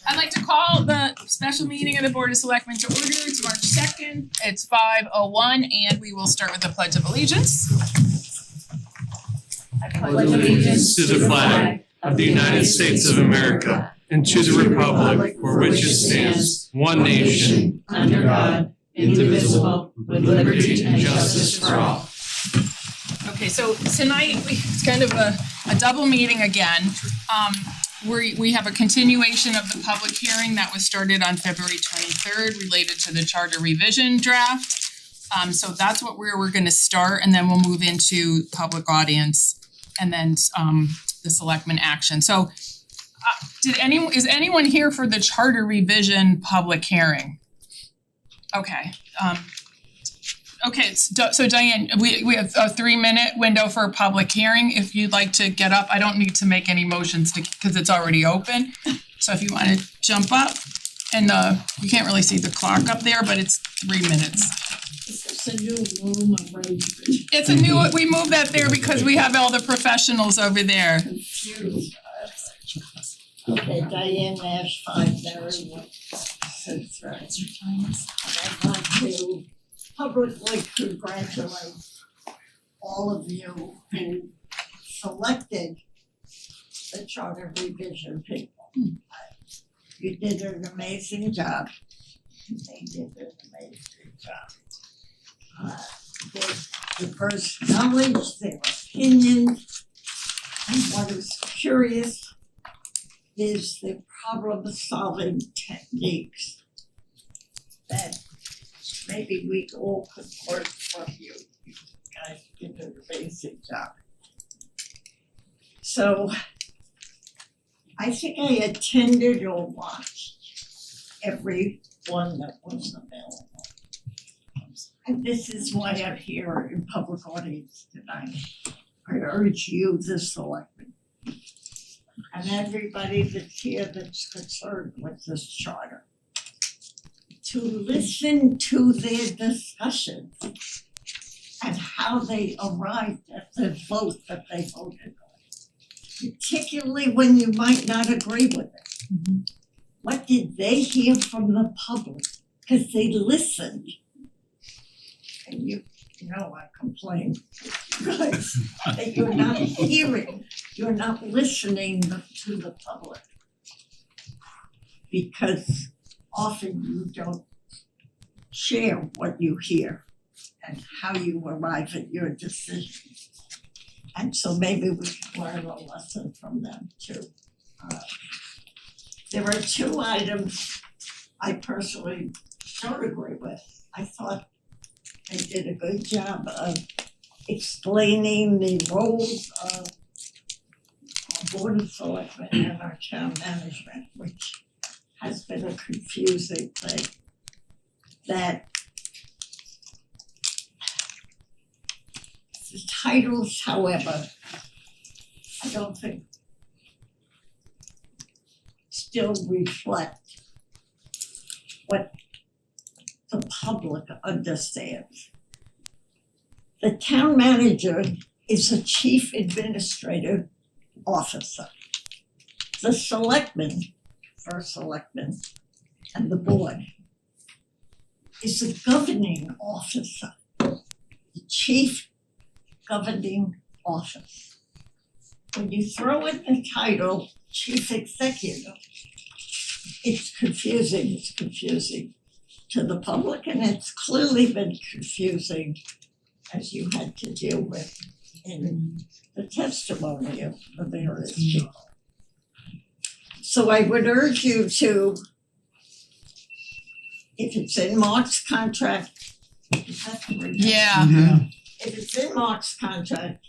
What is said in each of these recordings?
I'd like to call the special meeting of the Board of Selectmen to order. It's March 2nd. It's 5:01 and we will start with the Pledge of Allegiance. I pledge allegiance to the flag of the United States of America and to the republic for which it stands, one nation, under God, indivisible, with liberty and justice for all. Okay, so tonight it's kind of a double meeting again. We have a continuation of the public hearing that was started on February 23rd related to the charter revision draft. So that's what we're gonna start, and then we'll move into public audience and then the selectmen action. So is anyone here for the charter revision public hearing? Okay, so Diane, we have a 3-minute window for a public hearing. If you'd like to get up, I don't need to make any motions because it's already open. So if you wanna jump up, and you can't really see the clock up there, but it's 3 minutes. It's a new room already. It's a new, we moved that there because we have all the professionals over there. Confused. Okay, Diane Nash, 531 Simsbury. And I'd like to publicly congratulate all of you who selected the charter revision people. You did an amazing job. They did an amazing job. Their diverse knowledge, their opinions, and what is curious is the problem-solving techniques that maybe we all could learn from you. You guys did an amazing job. So I think I attended or watched every one that was available. And this is why I'm here in public audience tonight. I urge you, the selectmen, and everybody that's here that's concerned with this charter, to listen to their discussions and how they arrived at the vote that they voted on, particularly when you might not agree with it. Mm-hmm. What did they hear from the public? Because they listened. And you know I complain guys that you're not hearing, you're not listening to the public. Because often you don't share what you hear and how you arrive at your decisions. And so maybe we can learn a lesson from them too. There are 2 items I personally don't agree with. I thought they did a good job of explaining the roles of our Board of Selectmen and our town management, which has been a confusing thing. That the titles, however, I don't think still reflect what the public understands. The town manager is a chief administrative officer. The selectmen, first selectmen, and the board is a governing officer, the chief governing office. When you throw in the title chief executive, it's confusing to the public, and it's clearly been confusing as you had to deal with in the testimony of the various people. So I would urge you to, if it's in Mark's contract, you have to read it. Yeah. If it's in Mark's contract,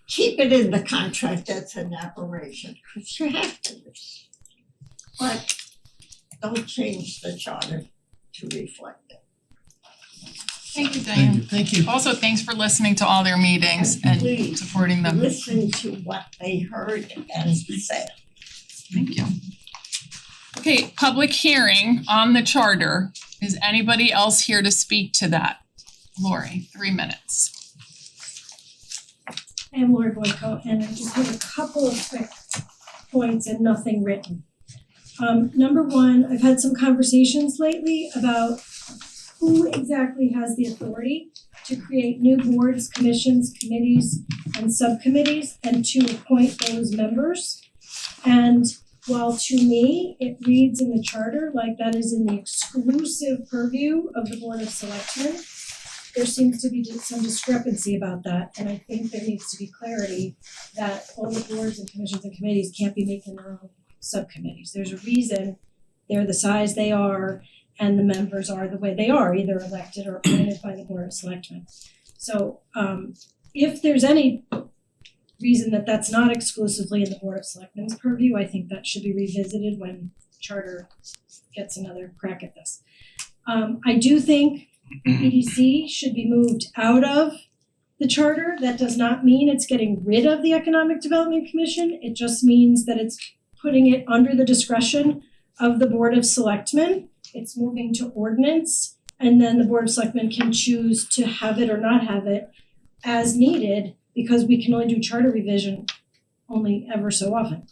keep it in the contract. That's an aberration, because you have to. But don't change the charter to reflect it. Thank you, Diane. Thank you. Also, thanks for listening to all their meetings and Please supporting them. listen to what they heard and said. Thank you. Okay, public hearing on the charter. Is anybody else here to speak to that? Lori, 3 minutes. I am Lori Boyko, and I just have a couple of quick points and nothing written. Number one, I've had some conversations lately about who exactly has the authority to create new boards, commissions, committees, and subcommittees, and to appoint those members. And while to me, it reads in the charter like that is in the exclusive purview of the Board of Selectmen, there seems to be some discrepancy about that, and I think there needs to be clarity that all the boards and commissions and committees can't be making their own subcommittees. There's a reason they're the size they are and the members are the way they are, either elected or appointed by the Board of Selectmen. So if there's any reason that that's not exclusively in the Board of Selectmen's purview, I think that should be revisited when charter gets another crack at this. I do think EDC should be moved out of the charter. That does not mean it's getting rid of the Economic Development Commission. It just means that it's putting it under the discretion of the Board of Selectmen. It's moving to ordinance, and then the Board of Selectmen can choose to have it or not have it as needed, because we can only do charter revision only ever so often.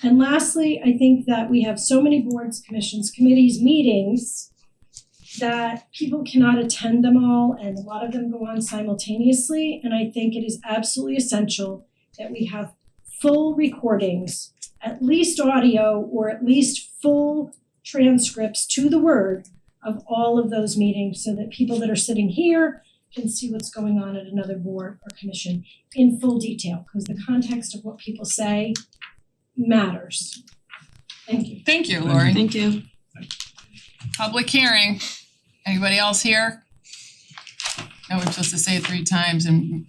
And lastly, I think that we have so many boards, commissions, committees, meetings that people cannot attend them all, and a lot of them go on simultaneously, and I think it is absolutely essential that we have full recordings, at least audio or at least full transcripts to the word of all of those meetings, so that people that are sitting here can see what's going on at another board or commission in full detail, because the context of what people say matters. Thank you. Thank you, Lori. Thank you. Public hearing. Anybody else here? I was supposed to say it 3 times and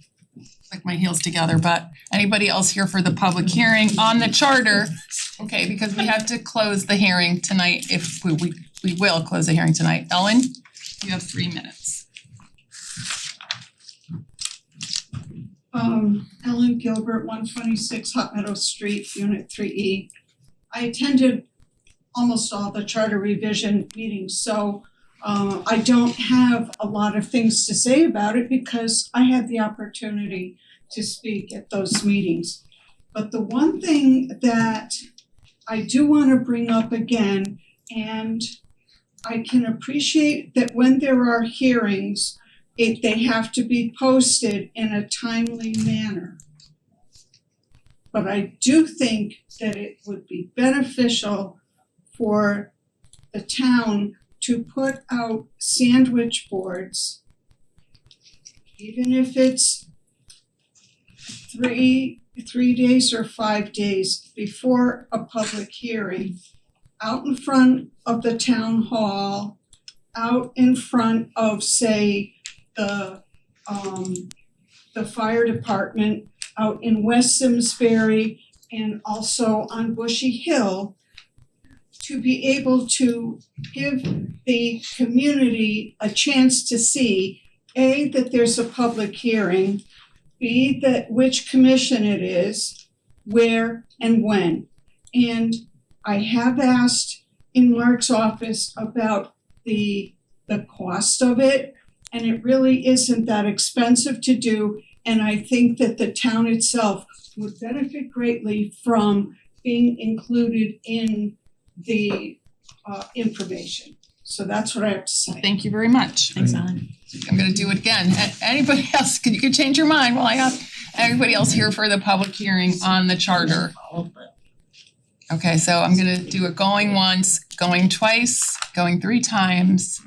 click my heels together, but anybody else here for the public hearing on the charter? Okay, because we have to close the hearing tonight, if we will close the hearing tonight. Ellen, you have 3 minutes. Ellen Gilbert, 126 Hot Meadow Street, Unit 3E. I attended almost all the charter revision meetings, so I don't have a lot of things to say about it because I had the opportunity to speak at those meetings. But the one thing that I do want to bring up again, and I can appreciate that when there are hearings, they have to be posted in a timely manner. But I do think that it would be beneficial for the town to put out sandwich boards, even if it's three days or 5 days before a public hearing, out in front of the town hall, out in front of, say, the fire department, out in West Simsbury, and also on Bushy Hill, to be able to give the community a chance to see, A, that there's a public hearing, B, that which commission it is, where and when. And I have asked in Mark's office about the cost of it, and it really isn't that expensive to do, and I think that the town itself would benefit greatly from being included in the information. So that's what I have to say. Thank you very much. Thanks, Ellen. I'm gonna do it again. Anybody else, you could change your mind while I ask. Anybody else here for the public hearing on the charter? Okay, so I'm gonna do it going once, going twice, going 3 times.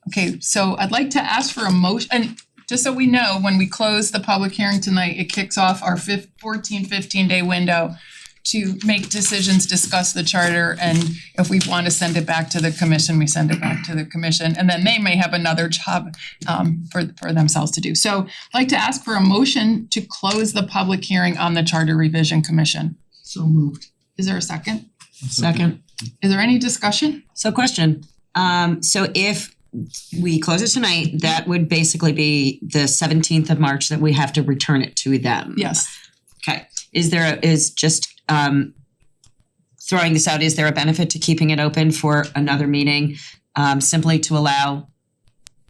Okay, so I'd like to ask for a motion, and just so we know, when we close the public hearing tonight, it kicks off our 15-day window to make decisions, discuss the charter, and if we wanna send it back to the commission, we send it back to the commission, and then they may have another job for themselves to do. So I'd like to ask for a motion to close the public hearing on the Charter Revision Commission. So moved. Is there a second? Second. Is there any discussion? So question, so if we close it tonight, that would basically be the 17th of March that we have to return it to them? Yes. Okay, is throwing this out, is there a benefit to keeping it open for another meeting, simply to allow,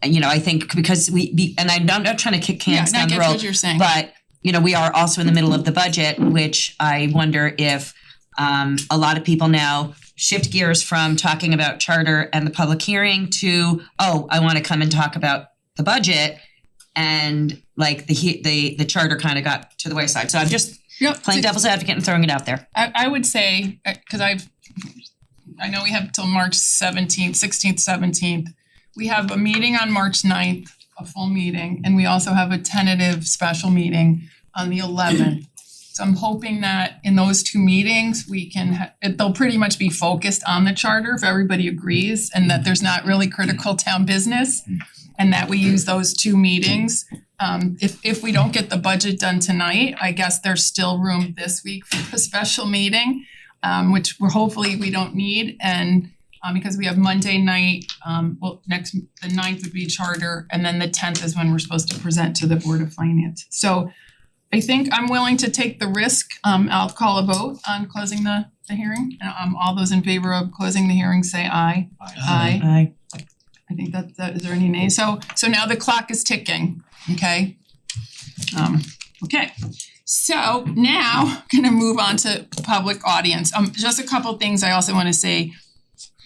I think because and I'm not trying to kick cans down the Yeah, I get road, what you're saying. but we are also in the middle of the budget, which I wonder if a lot of people now shift gears from talking about charter and the public hearing to, oh, I wanna come and talk about the budget, and like the charter kind of got to the wayside. So I'm just playing devil's advocate and throwing it out there. I would say, cause I know we have till March 17th, 16th, 17th. We have a meeting on March 9th, a full meeting, and we also have a tentative special meeting on the 11th. So I'm hoping that in those two meetings, we can, they'll pretty much be focused on the charter if everybody agrees, and that there's not really critical town business, and that we use those two meetings. If we don't get the budget done tonight, I guess there's still room this week for a special meeting, which hopefully we don't need, and because we have Monday night, the 9th would be charter, and then the 10th is when we're supposed to present to the Board of Finance. So I think I'm willing to take the risk. I'll call a vote on closing the hearing. All those in favor of closing the hearing say aye. Aye. I think that is there any nays? So now the clock is ticking, okay? Okay. So now gonna move on to public audience. Just a couple things I also wanna say.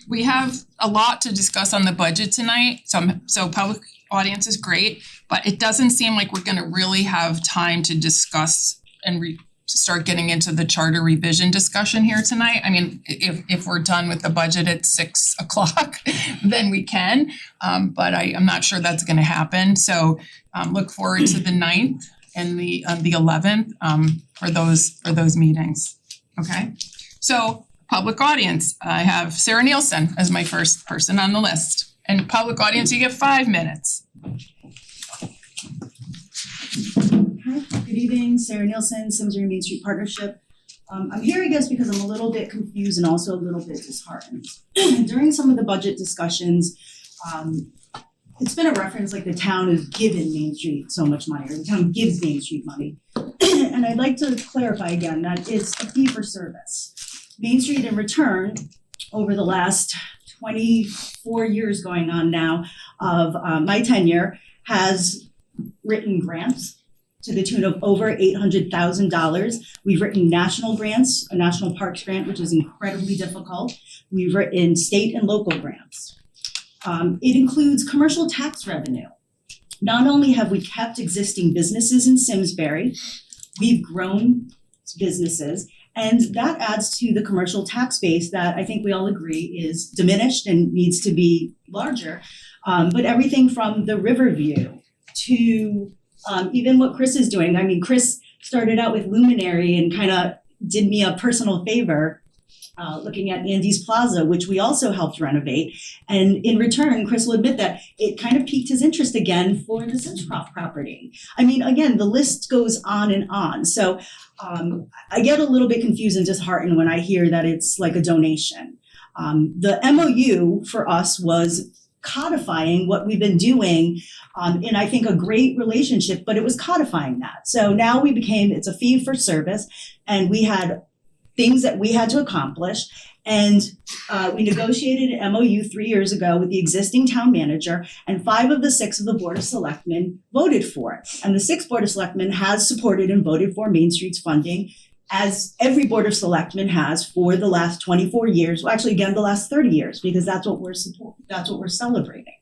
We have a lot to discuss on the budget tonight, so public audience is great, but it doesn't seem like we're gonna really have time to discuss and start getting into the charter revision discussion here tonight. I mean, if we're done with the budget at 6 o'clock, then we can, but I'm not sure that's gonna happen. So look forward to the 9th and the 11th for those meetings, okay? So public audience, I have Sarah Nielsen as my first person on the list. And public audience, you get 5 minutes. Hi, good evening, Sarah Nielsen, Simsbury Main Street Partnership. I'm here, I guess, because I'm a little bit confused and also a little bit disheartened. During some of the budget discussions, it's been a reference like the town has given Main Street so much money, or the town gives Main Street money. And I'd like to clarify again that it's a fee for service. Main Street in return, over the last 24 years going on now of my tenure, has written grants to the tune of over $800,000. We've written national grants, a national parks grant, which is incredibly difficult. We've written state and local grants. It includes commercial tax revenue. Not only have we kept existing businesses in Simsbury, we've grown businesses, and that adds to the commercial tax base that I think we all agree is diminished and needs to be larger. But everything from the Riverview to even what Chris is doing. I mean, Chris started out with Luminary and kind of did me a personal favor looking at Andy's Plaza, which we also helped renovate. And in return, Chris will admit that it kind of piqued his interest again for the Simscroft property. I mean, again, the list goes on and on. So I get a little bit confused and disheartened when I hear that it's like a donation. The MOU for us was codifying what we've been doing in, I think, a great relationship, but it was codifying that. So now it's a fee for service, and we had things that we had to accomplish. And we negotiated an MOU 3 years ago with the existing town manager, and 5 of the 6 of the Board of Selectmen voted for it. And the 6th Board of Selectmen has supported and voted for Main Street's funding, as every Board of Selectmen has for the last 24 years, well, actually, again, the last 30 years, because that's what we're celebrating.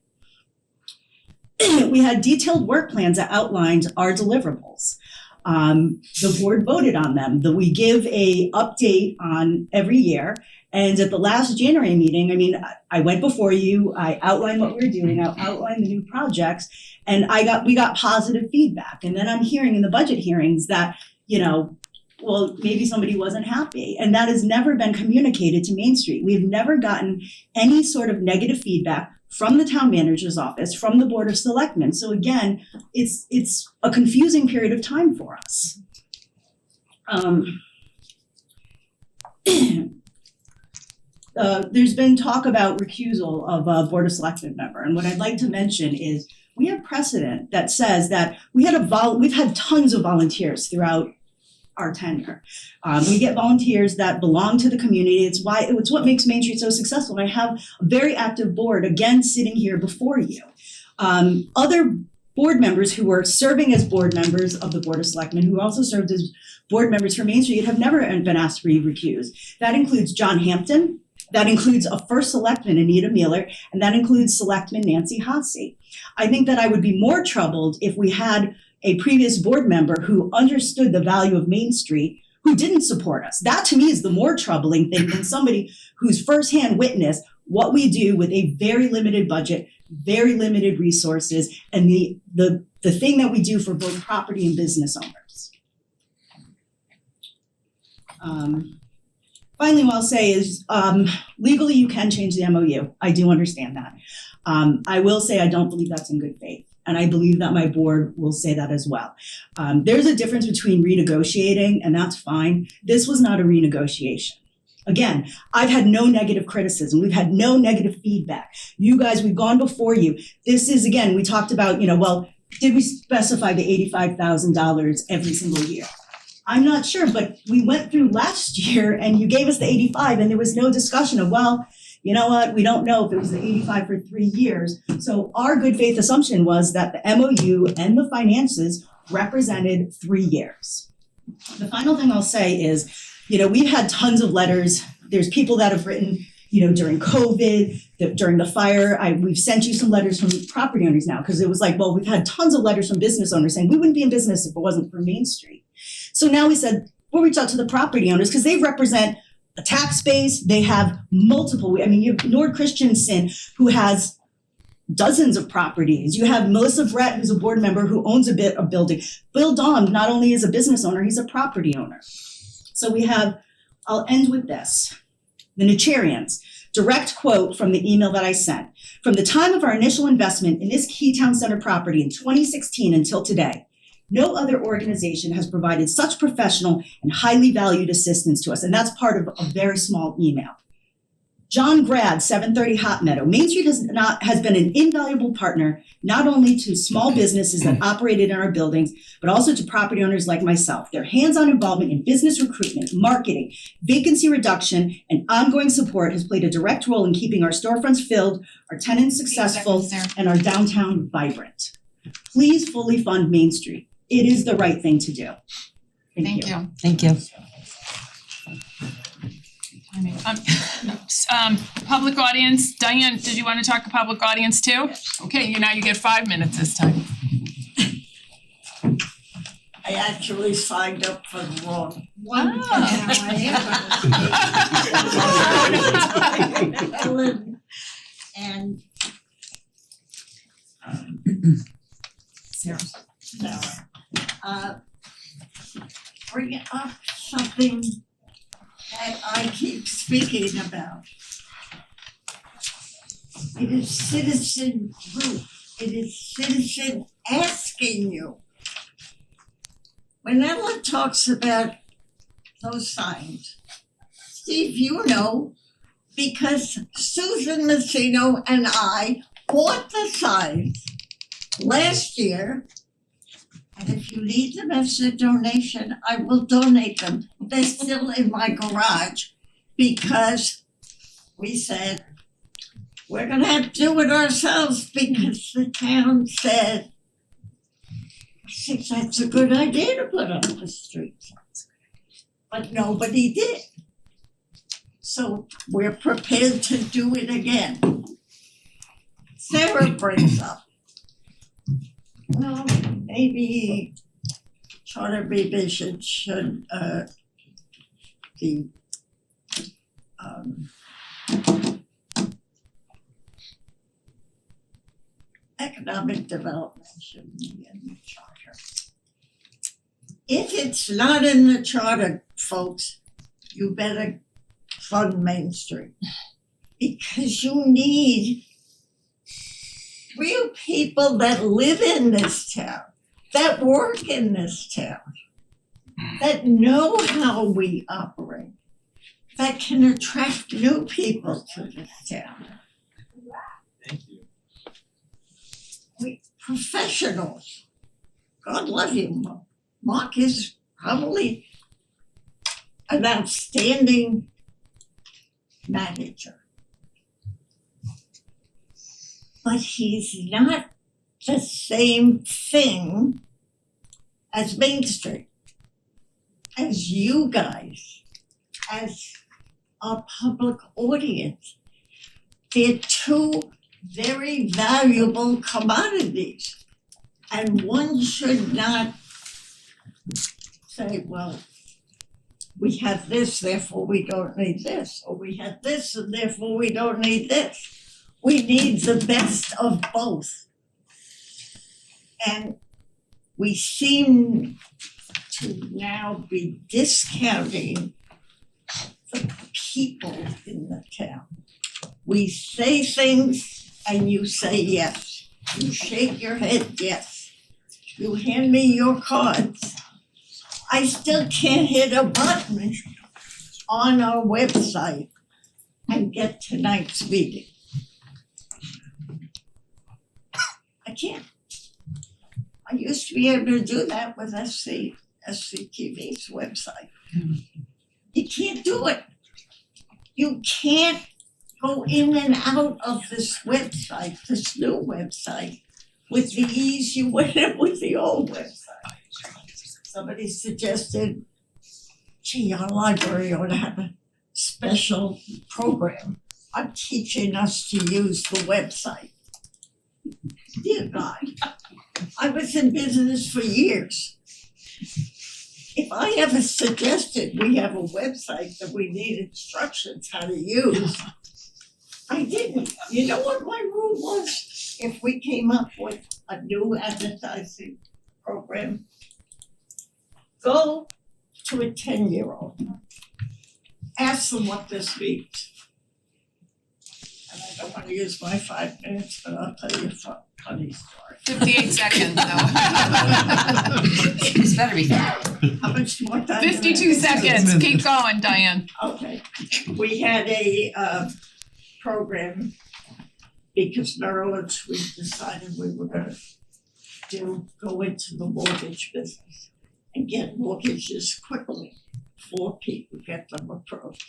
We had detailed work plans that outlined our deliverables. The board voted on them. We give a update on every year. And at the last January meeting, I mean, I went before you, I outlined what we're doing, I outlined the new projects, and we got positive feedback. And then I'm hearing in the budget hearings that, well, maybe somebody wasn't happy. And that has never been communicated to Main Street. We've never gotten any sort of negative feedback from the town manager's office, from the Board of Selectmen. So again, it's a confusing period of time for us. There's been talk about recusal of a Board of Selectmen member, and what I'd like to mention is we have precedent that says that we've had tons of volunteers throughout our tenure. We get volunteers that belong to the community. It's what makes Main Street so successful. And I have a very active board, again, sitting here before you. Other board members who were serving as board members of the Board of Selectmen, who also served as board members for Main Street, have never been asked to be recused. That includes John Hampton, That includes a first selectman, Anita Mueller, and that includes Selectman Nancy Hasse. I think that I would be more troubled if we had a previous board member who understood the value of Main Street, who didn't support us. That to me is the more troubling thing than somebody who's firsthand witnessed what we do with a very limited budget, very limited resources, and the thing that we do for both property and business owners. Finally, what I'll say is, legally you can change the MOU. I do understand that. I will say I don't believe that's in good faith. And I believe that my board will say that as well. There's a difference between renegotiating, and that's fine. This was not a renegotiation. Again, I've had no negative criticism. We've had no negative feedback. You guys, we've gone before you. This is, again, we talked about, well, did we specify the $85,000 every single year? I'm not sure, but we went through last year and you gave us the 85 and there was no discussion of, well, you know what, we don't know if it was the 85 for 3 years. So our good faith assumption was that the MOU and the finances represented 3 years. The final thing I'll say is, we've had tons of letters. There's people that have written, during COVID, during the fire. We've sent you some letters from property owners now, because it was like, well, we've had tons of letters from business owners saying we wouldn't be in business if it wasn't for Main Street. So now we said, we'll reach out to the property owners because they represent a tax base. They have multiple. You have Nord Christensen, who has dozens of properties. You have Melissa Brett, who's a board member who owns a bit of building. Bill Dom not only is a business owner, he's a property owner. So we have, I'll end with this. The Natcharians, direct quote from the email that I sent. From the time of our initial investment in this Key Town Center property in 2016 until today, no other organization has provided such professional and highly valued assistance to us. And that's part of a very small email. John Grad, 730 Hot Meadow. Main Street has been an invaluable partner, not only to small businesses that operated in our buildings, but also to property owners like myself. Their hands-on involvement in business recruitment, marketing, vacancy reduction, and ongoing support has played a direct role in keeping our storefronts filled, our tenants successful, and our downtown vibrant. Please fully fund Main Street. It is the right thing to do. Thank you. Thank you. Public audience, Diane, did you want to talk to public audience too? Okay, you get 5 minutes this time. I actually signed up for the wrong one. Ellen and Sarah. Bring up something that I keep speaking about. It is citizen group. It is citizen asking you. When Ella talks about those signs, Steve, you know, because Susan Messino and I bought the signs last year. And if you need them as a donation, I will donate them. They're still in my garage because we said, we're gonna have to do it ourselves because the town said, I think that's a good idea to put on the streets. But nobody did. So we're prepared to do it again. Sarah brings up, well, maybe charter revision should be economic development should be in the charter. If it's not in the charter, folks, you better fund Main Street. Because you need real people that live in this town, that work in this town, that know how we operate, that can attract new people to this town. Thank you. We professionals. God love you, Mark. Mark is probably an outstanding manager. But he's not the same thing as Main Street, as you guys, as a public audience. They're two very valuable commodities. And one should not say, well, we have this, therefore we don't need this, or we have this and therefore we don't need this. We need the best of both. And we seem to now be discounting the people in the town. We say things and you say yes. You shake your head yes. You hand me your cards. I still can't hit a button on our website and get tonight's meeting. I can't. I used to be able to do that with SCTV's website. You can't do it. You can't go in and out of this website, this new website, with the ease you went in with the old website. Somebody suggested, gee, our library ought to have a special program on teaching us to use the website. Dear God, I was in business for years. If I ever suggested we have a website that we need instructions how to use, I didn't. You know what my rule was? If we came up with a new advertising program, go to a 10-year-old. Ask them what this means. And I don't want to use my 5 minutes, but I'll tell you a funny story. 58 seconds though. This better be fast. How much more time? do I have? 52 seconds, keep going, Diane. Okay, we had a program because Maryland, we decided we were gonna go into the mortgage business and get mortgages quickly for people, get them approved.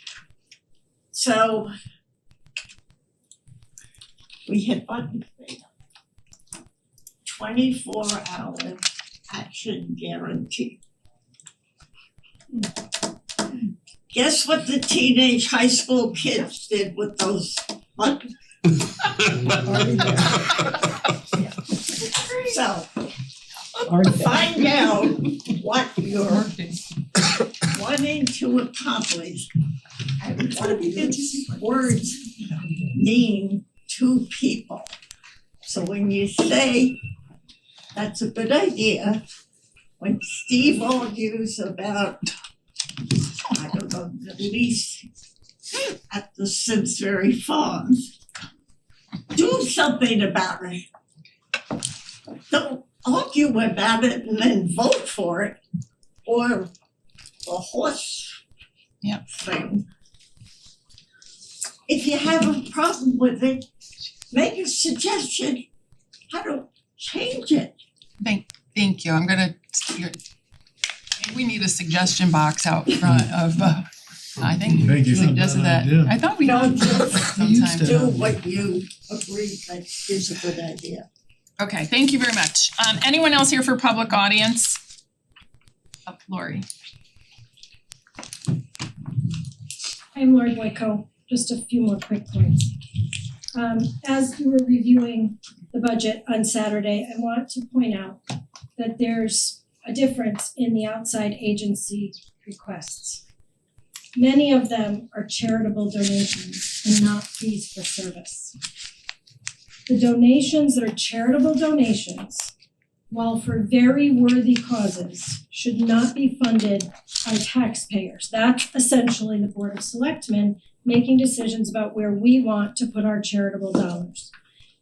So we had buttons made up. 24-hour action guarantee. Guess what the teenage high school kids did with those buttons? So, find out what you're wanting to accomplish and what these words mean to people. So when you say, that's a good idea, when Steve argues about, I don't know, the lease at the Simsbury Farms, do something about it. Don't argue about it and then vote for it, or the horse thing. If you have a problem with it, make a suggestion how to change it. Thank you, I'm gonna, we need a suggestion box out front of, I think Thank you you. suggested that. Yeah. I thought we Don't did just sometime. do what you agree that is a good idea. Okay, thank you very much. Anyone else here for public audience? Lori. I'm Lori Boyko, just a few more quick points. As you were reviewing the budget on Saturday, I want to point out that there's a difference in the outside agency requests. Many of them are charitable donations and not fees for service. The donations that are charitable donations, while for very worthy causes, should not be funded by taxpayers. That's essentially the Board of Selectmen making decisions about where we want to put our charitable dollars.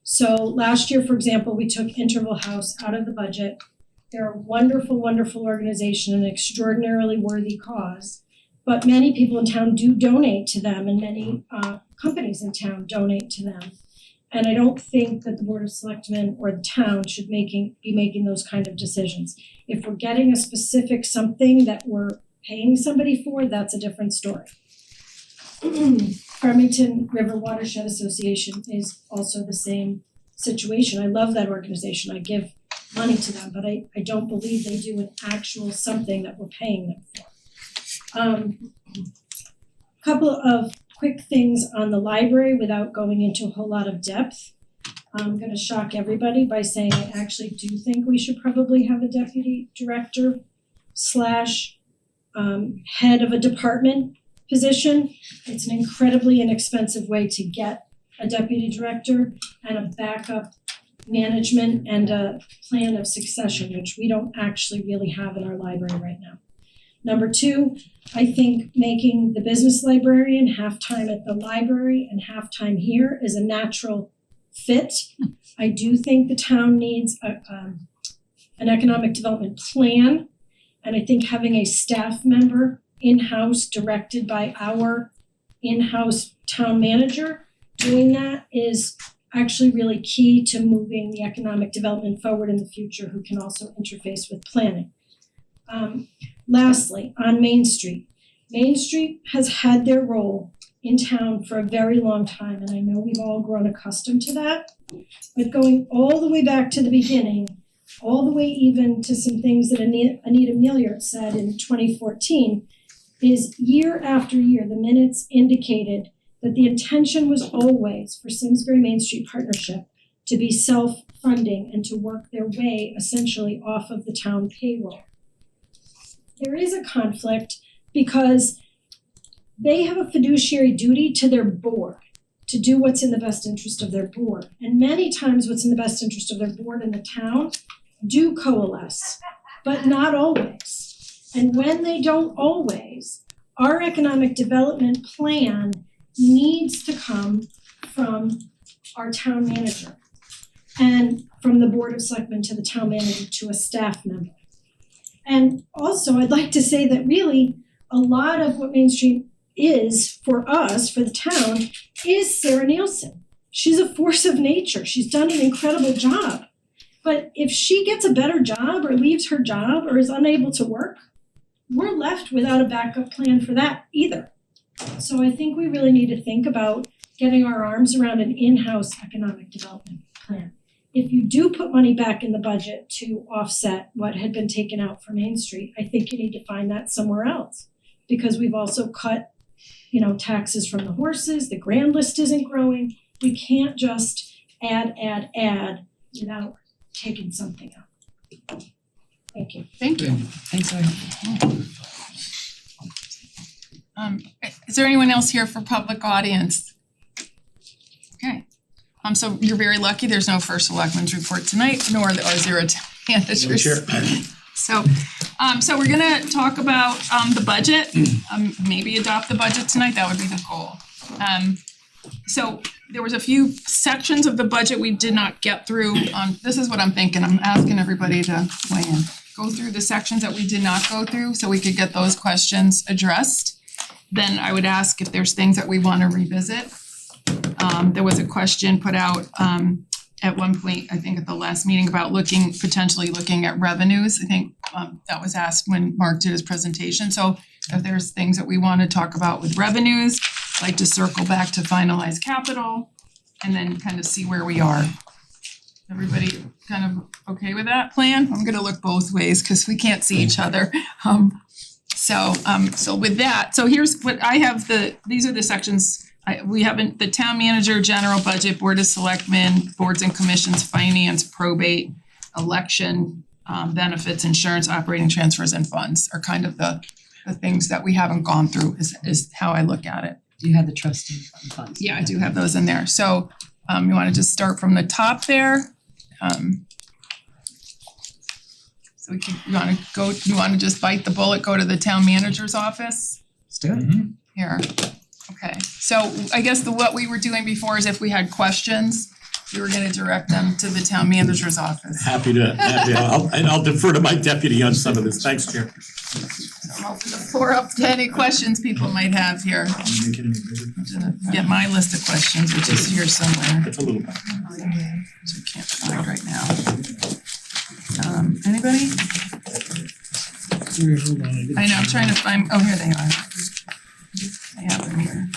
So last year, for example, we took Interval House out of the budget. They're a wonderful, wonderful organization, an extraordinarily worthy cause. But many people in town do donate to them, and many companies in town donate to them. And I don't think that the Board of Selectmen or the town should be making those kind of decisions. If we're getting a specific something that we're paying somebody for, that's a different story. Farmington River Watershed Association is also the same situation. I love that organization. I give money to them, but I don't believe they do an actual something that we're paying them for. Couple of quick things on the library without going into a whole lot of depth. I'm gonna shock everybody by saying I actually do think we should probably have a deputy director slash head of a department position. It's an incredibly inexpensive way to get a deputy director and a backup management and a plan of succession, which we don't actually really have in our library right now. Number two, I think making the business librarian half-time at the library and half-time here is a natural fit. I do think the town needs an economic development plan, and I think having a staff member in-house directed by our in-house town manager doing that is actually really key to moving the economic development forward in the future, who can also interface with planning. Lastly, on Main Street. Main Street has had their role in town for a very long time, and I know we've all grown accustomed to that. But going all the way back to the beginning, all the way even to some things that Anita Milliard said in 2014, is year after year, the minutes indicated that the intention was always for Simsbury Main Street Partnership to be self-funding and to work their way essentially off of the town payroll. There is a conflict because they have a fiduciary duty to their board to do what's in the best interest of their board. And many times what's in the best interest of their board and the town do coalesce, but not always. And when they don't always, our economic development plan needs to come from our town manager and from the Board of Selectmen to the town manager to a staff member. And also, I'd like to say that really a lot of what Main Street is for us, for the town, is Sarah Nielsen. She's a force of nature. She's done an incredible job. But if she gets a better job or leaves her job or is unable to work, we're left without a backup plan for that either. So I think we really need to think about getting our arms around an in-house economic development plan. If you do put money back in the budget to offset what had been taken out from Main Street, I think you need to find that somewhere else. Because we've also cut, taxes from the horses, the grand list isn't growing. We can't just add without taking something out. Thank you. Thank you. Thanks, Lori. Is there anyone else here for public audience? Okay. So you're very lucky, there's no first selectmen's report tonight, nor the R0 managers. So we're gonna talk about the budget, maybe adopt the budget tonight, that would be the goal. So there was a few sections of the budget we did not get through. This is what I'm thinking, I'm asking everybody to weigh in. Go through the sections that we did not go through so we could get those questions addressed. Then I would ask if there's things that we wanna revisit. There was a question put out at one point, I think at the last meeting, about potentially looking at revenues. I think that was asked when Mark did his presentation. So if there's things that we wanna talk about with revenues, I'd like to circle back to finalize capital and then kind of see where we are. Everybody kind of okay with that plan? I'm gonna look both ways because we can't see each other. So with that, so here's what I have these are the sections the town manager, general budget, board of selectmen, boards and commissions, finance, probate, election, benefits, insurance, operating transfers and funds are kind of the things that we haven't gone through is how I look at it. You had the trustee funds. Yeah, I do have those in there. So you wanna just start from the top there? So you wanna just bite the bullet, go to the town manager's office? Let's do it. Here, okay, so I guess what we were doing before is if we had questions, we were gonna direct them to the town manager's office. Happy, I'll defer to my deputy on some of this, thanks, Chair. So I'll open the floor up to any questions people might have here. I'm gonna get my list of questions, which is here somewhere. It's a little bit. Which I can't find right now. Anybody? I know, I'm trying to find, oh, here they are. I have them here.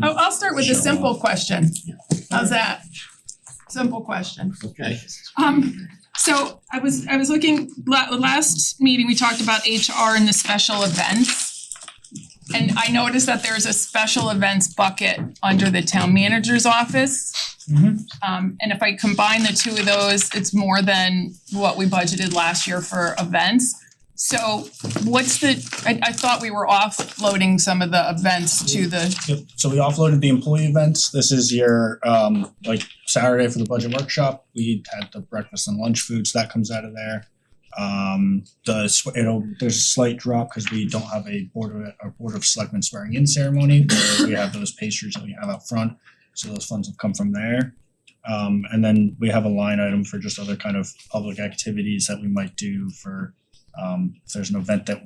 Oh, I'll start with a simple question. How's that? simple question. Okay. So I was looking, last meeting, we talked about HR and the special events. And I noticed that there's a special events bucket under the town manager's office. And if I combine the two of those, it's more than what we budgeted last year for events. So what's I thought we were offloading some of the events to the, Yep, so we offloaded the employee events. This is your like Saturday for the budget workshop. We had the breakfast and lunch foods, that comes out of there. There's a slight drop because we don't have a board of selectmen swearing in ceremony where we have those pastries that we have out front. So those funds have come from there. And then we have a line item for just other kind of public activities that we might do for if there's an event that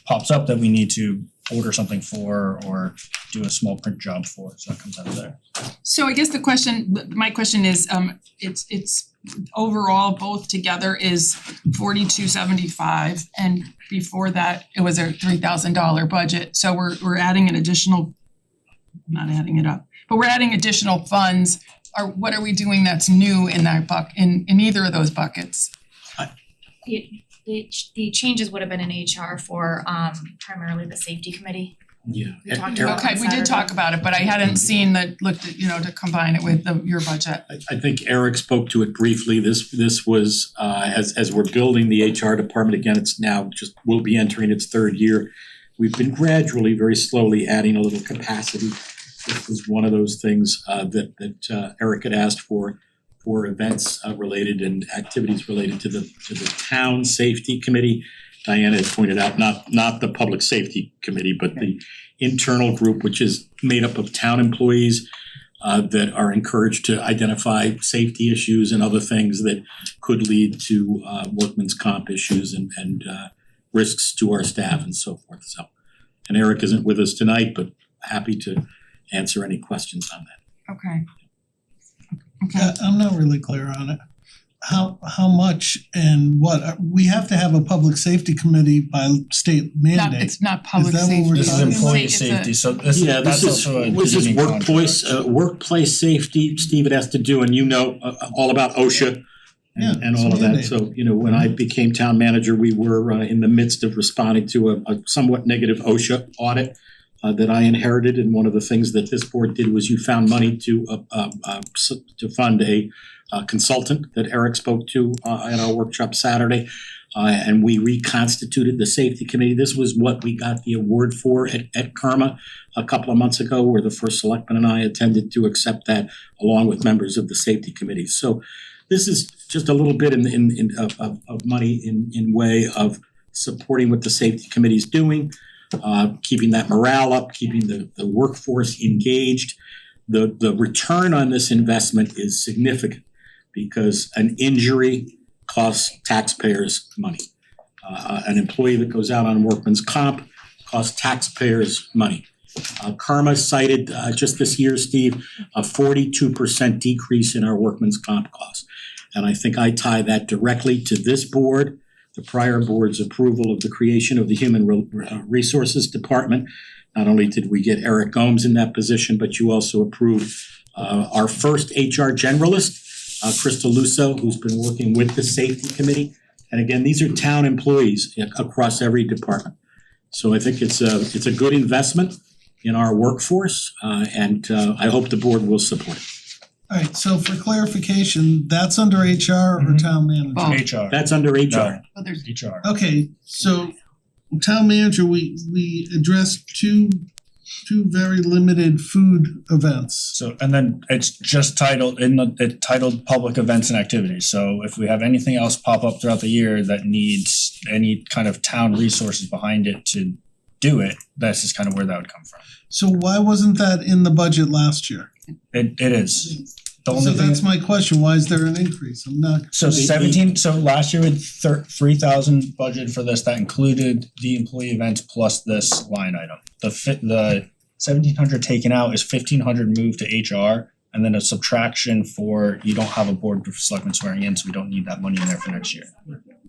pops up that we need to order something for or do a small print job for, so that comes out of there. so I guess my question is, it's overall both together is $42.75, and before that it was a $3,000 budget. So we're adding an additional, not adding it up, but we're adding additional funds. What are we doing that's new in that in either of those buckets? The changes would have been in HR for primarily the safety committee. Yeah. We talked about Okay, we did talk about it, but I hadn't seen looked at, to combine it with your budget. I think Eric spoke to it briefly. This was as we're building the HR department again, it's now will be entering its third year. We've been gradually, very slowly adding a little capacity. This was one of those things that Eric had asked for events related and activities related to the town safety committee. Diana had pointed out, not the public safety committee, but the internal group, which is made up of town employees that are encouraged to identify safety issues and other things that could lead to workman's comp issues and risks to our staff and so forth. So, and Eric isn't with us tonight, but happy to answer any questions on that. Okay. I'm not really clear on it. How much and what? We have to have a public safety committee by state mandate. It's not public Is that what safety. we're This is talking employee It's a- safety, so this This is workplace safety, Steve, it has to do, and all about OSHA and all of that. mandated. So, when I became town manager, we were in the midst of responding to a somewhat negative OSHA audit that I inherited, and one of the things that this board did was you found money to fund a consultant that Eric spoke to at our workshop Saturday, and we reconstituted the safety committee. This was what we got the award for at Karma a couple of months ago, where the first selectman and I attended to accept that along with members of the safety committee. So this is just a little bit of money in way of supporting what the safety committee is doing. Keeping that morale up, keeping the workforce engaged. The return on this investment is significant because an injury costs taxpayers money. An employee that goes out on workman's comp costs taxpayers money. Karma cited just this year, Steve, a 42% decrease in our workman's comp costs. And I think I tie that directly to this board, the prior board's approval of the creation of the Human Resources Department. Not only did we get Eric Gomes in that position, but you also approved our first HR generalist, Crystal Lusso, who's been working with the safety committee. And again, these are town employees across every department. So I think it's a good investment in our workforce, and I hope the board will support it. Alright, so for clarification, that's under HR or town manager? Both. HR. That's under HR. No, Oh, there's HR. Okay, so town manager, we addressed two very limited food events. So, and then it's just titled titled public events and activities. So if we have anything else pop up throughout the year that needs any kind of town resources behind it to do it, that's just kind of where that would come from. So why wasn't that in the budget last year? It is. The So only thing. that's my question, why is there an increase? I'm not, So last year we had 3,000 budget for this, that included the employee events plus this line item. The 1,700 taken out is 1,500 moved to HR, and then a subtraction for, you don't have a board of selectmen swearing in, so we don't need that money in there for next year.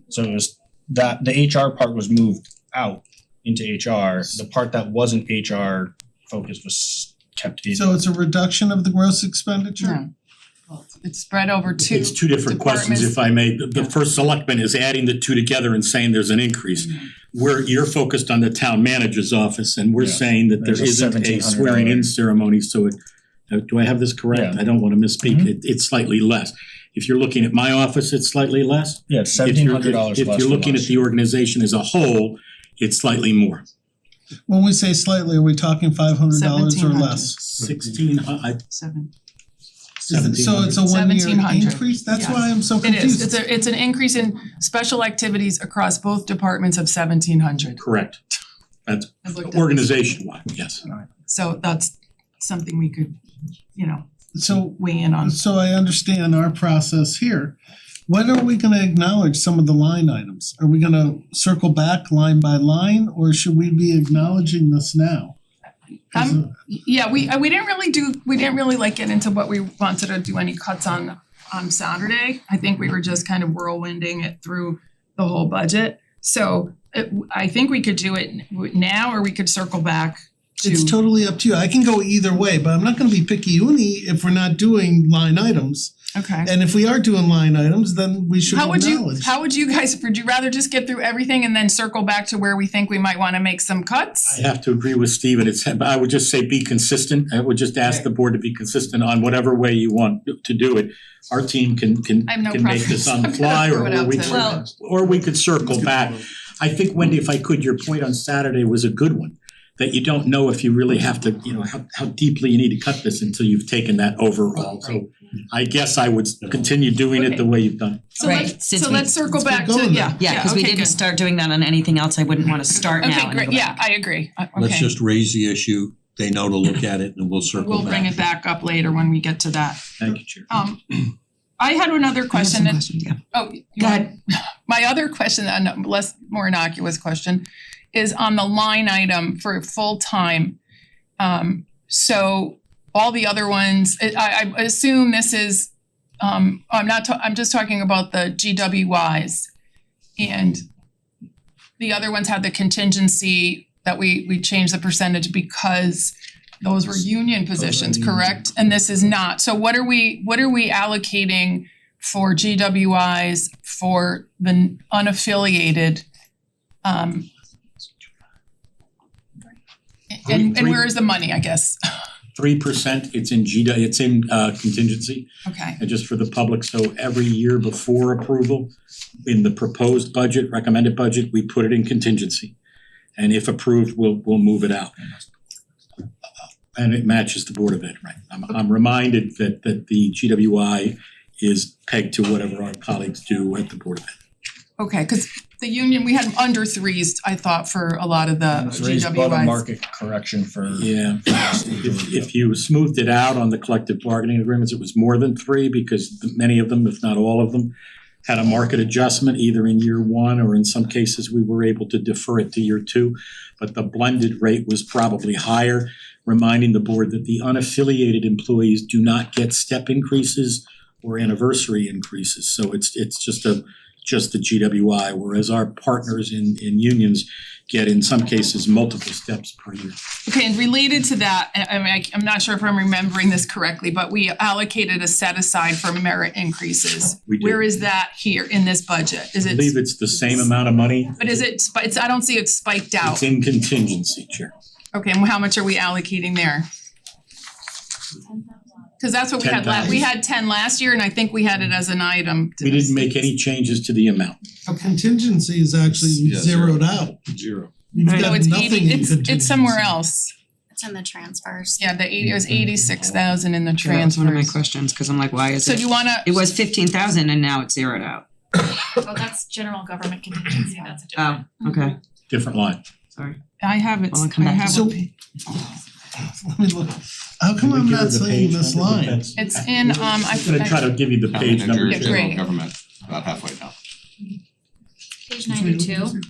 So it was that, the HR part was moved out into HR, the part that wasn't HR focused was kept in. so it's a reduction of the gross expenditure? No. It's spread over two It's two different questions, if I may. The first selectman is adding the two together and saying there's an increase. Where you're focused on the town manager's office and we're Yeah. saying that there There's a isn't a $1,700 swearing in ceremony, so it, do I have this correct? Yeah. I don't wanna misspeak, Mhm. it's slightly less. If you're looking at my office, it's slightly less. Yeah, it's If you're- $1,700 less If you're from looking at last the year. organization as a whole, it's slightly more. When we say slightly, are we talking $500 or 1,700. less? 17. So it's a 1 year 1,700. increase? That's Yeah. why I'm so It confused. is, it's an increase in special activities across both departments of 1,700. Correct. That's I looked at organization wide, yes. So that's something we could, So weigh in on. so I understand our process here. When are we gonna acknowledge some of the line items? Are we gonna circle back line by line, or should we be acknowledging this now? Yeah, we didn't really like get into what we wanted to do any cuts on Saturday. I think we were just kind of whirlwinding it through the whole budget. So I think we could do it now, or we could circle back to. It's totally up to you. I can go either way, but I'm not gonna be picky-uni if we're not doing line items. Okay. And if we are doing line items, then we should How would acknowledge. you guys, would you rather just get through everything and then circle back to where we think we might wanna make some cuts? I have to agree with Steve, and I would just say be consistent. I would just ask the board to be consistent on whatever way you want to do it. Our team can I have no make this preference. on the I'm gonna fly, throw it out to- Well- we could circle back. I think, Wendy, if I could, your point on Saturday was a good one. That you don't know if you really have to, how deeply you need to cut this until you've taken that overall. So I guess I would continue doing it the way you've done. So Right, let's, since so we- let's circle back Let's to, keep going yeah, Yeah, cause we okay, didn't good. start doing that on anything else. I wouldn't wanna start now Okay, and great, go yeah, back. I agree, okay. Let's just raise the issue, they know to look at it and we'll circle We'll back. bring it back up later when we get to that. Thank you, Chair. I had another question I have that, some questions, yeah. oh, you Go want- ahead. my other question, more innocuous question, is on the line item for full-time. So all the other ones, I assume this is, I'm just talking about the GWIs. And the other ones had the contingency that we changed the percentage because those were union positions, correct? And this is not. So what are we allocating for GWIs for the unaffiliated? And where is the money, I guess? 3%, it's in it's in contingency. Okay, And just for the public, so every year before approval, in the proposed budget, recommended budget, we put it in contingency. And if approved, we'll move it out. And it matches the Board of Ed, right? I'm reminded that the GWI is pegged to whatever our colleagues do at the Board of Ed. okay, cause the union, we had under threes, I thought, for a lot of the It's raised above GWIs. market correction for. Yeah, if you smoothed it out on the collective bargaining agreements, it was more than 3 because many of them, if not all of them, had a market adjustment either in year 1 or in some cases we were able to defer it to year 2. But the blended rate was probably higher, reminding the board that the unaffiliated employees do not get step increases or anniversary increases. So it's just the GWI, whereas our partners in unions get in some cases multiple steps per year. Okay, and related to that, I'm not sure if I'm remembering this correctly, but we allocated a set aside for merit increases. We did. Where is that here in this budget? Is I believe it, it's the same amount of money. but is it, I don't see it spiked out. It's in contingency, Chair. Okay, and how much are we allocating there? Cause that's what we had we had 10 last year and I think we had it as an item. We didn't make any changes to the amount. Contingency is actually Yeah, zeroed out. Zero. You've No, got it's nothing 80, in it's contingency. somewhere else. It's in the transfers. Yeah, it was 86,000 in the Yeah, that was one of my transfers. questions, cause I'm like, why is So it? do you wanna, It was 15,000 and now it's zeroed out. Oh, that's general government contingency, that's a different. Oh, okay, Different line. sorry. I have it, Well, I'll come I back to have So- it. Let me look. How come I'm not seeing this line? It's in, I'm gonna try to give you the page number. Yeah, great. Government, about halfway down. Page 92,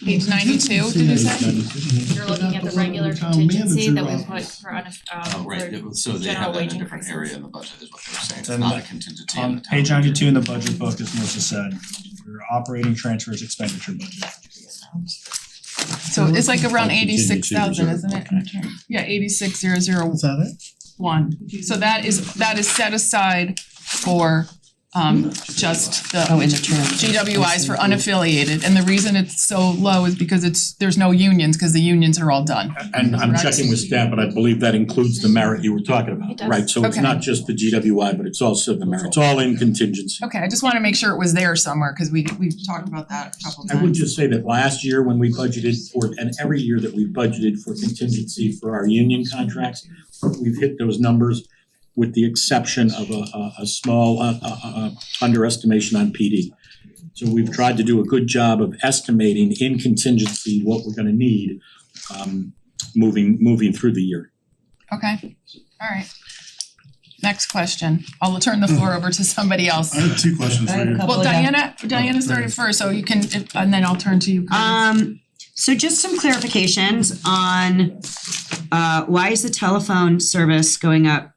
Page 92, did you say? you're looking at the regular Town contingency that manager we put office. for Oh, right, for so they general have that wage in a different increases. area in the budget is what they were saying, it's Then not a contingency in On the town. page 92 in the budget book, as Melissa said, your operating transfers expenditure budget. So it's like around Contingency 86,000, reserve. isn't it? Yeah, 86,000. Is that it? one. So that is set aside for just the Oh, in the term. GWIs for unaffiliated, and the reason it's so low is because there's no unions, cause the unions are all done. And I'm checking with staff, but I believe that includes the merit you were talking about, It does. right? So it's Okay. not just the GWI, but it's also the merit. It's all in contingency. Okay, I just wanna make sure it was there somewhere, cause we've talked about that a couple I would times. just say that last year when we budgeted for, and every year that we budgeted for contingency for our union contracts, we've hit those numbers with the exception of a small underestimation on PD. So we've tried to do a good job of estimating in contingency what we're gonna need moving through the year. Okay, alright. Next question. I'll turn the floor over to somebody else. I have two questions I for have a you. couple. Well, Diana started first, so you can, and then I'll turn to you. So just some clarifications on why is the telephone service going up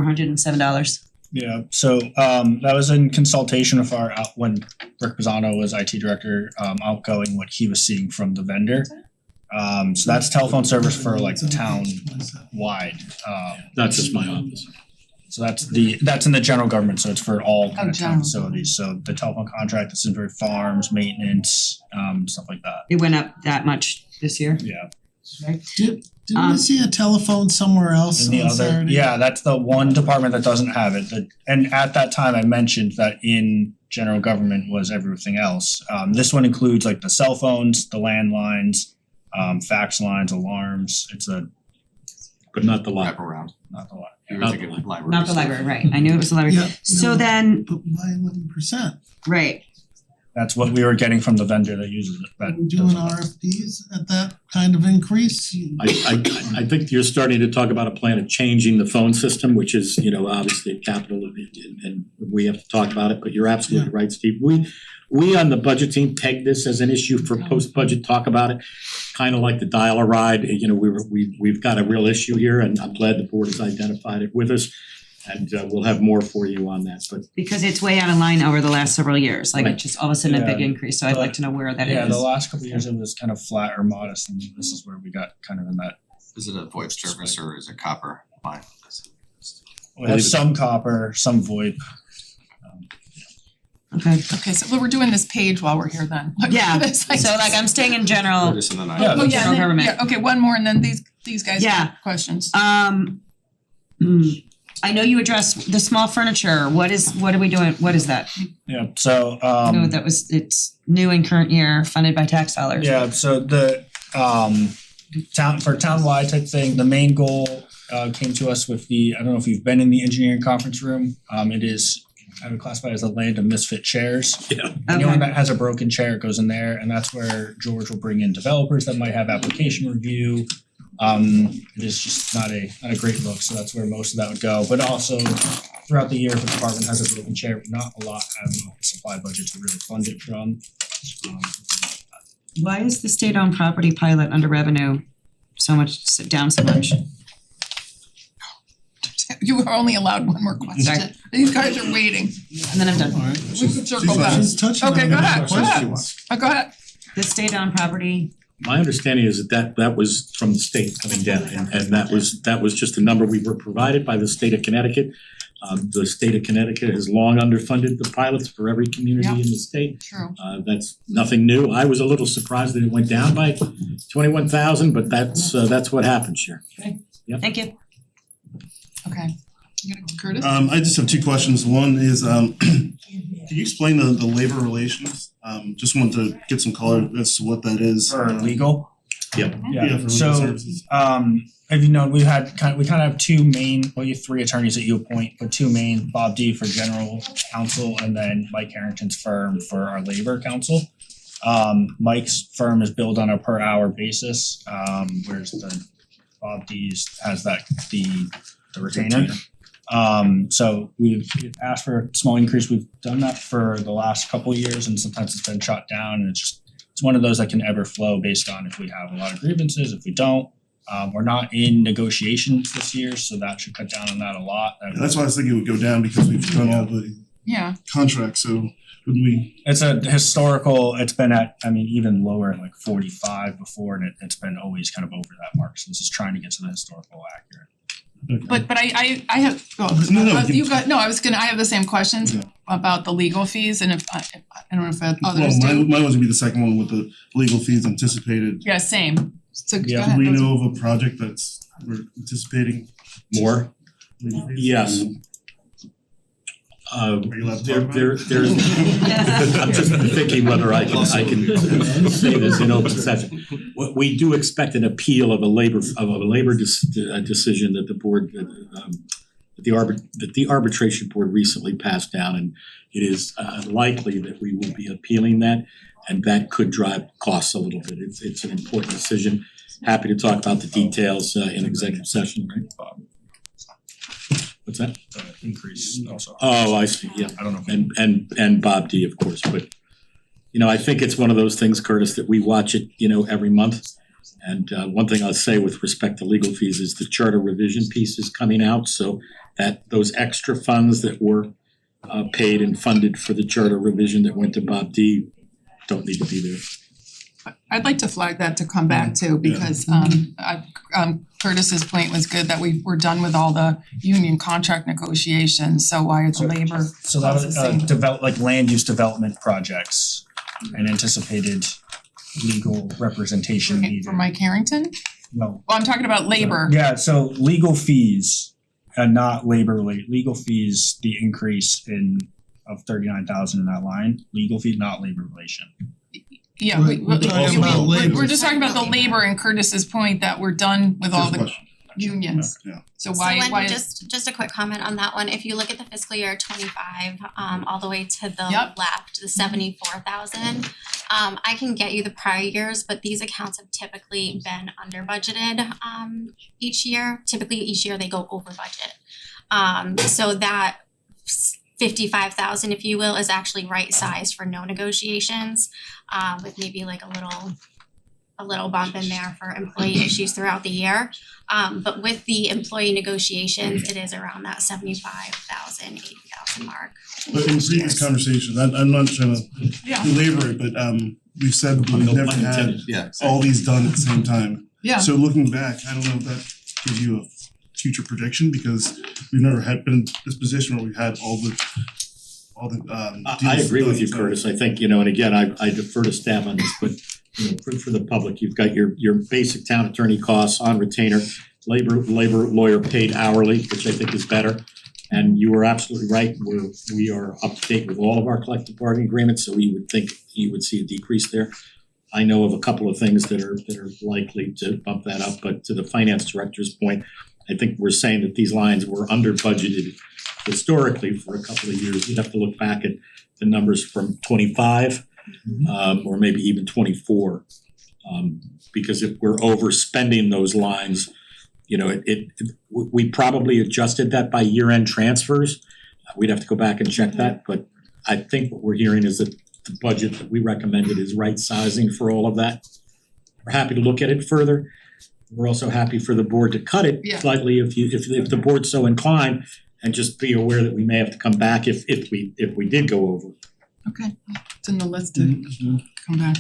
$7,407? Yeah, so that was in consultation with our when Rick Pisano was IT director, outgoing what he was seeing from the vendor. So that's telephone service for like town wide. Not just my office. So that's in the general government, so it's for all kind of town general. facilities. So the telephone contract, the Simsbury Farms, maintenance, stuff like that. It went up that much this year? Yeah. Didn't we see a telephone somewhere else And the on other, Saturday? yeah, that's the one department that doesn't have it. And at that time, I mentioned that in general government was everything else. This one includes like the cell phones, the landlines, fax lines, alarms. But not the lot. Wraparound. Not the lot. You were Not thinking the library. Not the library, right, I knew it was the library. Yeah, So no. then, But why 11%? right, That's what we were getting from the vendor that uses it. Are That we doing doesn't- RFPs at that kind of increase? I think you're starting to talk about a plan of changing the phone system, which is, obviously a capital and we have to talk about it, but you're absolutely right, Steve. We on the budget team peg this as an issue for post-budget talk about it, kind of like the dial-a-ride, we've got a real issue here and I'm glad the board has identified it with us. And we'll have more for you on that, but because it's way out of line over the last several years, like Right. it's just all of a sudden a big Yeah. increase, so I'd like to know where that is. Yeah, the last couple of years it was kind of flat or modest, and this is where we got kind of in that. Is it a VoIP service or is it copper line? We have some copper, some VoIP. Okay, Okay, so we're doing this page while we're here then. yeah, It's so like I'm staying in general, This and then I. Yeah, Oh, yeah, general and then- government. yeah, okay, one more and then these guys Yeah. have questions. I know you addressed the small furniture, what are we doing, what is that? Yeah, so No, it's new in current year, funded by tax dollars. yeah, so the townwide type thing, the main goal came to us with I don't know if you've been in the engineering conference room. It is, I would classify it as a land of misfit chairs. yeah. Anyone that has a broken chair goes in there, and that's where George will bring in developers that might have application review. It is just not a great look, so that's where most of that would go. But also throughout the year, if a department has a broken chair, not a lot have a supply budget to really fund it from. Why is the state-owned property pilot under revenue down so much? You were only allowed one more question. Sorry. These guys are waiting. And then I'm done. Alright, We can circle back. she's touching on Okay, go the ahead, go ahead. questions. Go ahead. The state-owned property, My understanding is that was from the state coming down and that was just a number we were provided by the state of Connecticut. The state of Connecticut has long underfunded the pilots for every community in the state. True. That's nothing new. I was a little surprised that it went down by 21,000, but that's what happens here. thank you. Okay. You gonna Curtis? I just have two questions. One is, can you explain the labor relations? Just wanted to get some color as to what that is. For legal. Yep. Yeah, for legal So, services. have you known, we kind of have two main, well, you have three attorneys that you appoint, but two main, Bob D for general counsel and then Mike Harrington's firm for our labor counsel. Mike's firm is billed on a per hour basis, whereas the Bob D's has the retainer. So we've asked for a small increase. We've done that for the last couple of years and sometimes it's been shot down and it's one of those that can ebb or flow based on if we have a lot of grievances, if we don't. We're not in negotiations this year, so that should cut down on that a lot. And that's why I was thinking it would go down because we've done all the Yeah, contract, so wouldn't we? It's a historical, it's been at, I mean, even lower, like 45 before, and it's been always kind of over that mark, so this is trying to get to the historical accurate. but I have, I have the same questions Yeah. about the legal fees and if I don't know if others Well, do. mine was gonna be the second one with the legal fees anticipated. Yeah, same. So go Yeah. ahead. Do we those- know of a project that's, we're anticipating More? legal fees? Yes. Are you allowed to There talk about there it? there's I'm just thinking whether I can say this in open session. We do expect an appeal of a labor decision that the board that the arbitration board recently passed down, and it is likely that we will be appealing that, and that could drive costs a little bit. It's an important decision. Happy to talk about the details in executive session, right? What's that? The increase also. Oh, I see, yeah. I don't know. If And Bob D, of course, but I think it's one of those things, Curtis, that we watch it, every month. And one thing I'll say with respect to legal fees is the charter revision piece is coming out, so that those extra funds that were paid and funded for the charter revision that went to Bob D don't need to be there. I'd like to flag that to come back to because Curtis's point was good that we're done with all the union contract negotiations, so why are the labor So that was processing? like land use development projects and anticipated legal representation Okay, needed. for Mike Harrington? No. Well, I'm talking about labor. Yeah, so legal fees and not labor related, legal fees, the increase of 39,000 in that line, legal fee, not labor relation. Yeah, We're talking about labor. we're just talking about the labor and Curtis's point that we're done with all First the question. unions. Yeah. So why So Wendy, is, just a quick comment on that one, if you look at the fiscal year 25, all the way to the Yep. left, the 74,000. I can get you the prior years, but these accounts have typically been under budgeted each year. Typically each year they go over budget. So that 55,000, if you will, is actually right sized for no negotiations, with maybe like a little bump in there for employee issues throughout the year. But with the employee negotiations, it is around that 75,000, 80,000 mark. But in previous conversations, I'm not trying to yeah, belabor it, but we've said that we've never had all these done at the same time. yeah. So looking back, I don't know if that gives you a future prediction, because we've never been in this position where we've had all the I deals agree with you, done. Curtis. I think, and again, I defer to staff on this, but for the public, you've got your basic town attorney costs on retainer, labor lawyer paid hourly, which I think is better. And you were absolutely right, we are up to date with all of our collective bargaining agreements, so we would think you would see a decrease there. I know of a couple of things that are likely to bump that up, but to the finance director's point, I think we're saying that these lines were under budgeted historically for a couple of years. You'd have to look back at the numbers from 25 or maybe even 24. Because if we're overspending those lines, we probably adjusted that by year-end transfers. We'd have to go back and check that, but I think what we're hearing is that the budget that we recommended is right sizing for all of that. We're happy to look at it further. We're also happy for the board to cut it Yeah. slightly if the board's so inclined, and just be aware that we may have to come back if we did go over. Okay, it's in the list to come back.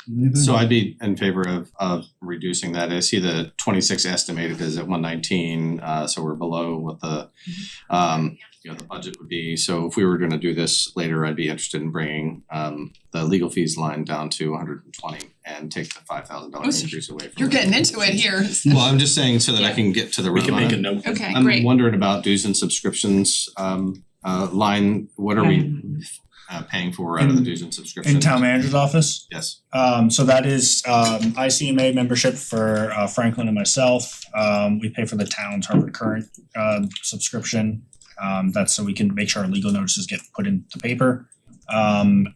Anything? So I'd be in favor of reducing that. I see the 26 estimated is at 119, so we're below what the the budget would be. So if we were gonna do this later, I'd be interested in bringing the legal fees line down to 120 and take the $5,000 Oh, so increase away from You're it. getting into it here. Well, I'm just saying so that I can get to the We road can make a on it. note. Okay, I'm great. wondering about dues and subscriptions line, what are we paying for out of the dues and subscriptions? In town manager's office, Yes. so that is ICMA membership for Franklin and myself. We pay for the town's Harvard Current subscription. That's so we can make sure our legal notices get put into paper. And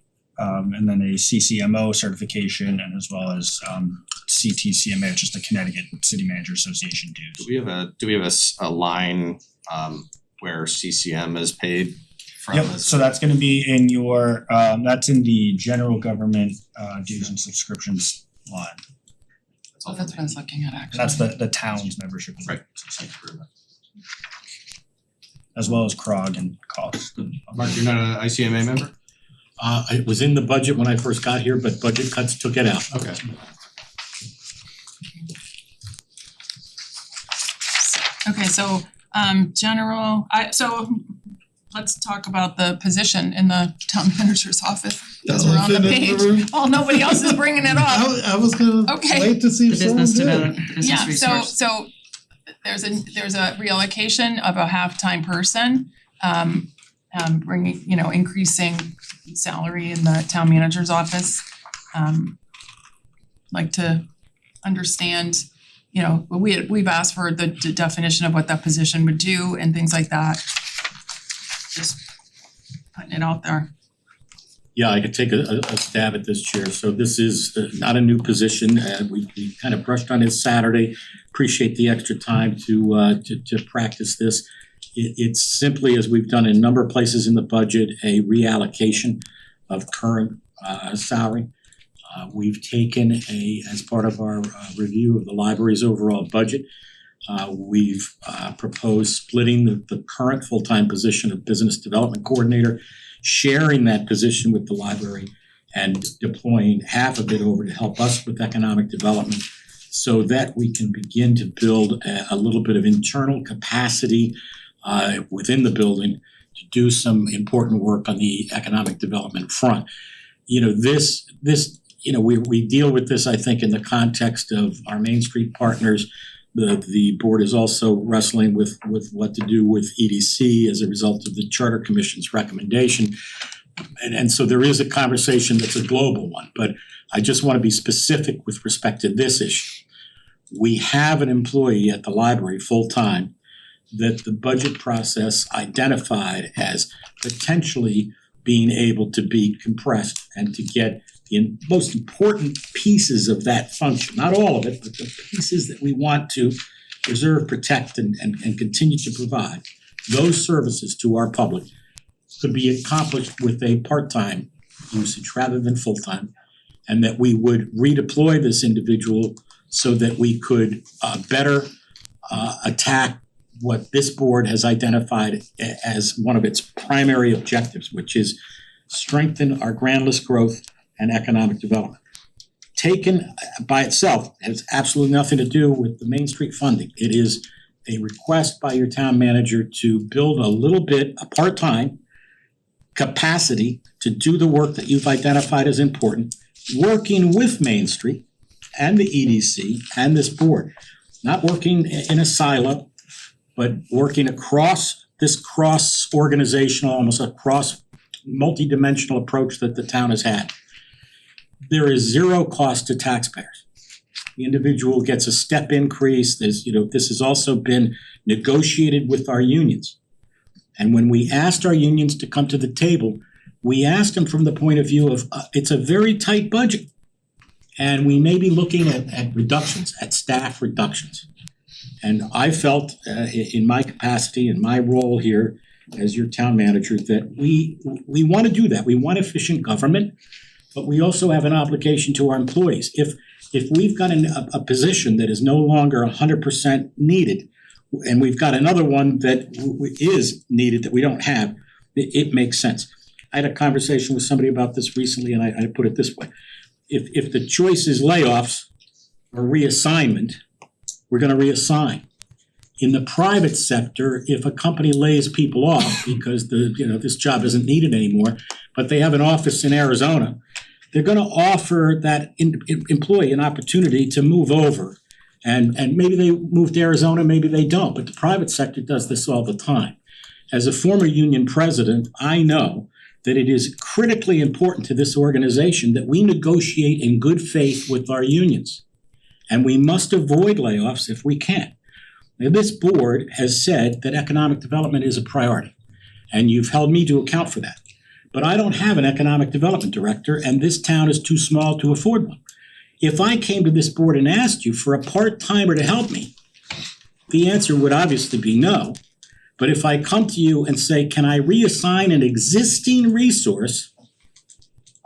then a CCMO certification, and as well as CTCMA, which is the Connecticut City Manager Association dues. Do we have a line where CCM is paid from? Yep, so that's gonna be in your that's in the general government dues and subscriptions line. Oh, that's what I was looking at actually. That's the town's membership. Right. as well as CROG and cost. Mark, you're not a ICMA member? It was in the budget when I first got here, but budget cuts took it out. Okay. Okay, so so let's talk about the position in the town manager's office. Because we're on the Elephant in the room. page. Oh, nobody else is bringing it up. I was gonna Okay. wait to see The if someone business did. development, business Yeah, resource. so there's a reallocation of a half-time person, bringing, increasing salary in the town manager's office. Like to understand, we've asked for the definition of what that position would do and things like that. Just putting it out there. Yeah, I could take a stab at this, Chair. So this is not a new position. We kind of brushed on it Saturday. Appreciate the extra time to practice this. It's simply, as we've done in a number of places in the budget, a reallocation of current salary. We've taken as part of our review of the library's overall budget, we've proposed splitting the current full-time position of business development coordinator, sharing that position with the library and deploying half of it over to help us with economic development so that we can begin to build a little bit of internal capacity within the building to do some important work on the economic development front. We deal with this, I think, in the context of our Main Street partners. The board is also wrestling with what to do with EDC as a result of the Charter Commission's recommendation. And so there is a conversation that's a global one, but I just want to be specific with respect to this issue. We have an employee at the library full-time that the budget process identified as potentially being able to be compressed and to get the most important pieces of that function, not all of it, but the pieces that we want to preserve, protect, and continue to provide, those services to our public could be accomplished with a part-time usage rather than full-time, and that we would redeploy this individual so that we could better attack what this board has identified as one of its primary objectives, which is strengthen our grand list growth and economic development. Taken by itself, it has absolutely nothing to do with the Main Street funding. It is a request by your town manager to build a little bit, a part-time capacity to do the work that you've identified as important, working with Main Street and the EDC and this board. Not working in a silo, but working across this cross-organizational, almost a cross-multidimensional approach that the town has had. There is zero cost to taxpayers. The individual gets a step increase. This has also been negotiated with our unions. And when we asked our unions to come to the table, we asked them from the point of view of it's a very tight budget. And we may be looking at reductions, at staff reductions. And I felt in my capacity, in my role here as your town manager, that we want to do that. We want efficient government, but we also have an obligation to our employees. If we've got a position that is no longer 100% needed, and we've got another one that is needed that we don't have, it makes sense. I had a conversation with somebody about this recently, and I put it this way. If the choice is layoffs or reassignment, we're gonna reassign. In the private sector, if a company lays people off because this job isn't needed anymore, but they have an office in Arizona, they're gonna offer that employee an opportunity to move over. And maybe they move to Arizona, maybe they don't, but the private sector does this all the time. As a former union president, I know that it is critically important to this organization that we negotiate in good faith with our unions. And we must avoid layoffs if we can. Now, this board has said that economic development is a priority, and you've held me to account for that. But I don't have an economic development director, and this town is too small to afford one. If I came to this board and asked you for a part-timer to help me, the answer would obviously be no. But if I come to you and say, can I reassign an existing resource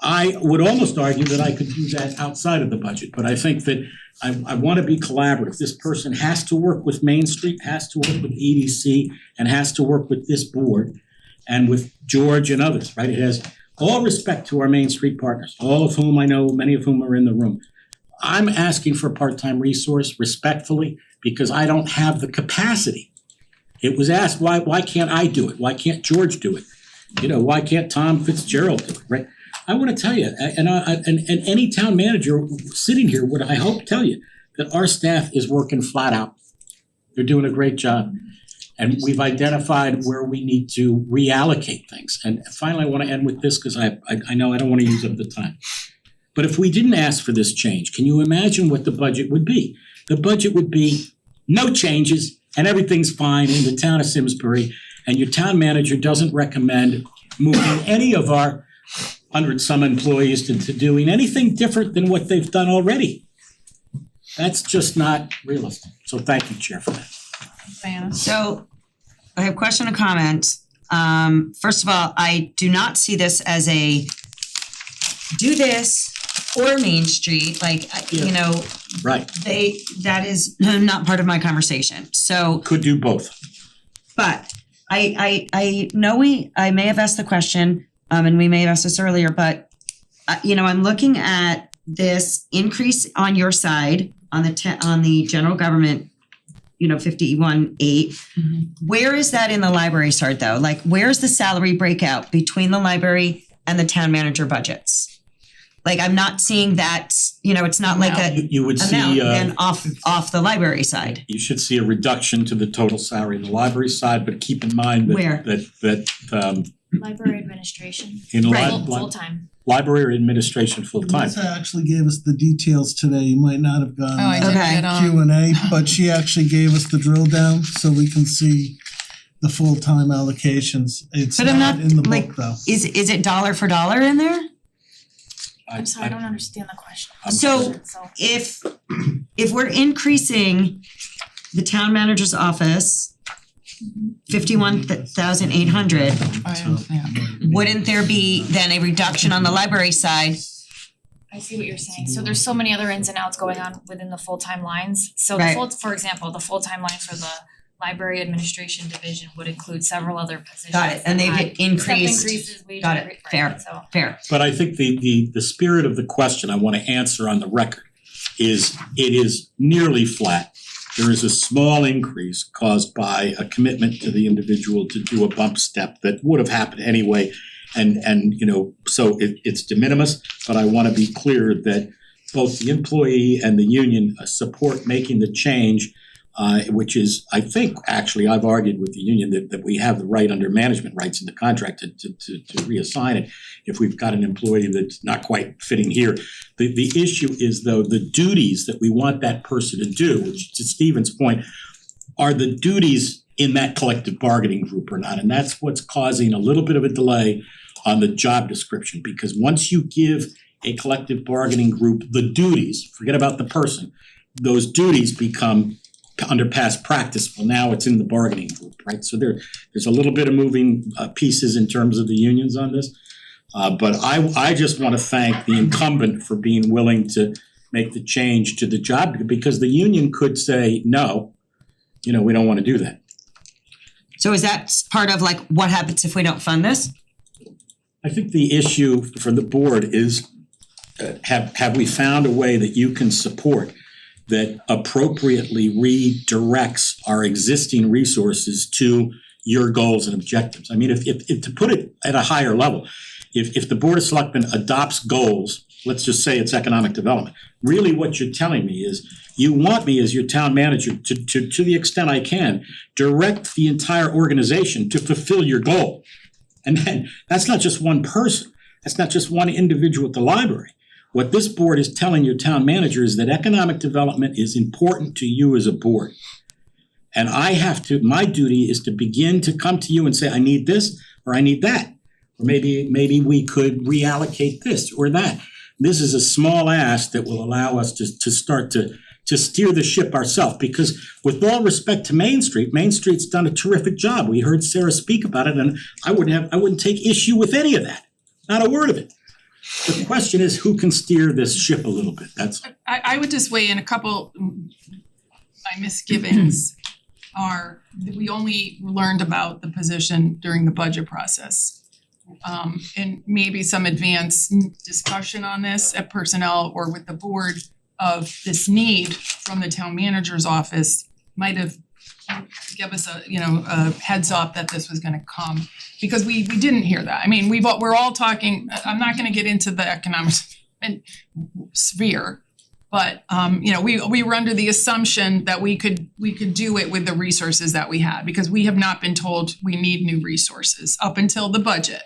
I would almost argue that I could do that outside of the budget, but I think that I wanna be collaborative. This person has to work with Main Street, has to work with EDC, and has to work with this board and with George and others, right? It has all respect to our Main Street partners, all of whom I know, many of whom are in the room. I'm asking for a part-time resource respectfully because I don't have the capacity. It was asked, why can't I do it? Why can't George do it? You know, why can't Tom Fitzgerald do it, right? I wanna tell you, and any town manager sitting here would, I hope, tell you that our staff is working flat out. They're doing a great job. And we've identified where we need to reallocate things. And finally, I wanna end with this, cause I know I don't wanna use up the time. But if we didn't ask for this change, can you imagine what the budget would be? The budget would be no changes and everything's fine in the town of Simsbury, and your town manager doesn't recommend moving any of our 100-some employees to doing anything different than what they've done already. That's just not realistic. So thank you, Chair, for that. Diana? So I have a question and comment. First of all, I do not see this as a do this or Main Street, like, you know, Right, that is not part of my conversation. So, could do both. but I know I may have asked the question, and we may have asked this earlier, but you know, I'm looking at this increase on your side on the general government, you know, 51.8. Where is that in the library side though? Like, where's the salary breakout between the library and the town manager budgets? Like, I'm not seeing that, you know, it's not like a You would amount see, then off the library side. you should see a reduction to the total salary in the library side, but keep in mind that Where? Library administration, in full-time. library administration full-time. Melissa actually gave us the details today. You might not have gone Oh, I did Okay. get on. Q&A, but she actually gave us the drill down so we can see the full-time allocations. It's But I'm not not, in the like, book though. Is it dollar for dollar in there? I'm sorry, I don't understand the question. So if we're increasing the town manager's office 51,800, wouldn't there be then a reduction on the library side? I see what you're saying. So there's so many other ins and outs going on within the full-time lines. So the Right. for example, the full-time line for the library administration division would include several other positions. Got it, and that they've had increased. Step increases, wage Got it, increase, fair. right, so. Fair. But I think the spirit of the question I wanna answer on the record is it is nearly flat. There is a small increase caused by a commitment to the individual to do a bump step that would have happened anyway. And you know, so it's de minimis, but I wanna be clear that both the employee and the union support making the change, which is, I think, actually, I've argued with the union that we have the right under management rights in the contract to reassign it if we've got an employee that's not quite fitting here. The issue is though, the duties that we want that person to do, which to Stephen's point, are the duties in that collective bargaining group or not, and that's what's causing a little bit of a delay on the job description, because once you give a collective bargaining group the duties, forget about the person, those duties become under past practice. Well, now it's in the bargaining group, right? So there's a little bit of moving pieces in terms of the unions on this. But I just wanna thank the incumbent for being willing to make the change to the job, because the union could say, no, you know, we don't wanna do that. So is that part of like what happens if we don't fund this? I think the issue for the board is, have we found a way that you can support that appropriately redirects our existing resources to your goals and objectives? I mean, if to put it at a higher level, if the Board of Selectmen adopts goals, let's just say it's economic development, really what you're telling me is you want me as your town manager to the extent I can, direct the entire organization to fulfill your goal. And then that's not just one person, that's not just one individual at the library. What this board is telling your town manager is that economic development is important to you as a board. And my duty is to begin to come to you and say, I need this, or I need that. Or maybe we could reallocate this or that. This is a small ask that will allow us to start to steer the ship ourselves, because with all respect to Main Street's done a terrific job. We heard Sarah speak about it, and I wouldn't take issue with any of that, not a word of it. The question is, who can steer this ship a little bit? That's I would just weigh in a couple, my misgivings are that we only learned about the position during the budget process. And maybe some advanced discussion on this at personnel or with the board of this need from the town manager's office might have give us a heads up that this was gonna come, because we didn't hear that. I mean, we're all talking, I'm not gonna get into the economic sphere, but we were under the assumption that we could do it with the resources that we had, because we have not been told we need new resources up until the budget.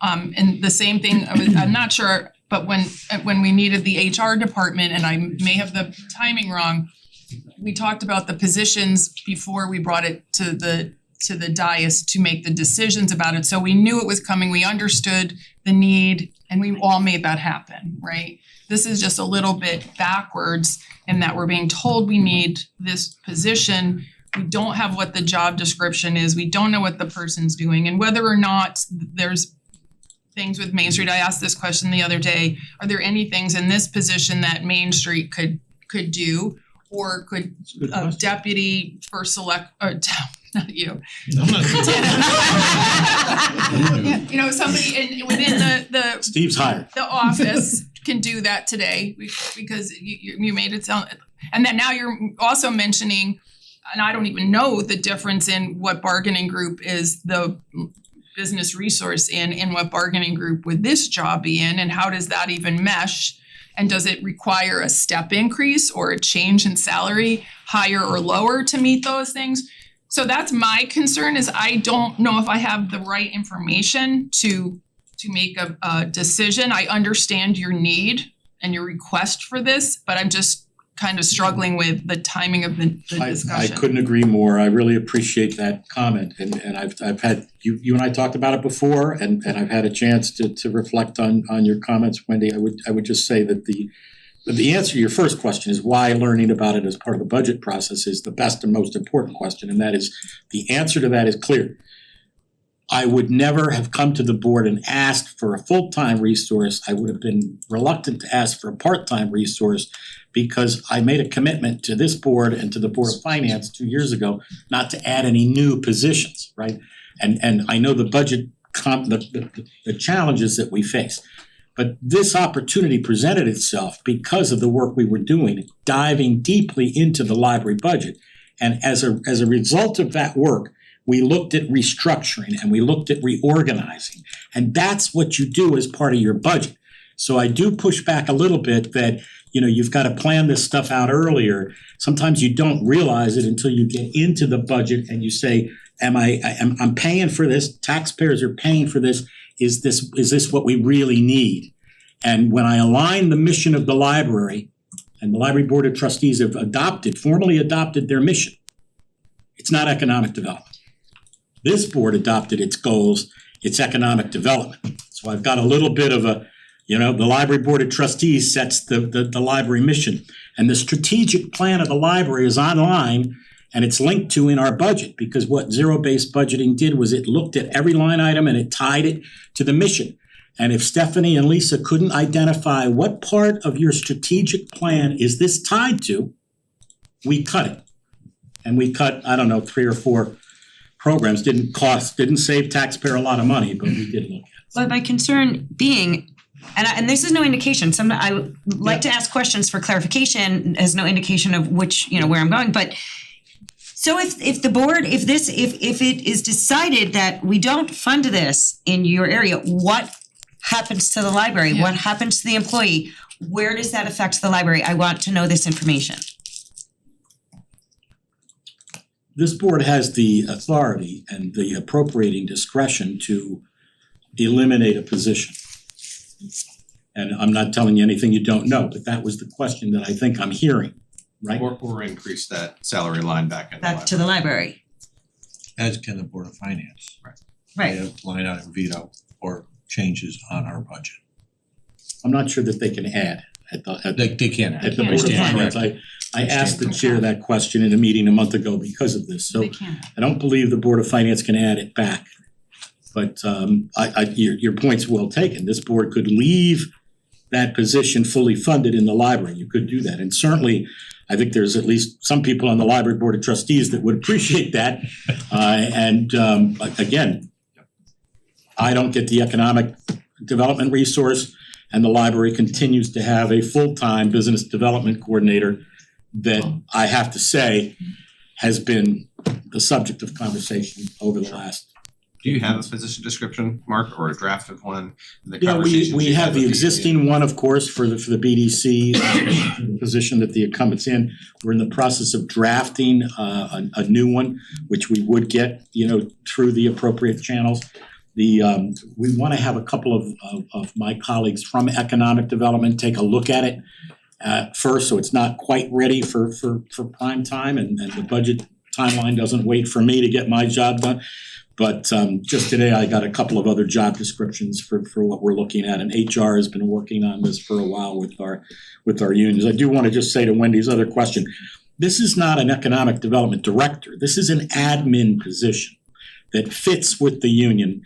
And the same thing, I'm not sure, but when we needed the HR department, and I may have the timing wrong, we talked about the positions before we brought it to the dais to make the decisions about it. So we knew it was coming, we understood the need, and we all made that happen, right? This is just a little bit backwards in that we're being told we need this position. We don't have what the job description is, we don't know what the person's doing, and whether or not there's things with Main Street. I asked this question the other day, are there any things in this position that Main Street could do? Or could a deputy for not you. Somebody within the Steve's hired. The office can do that today, because you made it sound, and then now you're also mentioning, and I don't even know the difference in what bargaining group is the business resource in, and what bargaining group would this job be in, and how does that even mesh? And does it require a step increase or a change in salary, higher or lower, to meet those things? So that's my concern, is I don't know if I have the right information to make a decision. I understand your need and your request for this, but I'm just kind of struggling with the timing of the discussion. I couldn't agree more. I really appreciate that comment, and I've had you and I talked about it before, and I've had a chance to reflect on your comments, Wendy. I would just say that the answer to your first question is why learning about it as part of the budget process is the best and most important question, and that is, the answer to that is clear. I would never have come to the board and asked for a full-time resource. I would have been reluctant to ask for a part-time resource, because I made a commitment to this board and to the Board of Finance 2 years ago not to add any new positions, right? And I know the budget the challenges that we face. But this opportunity presented itself because of the work we were doing, diving deeply into the library budget. And as a result of that work, we looked at restructuring and we looked at reorganizing. And that's what you do as part of your budget. So I do push back a little bit that, you've got to plan this stuff out earlier. Sometimes you don't realize it until you get into the budget and you say, I'm paying for this, taxpayers are paying for this, is this what we really need? And when I align the mission of the library, and the Library Board of Trustees have formally adopted their mission, it's not economic development. This board adopted its goals, it's economic development. So I've got a little bit of the Library Board of Trustees sets the library mission. And the strategic plan of the library is online, and it's linked to in our budget, because what zero-based budgeting did was it looked at every line item and it tied it to the mission. And if Stephanie and Lisa couldn't identify what part of your strategic plan is this tied to, we cut it. And we cut, 3 or 4 programs, didn't save taxpayer a lot of money, but we did look at it. But my concern being, and this is no indication, I would like to ask questions for clarification as no indication of which, where I'm going, but so if the board, if it is decided that we don't fund this in your area, what happens to the library? Yeah. What happens to the employee? Where does that affect the library? I want to know this information. This board has the authority and the appropriating discretion to eliminate a position. And I'm not telling you anything you don't know, but that was the question that I think I'm hearing, right? Or increase that salary line back in the Back to the library. As can the Board of Finance. Right. They have line item veto or changes on our budget. I'm not sure that they can add at the They can't. at the Board of Finance. I asked the chair that question in a meeting a month ago because of this, so They can't. I don't believe the Board of Finance can add it back. But your point's well taken. This board could leave that position fully funded in the library. You could do that. And certainly, I think there's at least some people on the library board of trustees that would appreciate that. Again, I don't get the economic development resource, and the library continues to have a full-time business development coordinator that I have to say has been the subject of conversation over the last. Do you have a position description, Mark, or a draft of one? The Yeah, conversations we you had have the with existing one, of course, for the BDC position that the incumbent's in. We're in the process of drafting a new one, which we would get, through the appropriate channels. We wanna have a couple of my colleagues from economic development take a look at it first, so it's not quite ready for prime time, and the budget timeline doesn't wait for me to get my job done. But just today, I got a couple of other job descriptions for what we're looking at, and HR has been working on this for a while with our unions. I do want to just say to Wendy's other question, this is not an economic development director. This is an admin position that fits with the union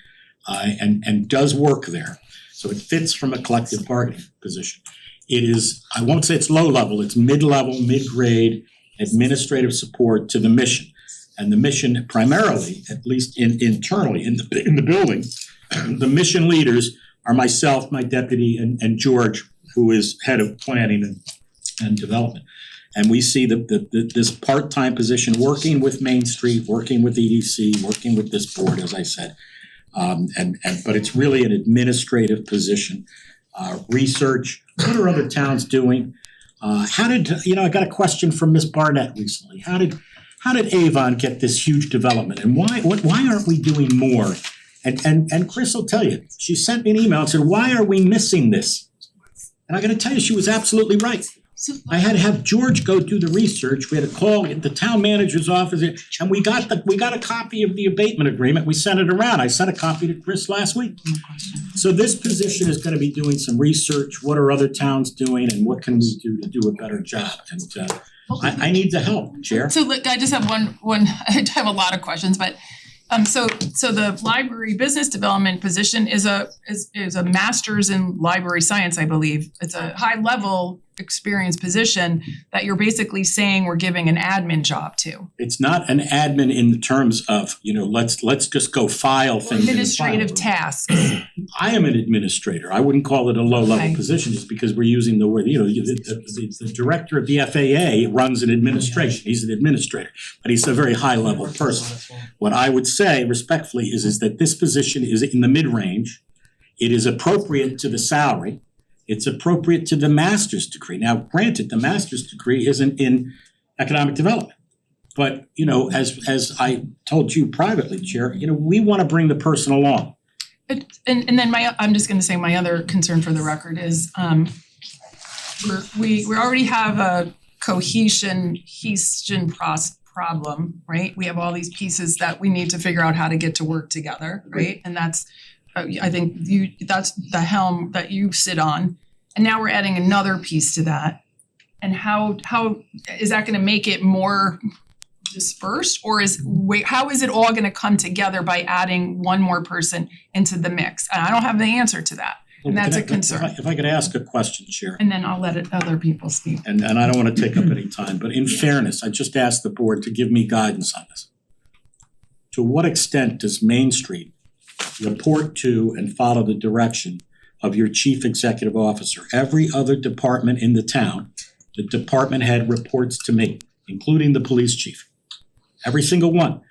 and does work there. So it fits from a collective bargaining position. It is, I won't say it's low level, it's mid-level, mid-grade administrative support to the mission. And the mission primarily, at least internally in the building, the mission leaders are myself, my deputy, and George, who is head of planning and development. And we see this part-time position working with Main Street, working with EDC, working with this board, as I said. But it's really an administrative position. Research, what are other towns doing? I got a question from Ms. Barnett recently. How did Avon get this huge development, and why aren't we doing more? And Chris will tell you, she sent me an email and said, why are we missing this? And I gotta tell you, she was absolutely right. I had to have George go do the research. We had to call the town manager's office, and we got a copy of the abatement agreement. We sent it around. I sent a copy to Chris last week. So this position is gonna be doing some research. What are other towns doing, and what can we do to do a better job? And I need the help, Chair. So look, I just have one, I have a lot of questions, but so the library business development position is a master's in library science, I believe. It's a high level experience position that you're basically saying we're giving an admin job to. It's not an admin in the terms of, let's just go file things in a file. Administrative tasks. I am an administrator. I wouldn't call it a low level Okay. position just because we're using the word, the director of the FAA runs an administration. He's an administrator, but he's a very high level person. What I would say respectfully is that this position is in the mid-range. It is appropriate to the salary. It's appropriate to the master's degree. Now, granted, the master's degree isn't in economic development. But, as I told you privately, Chair, we want to bring the person along. And then I'm just gonna say my other concern for the record is we already have a cohesion problem, right? We have all these pieces that we need to figure out how to get to work together, right? And that's I think that's the helm that you sit on. And now we're adding another piece to that. And how is that gonna make it more dispersed, or how is it all gonna come together by adding one more person into the mix? And I don't have the answer to that, and that's a concern. If I could ask a question, Chair. And then I'll let other people speak. And I don't want to take up any time, but in fairness, I just asked the board to give me guidance on this. To what extent does Main Street report to and follow the direction of your chief executive officer? Every other department in the town, the department head reports to me, including the police chief. Every single one.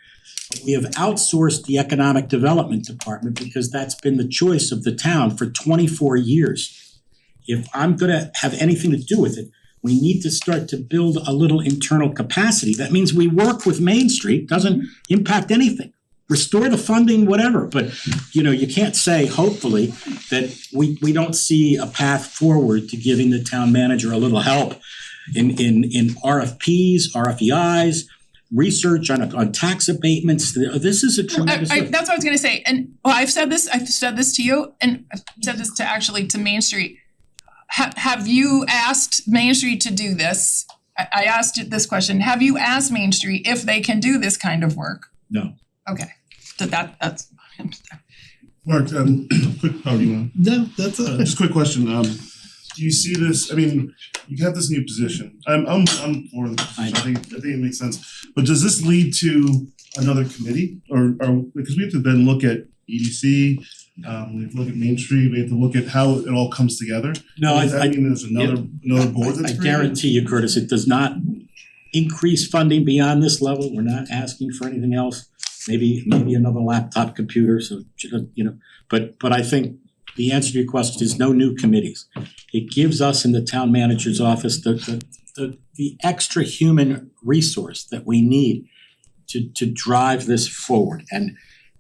We have outsourced the economic development department because that's been the choice of the town for 24 years. If I'm gonna have anything to do with it, we need to start to build a little internal capacity. That means we work with Main Street, doesn't impact anything. Restore the funding, whatever, but you can't say, hopefully, that we don't see a path forward to giving the town manager a little help in RFPs, RFEIs, research on tax abatements. This is a tremendous. That's what I was gonna say, and I've said this to you, and I've said this to Main Street. Have you asked Main Street to do this? I asked it this question, have you asked Main Street if they can do this kind of work? No. Okay, so that's Mark, quick, oh, you want? No, that's Just a quick question, do you see this, I mean, you have this new position, I'm for the position, I think it makes sense. But does this lead to another committee, or because we have to then look at EDC, we have to look at Main Street, we have to look at how it all comes together? No, Does that mean there's another board that's I created? guarantee you, Curtis, it does not increase funding beyond this level. We're not asking for anything else. Maybe another laptop computer, so you know, but I think the answer to your question is no new committees. It gives us in the town manager's office the extra human resource that we need to drive this forward. And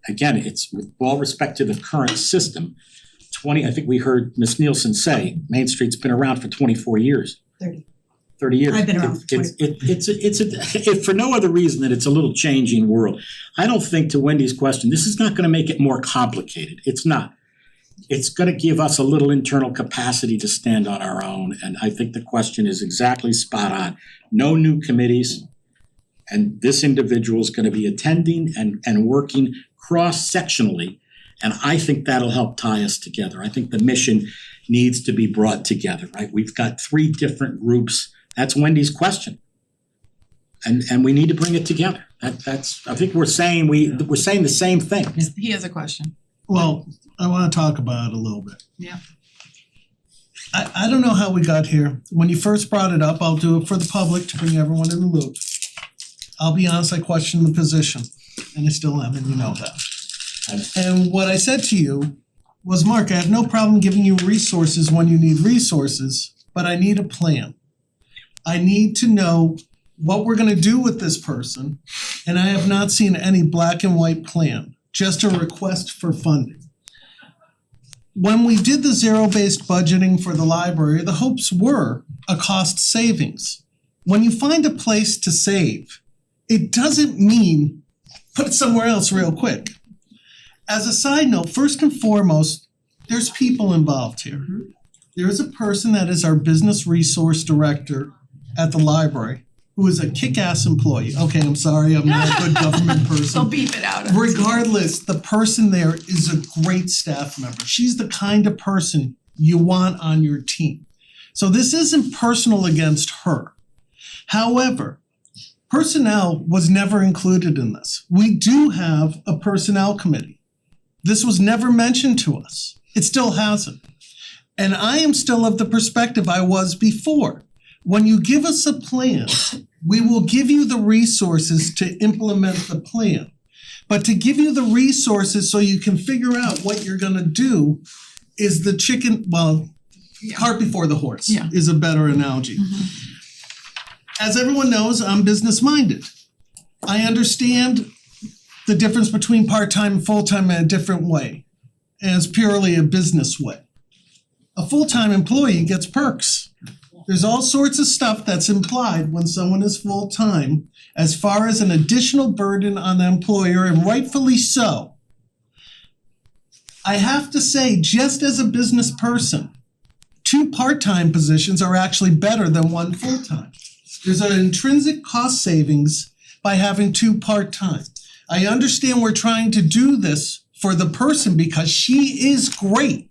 again, it's with all respect to the current system, I think we heard Ms. Nielsen say, Main Street's been around for 24 years. 30 years. I've been around for 20. It's for no other reason than it's a little changing world. I don't think, to Wendy's question, this is not gonna make it more complicated. It's not. It's gonna give us a little internal capacity to stand on our own, and I think the question is exactly spot on. No new committees, and this individual is gonna be attending and working cross-sectionally, and I think that'll help tie us together. I think the mission needs to be brought together, right? We've got 3 different groups. That's Wendy's question. And we need to bring it together. That's I think we're saying the same thing. He has a question. Well, I wanna talk about it a little bit. Yeah. I don't know how we got here. When you first brought it up, I'll do it for the public to bring everyone in the loop. I'll be honest, I questioned the position, and I still am, and you know that. And what I said to you was, Mark, I have no problem giving you resources when you need resources, but I need a plan. I need to know what we're gonna do with this person, and I have not seen any black and white plan, just a request for funding. When we did the zero-based budgeting for the library, the hopes were a cost savings. When you find a place to save, it doesn't mean put it somewhere else real quick. As a side note, first and foremost, there's people involved here. There is a person that is our business resource director at the library who is a kick-ass employee. Okay, I'm sorry, I'm not a good government person. They'll beep it out. Regardless, the person there is a great staff member. She's the kind of person you want on your team. So this isn't personal against her. However, personnel was never included in this. We do have a personnel committee. This was never mentioned to us. It still hasn't. And I am still of the perspective I was before. When you give us a plan, we will give you the resources to implement the plan. But to give you the resources so you can figure out what you're gonna do is the cart before the horse is a better analogy. As everyone knows, I'm business minded. I understand the difference between part-time and full-time in a different way, and it's purely a business way. A full-time employee gets perks. There's all sorts of stuff that's implied when someone is full-time as far as an additional burden on the employer, and rightfully so. I have to say, just as a business person, 2 part-time positions are actually better than 1 full-time. There's an intrinsic cost savings by having 2 part-time. I understand we're trying to do this for the person because she is great.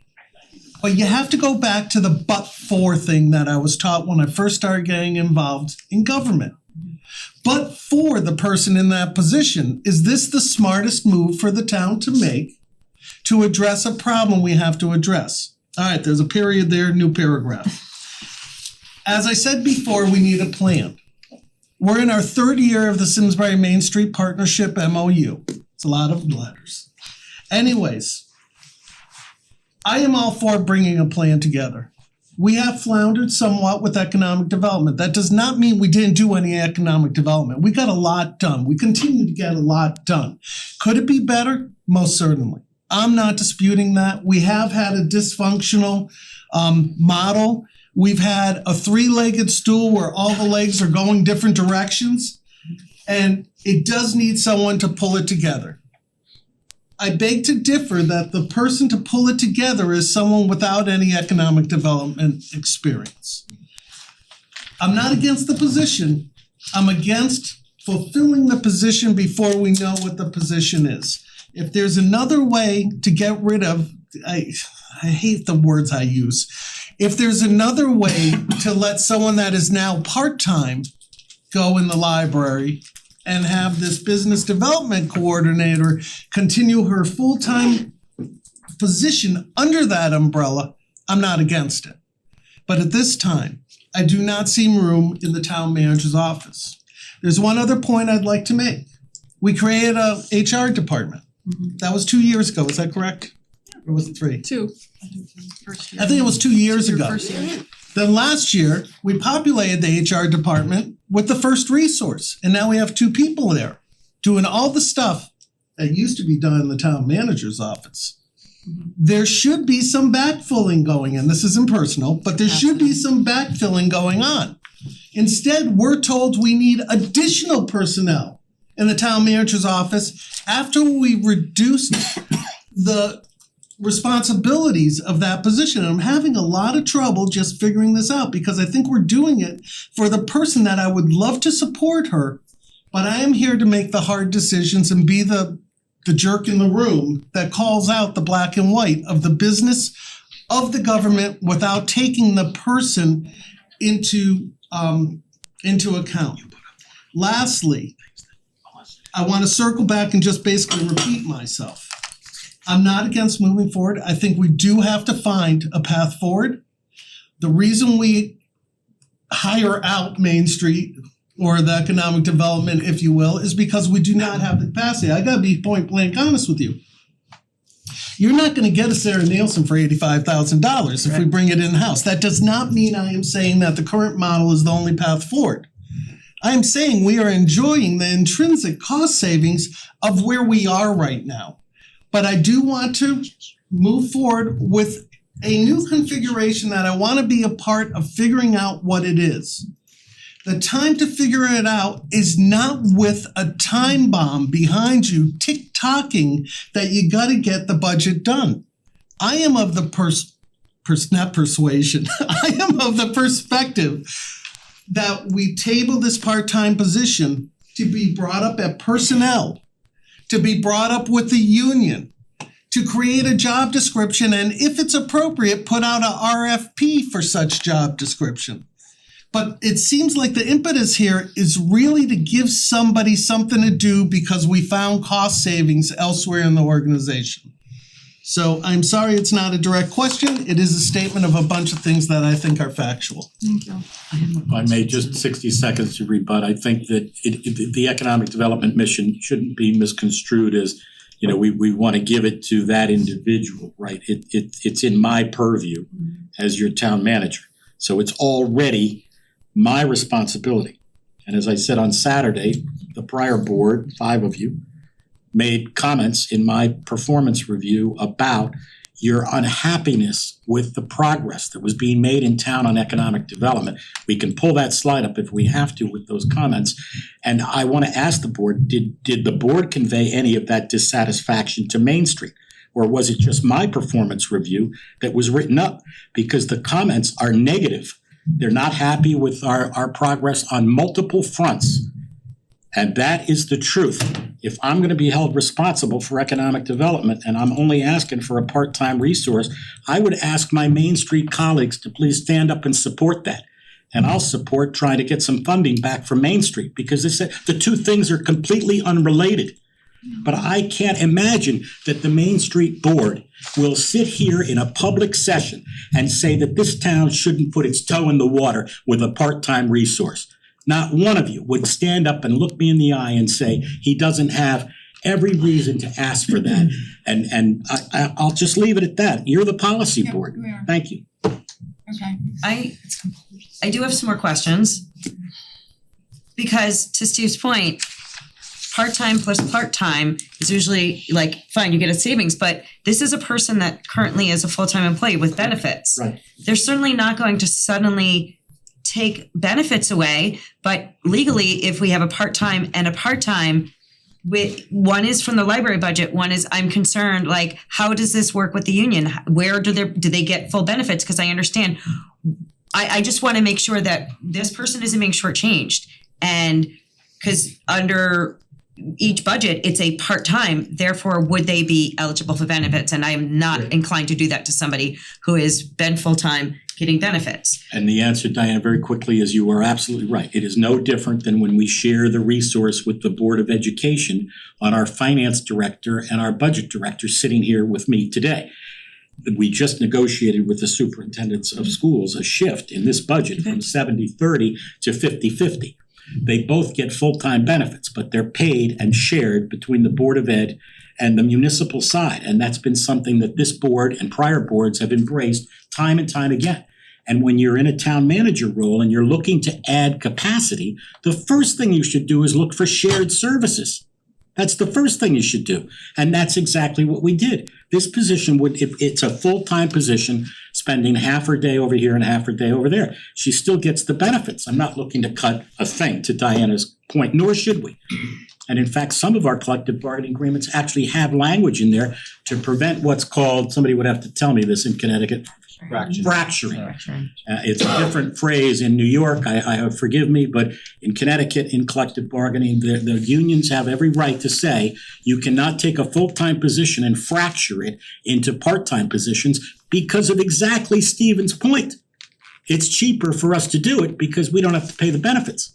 But you have to go back to the but-for thing that I was taught when I first started getting involved in government. But for the person in that position, is this the smartest move for the town to make to address a problem we have to address? All right, there's a period there, new paragraph. As I said before, we need a plan. We're in our 3rd year of the Simsbury Main Street Partnership MOU. It's a lot of letters. Anyways, I am all for bringing a plan together. We have floundered somewhat with economic development. That does not mean we didn't do any economic development. We got a lot done. We continue to get a lot done. Could it be better? Most certainly. I'm not disputing that. We have had a dysfunctional model. We've had a 3-legged stool where all the legs are going different directions, and it does need someone to pull it together. I beg to differ that the person to pull it together is someone without any economic development experience. I'm not against the position. I'm against fulfilling the position before we know what the position is. If there's another way to get rid of, I hate the words I use. If there's another way to let someone that is now part-time go in the library and have this business development coordinator continue her full-time position under that umbrella, I'm not against it. But at this time, I do not see room in the town manager's office. There's one other point I'd like to make. We created a HR department. That was 2 years ago, is that correct? Or was it 3? 2. I think it was 2 years ago. Then last year, we populated the HR department with the first resource, and now we have 2 people there doing all the stuff that used to be done in the town manager's office. There should be some backfilling going in. This isn't personal, but there should be some backfilling going on. Instead, we're told we need additional personnel in the town manager's office after we reduced the responsibilities of that position. And I'm having a lot of trouble just figuring this out because I think we're doing it for the person that I would love to support her, but I am here to make the hard decisions and be the jerk in the room that calls out the black and white of the business of the government without taking the person into account. Lastly, I want to circle back and just basically repeat myself. I'm not against moving forward. I think we do have to find a path forward. The reason we hire out Main Street or the economic development, if you will, is because we do not have the capacity. I gotta be point blank honest with you. You're not gonna get a Sarah Nielsen for $85,000 if we bring it in-house. That does not mean I am saying that the current model is the only path forward. I am saying we are enjoying the intrinsic cost savings of where we are right now. But I do want to move forward with a new configuration that I want to be a part of figuring out what it is. The time to figure it out is not with a time bomb behind you tick-tocking that you gotta get the budget done. I am of the not persuasion, I am of the perspective that we table this part-time position to be brought up at personnel, to be brought up with the union, to create a job description, and if it's appropriate, put out a RFP for such job description. But it seems like the impetus here is really to give somebody something to do because we found cost savings elsewhere in the organization. So I'm sorry it's not a direct question, it is a statement of a bunch of things that I think are factual. Thank you. If I may, just 60 seconds to rebut, I think that the economic development mission shouldn't be misconstrued as, you know, we wanna give it to that individual, right? It's in my purview as your town manager. So it's already my responsibility. And as I said on Saturday, the prior board, 5 of you, made comments in my performance review about your unhappiness with the progress that was being made in town on economic development. We can pull that slide up if we have to with those comments. And I want to ask the board, did the board convey any of that dissatisfaction to Main Street? Or was it just my performance review that was written up? Because the comments are negative. They're not happy with our progress on multiple fronts. And that is the truth. If I'm gonna be held responsible for economic development and I'm only asking for a part-time resource, I would ask my Main Street colleagues to please stand up and support that. And I'll support trying to get some funding back from Main Street because the two things are completely unrelated. But I can't imagine that the Main Street Board will sit here in a public session and say that this town shouldn't put its toe in the water with a part-time resource. Not one of you would stand up and look me in the eye and say he doesn't have every reason to ask for that. And I'll just leave it at that. You're the policy board. we are. Thank you. Okay. I do have some more questions. Because to Steve's point, part-time plus part-time is usually like, fine, you get a savings, but this is a person that currently is a full-time employee with benefits. Right. They're certainly not going to suddenly take benefits away, but legally, if we have a part-time and a part-time, one is from the library budget, one is, I'm concerned, like, how does this work with the union? Where do they get full benefits? Cause I understand, I just wanna make sure that this person isn't being shortchanged. And cause under each budget, it's a part-time, therefore would they be eligible for benefits? And I am not inclined to do that to somebody who has been full-time getting benefits. And the answer, Diana, very quickly is you are absolutely right. It is no different than when we share the resource with the Board of Education on our finance director and our budget director sitting here with me today. We just negotiated with the superintendents of schools a shift in this budget from 70-30 to 50-50. They both get full-time benefits, but they're paid and shared between the Board of Ed and the municipal side. And that's been something that this board and prior boards have embraced time and time again. And when you're in a town manager role and you're looking to add capacity, the first thing you should do is look for shared services. That's the first thing you should do. And that's exactly what we did. This position would, if it's a full-time position, spending half her day over here and half her day over there. She still gets the benefits. I'm not looking to cut a thing, to Diana's point, nor should we. And in fact, some of our collective bargaining agreements actually have language in there to prevent what's called, somebody would have to tell me this in Connecticut, fracturing. It's a different phrase in New York, I forgive me, but in Connecticut, in collective bargaining, the unions have every right to say you cannot take a full-time position and fracture it into part-time positions because of exactly Stephen's point. It's cheaper for us to do it because we don't have to pay the benefits.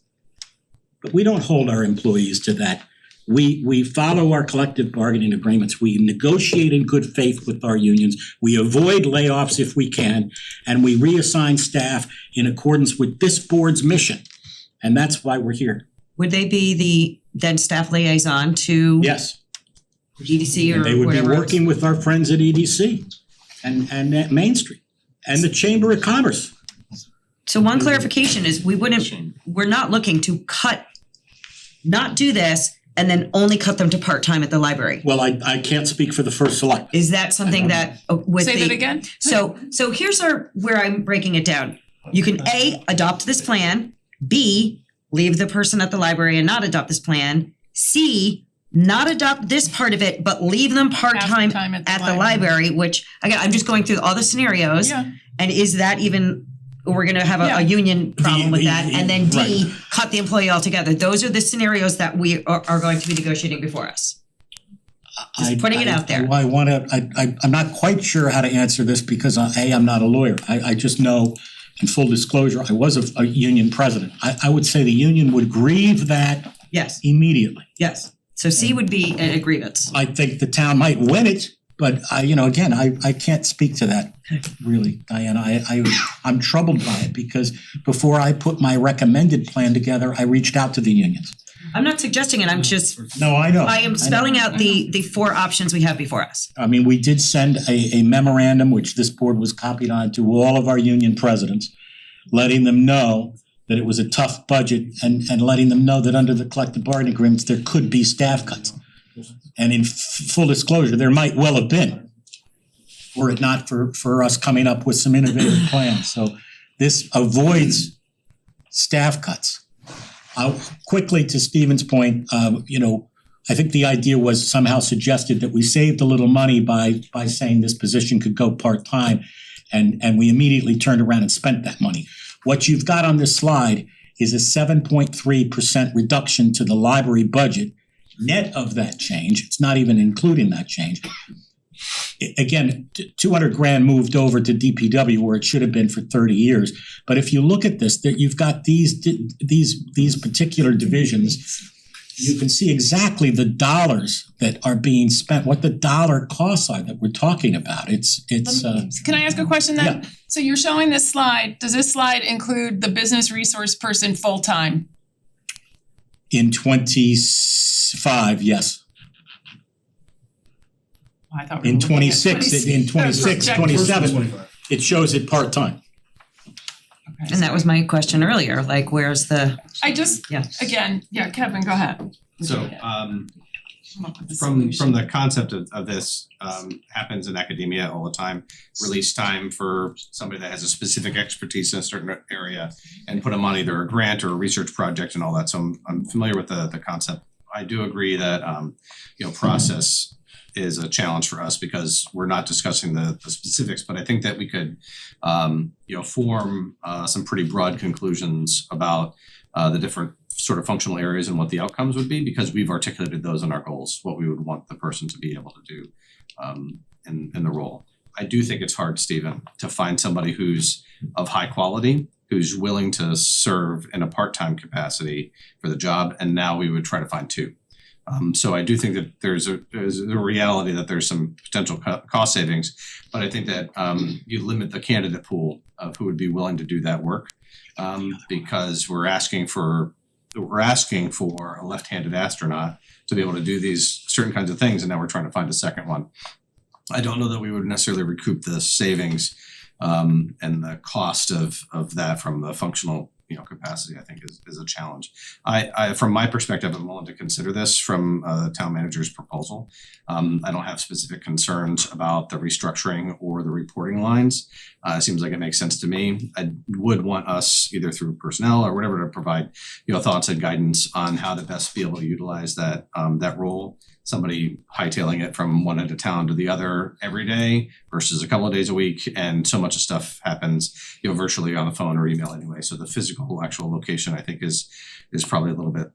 But we don't hold our employees to that. We follow our collective bargaining agreements. We negotiate in good faith with our unions. We avoid layoffs if we can, and we reassign staff in accordance with this board's mission. And that's why we're here. Would they be the then staff liaison to Yes. EDC or And they would be whatever else? working with our friends at EDC and at Main Street and the Chamber of Commerce. So one clarification is we're not looking to not do this and then only cut them to part-time at the library. Well, I can't speak for the first select. Is that something that with Say that again? So here's where I'm breaking it down. You can A, adopt this plan, B, leave the person at the library and not adopt this plan, C, not adopt this part of it, but leave them part-time Half-time at the library, which again, I'm just going through all the scenarios. Yeah. And is that even, we're gonna have a union problem with that, and then D, cut the employee altogether. Those are the scenarios that we are going to be negotiating before us. Just putting it out there. I'm not quite sure how to answer this because I'm not a lawyer. I just know, in full disclosure, I was a union president. I would say the union would grieve that immediately. Yes. So C would be a grievance. I think the town might win it, but I can't speak to that really, Diana. I'm troubled by it because before I put my recommended plan together, I reached out to the unions. I'm not suggesting it, I'm just. No, I know. I am spelling out the four options we have before us. I mean, we did send a memorandum, which this board was copied on, to all of our union presidents, letting them know that it was a tough budget and letting them know that under the collective bargaining agreements, there could be staff cuts. And in full disclosure, there might well have been, were it not for us coming up with some innovative plans. So this avoids staff cuts. Quickly to Stephen's point, I think the idea was somehow suggested that we saved a little money by saying this position could go part-time, and we immediately turned around and spent that money. What you've got on this slide is a 7.3% reduction to the library budget. Net of that change, it's not even including that change. Again, 200 grand moved over to DPW where it should have been for 30 years. But if you look at this, that you've got these particular divisions, you can see exactly the dollars that are being spent, what the dollar costs are that we're talking about. Can I ask a question then? Yeah. So you're showing this slide, does this slide include the business resource person full-time? In 25, yes. I thought we were In looking at 26, 27, it shows it part-time. Okay, And that was my question earlier, like where's the, Kevin, go ahead. So from the concept of this happens in academia all the time. Release time for somebody that has a specific expertise in a certain area and put them on either a grant or a research project and all that. So I'm familiar with the concept. I do agree that process is a challenge for us because we're not discussing the specifics, but I think that we could form some pretty broad conclusions about the different sort of functional areas and what the outcomes would be, because we've articulated those in our goals, what we would want the person to be able to do in the role. I do think it's hard, Stephen, to find somebody who's of high quality, who's willing to serve in a part-time capacity for the job, and now we would try to find two. So I do think that there's a reality that there's some potential cost savings, but I think that you limit the candidate pool of who would be willing to do that work, because we're asking for a left-handed astronaut to be able to do these certain kinds of things, and now we're trying to find a second one. I don't know that we would necessarily recoup the savings and the cost of that from the functional, capacity, I think is a challenge. I from my perspective, I'm willing to consider this from the town manager's proposal. I don't have specific concerns about the restructuring or the reporting lines. It seems like it makes sense to me. I would want us either through personnel or whatever to provide, thoughts and guidance on how to best be able to utilize that role. Somebody hightailing it from one end of town to the other every day versus a couple of days a week, and so much of stuff happens, virtually on the phone or email anyway. So the physical actual location, I think, is probably a little bit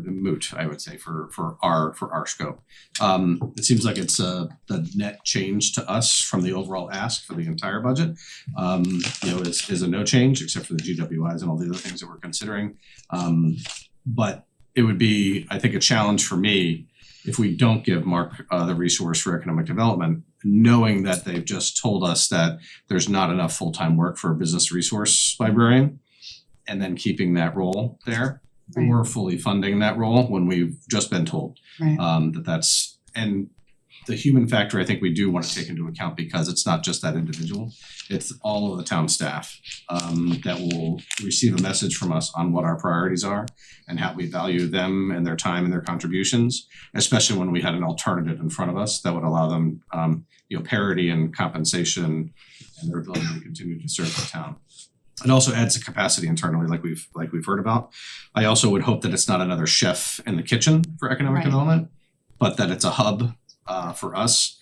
moot, I would say, for our scope. It seems like it's the net change to us from the overall ask for the entire budget. Is a no change except for the GWIs and all the other things that we're considering. But it would be, I think, a challenge for me if we don't give Mark the resource for economic development, knowing that they've just told us that there's not enough full-time work for a business resource librarian, and then keeping that role there, or fully funding that role when we've just been told that's, and the human factor I think we do want to take into account, because it's not just that individual, it's all of the town staff that will receive a message from us on what our priorities are and how we value them and their time and their contributions, especially when we had an alternative in front of us that would allow them parity and compensation and their ability to continue to serve the town. It also adds a capacity internally, like we've heard about. I also would hope that it's not another chef in the kitchen for economic development, but that it's a hub for us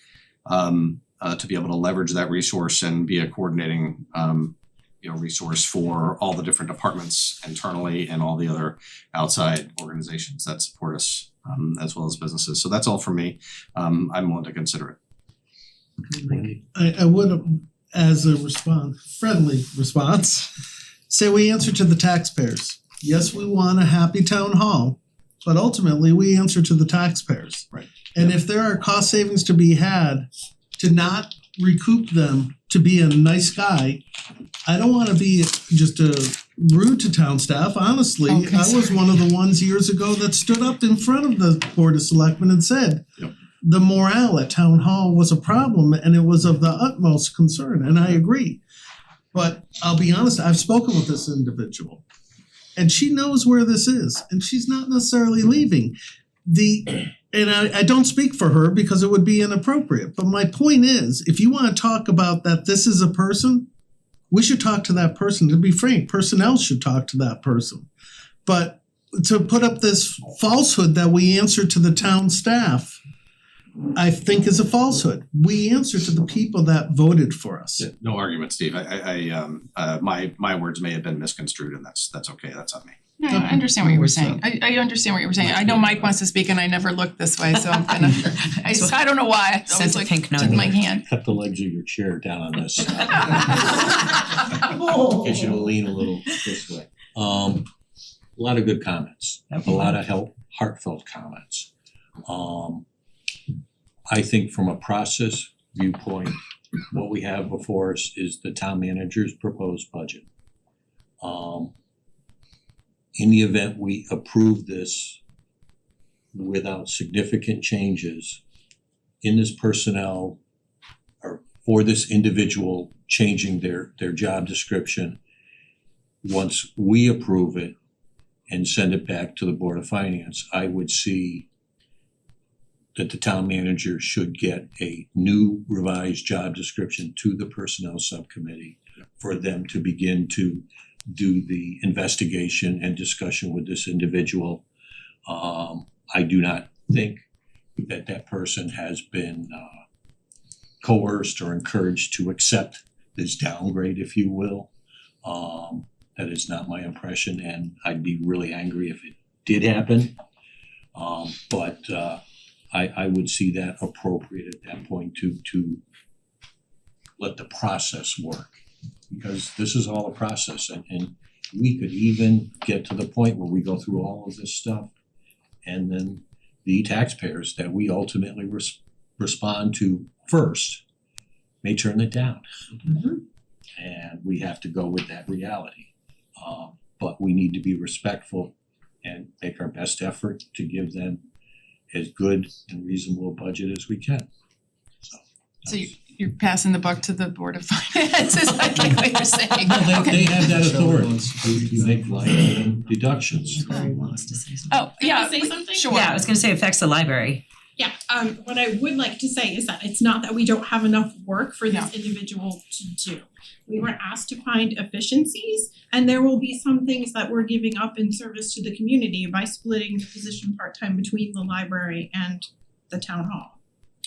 to be able to leverage that resource and be a coordinating resource for all the different departments internally and all the other outside organizations that support us, as well as businesses. So that's all for me. I'm willing to consider it. I would, as a friendly response, say we answer to the taxpayers. Yes, we want a happy town hall, but ultimately we answer to the taxpayers. Right. And if there are cost savings to be had, to not recoup them, to be a nice guy, I don't wanna be just rude to town staff, honestly. Okay, I was one of the ones years ago that stood up in front of the Board of Selectmen and said, the morale at town hall was a problem and it was of the utmost concern, and I agree. But I'll be honest, I've spoken with this individual and she knows where this is and she's not necessarily leaving. And I don't speak for her because it would be inappropriate, but my point is, if you wanna talk about that this is a person, we should talk to that person. To be frank, personnel should talk to that person. But to put up this falsehood that we answer to the town staff, I think is a falsehood. We answer to the people that voted for us. No argument, Steve. My words may have been misconstrued, and that's okay. That's on me. No, I understand what you were saying. I understand what you were saying. I know Mike wants to speak and I never looked this way, so I'm gonna, I don't know why. I was like, pink took my hand. Cut the legs of your chair down on this. Get you to lean a little this way. A lot of good comments, a lot of heartfelt comments. I think from a process viewpoint, what we have before us is the town manager's proposed budget. In the event we approve this without significant changes in this personnel or for this individual changing their job description, once we approve it and send it back to the Board of Finance, I would see that the town manager should get a new revised job description to the personnel subcommittee for them to begin to do the investigation and discussion with this individual. I do not think that person has been coerced or encouraged to accept this downgrade, if you will. That is not my impression, and I'd be really angry if it did happen. But I would see that appropriate at that point to let the process work. Because this is all a process, and we could even get to the point where we go through all of this stuff, and then the taxpayers that we ultimately respond to first may turn it down. And we have to go with that reality. But we need to be respectful and make our best effort to give them as good and reasonable a budget as we can. So you're passing the buck to the Board of Finance, is like what you're saying. No, they have that authority to make line item deductions. Oh, yeah, Can I say something? sure. Yeah, I was gonna say affects the library. Yeah, what I would like to say is that it's not that we don't have enough work for this individual to do. We were asked to find efficiencies, and there will be some things that we're giving up in service to the community by splitting the position part-time between the library and the town hall.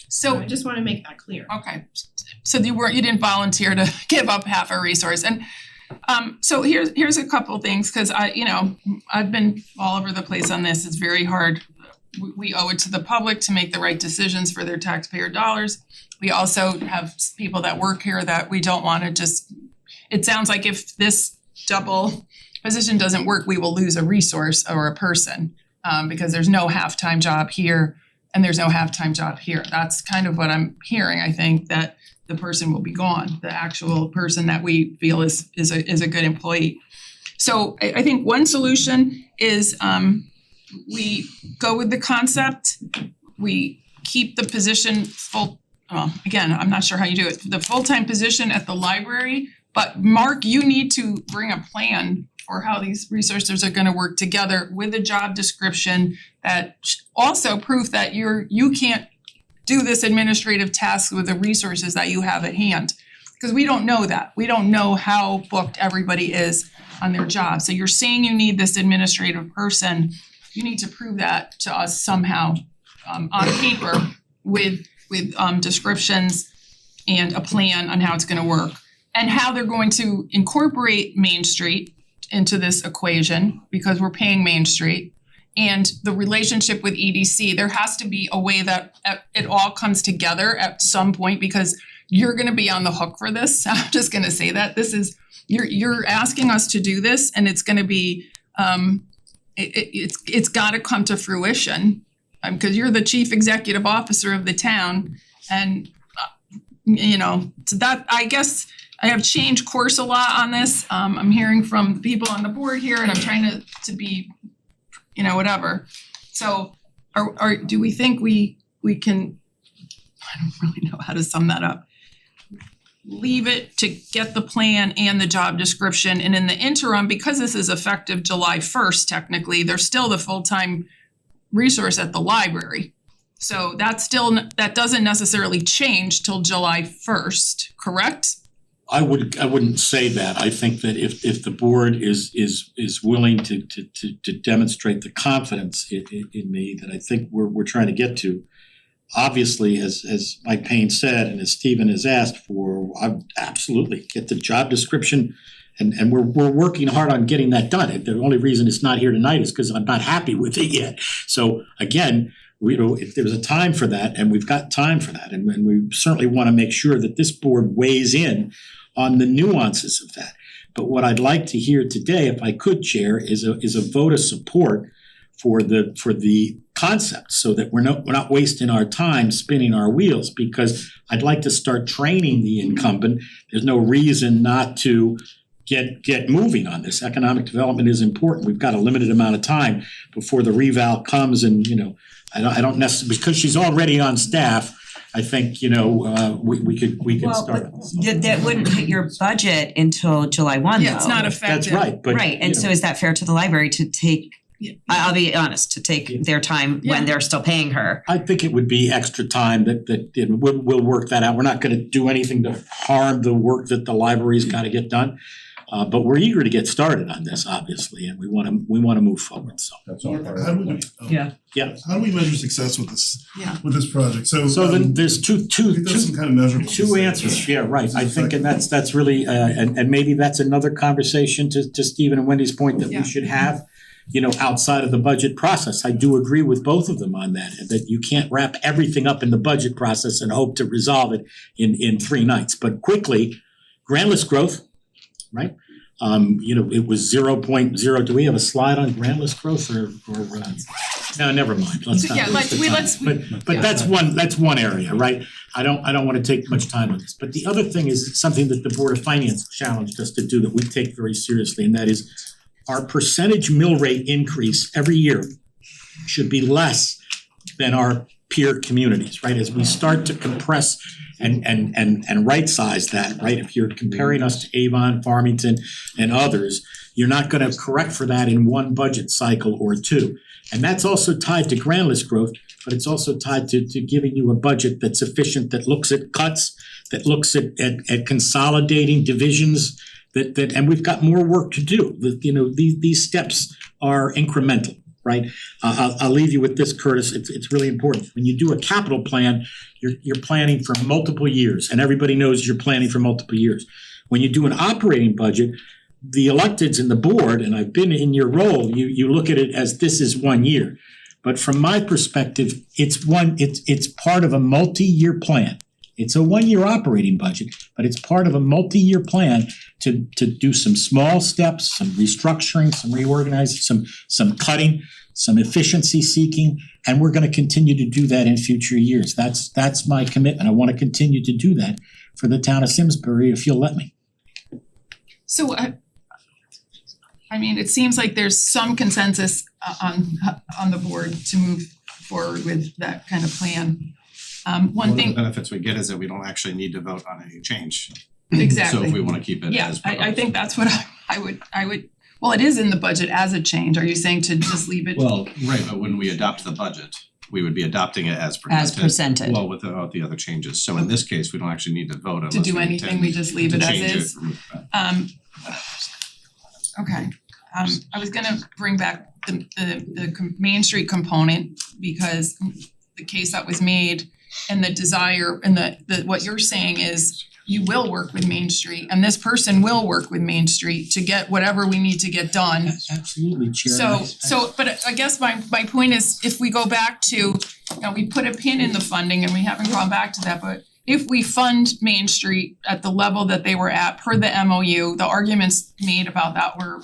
So I just wanna make that clear. Okay, so you didn't volunteer to give up half a resource, and so here's a couple things, cause I've been all over the place on this, it's very hard. We owe it to the public to make the right decisions for their taxpayer dollars. We also have people that work here that we don't wanna just, it sounds like if this double position doesn't work, we will lose a resource or a person, because there's no half-time job here and there's no half-time job here. That's kind of what I'm hearing, I think, that the person will be gone, the actual person that we feel is a good employee. So I think one solution is we go with the concept, we keep the position full, well, again, I'm not sure how you do it, the full-time position at the library, but Mark, you need to bring a plan for how these resources are gonna work together with a job description that also proof that you can't do this administrative task with the resources that you have at hand. Because we don't know that, we don't know how booked everybody is on their job, so you're saying you need this administrative person, you need to prove that to us somehow on paper with descriptions and a plan on how it's gonna work. And how they're going to incorporate Main Street into this equation, because we're paying Main Street. And the relationship with EDC, there has to be a way that it all comes together at some point, because you're gonna be on the hook for this. I'm just gonna say that. This is, you're asking us to do this, and it's gonna be it's gotta come to fruition, cause you're the chief executive officer of the town, and so that, I guess I have changed course a lot on this. I'm hearing from the people on the board here, and I'm trying to be, whatever. So do we think we can, I don't really know how to sum that up. Leave it to get the plan and the job description, and in the interim, because this is effective July 1st technically, there's still the full-time resource at the library. So that doesn't necessarily change till July 1st, correct? I wouldn't say that. I think that if the board is willing to demonstrate the confidence in me that I think we're trying to get to, obviously, as Mike Payne said and as Stephen has asked for, I would absolutely get the job description, and we're working hard on getting that done. The only reason it's not here tonight is because I'm not happy with it yet. So again, if there's a time for that, and we've got time for that, and we certainly want to make sure that this board weighs in on the nuances of that. But what I'd like to hear today, if I could, Chair, is a vote of support for the concept, so that we're not wasting our time spinning our wheels, because I'd like to start training the incumbent. There's no reason not to get moving on this. Economic development is important. We've got a limited amount of time before the reval comes, and I don't necessarily, because she's already on staff, I think, we could start. That wouldn't hit your budget until July 1 though. Yeah, it's not effective. That's right, but Right, and so is that fair to the library to take, I'll be honest, to take their time when they're still paying her? I think it would be extra time that we'll work that out. We're not gonna do anything to harm the work that the library's gotta get done. But we're eager to get started on this, obviously, and we wanna move forward, so. That's all part of it. How do we, Yeah. Yeah. How do we measure success with this, Yeah. with this project? So Then there's two I think there's some kind of measurable. Two answers, yeah, right, I think, and that's really, and maybe that's another conversation to Stephen and Wendy's point that Yeah. we should have, outside of the budget process. I do agree with both of them on that you can't wrap everything up in the budget process and hope to resolve it in 3 nights. But quickly, grantless growth, right? It was 0.0, do we have a slide on grantless growth or no, never mind, let's not Yeah, waste the time. But that's one area, right? I don't wanna take much time on this, but the other thing is something that the Board of Finance challenged us to do that we take very seriously, and that is our percentage mill rate increase every year should be less than our peer communities, right? As we start to compress and right size that, right? If you're comparing us to Avon, Farmington and others, you're not gonna correct for that in one budget cycle or two. And that's also tied to grantless growth, but it's also tied to giving you a budget that's efficient, that looks at cuts, that looks at consolidating divisions, that and we've got more work to do. These steps are incremental, right? I'll leave you with this, Curtis, it's really important. When you do a capital plan, you're planning for multiple years, and everybody knows you're planning for multiple years. When you do an operating budget, the electeds and the board, and I've been in your role, you look at it as this is 1 year. But from my perspective, it's part of a multi-year plan. It's a 1-year operating budget, but it's part of a multi-year plan to do some small steps, some restructuring, some reorganizing, some cutting, some efficiency seeking, and we're gonna continue to do that in future years. That's my commitment. I wanna continue to do that for the town of Simsbury, if you'll let me. So I mean, it seems like there's some consensus on the board to move forward with that kind of plan. One of the thing, benefits we get is that we don't actually need to vote on any change. exactly. So if we wanna keep it as proposed. I think that's what I would, well, it is in the budget as a change. Are you saying to just leave it? Well, right, but when we adopt the budget, we would be adopting it as presented. As presented. Well, without the other changes. So in this case, we don't actually need to vote unless To do we anything, intend we just leave to it as change is? or remove that. Okay, I was gonna bring back the Main Street component because the case that was made and the desire and the what you're saying is you will work with Main Street and this person will work with Main Street to get whatever we need to get done. Absolutely, Chair. But I guess my point is if we go back to, we put a pin in the funding and we haven't gone back to that, but if we fund Main Street at the level that they were at per the MOU, the arguments made about that were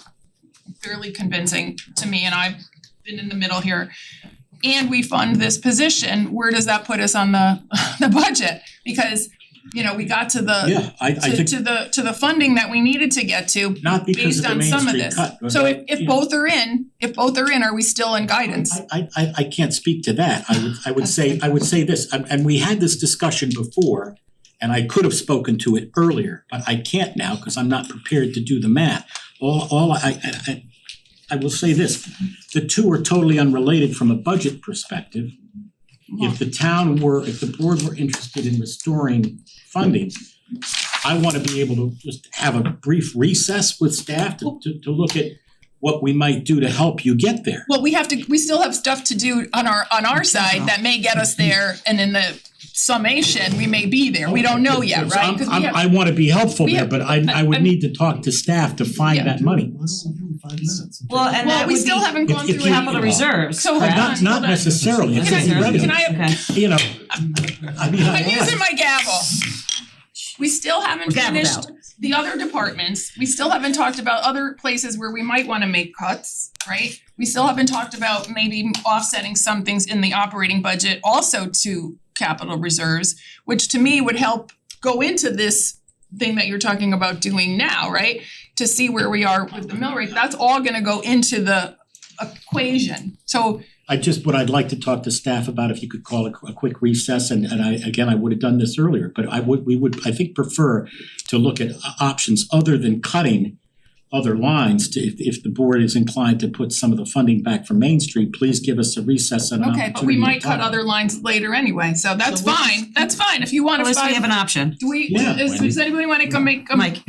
fairly convincing to me, and I've been in the middle here. And we fund this position, where does that put us on the budget? Because, we got to the Yeah, I think to the funding that we needed to get to not because based of the on Main some of Street this. cut. but So I- if yeah. both are in, are we still in guidance? I can't speak to that. I would say this, and we had this discussion before, and I could have spoken to it earlier, but I can't now because I'm not prepared to do the math. I will say this, the two are totally unrelated from a budget perspective. If the board were interested in restoring funding, I wanna be able to just have a brief recess with staff to look at what we might do to help you get there. Well, we still have stuff to do on our side that may get us there, and in the summation, we may be there. We don't know yet, right? 'Cause we have- I wanna be helpful we there, have- but I would need to talk to staff to find Yeah. that money. Well, and Well, that we would still be haven't gone If through you- any- capital reserves, So hold correct? on. Not necessarily, it's Can I- already, can I- Okay. I mean, I'm using my gavel. We still haven't Gavel finished out. the other departments. We still haven't talked about other places where we might wanna make cuts, right? We still haven't talked about maybe offsetting some things in the operating budget also to capital reserves, which to me would help go into this thing that you're talking about doing now, right? To see where we are with the mill rate, that's all gonna go into the equation. So what I'd like to talk to staff about, if you could call a quick recess, and I would have done this earlier, but we would, I think, prefer to look at options other than cutting other lines to, if the board is inclined to put some of the funding back from Main Street, please give us a recess and an Okay, opportunity but we to might talk cut about other lines later anyway, so that's fine, that's fine, if you At wanna least we have an five, option. do we, Yeah, does anybody wanna come make, Mike,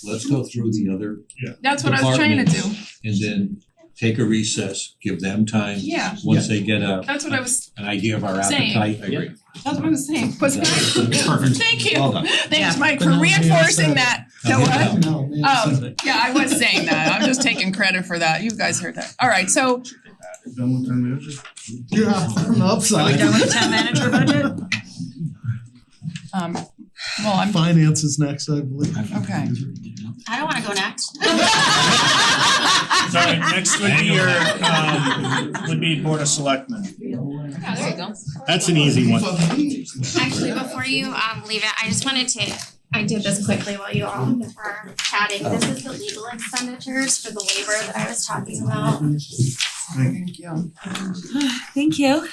Let's go through the other that's what I was trying to do, departments and then take a recess, give them time. Yeah. Once they get that's what I was, an idea of our Saying. appetite. I agree. that's what I was saying, was Perfect. thank you, Well done. thanks Mike But for no, Mayor reinforcing said it. that, that what? No, man, Oh, yeah, I was saying that, I'm just taking credit for that, you guys heard that, alright, so, Done with town manager? you're on the Are we upside. done with the town manager budget? well, I'm, Finance is next, I believe. okay. I don't wanna go next. Sorry, next would be your would be Board of Selectmen. Yeah, there you go. That's an easy one. Actually, before you leave it, I just wanted to, I did this quickly while you all were chatting. This is the legal expenditures for the labor that I was talking about. Thank you. Thank you.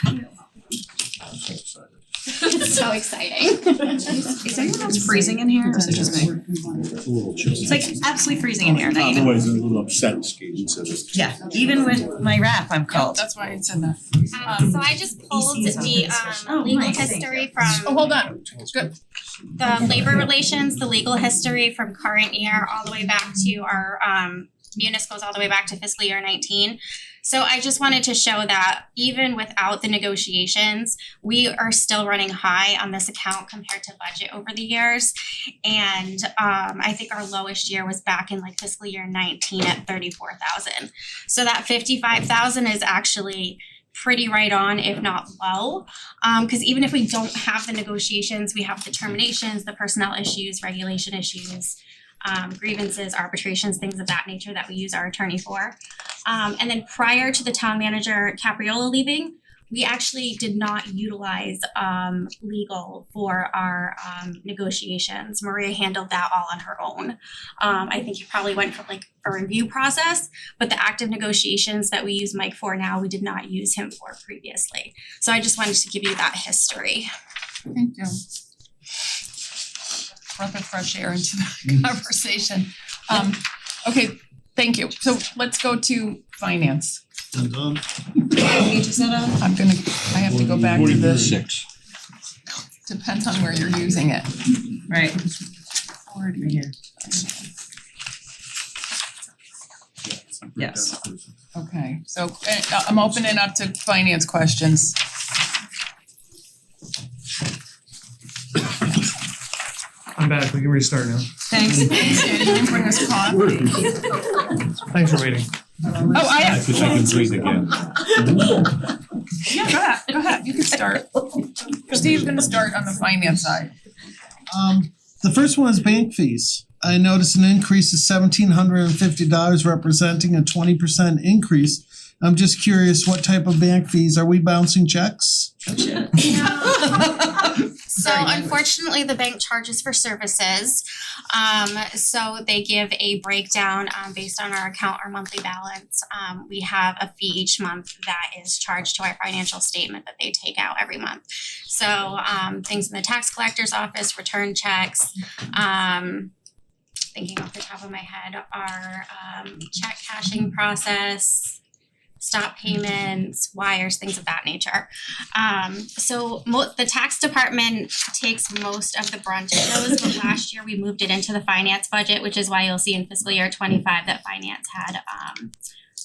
It's so exciting. Is anyone else freezing in here or is it just me? It's a little chilly. It's like absolutely freezing in here, not even, Otherwise, I'm a little upset. yeah, even with my wrap, I'm cold. That's why I said that. So I just pulled the legal nice. history Oh, from hold on, good, the labor relations, the legal history from current year all the way back to our munis goes all the way back to fiscal year 19. So I just wanted to show that even without the negotiations, we are still running high on this account compared to budget over the years. And I think our lowest year was back in like fiscal year 19 at 34,000. So that 55,000 is actually pretty right on, if not low. Cause even if we don't have the negotiations, we have the terminations, the personnel issues, regulation issues, grievances, arbitrations, things of that nature that we use our attorney for. And then prior to the town manager Capriola leaving, we actually did not utilize legal for our negotiations. Maria handled that all on her own. I think you probably went for like a review process, but the active negotiations that we use Mike for now, we did not use him for previously. So I just wanted to give you that history. thank you. Breath of fresh air into the conversation. Okay, thank you. So let's go to finance. Dun-dun. Page is that on? I'm gonna, I have to go back to the, 46. depends on where you're using it. Right. 40 here. Yes. Okay, so I'm opening up to finance questions. I'm back, we can restart now. Thanks. You didn't bring us coffee. Thanks for waiting. Oh, I can breathe again. yeah, go ahead, you can start. Steve's gonna start on the finance side. The first one is bank fees. I noticed an increase of $1,750 representing a 20% increase. I'm just curious, what type of bank fees? Are we bouncing checks? So unfortunately, the bank charges for services. So they give a breakdown based on our account or monthly balance. We have a fee each month that is charged to our financial statement that they take out every month. So things in the tax collector's office, return checks, thinking off the top of my head, our check cashing process, stop payments, wires, things of that nature. So the tax department takes most of the brunt of those, but last year we moved it into the finance budget, which is why you'll see in fiscal year 25 that finance had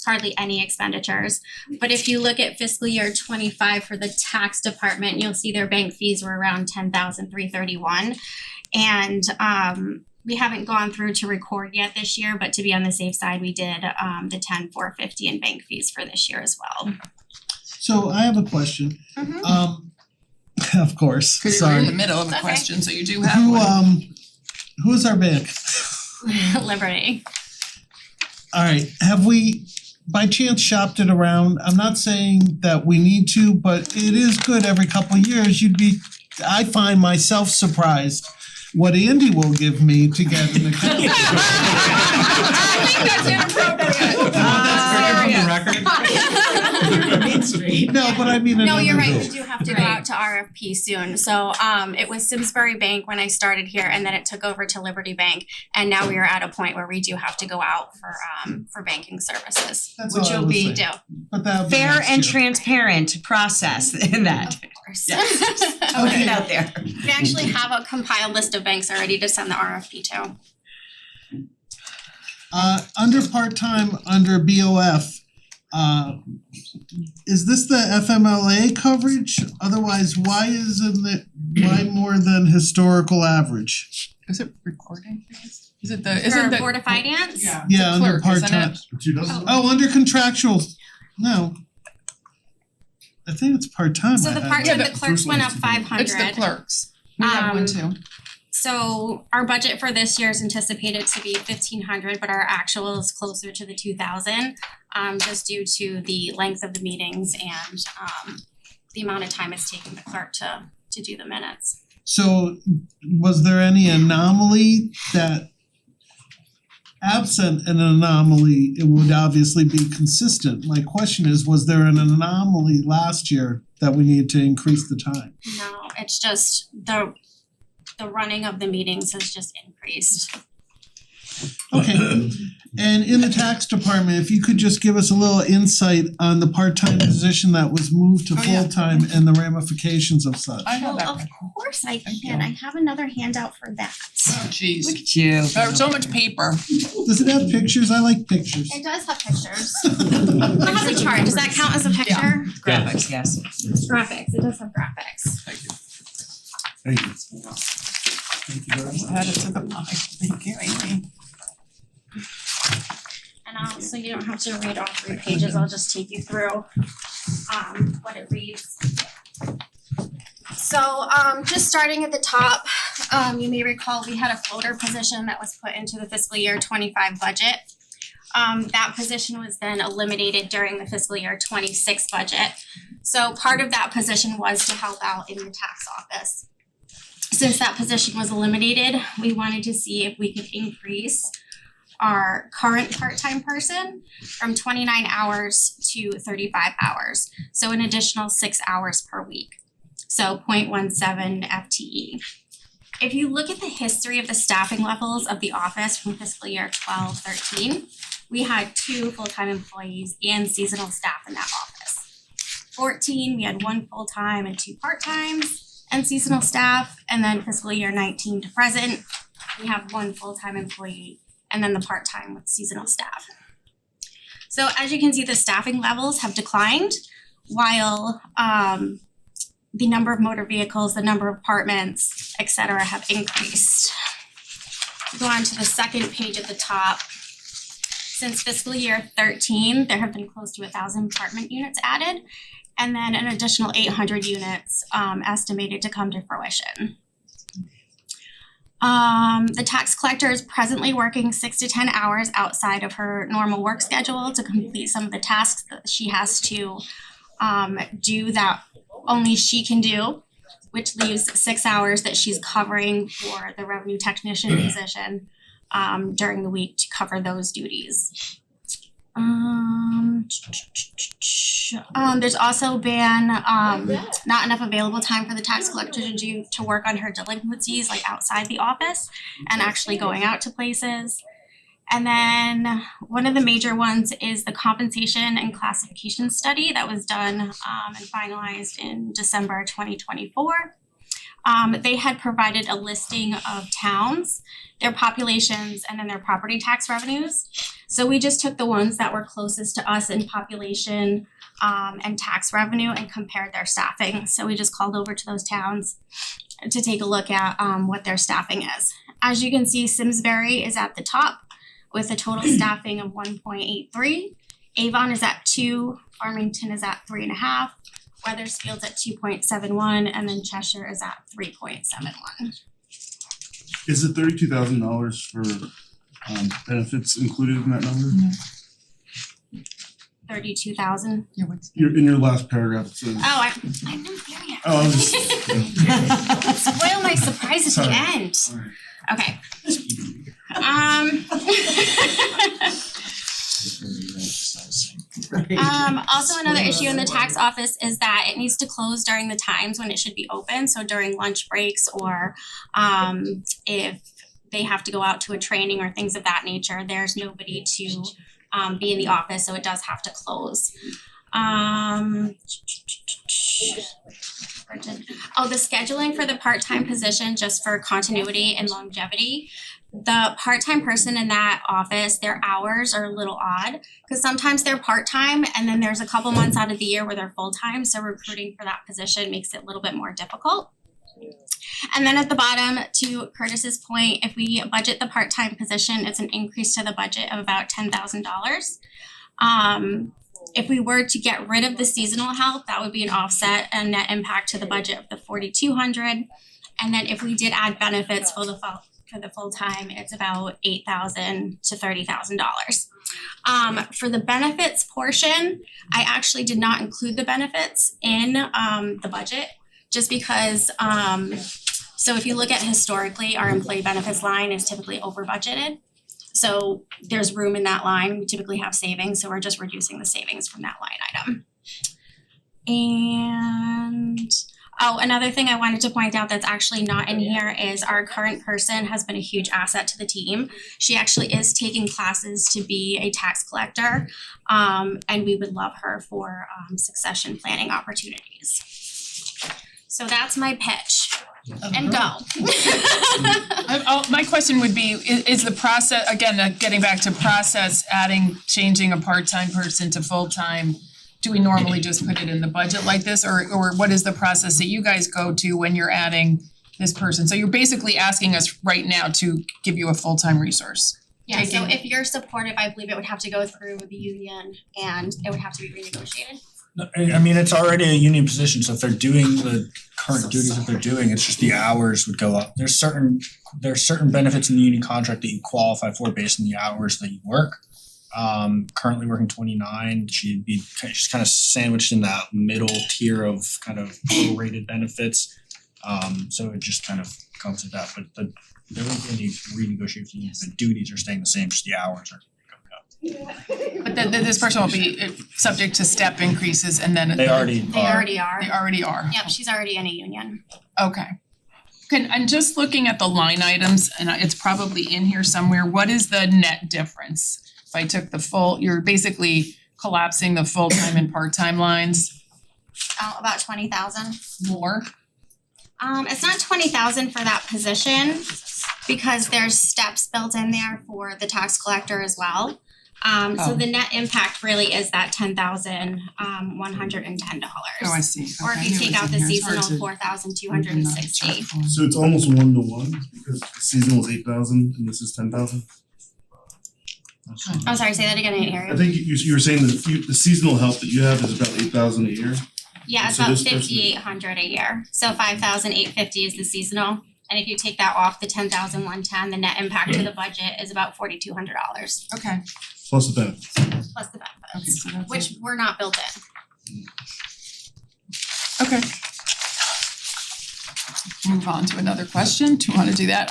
hardly any expenditures. But if you look at fiscal year 25 for the tax department, you'll see their bank fees were around $10,331. And we haven't gone through to record yet this year, but to be on the safe side, we did the $10,450 in bank fees for this year as well. So I have a question. Of course, Cause you're in the sorry. middle of a It's okay. question, so you do have one. Who is our bank? Liberty. Alright, have we by chance shopped it around? I'm not saying that we need to, but it is good every couple of years. I find myself surprised what Andy will give me to get an account. I think that's inappropriate. That's for the record. Street. No, but I mean No, another you're right, building. we do have to go out to RFP soon. So it was Simsbury Bank when I started here, and then it took over to Liberty Bank. And now we are at a point where we do have to go out for banking services. That's Which all I will was be We saying. do, But that would be fair next and year. transparent process in that. of course. I'll put it out there. We actually have a compiled list of banks already to send the RFP to. Under part-time, under BOF, is this the FMLA coverage? Otherwise, why more than historical average? Is it recording fees? Is it the, isn't For the? Board of Finance? Yeah, Yeah, the under clerk, isn't part-time. it? 2000? Oh, under contractual, no. I think it's part-time. So I the had. part-time, Yeah, the the clerks went up first one is 500. It's the clerks. We have one too. So our budget for this year is anticipated to be 1,500, but our actual is closer to the 2,000, just due to the length of the meetings and the amount of time it's taking the clerk to do the minutes. So was there any anomaly that absent an anomaly, it would obviously be consistent. My question is, was there an anomaly last year that we need to increase the time? No, it's just the running of the meetings has just increased. Okay, and in the tax department, if you could just give us a little insight on the part-time position that was moved to Oh, yeah. full-time and the ramifications of such. I have that. Well, of course I can. I have another handout for that. Oh, jeez. Look at you. So much paper. Does it have pictures? I like pictures. It does have pictures. It has a chart. Does that count as a picture? Graphics, yes. Graphics. It does have graphics. Thank you. Thank you very much. Add it to the pie. Thank you, Amy. And so you don't have to read all 3 pages, I'll just take you through what it reads. So just starting at the top, you may recall we had a floater position that was put into the fiscal year 25 budget. That position was then eliminated during the fiscal year 26 budget. So part of that position was to help out in the tax office. Since that position was eliminated, we wanted to see if we could increase our current part-time person from 29 hours to 35 hours. So an additional 6 hours per week. So 0.17 FTE. If you look at the history of the staffing levels of the office from fiscal year 12-13, we had 2 full-time employees and seasonal staff in that office. 14, we had 1 full-time and 2 part-times and seasonal staff. And then fiscal year 19 to present, we have 1 full-time employee and then the part-time with seasonal staff. So as you can see, the staffing levels have declined while the number of motor vehicles, the number of apartments, et cetera, have increased. Go on to the second page at the top. Since fiscal year 13, there have been close to 1,000 apartment units added, and then an additional 800 units estimated to come to fruition. The tax collector is presently working 6 to 10 hours outside of her normal work schedule to complete some of the tasks that she has to do that only she can do, which leaves 6 hours that she's covering for the revenue technician position during the week to cover those duties. There's also been not enough available time for the tax collector to work on her delinquencies like outside the office and actually going out to places. And then one of the major ones is the compensation and classification study that was done and finalized in December 2024. They had provided a listing of towns, their populations, and then their property tax revenues. So we just took the ones that were closest to us in population and tax revenue and compared their staffing. So we just called over to those towns to take a look at what their staffing is. As you can see, Simsbury is at the top with a total staffing of 1.83. Avon is at 2, Farmington is at 3.5. Weathersfield's at 2.71, and then Cheshire is at 3.71. Is the $32,000 for benefits included in that number? 32,000. You're in your last paragraph, it says. Oh, I'm not there yet. Oh, I'm just. Spoil my surprise at Sorry. the end. Alright. Okay. Also another issue in the tax office is that it needs to close during the times when it should be open, so during lunch breaks or if they have to go out to a training or things of that nature, there's nobody to be in the office, so it does have to close. The scheduling for the part-time position, just for continuity and longevity. The part-time person in that office, their hours are a little odd, cause sometimes they're part-time and then there's a couple months out of the year where they're full-time, so recruiting for that position makes it a little bit more difficult. And then at the bottom, to Curtis's point, if we budget the part-time position, it's an increase to the budget of about $10,000. If we were to get rid of the seasonal help, that would be an offset and net impact to the budget of the $4,200. And then if we did add benefits for the full time, it's about $8,000 to $30,000. For the benefits portion, I actually did not include the benefits in the budget, just because so if you look at historically, our employee benefits line is typically over budgeted. So there's room in that line. We typically have savings, so we're just reducing the savings from that line item. And another thing I wanted to point out that's actually not in here is our current person has been a huge asset to the team. She actually is taking classes to be a tax collector, and we would love her for succession planning opportunities. So that's my pitch. And go. My question would be, is the process, again, getting back to process, changing a part-time person to full-time, do we normally just put it in the budget like this, or what is the process that you guys go to when you're adding this person? So you're basically asking us right now to give you a full-time resource. Yeah, so if you're supportive, I believe it would have to go through the union and it would have to be renegotiated. I mean, it's already a union position, so if they're doing the current duties that they're doing, it's just the hours would go up. There's certain benefits in the union contract that you qualify for based on the hours that you work. Currently working 29, she's kind of sandwiched in that middle tier of kind of prorated benefits. So it just kind of comes with that, but there won't be any renegotiation. The duties are staying the same, just the hours are. But then this person will be subject to step increases and then They already are. They already are. Yep, she's already in a union. Okay. I'm just looking at the line items and it's probably in here somewhere. What is the net difference? If I took the full, you're basically collapsing the full-time and part-time lines. About 20,000. More? It's not 20,000 for that position because there's steps built in there for the tax collector as well. So the net impact really is that $10,110. Oh, I see. Or if you take out the seasonal, 4,260. So it's almost 1-to-1 because the seasonal is 8,000 and this is 10,000? Oh, sorry, say that again, I didn't hear you. I think you were saying that the seasonal help that you have is about 8,000 a year? Yeah, it's So about this person- 5,800 a year. So 5,850 is the seasonal. And if you take that off the 10,110, the net impact to the budget is about $4,200 Okay. Plus the benefits. plus the Okay, benefits, so that's which were not built in. Okay. Move on to another question. Do you wanna do that?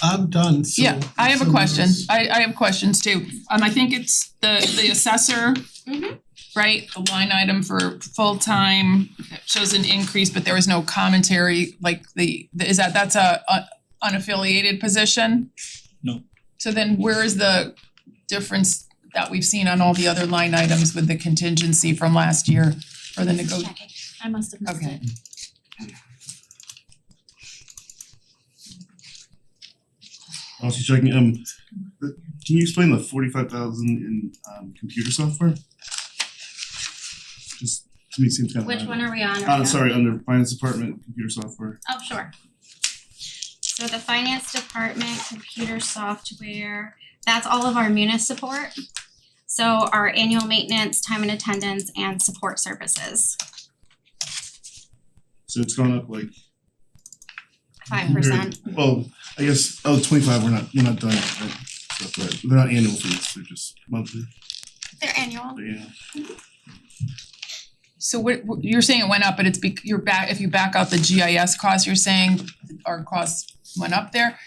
I'm done, so. Yeah, I have a so question. let's- I have questions too. I think it's the assessor, Mhm. right? The line item for full-time shows an increase, but there was no commentary, like that's a unaffiliated position? No. So then where is the difference that we've seen on all the other line items with the contingency from last year for the Checking. I must have missed Okay. it. Also checking, can you explain the 45,000 in computer software? Just to me seems kind of. Which one are we on? Sorry, under finance department, computer software. Oh, sure. So the finance department, computer software, that's all of our munis support. So our annual maintenance, time and attendance, and support services, So it's gone up like. 5%. Well, I guess, 25, we're not done yet, right? So, but they're not annual fees, they're just monthly, They're annual. but yeah. So what you're saying it went up, but it's you're back, if you back out the GIS costs, you're saying our costs went up there?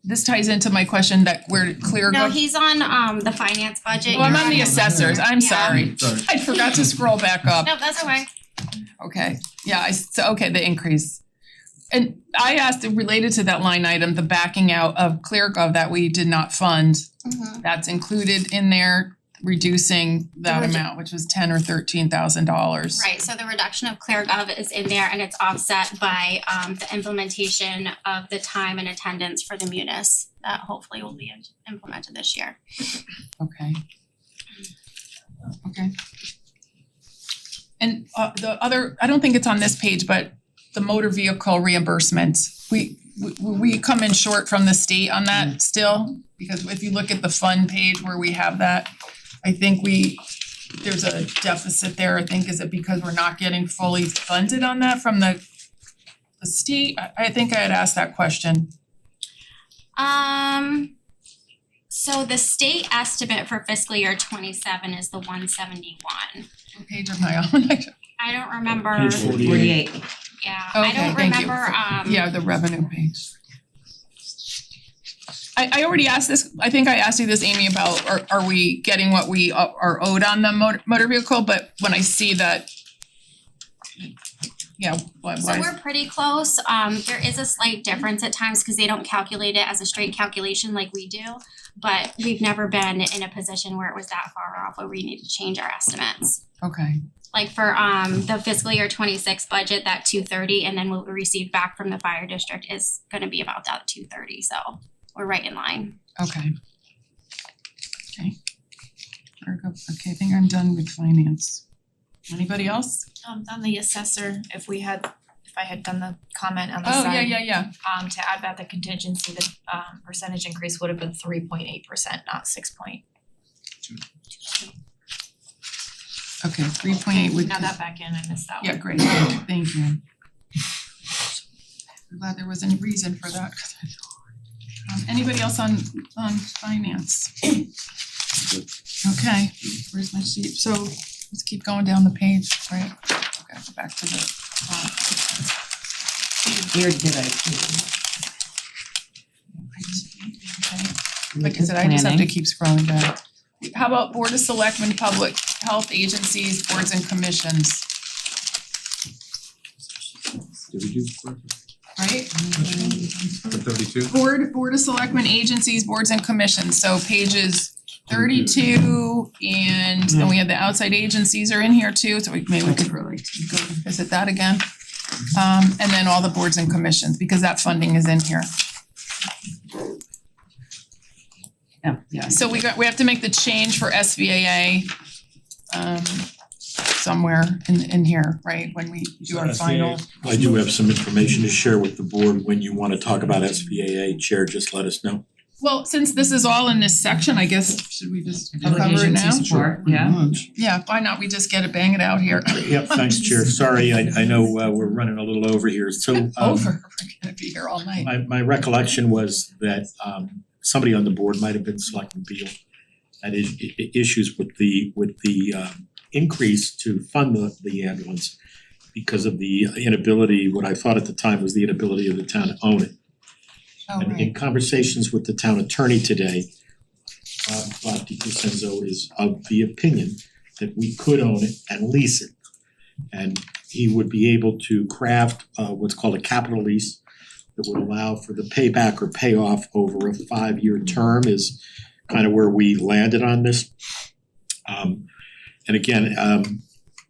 this ties into my question that where clear No, go. he's on the finance budget. Oh, I'm You're on the assessors, I'm Yeah. sorry. I forgot to scroll back up. No, that's okay. Okay, yeah, okay, the increase. And I asked related to that line item, the backing out of ClearGov that we did not fund. Mhm. That's included in there, reducing that amount, which was $10,000 or $13,000. Right, so the reduction of ClearGov is in there and it's offset by the implementation of the time and attendance for the munis that hopefully will be implemented this year. Okay. Okay. And the other, I don't think it's on this page, but the motor vehicle reimbursement, we come in short from the state on that still, because if you look at the fund page where we have that, I think there's a deficit there. I think, is it because we're not getting fully funded on that from the state? I think I had asked that question. So the state estimate for fiscal year 27 is the 171. What page am I on? I don't remember. Page 48. Yeah, I Okay, don't thank you. remember Yeah, the revenue page. I already asked this, I think I asked you this, Amy, about are we getting what we are owed on the motor vehicle, but when I see that, yeah, why So is- we're pretty close. There is a slight difference at times because they don't calculate it as a straight calculation like we do. But we've never been in a position where it was that far off where we need to change our estimates. Okay, Like for the fiscal year 26 budget, that 230, and then what we received back from the fire district is gonna be about that 230, so we're right in line. okay. Okay. Okay, I think I'm done with finance. Anybody else? On the assessor, if I had done the comment on the Oh, side. yeah. To add back the contingency, the percentage increase would have been 3.8%, not 6.2. Okay, 3.8 with. Add that back in, I missed that one. Yeah, great, thank you. I'm glad there was any reason for that. Anybody else on finance? Okay, where's my sheet? So let's keep going down the page, right? Okay, go back to the Where did I? Like I said, I just have to keep scrolling back. How about Board of Selectmen, public health agencies, boards and commissions, Did we do? right? 32? Board of Selectmen, agencies, boards and commissions, so pages 32 and then we have the outside agencies are in here too, so maybe we could really go visit that again. And then all the boards and commissions, because that funding is in here. Yeah. So we have to make the change for SVAA somewhere in here, right, when we do our final. I do have some information to share with the board. When you wanna talk about SVAA, Chair, just let us know. Well, since this is all in this section, I guess, should we just cover it now? Agency support, yeah. Yeah, why not, we just get it, bang it out here. Yep, thanks, Chair. Sorry, I know we're running a little over here. So Over, we're gonna be here all night. my recollection was that somebody on the board, might have been Selectman Beal, had issues with the increase to fund the ambulance because of the inability, what I thought at the time was the inability of the town to own it. Oh, And right. in conversations with the town attorney today, Bob DiCrescenzo is of the opinion that we could own it and lease it. And he would be able to craft what's called a capital lease that would allow for the payback or payoff over a 5-year term is kind of where we landed on this. And again,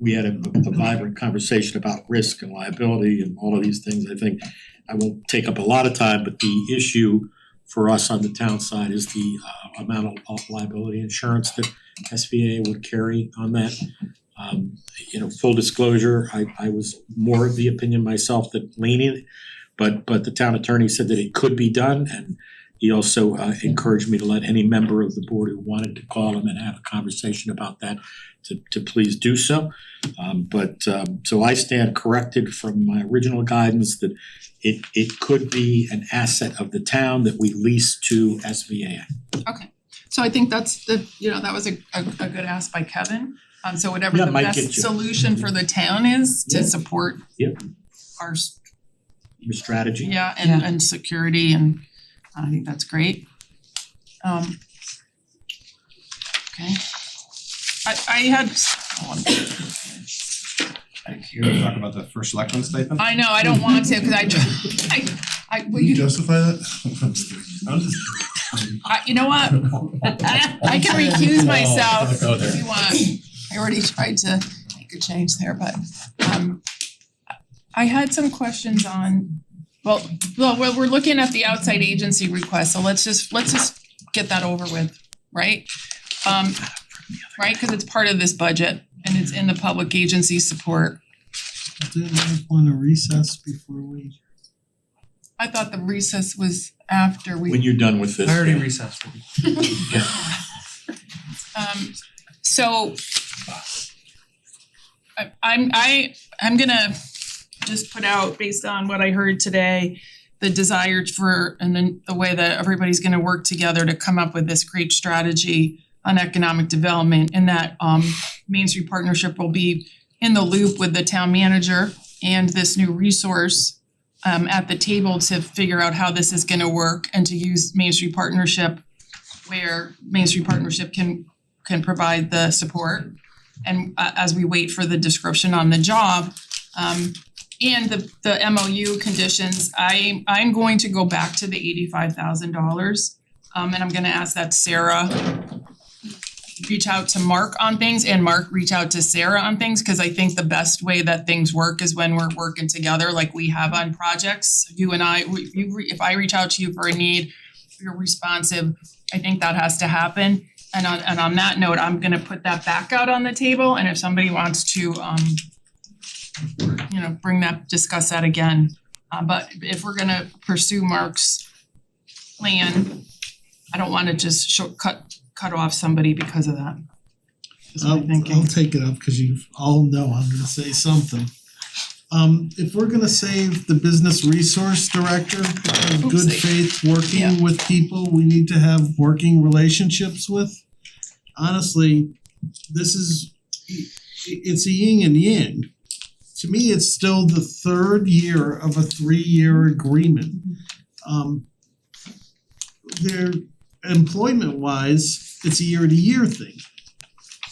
we had a vibrant conversation about risk and liability and all of these things. I think I won't take up a lot of time, but the issue for us on the town side is the amount of liability insurance that SVA would carry on that. Full disclosure, I was more of the opinion myself that lenient, but the town attorney said that it could be done, and he also encouraged me to let any member of the board who wanted to call him and have a conversation about that to please do so. So I stand corrected from my original guidance that it could be an asset of the town that we lease to SVA. Okay, so I think that's that was a good ask by Kevin. So whatever Yeah, the might best get you. solution for the town is to Yeah. support Yep. our Your strategy. and security and I think that's great. Okay. I had, You wanna talk about the first selectman statement? I know, I don't want to, cause Can you justify that? I'm just you know what? I can recuse myself if you want. I already tried to make a change there, but I had some questions on, well, we're looking at the outside agency request, so let's just get that over with, right? Right, cause it's part of this budget and it's in the public agency support. Do we wanna recess before we? I thought the recess was after we. When you're done with this. I already recessed. So I'm gonna just put out, based on what I heard today, the desire for, and then the way that everybody's gonna work together to come up with this great strategy on economic development, and that Main Street Partnership will be in the loop with the town manager and this new resource at the table to figure out how this is gonna work, and to use Main Street Partnership where Main Street Partnership can provide the support. And as we wait for the description on the job, and the MOU conditions, I'm going to go back to the $85,000. And I'm gonna ask that Sarah reach out to Mark on things and Mark reach out to Sarah on things, cause I think the best way that things work is when we're working together like we have on projects. You and I, if I reach out to you for a need, you're responsive, I think that has to happen. And on that note, I'm gonna put that back out on the table, and if somebody wants to discuss that again. But if we're gonna pursue Mark's plan, I don't wanna just cut off somebody because of that. Is my thinking. I'll take it up because you all know I'm gonna say something. If we're gonna save the business resource director, good faith working with people we need to have working relationships with. Honestly, this is, it's a yin and yang. To me, it's still the third year of a 3-year agreement. Their employment wise, it's a year-to-year thing.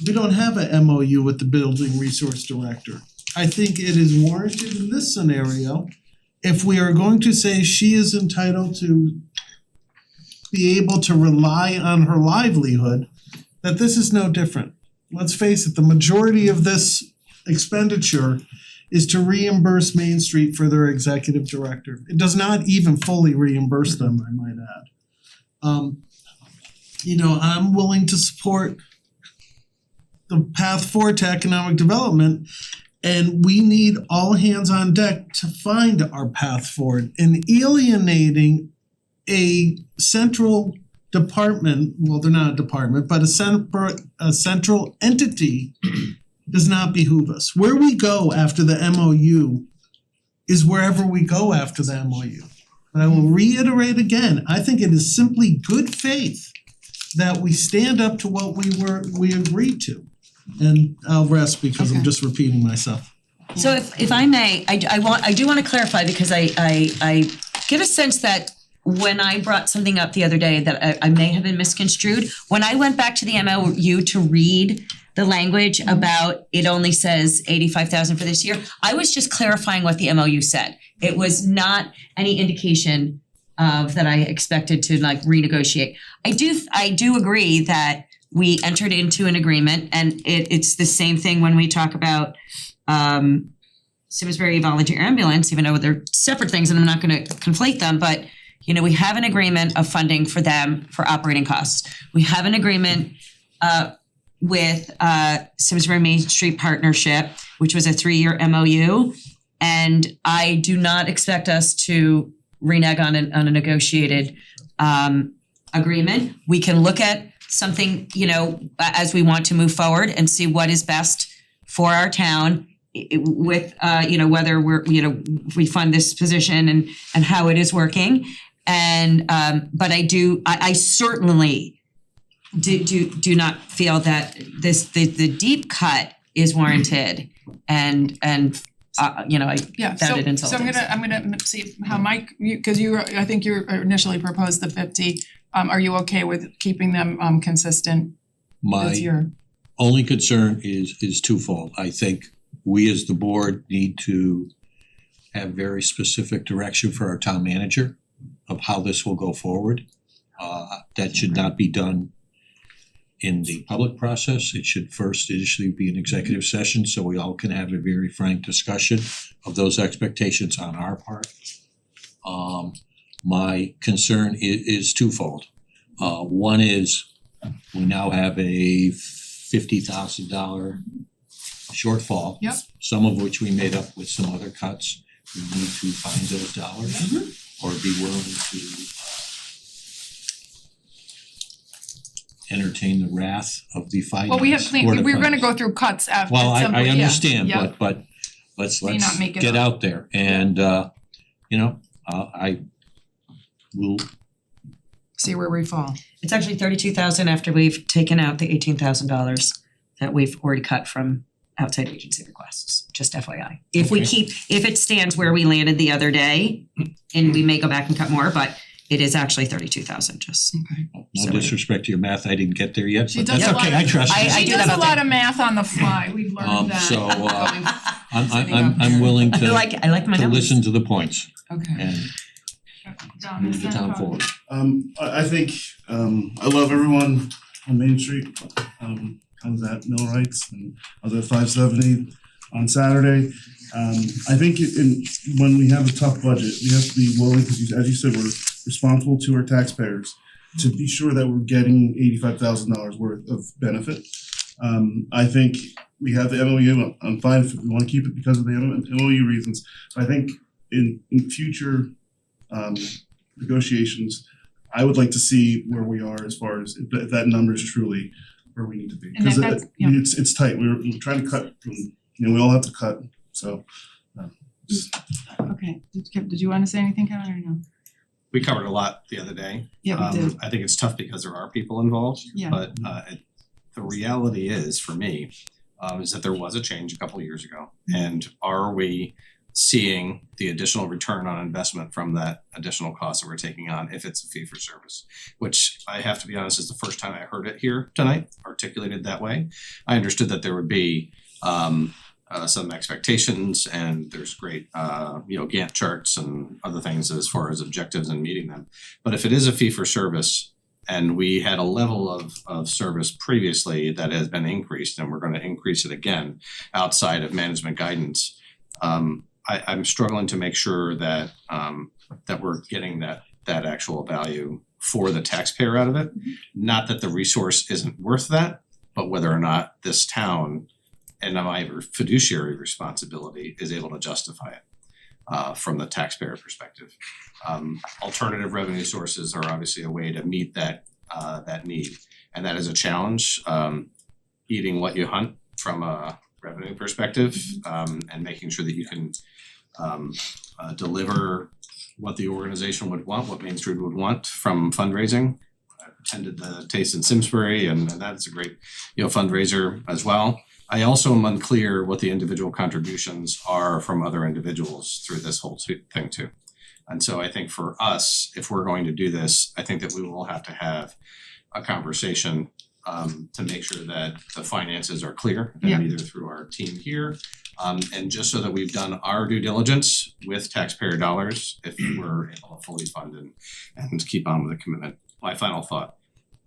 We don't have a MOU with the building resource director. I think it is warranted in this scenario, if we are going to say she is entitled to be able to rely on her livelihood, that this is no different. Let's face it, the majority of this expenditure is to reimburse Main Street for their executive director. It does not even fully reimburse them, I might add. I'm willing to support the path forward to economic development, and we need all hands on deck to find our path forward. And alienating a central department, well, they're not a department, but a central entity does not behoove us. Where we go after the MOU is wherever we go after the MOU. But I will reiterate again, I think it is simply good faith that we stand up to what we agreed to. And I'll rest because I'm just repeating myself. So if I may, I do wanna clarify, because I get a sense that when I brought something up the other day that I may have been misconstrued, when I went back to the MOU to read the language about it only says 85,000 for this year, I was just clarifying what the MOU said. It was not any indication of that I expected to like renegotiate. I do agree that we entered into an agreement, and it's the same thing when we talk about Simsbury Volunteer Ambulance, even though they're separate things and I'm not gonna conflate them, but we have an agreement of funding for them for operating costs. We have an agreement with Simsbury Main Street Partnership, which was a 3-year MOU, and I do not expect us to renege on a negotiated agreement. We can look at something, as we want to move forward and see what is best for our town with whether if we fund this position and how it is working. And but I certainly do not feel that the deep cut is warranted, and Yeah, found it insulting. so I'm gonna see how Mike, cause I think you initially proposed the 50, are you okay with keeping them consistent this year? My only concern is twofold. I think we as the board need to have very specific direction for our town manager of how this will go forward. That should not be done in the public process. It should first initially be an executive session, so we all can have a very frank discussion of those expectations on our part. My concern is twofold. One is we now have a $50,000 shortfall. Yep. Some of which we made up with some other cuts. We need to find those dollars or be willing to entertain the wrath of the finance Well, we have Board of we're gonna Finance. go through cuts after Well, at some point, I yeah, understand, yeah. but let's May not make it get up. out there and I will See where we fall. It's actually 32,000 after we've taken out the $18,000 that we've already cut from outside agency requests, just FYI. If we keep, if it stands where we landed the other day, and we may go back and cut more, but it is actually 32,000, just. no disrespect to your math, I didn't get there yet, She but does that's a lot okay, I trust you. She do does that a lot of math on the fly, we've learned that. So Sitting up I'm here. willing I to like my to numbers. listen to the points Okay. and John, move is the that town how- forward. I think I love everyone on Main Street. I was at Millwrights and I was at 570 on Saturday. I think when we have a tough budget, we have to be willing, because as you said, we're responsible to our taxpayers, to be sure that we're getting $85,000 worth of benefit. I think we have the MOU, I'm fine if we wanna keep it because of the MOU reasons. I think in future negotiations, I would like to see where we are as far as if that number is truly where we need to be. And Cause that's- yeah. it's tight, we're trying to cut from, we all have to cut, so. Okay, did you wanna say anything, Kevin, or no? We covered a lot the other day. Yeah, we did. I think it's tough because there are people involved. Yeah. But the reality is, for me, is that there was a change a couple of years ago. And are we seeing the additional return on investment from that additional cost that we're taking on if it's a fee for service? Which I have to be honest, is the first time I heard it here tonight, articulated that way. I understood that there would be some expectations and there's great Gantt charts and other things as far as objectives and meeting them. But if it is a fee for service and we had a level of service previously that has been increased and we're gonna increase it again outside of management guidance, I'm struggling to make sure that we're getting that actual value for the taxpayer out of it. Not that the resource isn't worth that, but whether or not this town and my fiduciary responsibility is able to justify it from the taxpayer perspective. Alternative revenue sources are obviously a way to meet that need, and that is a challenge. Eating what you hunt from a revenue perspective, and making sure that you can deliver what the organization would want, what Main Street would want from fundraising. I attended the Taste in Simsbury and that's a great, fundraiser as well. I also am unclear what the individual contributions are from other individuals through this whole thing too. And so I think for us, if we're going to do this, I think that we will have to have a conversation to make sure that the finances are clear, and either through our team here, and just so that we've done our due diligence with taxpayer dollars, if we're able to fully fund and keep on with the commitment. My final thought,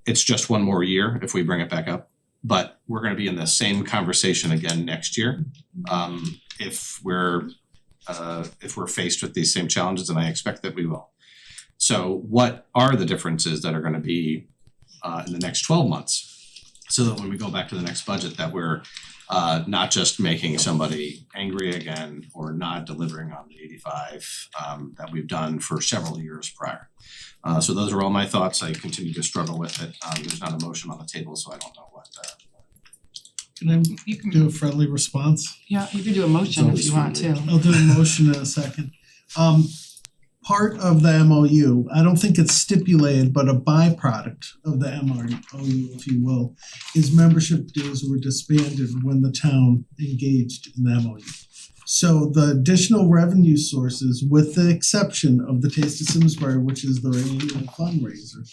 it's just one more year if we bring it back up, but we're gonna be in the same conversation again next year. If we're faced with these same challenges, and I expect that we will. So what are the differences that are gonna be in the next 12 months? So that when we go back to the next budget, that we're not just making somebody angry again or not delivering on the 85 that we've done for several years prior. So those are all my thoughts. I continue to struggle with it. There's not a motion on the table, so I don't know what Can I do a friendly response? Yeah, you can do a motion if you want to. I'll do a motion in a second. Part of the MOU, I don't think it's stipulated, but a byproduct of the MOU, if you will, is membership dues were disbanded when the town engaged in the MOU. So the additional revenue sources, with the exception of the Taste of Simsbury, which is their annual fundraiser,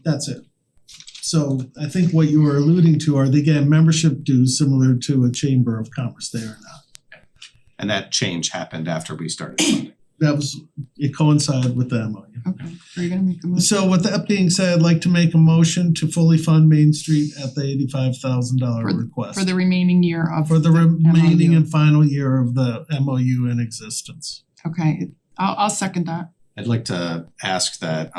that's it. So I think what you were alluding to, are they getting membership dues similar to a Chamber of Commerce there or not? And that change happened after we started funding. It coincided with the MOU. Okay, are you gonna make a motion? So with that being said, I'd like to make a motion to fully fund Main Street at the $85,000 request. For the remaining year of For the remaining MOU. and final year of the MOU in existence. Okay, I'll second that. I'd like to ask that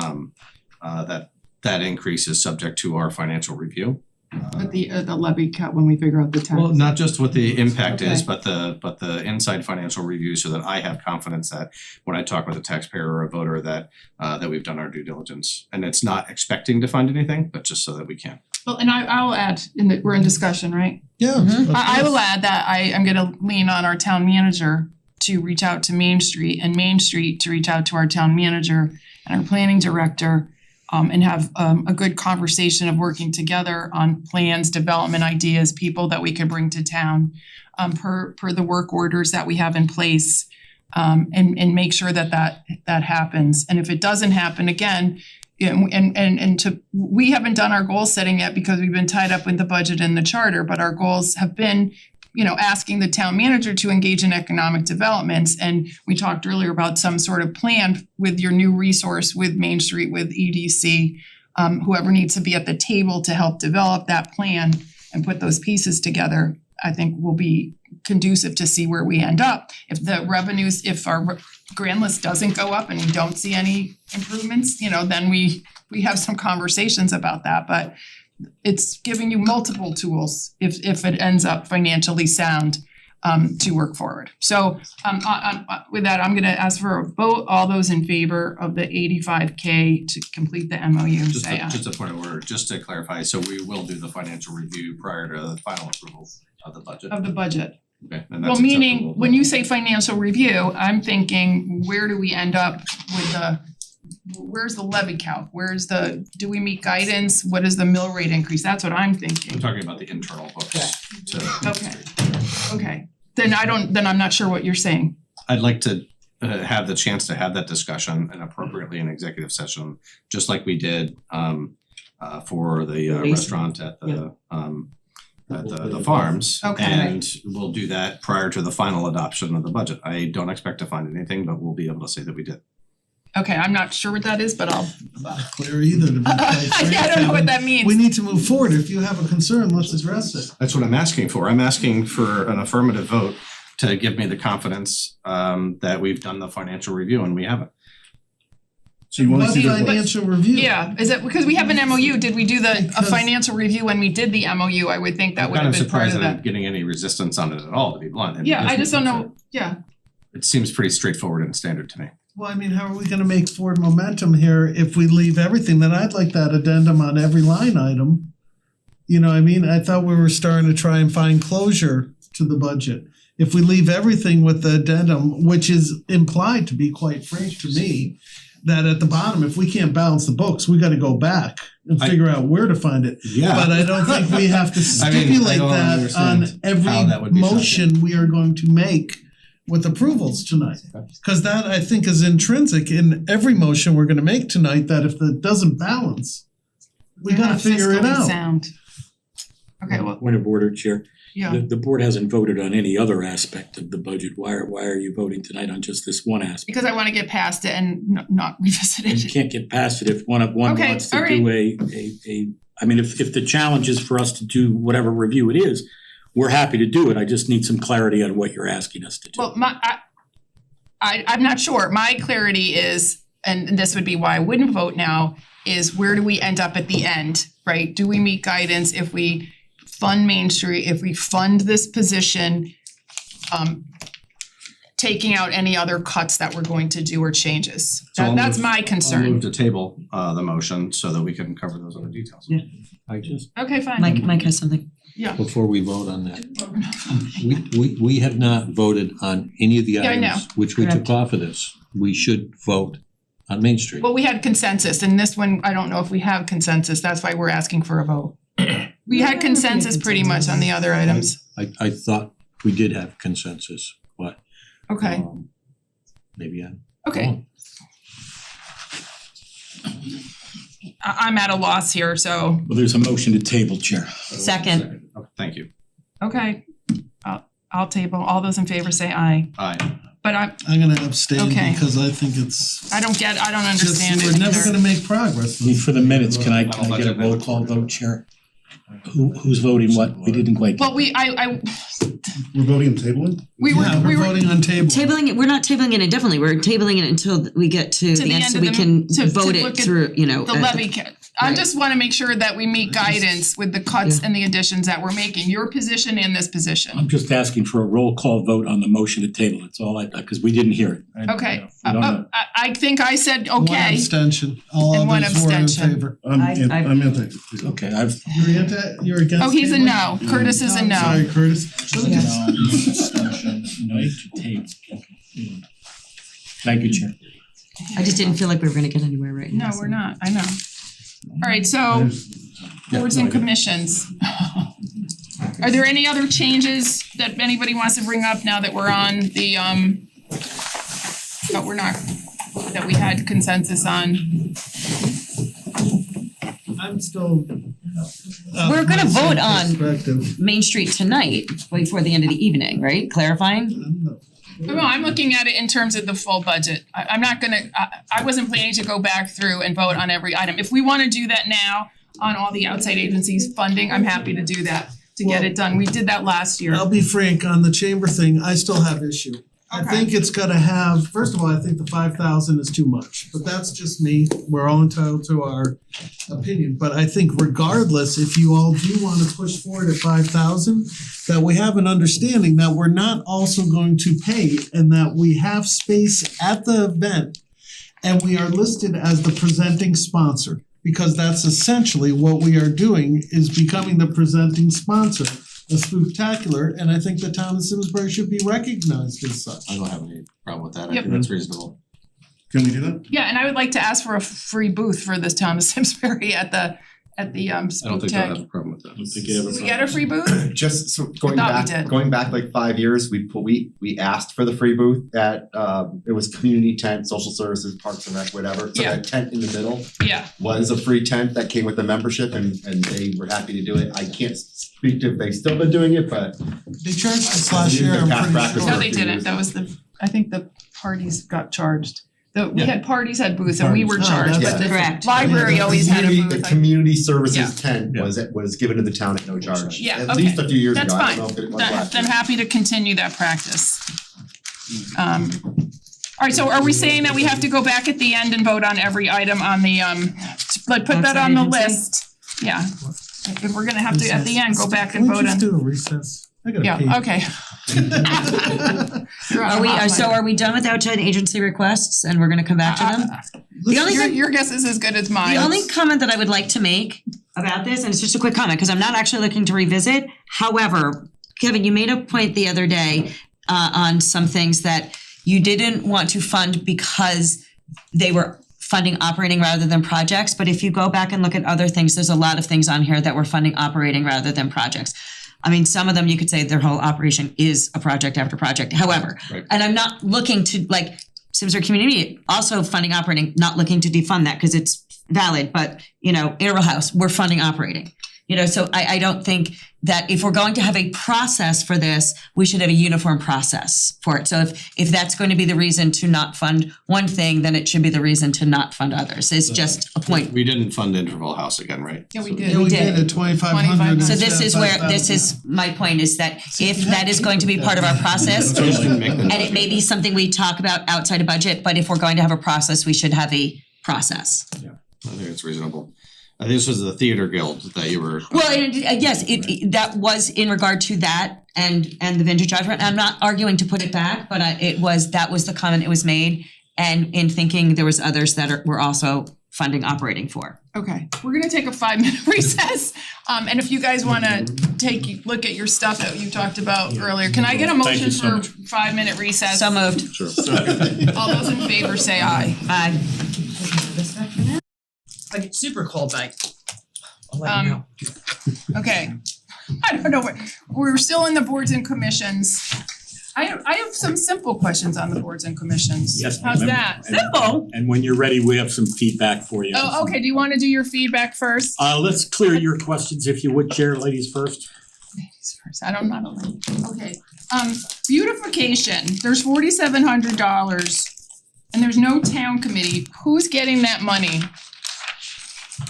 that increase is subject to our financial review. But the levy cut when we figure out the tax. Well, not just what the impact is, Okay. but the inside financial review, so that I have confidence that when I talk with a taxpayer or a voter that we've done our due diligence. And it's not expecting to find anything, but just so that we can. Well, and I'll add, we're in discussion, right? Yeah. I will add that I'm gonna lean on our town manager to reach out to Main Street, and Main Street to reach out to our town manager and our planning director, and have a good conversation of working together on plans, development ideas, people that we could bring to town, per the work orders that we have in place, and make sure that happens. And if it doesn't happen, again, we haven't done our goal setting yet because we've been tied up with the budget and the charter, but our goals have been, asking the town manager to engage in economic developments. And we talked earlier about some sort of plan with your new resource, with Main Street, with EDC, whoever needs to be at the table to help develop that plan and put those pieces together, I think will be conducive to see where we end up. If the revenues, if our grand list doesn't go up and we don't see any improvements, then we have some conversations about that, but it's giving you multiple tools if it ends up financially sound to work forward. So with that, I'm gonna ask for a vote. All those in favor of the $85K to complete the MOU, say aye. Just a point of order, just to clarify, so we will do the financial review prior to the final approval of the budget. Of the budget. Okay, and that's Well, meaning, acceptable. when you say financial review, I'm thinking, where do we end up with where's the levy calc? Do we meet guidance? What is the mill rate increase? That's what I'm I'm thinking. talking about the internal books to. Okay, then I'm not sure what you're saying. I'd like to have the chance to have that discussion and appropriately in executive session, just like we did for the restaurant at the farms. Okay. And we'll do that prior to the final adoption of the budget. I don't expect to find anything, but we'll be able to say that we did. Okay, I'm not sure what that is, but I'll. Not clear either, to be quite frank. I don't know what that means. We need to move forward. If you have a concern, let's address it. That's what I'm asking for. I'm asking for an affirmative vote to give me the confidence that we've done the financial review, and we haven't. So you wanna What see the. financial review? Yeah, is it because we have an MOU? Did we do a Because- financial review when we did the MOU? I would think that I'm would kind have of been part surprised of that I'm that. getting any resistance on it at all, to be blunt. and Yeah, it I gives just me don't know, concern. yeah. It seems pretty straightforward and standard to me. Well, I mean, how are we gonna make forward momentum here if we leave everything? Then I'd like that addendum on every line item. You know what I mean? I thought we were starting to try and find closure to the budget. If we leave everything with the addendum, which is implied, to be quite frank to me, that at the bottom, if we can't balance the books, we gotta go back and figure out where to find it. Yeah. But I don't think we have to I mean, I stipulate don't that on understand how every that would be motion we are going to make with approvals tonight. Cause that, I think, is intrinsic in every motion we're gonna make tonight, that if it doesn't balance, we They're gotta not figure it fiscally out. sound. Okay, well, Point of order, Chair. yeah. The board hasn't voted on any other aspect of the budget. Why are you voting tonight on just this one aspect? Because I wanna get past it and not revisit You it. can't get past it if one Okay, wants to do I mean, if the challenge is for us to do whatever review it is, we're happy to do it. I just need some clarity on what you're asking us to do. Well, I'm not sure. My clarity is, and this would be why I wouldn't vote now, is where do we end up at the end, right? Do we meet guidance if we fund Main Street, if we fund this position, taking out any other cuts that we're going to do or changes? So I'll That's move- my I'll concern. move to table the motion so that we can cover those other details. Yeah. I just, Okay, fine. Mike has something. Yeah. before we vote on that, we have not voted on any of the Yeah, I know. items which we took off of this. We should vote on Main Street. Well, we had consensus, and this one, I don't know if we have consensus, that's why we're asking for a vote. We had consensus pretty much on the other items. I thought we did have consensus. but Okay, maybe I'm okay. wrong. I'm at a loss here, so, Well, there's a motion to table, Chair. Second. Okay, thank you. okay. I'll table, all those in favor say aye, Aye. but I'm gonna abstain Okay. because I think it's I don't just, understand it we're never either. gonna make progress. For the minutes, can I get a roll call vote, Chair? Who's voting what? We didn't quite. Well, I We're voting and tabling? we were Yeah, we're voting on table. Tabling it, we're not tabling it indefinitely, we're tabling it until we get to To the the end end so of we the- can to vote look it at through, you know. the at levy I right. just wanna make sure that we meet guidance with the cuts and the additions that we're making, your position and this position. I'm just asking for a roll call vote on the motion to table. That's all because we didn't hear it. Okay, We don't know. I think I said One okay, abstention, all And one others were in abstention. favor. I'm I- anti. Okay, You're against oh, he's a tabling? no, Curtis is a no. Sorry, Curtis. No to table. Thank you, Chair. I just didn't feel like we were gonna get anywhere right now. No, so. we're not, I know. Alright, so boards and commissions. Are there any other changes that anybody wants to bring up now that we're on the but we're not, that we had consensus on? I'm still. We're gonna from my vote on- perspective, Main Street tonight, before the end of the evening, right? Clarifying? No, I'm looking at it in terms of the full budget. I'm not gonna, I wasn't planning to go back through and vote on every item. If we wanna do that now on all the outside agencies funding, I'm happy to do that, to get it done. We did that last year. I'll be frank, on the chamber thing, I still have issue. I Okay. think it's gotta have, first of all, I think the 5,000 is too much, but that's just me. We're all entitled to our opinion, but I think regardless, if you all do wanna push forward at 5,000, that we have an understanding that we're not also going to pay and that we have space at the event and we are listed as the presenting sponsor, because that's essentially what we are doing, is becoming the presenting sponsor of Spooktacular, and I think the town of Simsbury should be recognized as such. I don't have any problem with that. I Yep. think that's reasonable. Can we do that? Yeah, and I would like to ask for a free booth for this town of Simsbury at the I don't think they'll have a Spooktacular. problem with that. Do we get a free booth? Just so thought we did. going back like 5 years, we asked for the free booth at it was community tent, social services, parks and rec, whatever. So Yeah. that tent in the middle Yeah, was a free tent that came with a membership and they were happy to do it. I can't speak to if they've still been doing it, but They charged us last year, I'm Past pretty practice. sure. no, they didn't. That was I think the parties got charged. We had parties had booths and we were Parties. charged, Oh, but the Correct. library Yeah, always had a the booth. community Yeah. services tent was given to the town at no charge. Yeah, At least okay. a few years That's ago, I fine. don't know if it was That, last I'm year. happy to continue that practice. Alright, so are we saying that we have to go back at the end and vote on every item on the like put that on the Outside agency? list? Yeah. If we're gonna have to at the end go back and Can we vote just on, do a recess? I gotta pee. yeah, okay. You're on Are we, hot so mic. are we done with outside agency requests and we're gonna come back to them? The only thing, Your guess is as good as mine. the only comment that I would like to make about this, and it's just a quick comment, cause I'm not actually looking to revisit, however, Kevin, you made a point the other day on some things that you didn't want to fund because they were funding operating rather than projects, but if you go back and look at other things, there's a lot of things on here that we're funding operating rather than projects. I mean, some of them you could say their whole operation is a project after project, however, Right. and I'm not looking to like Simsbury Community Media, also funding operating, not looking to defund that because it's valid, but you know, Arrow House, we're funding operating. You know, so I don't think that if we're going to have a process for this, we should have a uniform process for it. So if that's going to be the reason to not fund one thing, then it should be the reason to not fund others. It's just a point. We didn't fund Interval House again, right? Yeah, we So- did. Yeah, we did. did at 2,500. So this is where, this is, my point is that if that is going to be part of our process, So just didn't make the and it may be something we talk about outside of budget, but if we're going to have a process, we should have a process. I think it's reasonable. I think this was the theater guild that you were. Well, yes, it that was in regard to that and the vintage judgment. I'm not arguing to put it back, but that was the comment that was made. And in thinking there was others that were also funding operating for. Okay, we're gonna take a 5-minute recess. And if you guys wanna look at your stuff that you taled about earlier, can I get a Thank you motion so for 5-minute recess? So moved. Sure. All those in favor say aye. Aye. I get super cold, I'll let you know. Okay, I don't know, we're still in the boards and commissions. I have some simple questions on the boards and commissions. Yes, How's ma'am. that? And- Simple? And when you're ready, we have some feedback for you. Oh, okay, do you wanna do your feedback first? Let's clear your questions if you would, Chair, ladies first. Ladies first, I don't know. Okay, beautification, there's $4,700 and there's no town committee. Who's getting that money?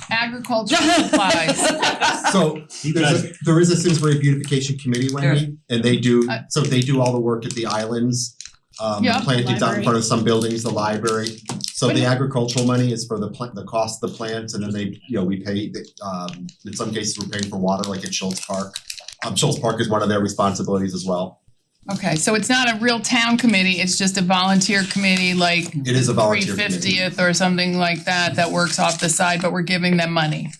Agricultural supplies. So there is a Simsbury beautification committee, Wendy, and they do, Uh, so they do all the work at the islands. Yeah. The plantings out in front of some buildings, the library. So the What- agricultural money is for the cost of the plants, and then they, we pay, in some cases, we're paying for water, like at Schultz Park. Schultz Park is one of their responsibilities as well. Okay, so it's not a real town committee, it's just a volunteer committee like It is a volunteer committee. 350th or something like that works off the side, but we're giving them money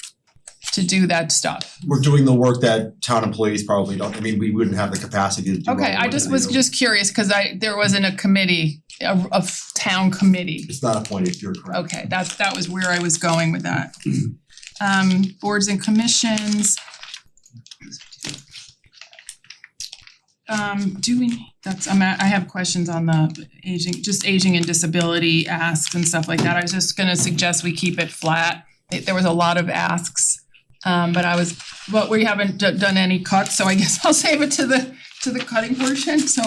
to do that stuff. We're doing the work that town employees probably don't, we wouldn't have the capacity to do all the Okay, I work just that was they do. just curious, cause there wasn't a committee, a town committee. It's not appointed, you're correct. Okay, that was where I was going with that. Boards and commissions. I have questions on the aging and disability asks and stuff like that. I was just gonna suggest we keep it flat. There was a lot of asks, but we haven't done any cuts, so I guess I'll save it to the cutting portion, so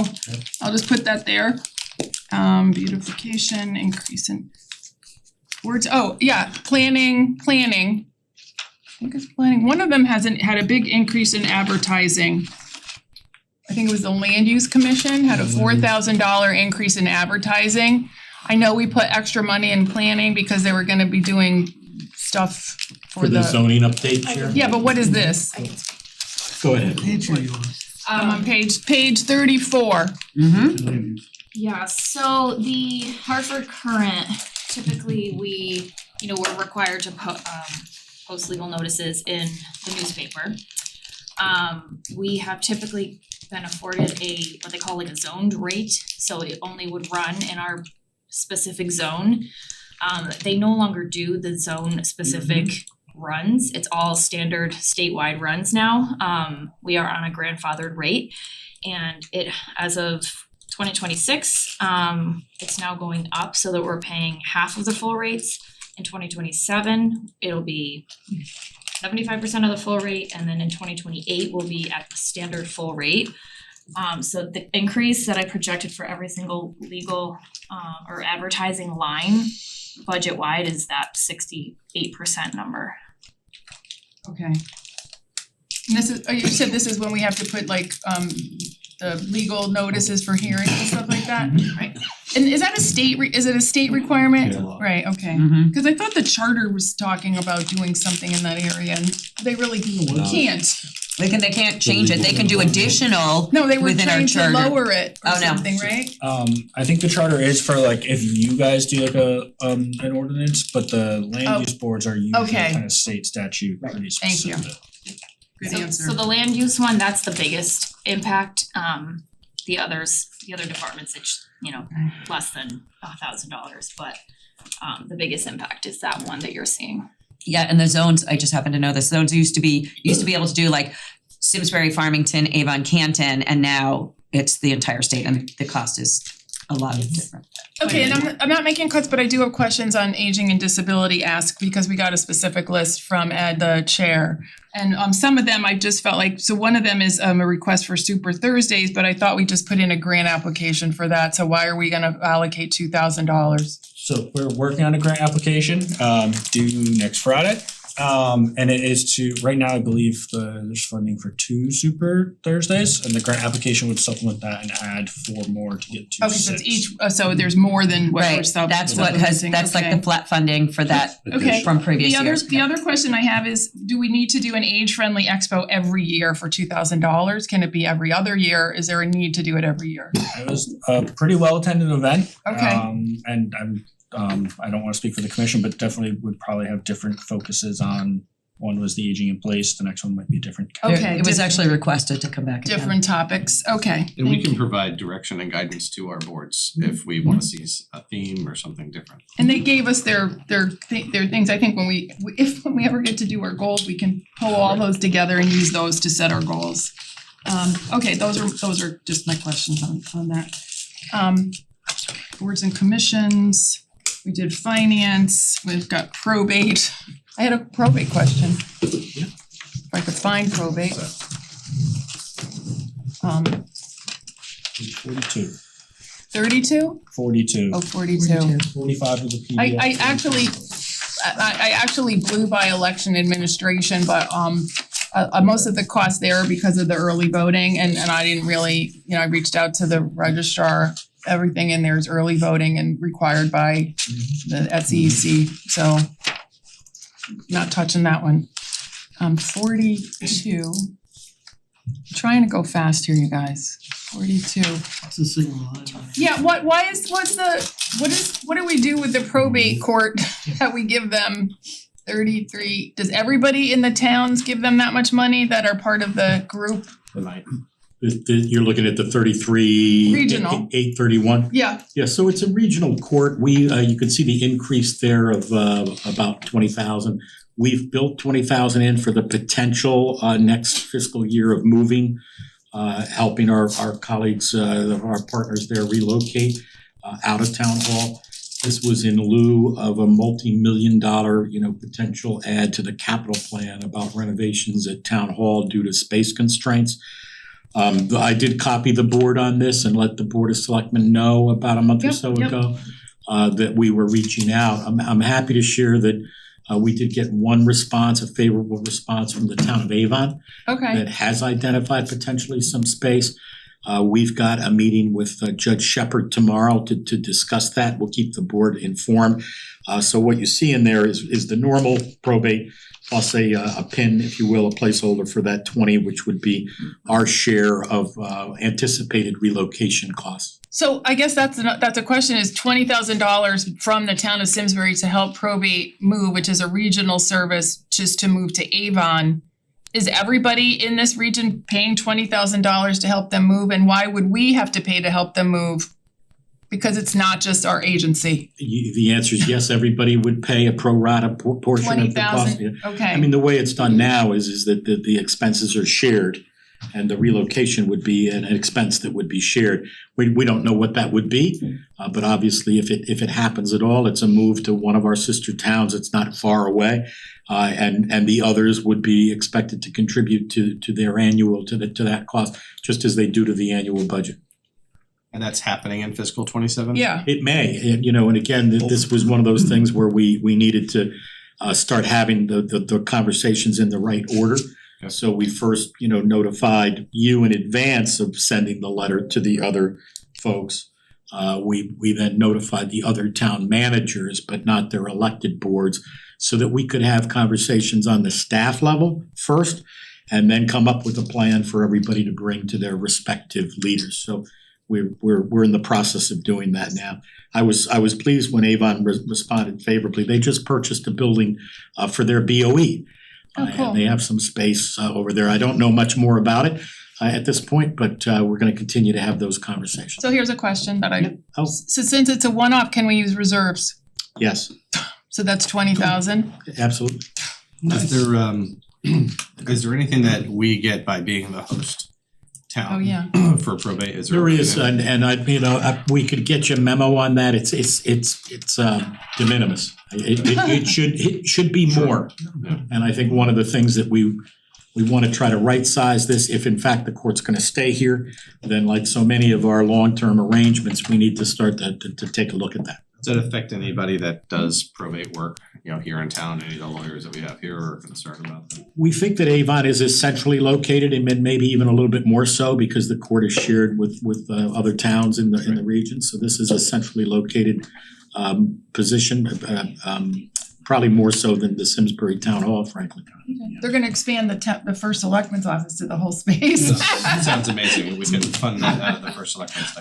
I'll just put that there. Beautification, increase in words, planning. I think it's planning. One of them had a big increase in advertising. I think it was the Land Use Commission had a $4,000 increase in advertising. I know we put extra money in planning because they were gonna be doing stuff For the zoning update, Chair? Yeah, but what is this? Go ahead. On page 34. Yeah, so the Hartford Current, typically we're required to post legal notices in the newspaper. We have typically been afforded what they call like a zoned rate, so it only would run in our specific zone. They no longer do the zone specific runs, it's all standard statewide runs now. We are on a grandfathered rate, and it, as of 2026, it's now going up so that we're paying half of the full rates. In 2027, it'll be 75% of the full rate, and then in 2028 we'll be at the standard full rate. So the increase that I projected for every single legal or advertising line budget wide is that 68% number. Okay. And this is, you said this is when we have to put like the legal notices for hearings and stuff like that? Right. And is that a state is it a state requirement? Yeah. Right, okay. Cause I thought the charter was talking about doing something in that area and they really can't. They can't change it, they can do additional No, they were within our trying to charter. lower it or Oh, no. something, right? I think the charter is for like if you guys do like an ordinance, but the land use boards are usually Okay. kind of state statute pretty Thank you. specific. Good So answer. so the land use one, that's the biggest impact. The other departments, it's less than $1,000, but the biggest impact is that one that you're seeing. Yeah, and the zones, I just happen to know the zones used to be able to do like Simsbury, Farmington, Avon, Canton, and now it's the entire state and the cost is a lot different. Okay, and I'm not making cuts, but I do have questions on aging and disability ask because we got a specific list from Ed, the chair. And some of them I just felt like, so one of them is a request for Super Thursdays, but I thought we just put in a grant application for that, so why are we gonna allocate $2,000? So we're working on a grant application due next Friday. And it is to, right now, I believe there's funding for 2 Super Thursdays, and the grant application would supplement that and add 4 more to get to 6. Okay, so it's each, so there's more than what we're Right, sub. that's what has, that's like the flat funding for that Okay. from previous years. The other question I have is, do we need to do an age-friendly expo every year for $2,000? Can it be every other year? Is there a need to do it every year? It was a pretty well-attended event. Okay. And I don't wanna speak for the commission, but definitely would probably have different focuses on, one was the aging in place, the next one might be different. Okay, It was actually requested to come back again. different topics, okay. And we can provide direction and guidance to our boards if we wanna see a theme or something different. And they gave us their things, I think when we ever get to do our goals, we can pull all those together and use those to set our goals. Okay, those are just my questions on that. Boards and commissions, we did finance, we've got probate. I had a probate question. If I could find probate. 42. 32? 42. Oh, 42. 45 of the PDF. I actually blew by election administration, but most of the costs there are because of the early voting and I didn't really, I reached out to the registrar. Everything in there is early voting and required by the SEC, so not touching that one. 42. I'm trying to go fast here, you guys. 42. It's a single line. Yeah, what do we do with the probate court that we give them 33? Does everybody in the towns give them that much money that are part of the group? You're looking at the 33 Regional. 831? Yeah. Yeah, so it's a regional court. You can see the increase there of about 20,000. We've built 20,000 in for the potential next fiscal year of moving, helping our colleagues, our partners there relocate out of town hall. This was in lieu of a multi-million-dollar, potential add to the capital plan about renovations at town hall due to space constraints. I did copy the board on this and let the Board of Selectmen know about a month or so ago that we were reaching out. I'm happy to share that we did get one response, a favorable response from the town of Avon that has identified potentially some space. We've got a meeting with Judge Shepherd tomorrow to discuss that. We'll keep the board informed. So what you see in there is the normal probate plus a pin, if you will, a placeholder for that 20, which would be our share of anticipated relocation costs. So I guess that's a question, is $20,000 from the town of Simsbury to help probate move, which is a regional service, just to move to Avon. Is everybody in this region paying $20,000 to help them move, and why would we have to pay to help them move? Because it's not just our agency. The answer is yes, everybody would pay a pro rata portion of the cost. 20,000, okay. I mean, the way it's done now is that the expenses are shared and the relocation would be an expense that would be shared. We don't know what that would be, but obviously if it happens at all, it's a move to one of our sister towns. It's not far away. And the others would be expected to contribute to their annual, to that cost, just as they do to the annual budget. And that's happening in fiscal 27? Yeah. It may, and again, this was one of those things where we needed to start having the conversations in the right order. Yeah. So we first, notified you in advance of sending the letter to the other folks. We then notified the other town managers, but not their elected boards, so that we could have conversations on the staff level first, and then come up with a plan for everybody to bring to their respective leaders. So we're in the process of doing that now. I was pleased when Avon responded favorably. They just purchased a building for their BOE. Oh, cool. And they have some space over there. I don't know much more about it at this point, but we're gonna continue to have those conversations. So here's a question that Oh, so since it's a one-off, can we use reserves? yes, So that's 20,000? absolutely. Is there anything that we get by being the host town? Oh, yeah. For probate? There is, and we could get you a memo on that. It's de minimis. It should be more. Yeah. And I think one of the things that we wanna try to right size this, if in fact the court's gonna stay here, then like so many of our long-term arrangements, we need to start to take a look at that. Does that affect anybody that does probate work, here in town, any of the lawyers that we have here are concerned about that? We think that Avon is centrally located and maybe even a little bit more so because the court is shared with other towns in the region. So this is a centrally located position, probably more so than the Simsbury Town Hall, frankly. They're gonna expand the first selectman's office to the whole space. That sounds amazing. We can fund that out of the first selectmen's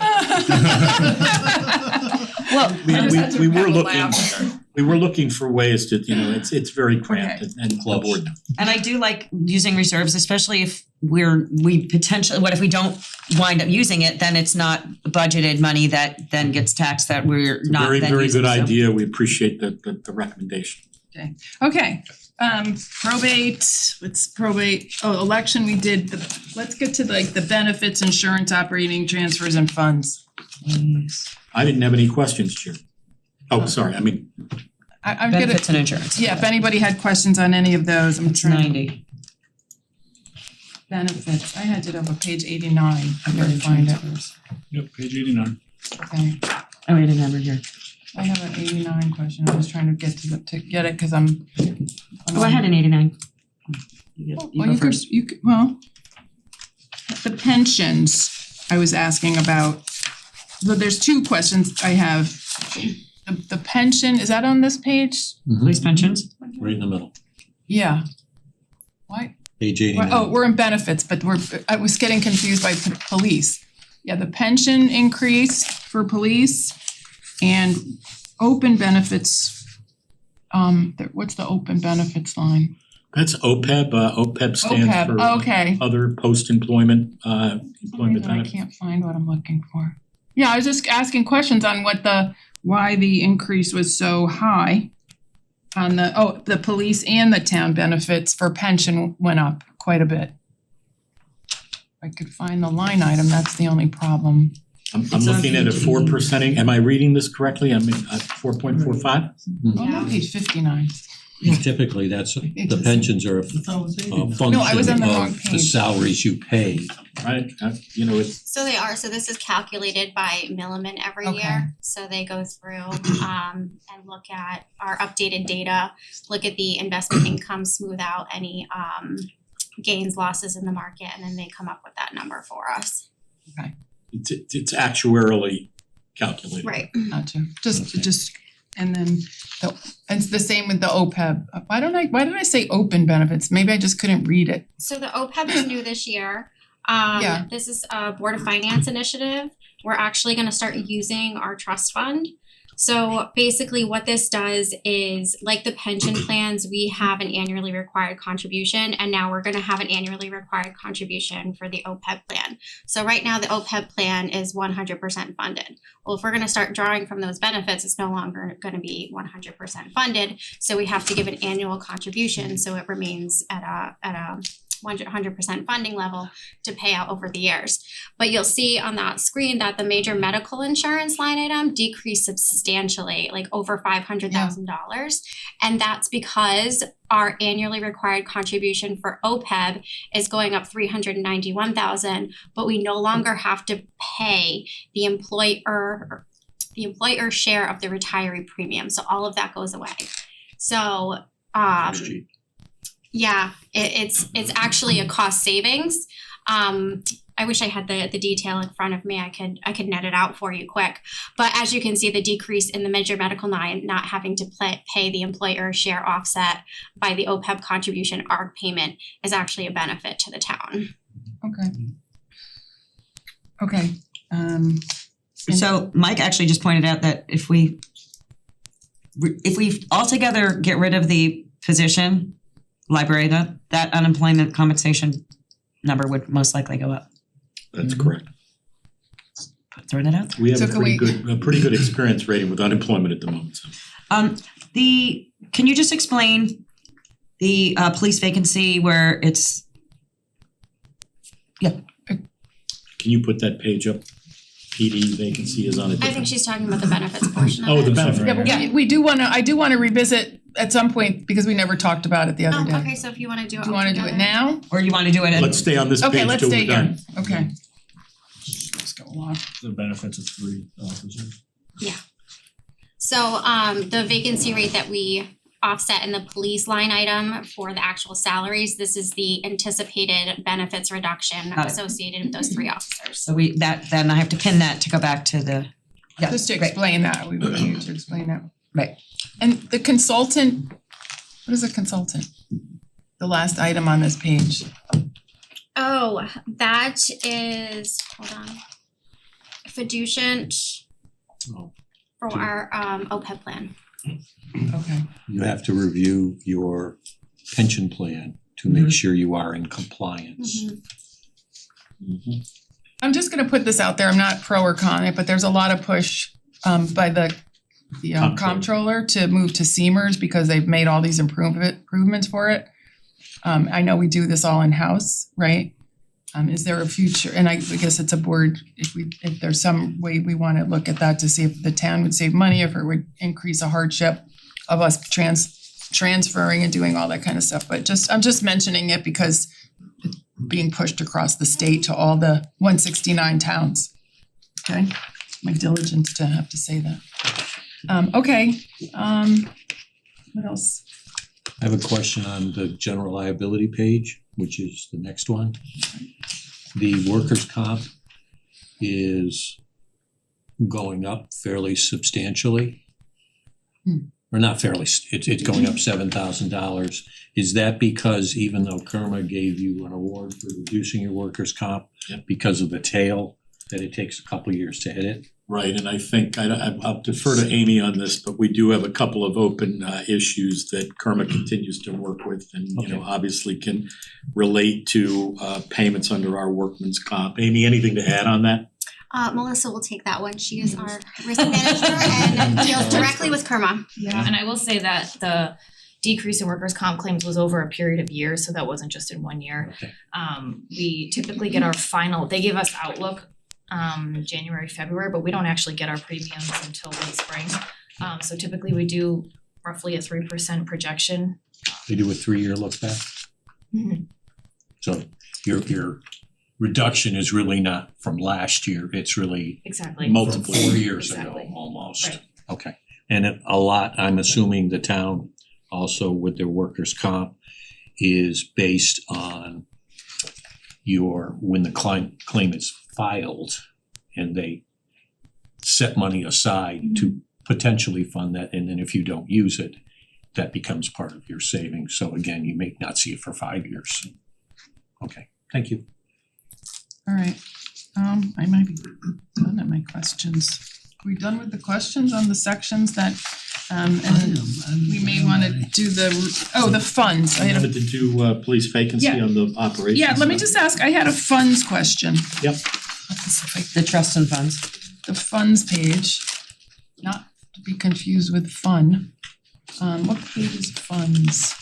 Well, we were looking for ways to, it's very cramped and clubboard. And I do like using reserves, especially if we potentially, what if we don't wind up using it, then it's not budgeted money that then gets taxed that we're not then Very using, good so. idea. We appreciate the recommendation. Okay, Probate, election, we did let's get to the benefits, insurance, operating, transfers and funds. I didn't have any questions, Chair. Oh, sorry, I mean, I'm gonna. Benefits and insurance. Yeah, if anybody had questions on any of those, I'm It's trying. 90. Benefits, I had it over page 89, I gotta find it. Yep, page 89. Okay, Oh, I didn't have it here. I have an 89 question, I was trying to get to get it, cause I'm. Oh, I had an 89. You Well, go you could, first. the pensions I was asking about. So there's two questions I have. The pension, is that on this page? Police pensions? Right in the middle, Yeah. Why? page 89. Oh, we're in benefits, but I was getting confused by police. Yeah, the pension increase for police and open benefits. What's the open benefits line? that's OPEB, OPEB stands OPEB, for okay. other post-employment employment I benefits. can't find what I'm looking for. Yeah, I was just asking questions on why the increase was so high on the police and the town benefits for pension went up quite a bit. If I could find the line item, that's the only problem. I'm looking at a 4%, am I reading this correctly? I mean, 4.45? Oh, no, page 59. Typically, that's, the pensions are a function No, I was on the wrong of the page. salaries you pay. Right, it's. So they are, so this is calculated by Milliman every Okay. year. So they go through and look at our updated data, look at the investment income, smooth out any gains, losses in the market, and then they come up with that number for us. It's actuarially calculated. Right. Gotcha. Just and then it's the same with the OPEB. Why did I say open benefits? Maybe I just couldn't read it. So the OPEB is new this year. Yeah. This is a Board of Finance initiative. We're actually gonna start using our trust fund. So basically what this does is, like the pension plans, we have an annually required contribution, and now we're gonna have an annually required contribution for the OPEB plan. So right now the OPEB plan is 100% funded. Well, if we're gonna start drawing from those benefits, it's no longer gonna be 100% funded. So we have to give an annual contribution, so it remains at a 100% funding level to pay out over the years. But you'll see on that screen that the major medical insurance line item decreased substantially, like over $500,000. And that's because our annually required contribution for OPEB is going up $391,000, but we no longer have to pay the employer share of the retiree premium. So all of that goes away. So yeah, it's actually a cost savings. I wish I had the detail in front of me. I could net it out for you quick. But as you can see, the decrease in the major medical line, not having to pay the employer share offset by the OPEB contribution ARC payment, is actually a benefit to the town. Okay. So Mike actually just pointed out that if we altogether get rid of the position, library, that unemployment compensation number would most likely go up. That's correct. Throwing it out. We have So a can we- pretty good experience rating with unemployment at the moment, so. Can you just explain the police vacancy where it's, Can you put that page up? PD vacancy is on a I think different. she's talking about the benefits portion of it. Oh, the benefit. Yeah, but I do wanna revisit at some point because we never talked about it the other day. Okay, so if you wanna do it Do you wanna do it altogether. now? or you wanna do it in? Let's stay on this Okay, page let's till stay we're done. here. Okay. Let's go along. The benefits of 3 officers. So the vacancy rate that we offset in the police line item for the actual salaries, this is the anticipated benefits reduction Got it. associated with those 3 officers. So then I have to pin that to go back to the, yeah, Just to great. explain that, we would need to explain that. Right. And the consultant, what is a consultant? The last item on this page. Oh, that is, hold on. Fiduciant for our OPEB plan. Okay. You have to review your pension plan to make sure you are in compliance. I'm just gonna put this out there, I'm not pro or con it, but there's a lot of push by the Comptroller. comptroller to move to Seamers because they've made all these improvements for it. I know we do this all in-house, right? Is there a future, and I guess it's a board, if there's some way we wanna look at that to see if the town would save money, if it would increase a hardship of us transferring and doing all that kind of stuff, but I'm just mentioning it because it's being pushed across the state to all the 169 towns. Okay, my diligence to have to say that. What else? I have a question on the general liability page, which is the next one. The workers' comp is going up fairly substantially. Or not fairly, it's going up $7,000. Is that because even though Kerma gave you an award for reducing your workers' comp, because of the tail, that it takes a couple years to hit it? Right, and I think I'll defer to Amy on this, but we do have a couple of open issues that Kerma continues to work with and, you know, obviously can relate to payments under our workman's comp. Amy, anything to add on that? Melissa will take that one. She is our risk manager and deals directly with Kerma. Yeah, and I will say that the decrease in workers' comp claims was over a period of years, so that wasn't just in 1 year. Okay. We typically get our final, they give us outlook January, February, but we don't actually get our premiums until late spring. So typically we do roughly a 3% projection. They do a 3-year look back? So your reduction is really not from last year, it's really Exactly. multiple 4 years Exactly. ago almost. Right. Okay, and a lot, I'm assuming the town also with their workers' comp is based on when the claim is filed and they set money aside to potentially fund that, and then if you don't use it, that becomes part of your savings. So again, you may not see it for 5 years. Okay, thank you. All right, I might be done at my questions. Are we done with the questions on the sections that, and we may wanna do the funds. I I had a wanted to do police vacancy Yeah. on the operations. Yeah, let me side. just ask, I had a funds question. Yep. The trust and funds. The funds page, not to be confused with fun. What page is funds?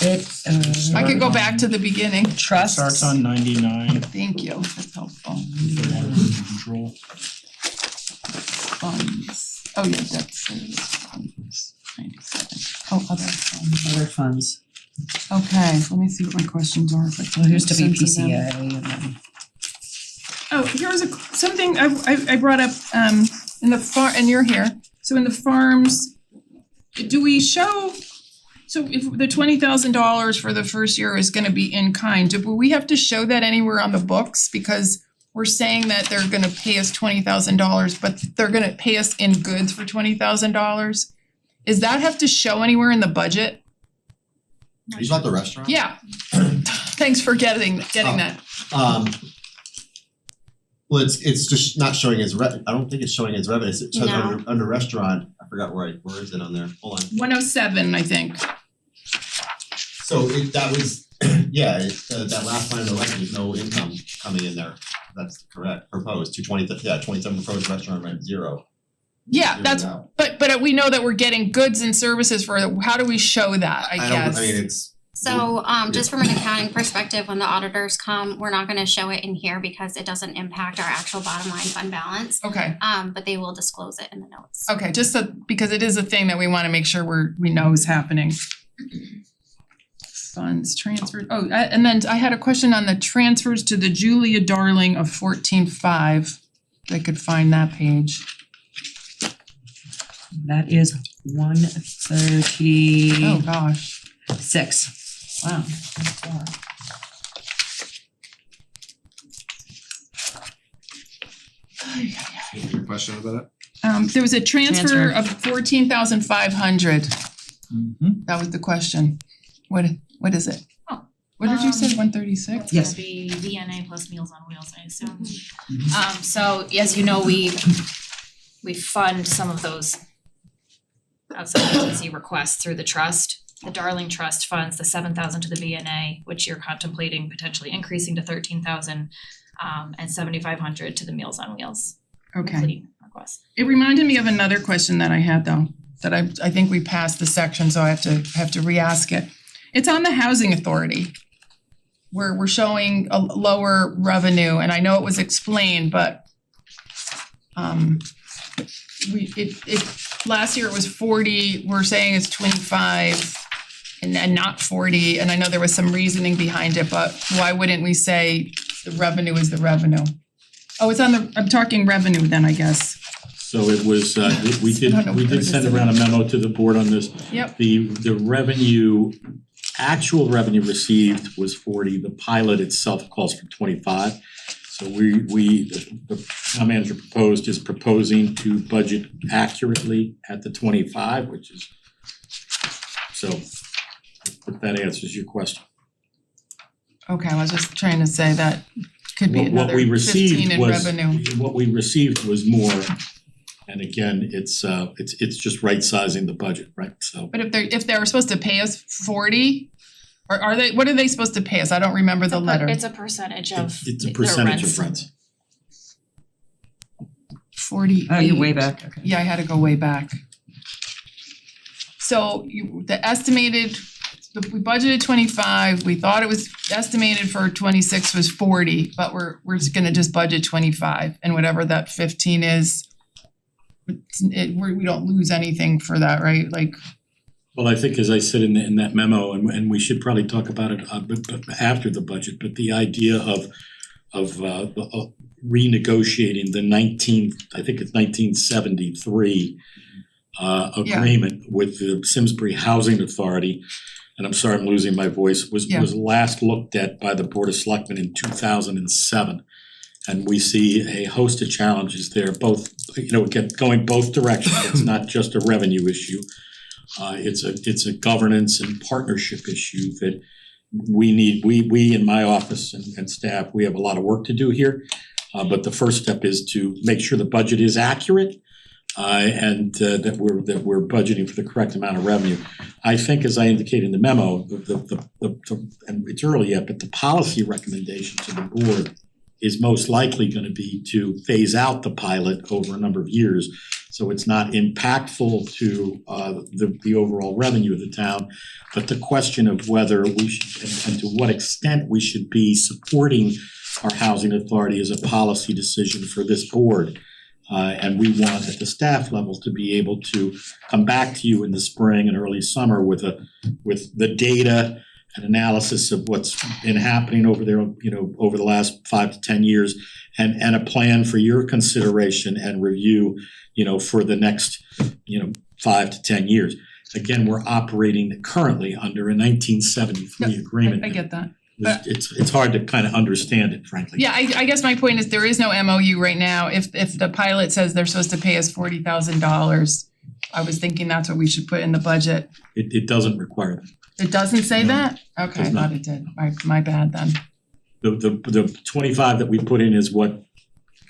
I could go back to the beginning. Trusts. Starts on 99. Thank you, that's helpful. Control. Funds, oh yeah, that's funds, 97. Oh, other funds. Other funds. Okay, let me see what my questions are, if I can Well, here's make to be sense of them. PCA and then. Oh, here was something I brought up in the and you're here, so in the farms, do we show, so if the $20,000 for the first year is gonna be in kind, do we have to show that anywhere on the books? Because we're saying that they're gonna pay us $20,000, but they're gonna pay us in goods for $20,000. Does that have to show anywhere in the budget? Are you talking about the restaurant? Yeah. Thanks for getting that. Well, it's just not showing as I don't think it's showing as revenue, it says No. under restaurant, I forgot where is it on there, hold on. 107, I think. So that was, yeah, that last line on the left, there's no income coming in there, that's correct, proposed, 27 proposed restaurant rent, 0. Yeah, Zero that's, now. but we know that we're getting goods and services for, how do we show that, I guess? I mean, it's, So just from an accounting perspective, when the auditors come, we're not gonna show it in here because it doesn't impact our actual bottom line fund balance. Okay, But they will disclose it in the notes. okay, just so, because it is a thing that we wanna make sure we know is happening. Funds transferred, and then I had a question on the transfers to the Julia Darling of 14.5. If I could find that page. That is 136. Oh gosh, wow. Your question about it? There was a transfer Transfer. of 14,500. Mhm. That was the question. What is it? Oh, What did you say, 136? It's Yes. gonna be VNA plus Meals on Wheels, I assume. So as you know, we fund some of those outside agency requests through the trust. The Darling Trust funds the 7,000 to the VNA, which you're contemplating potentially increasing to 13,000, and 7,500 to the Meals on Wheels. Okay, Including our request. It reminded me of another question that I had though, that I think we passed the section, so I have to re-ask it. It's on the housing authority, where we're showing a lower revenue, and I know it was explained, but last year it was 40, we're saying it's 25 and not 40, and I know there was some reasoning behind it, but why wouldn't we say the revenue is the revenue? Oh, it's on the, I'm talking revenue then, I guess. So it was, we did send around a memo to the board on this. Yep. The revenue, actual revenue received was 40, the pilot itself calls for 25. So the town manager is proposing to budget accurately at the 25, which is, so if that answers your question. Okay, I was just trying to say that could be What another we 15 received in was, revenue. what we received was more, and again, it's just right sizing the budget, right? So. But if they were supposed to pay us 40, or are they, what are they supposed to pay us? I don't remember the letter. It's a percentage of It's a their percentage rents. of rents. 48. Oh, you're way back, okay. Yeah, I had to go way back. So the estimated, we budgeted 25, we thought it was estimated for 26 was 40, but we're just gonna just budget 25, and whatever that 15 is, we don't lose anything for that, right? Like, Well, I think as I said in that memo, and we should probably talk about it after the budget, but the idea of renegotiating the 1973 agreement with the Simsbury Housing Authority, and I'm sorry I'm losing my voice, was last looked at by the Board of Selectmen in 2007. And we see a host of challenges there, both, going both directions. It's not just a revenue issue. It's a governance and partnership issue that we in my office and staff, we have a lot of work to do here. But the first step is to make sure the budget is accurate and that we're budgeting for the correct amount of revenue. I think, as I indicated in the memo, and it's early yet, but the policy recommendation to the board is most likely gonna be to phase out the pilot over a number of years. So it's not impactful to the overall revenue of the town, but the question of whether we should and to what extent we should be supporting our housing authority is a policy decision for this board. And we want at the staff level to be able to come back to you in the spring and early summer with the data and analysis of what's been happening over there, over the last 5 to 10 years, and a plan for your consideration and review, for the next, 5 to 10 years. Again, we're operating currently under a 1973 agreement. I get that. It's hard to kind of understand it, frankly. Yeah, I guess my point is there is no MOU right now. If the pilot says they're supposed to pay us $40,000, I was thinking that's what we should put in the budget. It doesn't require that. It doesn't say No, that? Okay, I does not. thought it did. My bad then. The 25 that we put in is what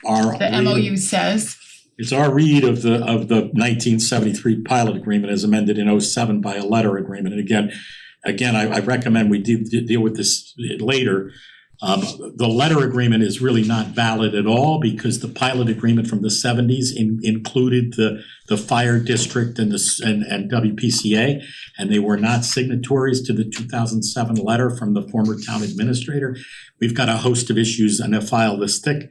our The MOU says. It's our read of the 1973 pilot agreement as amended in 07 by a letter agreement. And again, I recommend we deal with this later. The letter agreement is really not valid at all because the pilot agreement from the 70s included the fire district and WPCA, and they were not signatories to the 2007 letter from the former town administrator. We've got a host of issues in a file this thick.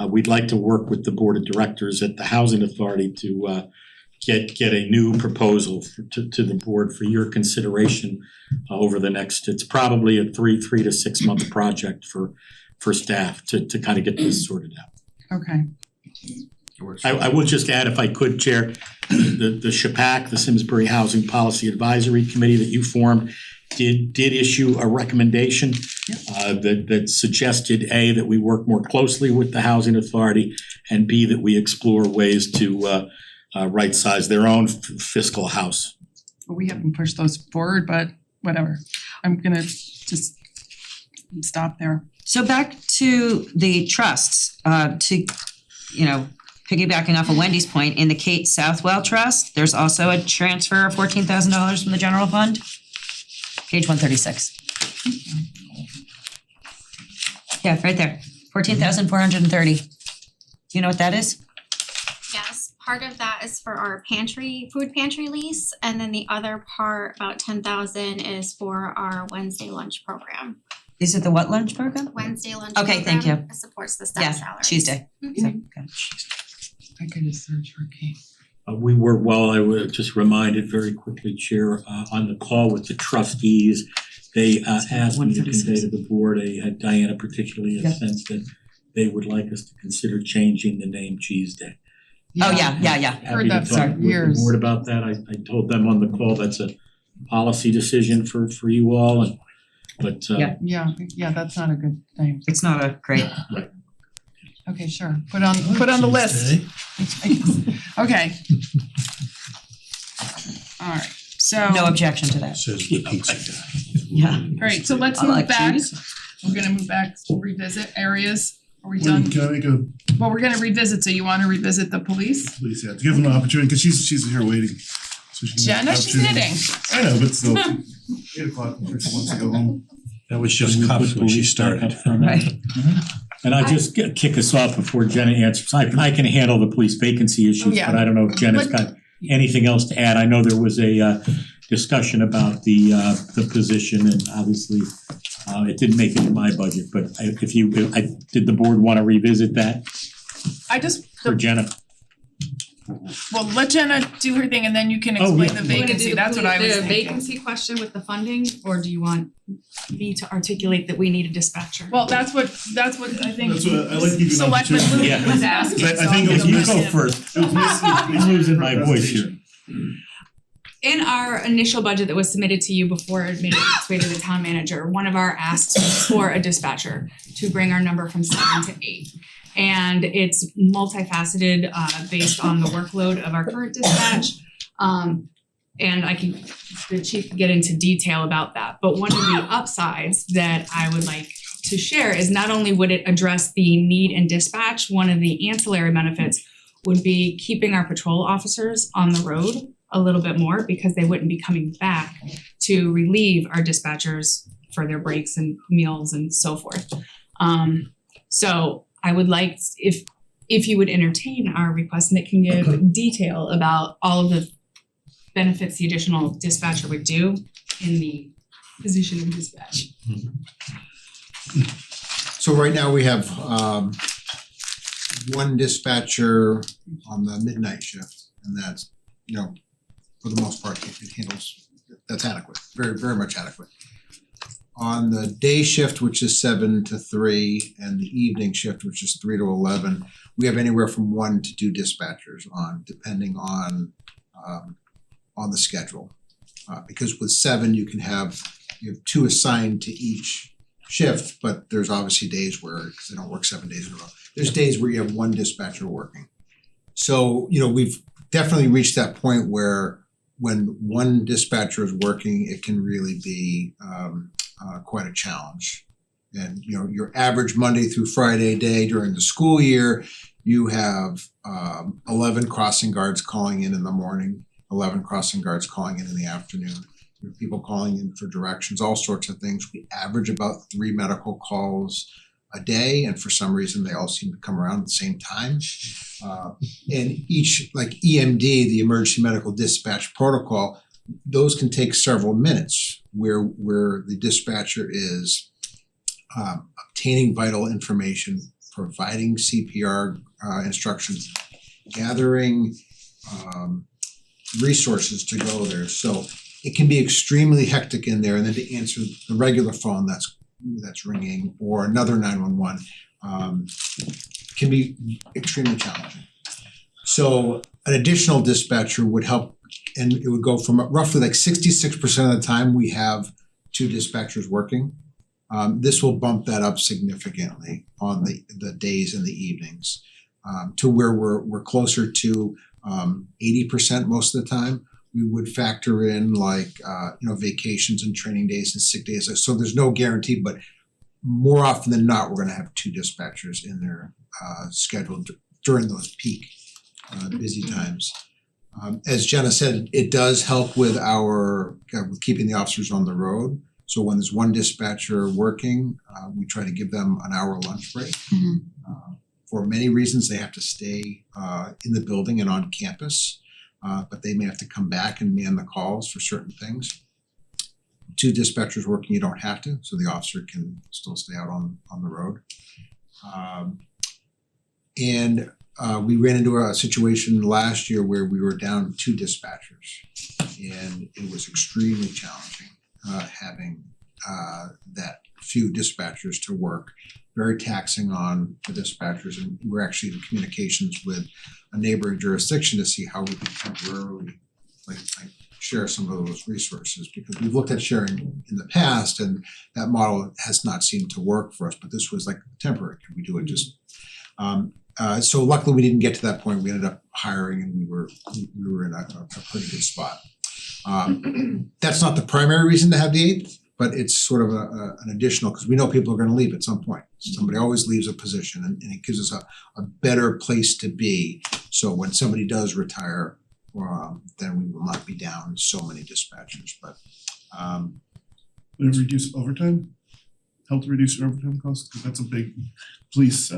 We'd like to work with the board of directors at the Housing Authority to get a new proposal to the board for your consideration over the next, it's probably a 3 to 6 month project for staff to kind of get this sorted out. Okay. I would just add, if I could, Chair, the SHPAC, the Simsbury Housing Policy Advisory Committee that you formed did issue a recommendation that suggested A, that we work more closely with the Housing Authority, and B, that we explore ways to right size their own fiscal house. We haven't pushed those forward, but whatever. I'm gonna just stop there. So back to the trusts, piggybacking off of Wendy's point, in the Kate Southwell Trust, there's also a transfer of $14,000 from the general fund. Page 136. Yeah, right there, 14,430. Do you know what that is? Yes, part of that is for our food pantry lease, and then the other part, about 10,000, is for our Wednesday lunch program. Is it the what lunch program? Wednesday lunch Okay, thank program you. supports the staff Yeah, salaries. Tuesday. Mhm. So, okay. I could have searched for Kate. We were, well, I was just reminded very quickly, Chair, on the call with the trustees, they asked me to convey to the board, Diana particularly, a sense that they would like us to consider changing the name Cheese Day. Oh, yeah. Happy Heard to that talk for with the years. board about that. I told them on the call that's a policy decision for you all and but Yeah, that's not a good thing. It's not a great. Okay, sure, put on the list. Okay. Alright, so. No objection to that. Says the pizza guy. Yeah. Alright, so let's I move like back. cheese. We're gonna move back, revisit areas. Are we done? Can I make a Well, we're gonna revisit, so you wanna revisit the police? please, yeah, to give them an opportunity, cause she's here waiting. So she can have Jenna, she's opportunity. knitting. I know, but still, 8:00, she wants to go home. That was just cups when she started. Right. And I just kick us off before Jenna answers. I can handle the police vacancy issues, Yeah. but I don't know if Jenna's got anything else to add. I know there was a discussion about the position and obviously it didn't make it in my budget, but did the board wanna revisit that I just, for Jenna? well, let Jenna do her thing and then you can Oh, explain yeah. the vacancy, that's what I was The thinking. vacancy question with the funding, or do you want me to articulate that we need a dispatcher? Well, that's what I think That's what, I like to give you an Selectman opportunity. Lou was asking, I so think I'm it was gonna You let go him. first. It was missing. I'm losing my voice here. In our initial budget that was submitted to you before it made its way to the town manager, one of our asks was for a dispatcher to bring our number from 7 to 8. And it's multifaceted based on the workload of our current dispatch. And the chief can get into detail about that. But one of the upsides that I would like to share is not only would it address the need in dispatch, one of the ancillary benefits would be keeping our patrol officers on the road a little bit more because they wouldn't be coming back to relieve our dispatchers for their breaks and meals and so forth. So I would like if you would entertain our request, Nick can give detail about all of the benefits the additional dispatcher would do in the position of dispatch. So right now we have one dispatcher on the midnight shift, and that's, for the most part, it handles, that's adequate, very, very much adequate. On the day shift, which is 7 to 3, and the evening shift, which is 3 to 11, we have anywhere from 1 to 2 dispatchers on, depending on the schedule. Because with 7, you have 2 assigned to each shift, but there's obviously days where, because they don't work 7 days in a row, there's days where you have 1 dispatcher working. So, we've definitely reached that point where when 1 dispatcher is working, it can really be quite a challenge. And your average Monday through Friday day during the school year, you have 11 crossing guards calling in the morning, 11 crossing guards calling in the afternoon. You have people calling in for directions, all sorts of things. We average about 3 medical calls a day, and for some reason they all seem to come around at the same time. And each, like EMD, the emergency medical dispatch protocol, those can take several minutes where the dispatcher is obtaining vital information, providing CPR instructions, gathering resources to go there. So it can be extremely hectic in there, and then to answer the regular phone that's ringing or another 911 can be extremely challenging. So an additional dispatcher would help, and it would go from roughly like 66% of the time we have 2 dispatchers working. This will bump that up significantly on the days and the evenings to where we're closer to 80% most of the time. We would factor in vacations and training days and sick days. So there's no guarantee, but more often than not, we're gonna have 2 dispatchers in there scheduled during those peak busy times. As Jenna said, it does help with with keeping the officers on the road. So when there's 1 dispatcher working, we try to give them an hour lunch break. for many reasons, they have to stay in the building and on campus. But they may have to come back and man the calls for certain things. 2 dispatchers working, you don't have to, so the officer can still stay out on the road. We ran into a situation last year where we were down 2 dispatchers. And it was extremely challenging having that few dispatchers to work, very taxing on the dispatchers, and we're actually in communications with a neighboring jurisdiction to see how we could temporarily like share some of those resources, because we've looked at sharing in the past and that model has not seemed to work for us, but this was like temporary. Can we do it just so luckily we didn't get to that point. We ended up hiring and we were in a pretty good spot. That's not the primary reason to have the 8th, but it's sort of an additional, because we know people are gonna leave at some point. Somebody always leaves a position and it gives us a better place to be. So when somebody does retire, then we will not be down so many dispatchers, but Would it reduce overtime? Help to reduce your overtime costs, because that's a big police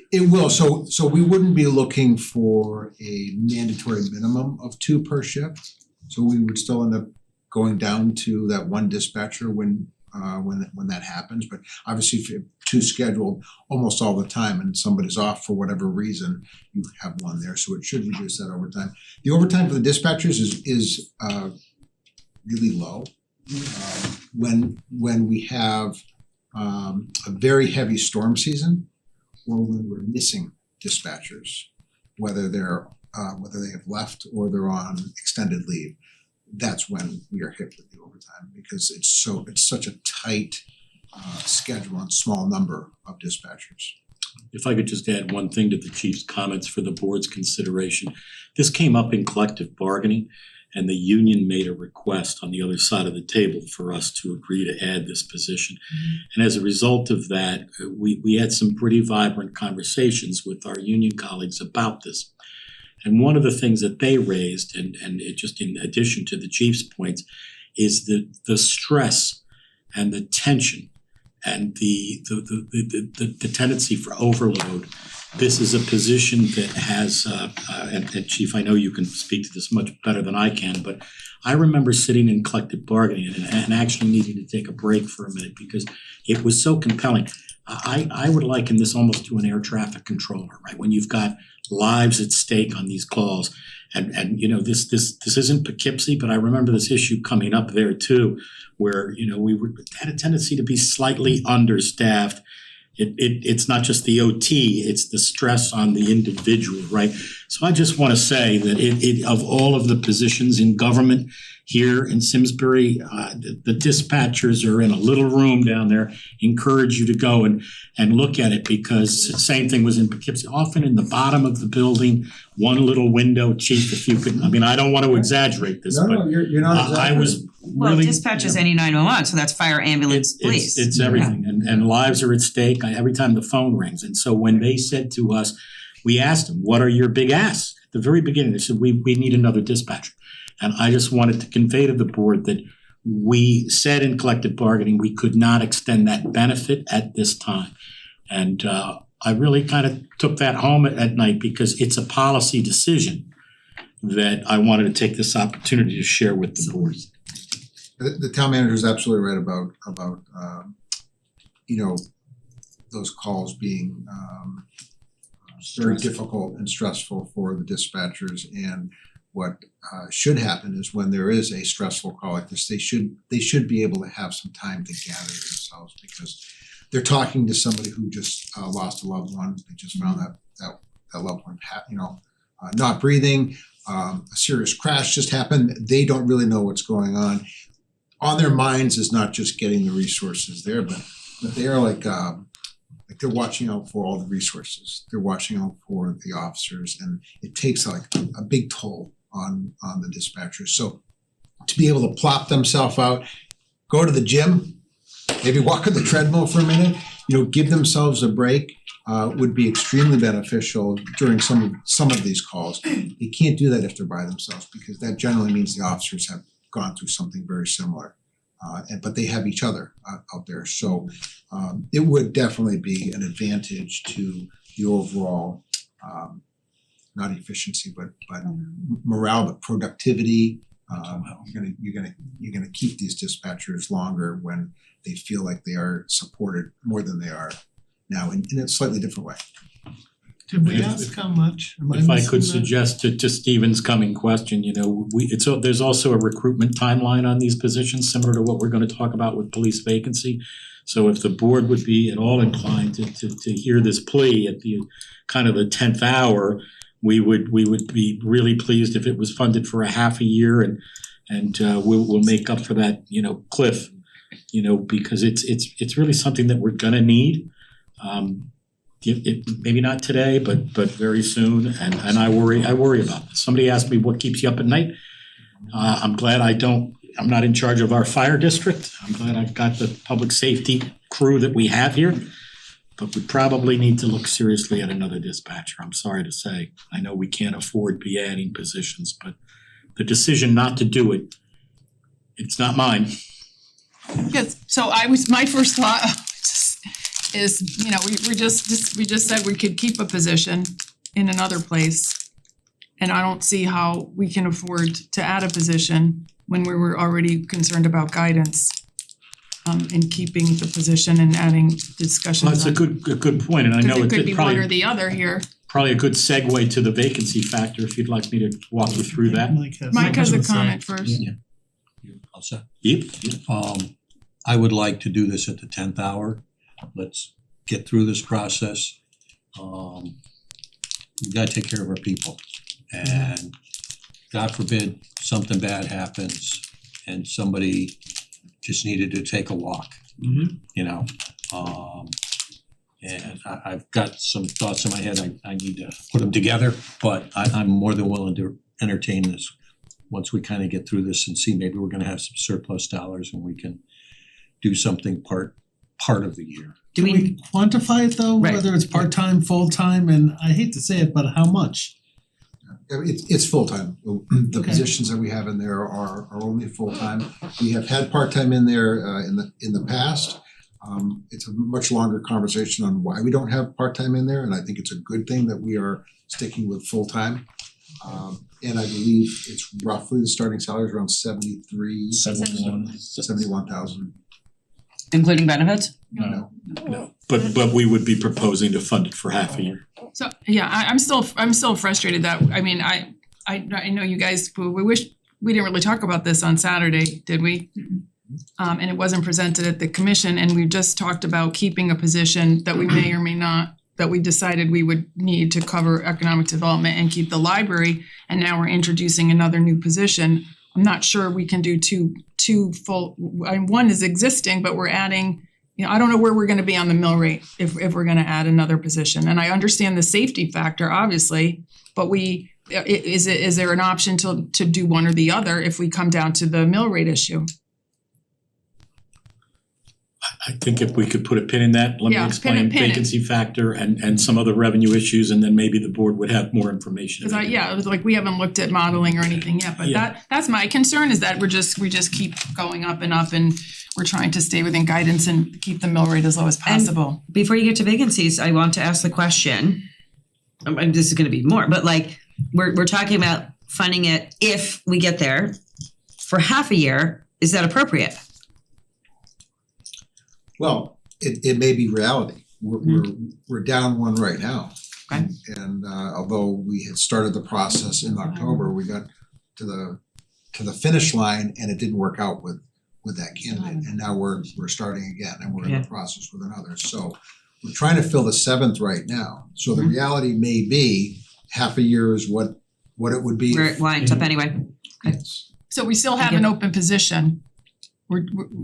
it will, so we wouldn't be looking for a mandatory minimum of 2 per shift. So we would still end up going down to that 1 dispatcher when that happens, but obviously if you have 2 scheduled almost all the time and somebody's off for whatever reason, you have 1 there, so it should reduce that overtime. The overtime for the dispatchers is really low. When we have a very heavy storm season, or when we're missing dispatchers, whether they have left or they're on extended leave, that's when we are hit with the overtime, because it's such a tight schedule and small number of dispatchers. If I could just add one thing to the chief's comments for the board's consideration. This came up in collective bargaining, and the union made a request on the other side of the table for us to agree to add this position. And as a result of that, we had some pretty vibrant conversations with our union colleagues about this. And one of the things that they raised, and it just in addition to the chief's points, is the stress and the tension and the tendency for overload. This is a position that has, and Chief, I know you can speak to this much better than I can, but I remember sitting in collective bargaining and actually needing to take a break for a minute because it was so compelling. I would liken this almost to an air traffic controller, right? When you've got lives at stake on these calls, and you know this isn't Poughkeepsie, but I remember this issue coming up there too, where you know we had a tendency to be slightly understaffed. It's not just the OT, it's the stress on the individual, right? So I just want to say that it of all of the positions in government here in Simsbury, the dispatchers are in a little room down there. Encourage you to go and look at it, because same thing was in Poughkeepsie, often in the bottom of the building, one little window. Chief, if you could, I mean, I don't want to exaggerate this, but you're not I was Well, really. dispatch is any 911, so that's fire, ambulance, police. It's everything, and lives are at stake every time the phone rings. And so when they said to us, we asked them, what are your big asks? At the very beginning, they said, we need another dispatcher. And I just wanted to convey to the board that we said in collective bargaining, we could not extend that benefit at this time. And I really kind of took that home at night, because it's a policy decision that I wanted to take this opportunity to share with the board. The town manager is absolutely right about you know, those calls being very difficult and stressful for the dispatchers. And what should happen is when there is a stressful call like this, they should be able to have some time to gather themselves, because they're talking to somebody who just lost a loved one. They just found that loved one not breathing. A serious crash just happened. They don't really know what's going on. On their minds is not just getting the resources there, but they are like they're watching out for all the resources. They're watching out for the officers, and it takes like a big toll on the dispatchers. So to be able to plop themselves out, go to the gym, maybe walk on the treadmill for a minute, you know, give themselves a break, would be extremely beneficial during some of these calls. They can't do that if they're by themselves, because that generally means the officers have gone through something very similar. But they have each other out there. So it would definitely be an advantage to the overall not efficiency, but morale, but productivity. You're gonna keep these dispatchers longer when they feel like they are supported more than they are now in a slightly different way. Did we ask how much? Am If I missing could that? suggest to Stephen's coming question, there's also a recruitment timeline on these positions, similar to what we're gonna talk about with police vacancy. So if the board would be at all inclined to hear this plea at the kind of the 10th hour, we would be really pleased if it was funded for a half a year and we'll make up for that, cliff, because it's really something that we're gonna need. Maybe not today, but very soon, and I worry about this. Somebody asked me what keeps you up at night. I'm glad I'm not in charge of our fire district. I'm glad I've got the public safety crew that we have here. But we probably need to look seriously at another dispatcher, I'm sorry to say. I know we can't afford to be adding positions, but the decision not to do it, it's not mine. Yes, so my first thought is, we just said we could keep a position in another place. And I don't see how we can afford to add a position when we were already concerned about guidance. And keeping the position and adding discussions Well, that's a on. good point, and I know Cause it could it's be one or probably the other here. a good segue to the vacancy factor, if you'd like me to walk you through that. Mike has a comment first. All set? Yep. I would like to do this at the 10th hour. Let's get through this process. We gotta take care of our people. And God forbid something bad happens and somebody just needed to take a walk, and I've got some thoughts in my head, I need to put them together, but I'm more than willing to entertain this. Once we kind of get through this and see, maybe we're gonna have some surplus dollars and we can do something part of the year. Do we quantify it though, Right. whether it's part-time, full-time, and I hate to say it, but how much? It's full-time. The Okay. positions that we have in there are only full-time. We have had part-time in there in the past. It's a much longer conversation on why we don't have part-time in there, and I think it's a good thing that we are sticking with full-time. And I believe it's roughly the starting salary is around 71,000. Including benefits? No. But we would be proposing to fund it for half a year. So, yeah, I'm still frustrated that, I know you guys, we wish, we didn't really talk about this on Saturday, did we? And it wasn't presented at the commission, and we just talked about keeping a position that we may or may not, that we decided we would need to cover economic development and keep the library, and now we're introducing another new position. I'm not sure we can do two full, one is existing, but we're adding, I don't know where we're gonna be on the mill rate if we're gonna add another position. And I understand the safety factor, obviously, but is there an option to do one or the other if we come down to the mill rate issue? I think if we could put a pin in that, let me Yeah, explain pin it. vacancy factor and some other revenue issues, and then maybe the board would have more information. Cause it was like, we haven't looked at modeling or anything yet, but Yeah. that's my concern, is that we just keep going up and we're trying to stay within guidance and keep the mill rate as low as possible. Before you get to vacancies, I want to ask the question, and this is gonna be more, but like, we're talking about funding it if we get there for half a year, is that appropriate? Well, it may be reality. We're down one right now. Okay. And although we had started the process in October, we got to the finish line and it didn't work out with that candidate. And now we're starting again and we're in the process with another. So we're trying to fill the 7th right now. So the reality may be half a year is what it would be. Where it winds up anyway. Yes. So we still have an open position. We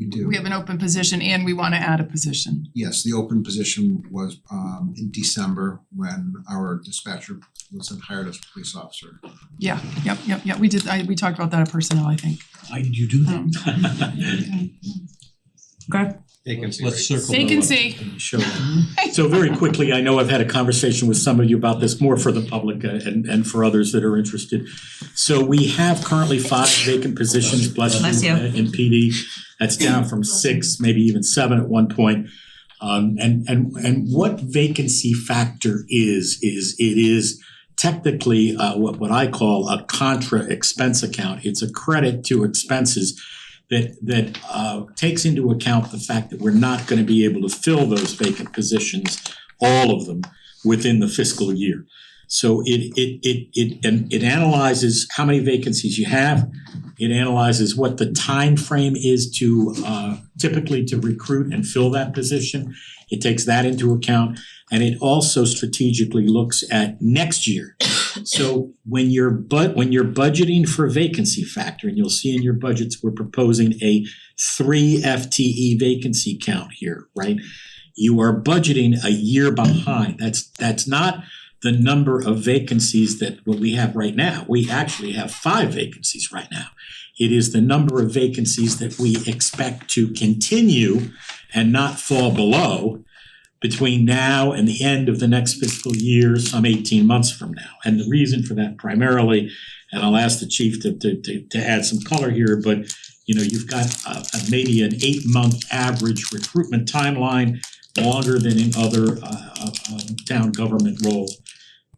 do. We have an open position and we wanna add a position. Yes, the open position was in December when our dispatcher was hired as a police officer. Yeah, yep, we we talked about that at personnel, I think. Why did you do that? Okay. Vacancy Let's rate. circle the Vacancy. Show. So very quickly, I know I've had a conversation with some of you about this, more for the public and for others that are interested. So we have currently 5 vacant positions, bless you, in PD. That's down from 6, maybe even 7 at one point. And what vacancy factor is it is technically what I call a contra expense account. It's a credit to expenses that takes into account the fact that we're not gonna be able to fill those vacant positions, all of them, within the fiscal year. So it analyzes how many vacancies you have. It analyzes what the time frame is to typically to recruit and fill that position. It takes that into account, and it also strategically looks at next year. So when you're budgeting for vacancy factor, and you'll see in your budgets, we're proposing a 3 FTE vacancy count here, right? You are budgeting a year behind. That's not the number of vacancies that what we have right now. We actually have 5 vacancies right now. It is the number of vacancies that we expect to continue and not fall below between now and the end of the next fiscal year, some 18 months from now. And the reason for that primarily, and I'll ask the chief to add some color here, but you've got maybe an 8-month average recruitment timeline, longer than in other town government roles.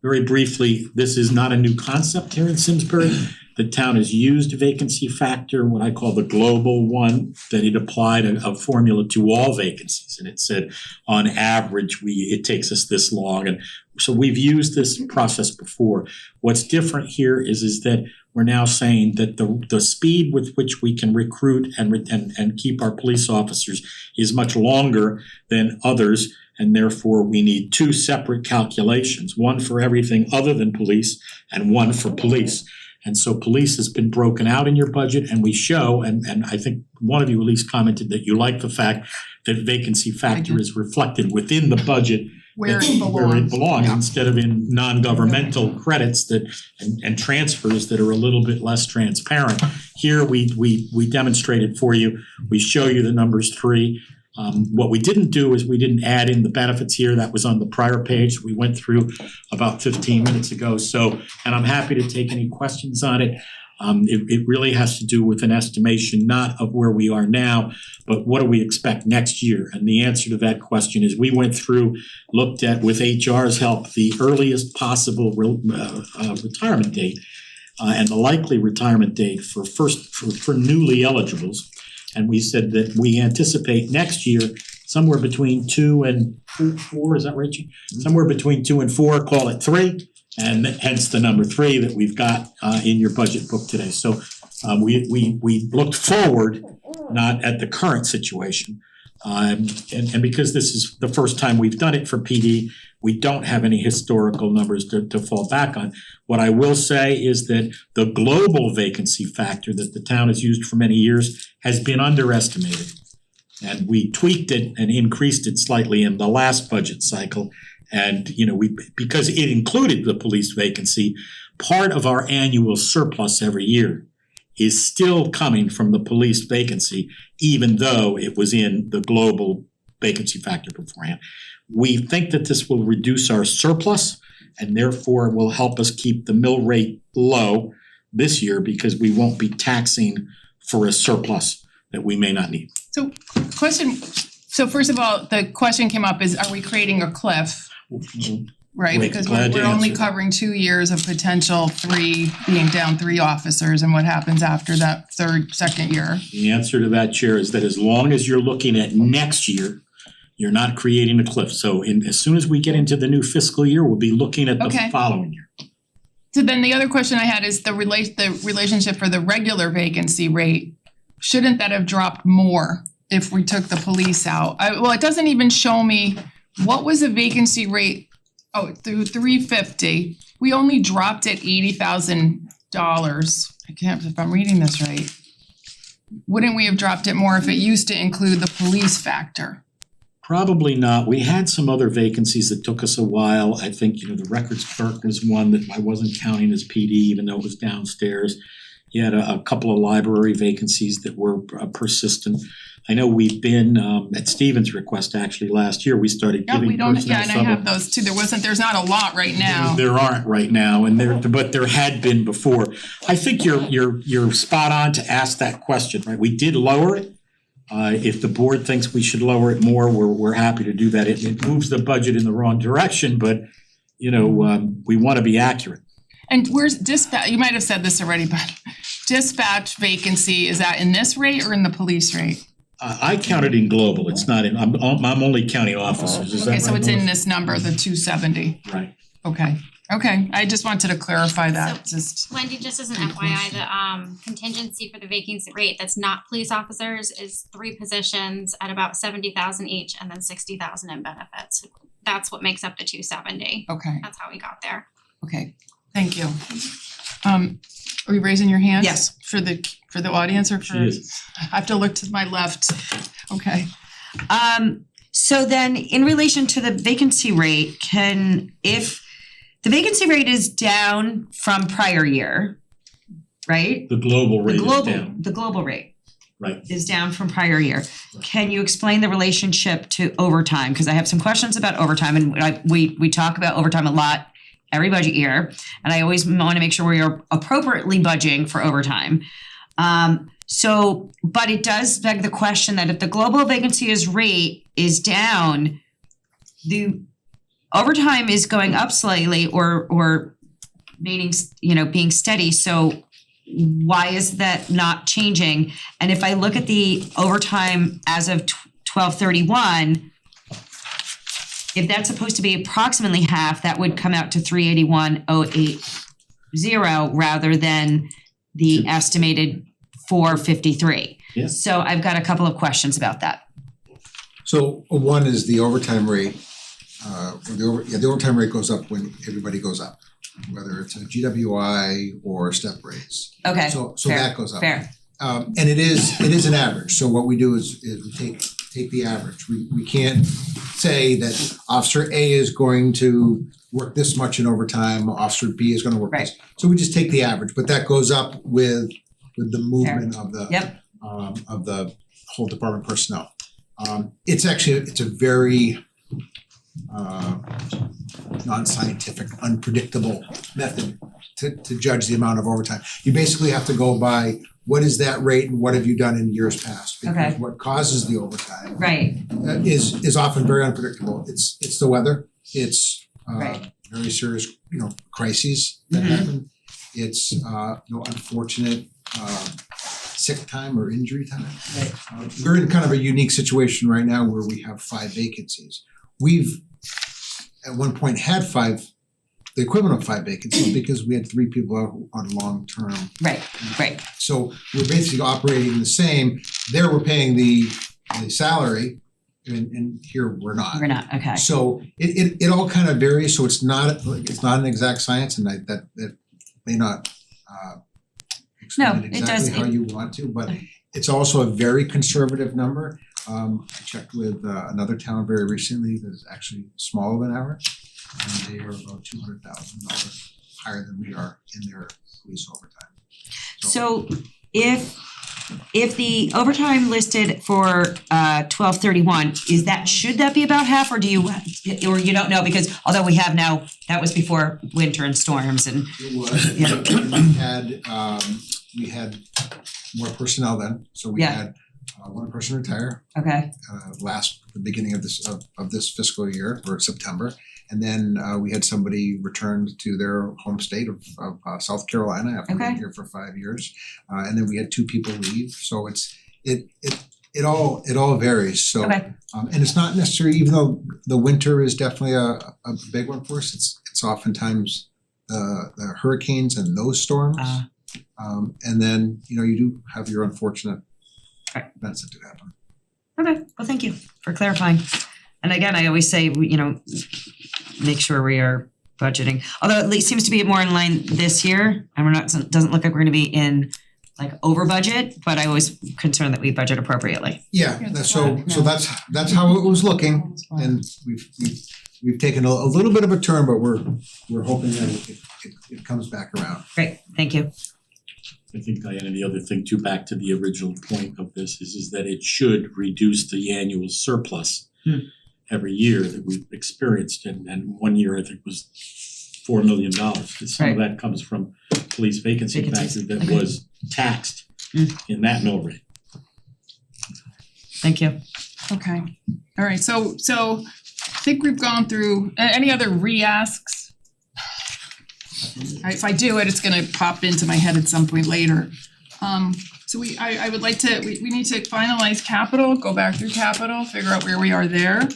Very briefly, this is not a new concept here in Simsbury. The town has used vacancy factor, what I call the global one, that it applied a formula to all vacancies. And it said, on average, it takes us this long. And so we've used this process before. What's different here is that we're now saying that the speed with which we can recruit and keep our police officers is much longer than others. And therefore, we need 2 separate calculations, one for everything other than police and one for police. And so police has been broken out in your budget, and we show, and I think one of you at least commented that you like the fact that vacancy factor is reflected within the budget Where it belongs instead of in non-governmental credits and transfers that are a little bit less transparent. Here we demonstrate it for you. We show you the numbers 3. What we didn't do is we didn't add in the benefits here. That was on the prior page. We went through about 15 minutes ago. So, and I'm happy to take any questions on it. It really has to do with an estimation, not of where we are now, but what do we expect next year? And the answer to that question is we went through, looked at, with HR's help, the earliest possible retirement date and the likely retirement date for newly eligibles. And we said that we anticipate next year somewhere between 2 and 4, is that right, Gene? Somewhere between 2 and 4, call it 3, and hence the number 3 that we've got in your budget book today. So we looked forward, not at the current situation. And because this is the first time we've done it for PD, we don't have any historical numbers to fall back on. What I will say is that the global vacancy factor that the town has used for many years has been underestimated. And we tweaked it and increased it slightly in the last budget cycle. And because it included the police vacancy, part of our annual surplus every year is still coming from the police vacancy, even though it was in the global vacancy factor beforehand. We think that this will reduce our surplus and therefore will help us keep the mill rate low this year because we won't be taxing for a surplus that we may not need. So first of all, the question came up is, are we creating a cliff? Right, because we're only covering 2 years of potential 3 being down 3 officers, and what happens after that second year? The answer to that, Chair, is that as long as you're looking at next year, you're not creating a cliff. So as soon as we get into the new fiscal year, we'll be looking at the following year. So then the other question I had is the relationship for the regular vacancy rate. Shouldn't that have dropped more if we took the police out? Well, it doesn't even show me what was the vacancy rate. Oh, through 350, we only dropped it $80,000. I can't, if I'm reading this right. Wouldn't we have dropped it more if it used to include the police factor? Probably not. We had some other vacancies that took us a while. I think, the records clerk was one that I wasn't counting as PD, even though it was downstairs. You had a couple of library vacancies that were persistent. I know we've been, at Stephen's request actually last year, we started giving personnel and I have those too. There's not a lot right now. There aren't right now, but there had been before. I think you're spot on to ask that question, right? We did lower it If the board thinks we should lower it more, we're happy to do that. It moves the budget in the wrong direction, but we wanna be accurate. And where's dispatch, you might have said this already, but dispatch vacancy, is that in this rate or in the police rate? I counted in global, it's not in, I'm only counting officers, is that right? Okay, so it's in Melissa? this number, the 270. Right. Okay, I just wanted to clarify that, just. Wendy, just as an FYI, the contingency for the vacancy rate that's not police officers is 3 positions at about 70,000 each and then 60,000 in benefits. That's what makes up the 270. Okay, That's how we got there. okay, thank you. Are you raising your hand? Yes. For the audience or for? She is. I have to look to my left, okay. So then in relation to the vacancy rate, if the vacancy rate is down from prior year, right? The global rate is down. The global rate Right. is down from prior year. Can you explain the relationship to overtime? Cause I have some questions about overtime and we talk about overtime a lot every budget year. And I always wanna make sure we are appropriately budgeting for overtime. But it does beg the question that if the global vacancy rate is down, the overtime is going up slightly or meaning, being steady, so why is that not changing? And if I look at the overtime as of 12/31, if that's supposed to be approximately half, that would come out to 381,080 rather than the estimated 453. Yeah. So I've got a couple of questions about that. So one is the overtime rate. The overtime rate goes up when everybody goes up, whether it's a GWI or step rates. Okay, So fair, that goes up. fair. And it is an average, so what we do is we take the average. We can't say that Officer A is going to work this much in overtime, Officer B is gonna work this. So we just take the average, but that goes up with the movement of the of the whole department personnel. It's a very non-scientific, unpredictable method to judge the amount of overtime. You basically have to go by what is that rate and what have you done in years past? Because Okay. what causes the overtime Right, is often very unpredictable. It's the weather, it's Right. very serious, crises that happen. It's unfortunate sick time or injury time. Right. We're in kind of a unique situation right now where we have 5 vacancies. We've at one point had the equivalent of 5 vacancies because we had 3 people out on long-term. right. So we're basically operating the same. There we're paying the salary and here we're not. We're not, okay. So it all kind of varies, so it's not an exact science and that may not explain it it does, exactly how you want to, but it's also a very conservative number. I checked with another town very recently that is actually smaller than ours, and they are about $200,000 higher than we are in their police overtime. So if the overtime listed for 12/31, should that be about half or you don't know, because although we have now, that was before winter and storms and. It was, we had more personnel then, so we had one person retire Okay, the beginning of this fiscal year or September. And then we had somebody return to their home state of South Carolina after being here for 5 years. And then we had 2 people leave, so it all varies, so. And it's not necessarily, even though the winter is definitely a big one for us, it's oftentimes the hurricanes and those storms. And then, you do have your unfortunate events that do happen. okay, well, thank you for clarifying. And again, I always say, make sure we are budgeting, although it seems to be more in line this year, and doesn't look like we're gonna be in like over budget, but I always concerned that we budget appropriately. Yeah, so that's how it was looking, and we've taken a little bit of a turn, but we're hoping that it comes back around. Great, thank you. I think, Diana, the other thing too, back to the original point of this is that it should reduce the annual surplus every year that we've experienced, and one year I think was $4 million. Some of that comes from police vacancy factor that was taxed in that mill rate. Thank you. Okay, alright, so I think we've gone through, any other re-asks? If I do it, it's gonna pop into my head at some point later. So I would like to, we need to finalize capital, go back through capital, figure out where we are there.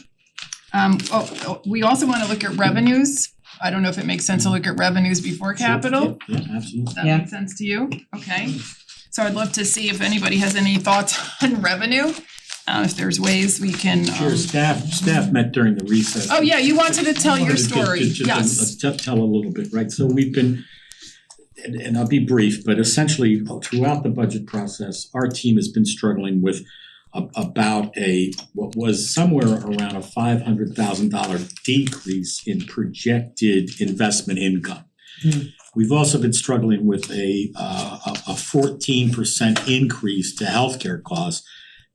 We also wanna look at revenues. I don't know if it makes sense to look at revenues before capital. Yeah, absolutely. That makes sense to you? Okay. So I'd love to see if anybody has any thoughts on revenue, if there's ways we can Sure, staff met during the recess. Oh, yeah, you wanted to tell your story, yes. Tell a little bit, right? So we've been, and I'll be brief, but essentially throughout the budget process, our team has been struggling with about what was somewhere around a $500,000 decrease in projected investment income. We've also been struggling with a 14% increase to healthcare costs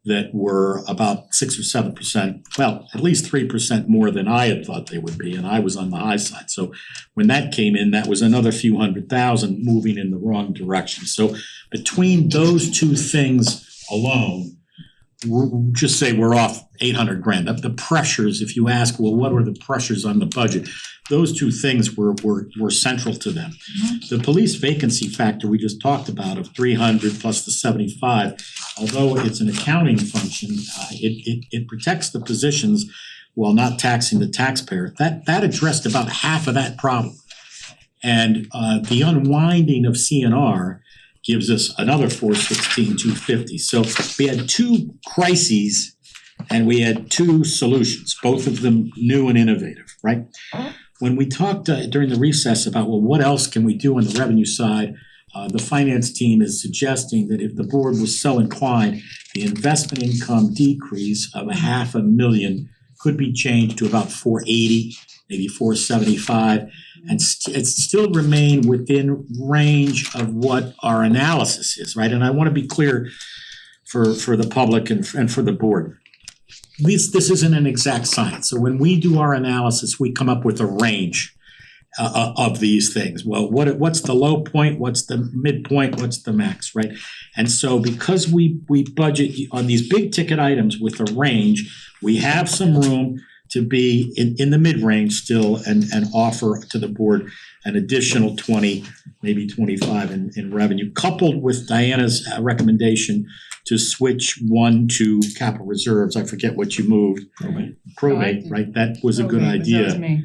that were about 6 or 7%, well, at least 3% more than I had thought they would be, and I was on the high side. So when that came in, that was another few $100,000 moving in the wrong direction. So between those two things alone, we'll just say we're off $800,000. The pressures, if you ask, well, what are the pressures on the budget? Those two things were central to them. The police vacancy factor we just talked about of 300 plus the 75, although it's an accounting function, it protects the positions while not taxing the taxpayer. That addressed about half of that problem. And the unwinding of CNR gives us another 250. So we had two crises and we had two solutions, both of them new and innovative, right? When we talked during the recess about, well, what else can we do on the revenue side? The finance team is suggesting that if the board was so inclined, the investment income decrease of $500,000 could be changed to about 480, maybe 475. And it still remain within range of what our analysis is, right? And I wanna be clear for the public and for the board. This isn't an exact science, so when we do our analysis, we come up with a range of these things. Well, what's the low point, what's the midpoint, what's the max, right? And so because we budget on these big ticket items with a range, we have some room to be in the mid-range still and offer to the board an additional 20, maybe 25 in revenue, coupled with Diana's recommendation to switch one to capital reserves. I forget what you moved. Probate, right? That was a good idea. That was me.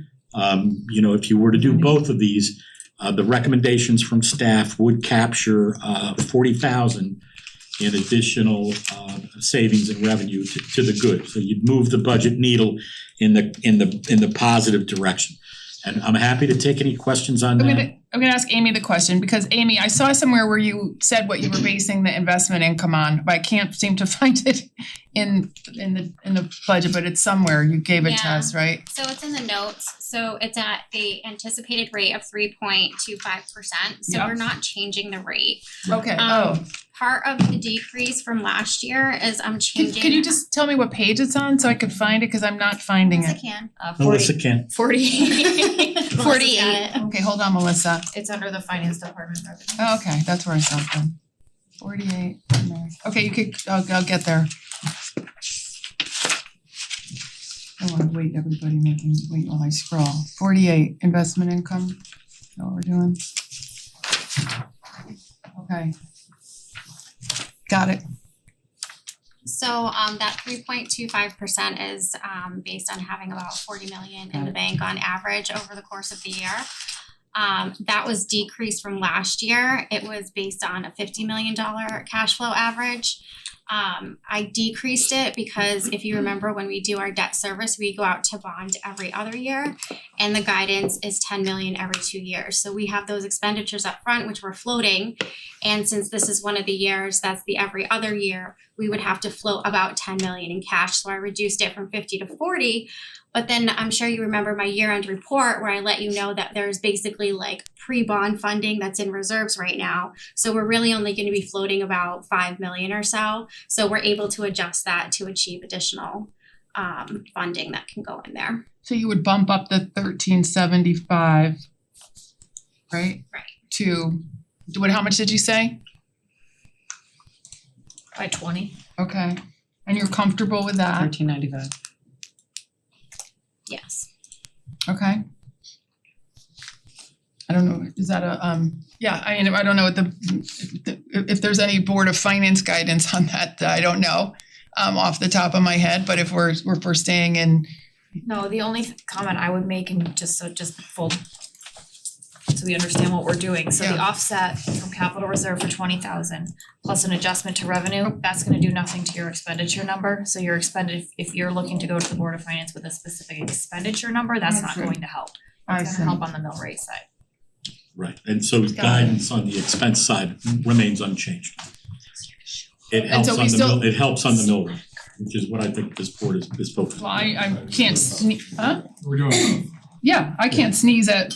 If you were to do both of these, the recommendations from staff would capture 40,000 in additional savings and revenue to the good. So you'd move the budget needle in the positive direction. And I'm happy to take any questions on that. I'm gonna ask Amy the question, because Amy, I saw somewhere where you said what you were basing the investment income on, but I can't seem to find it in the budget, but it's somewhere, you gave it to us, right? So it's in the notes, so it's at the anticipated rate of 3.25%, so Yeah. we're not changing the rate. Okay, Part of the decrease from last year is I'm changing. Can you just tell me what page it's on so I could find it, cause I'm not finding Yes, I it. can. Melissa can. 48. Okay, hold on, Melissa. It's under the finance department revenue. Oh, okay, that's where I saw it then. 48, okay, you could, I'll get there. I don't wanna wait wait while I scroll. 48, investment income, is that what we're doing? Okay. Got it. So that 3.25% is based on having about 40 million in the bank on average over the course of the year. That was decreased from last year. It was based on a $50 million cash flow average. I decreased it because if you remember, when we do our debt service, we go out to bond every other year, and the guidance is 10 million every 2 years. So we have those expenditures up front, which we're floating, and since this is one of the years that's the every other year, we would have to float about 10 million in cash. So I reduced it from 50 to 40. But then I'm sure you remember my year-end report where I let you know that there's basically like pre-bond funding that's in reserves right now. So we're really only gonna be floating about 5 million or so. So we're able to adjust that to achieve additional funding that can go in there. So you would bump up the 1375, right? Right. To, how much did you say? By 20. Okay, And you're comfortable with that? $13.95. Yes. Okay. I don't know, is that a yeah, I mean, I don't know what if there's any Board of Finance guidance on that, I don't know off the top of my head, but if we're staying in. No, the only comment I would make, and just full, so we understand what we're doing, so the Yeah. offset from capital reserve for 20,000 plus an adjustment to revenue, that's gonna do nothing to your expenditure number, so your if you're looking to go to the Board of Finance with a specific expenditure number, that's not going to help. It's gonna help on the mill rate side. Right, and so guidance on the expense side remains unchanged. It helps so we on the still- mill, it helps on the mill rate, which is what I think this board is focused Well, on. I can't huh? We're doing both. Yeah, I can't sneeze at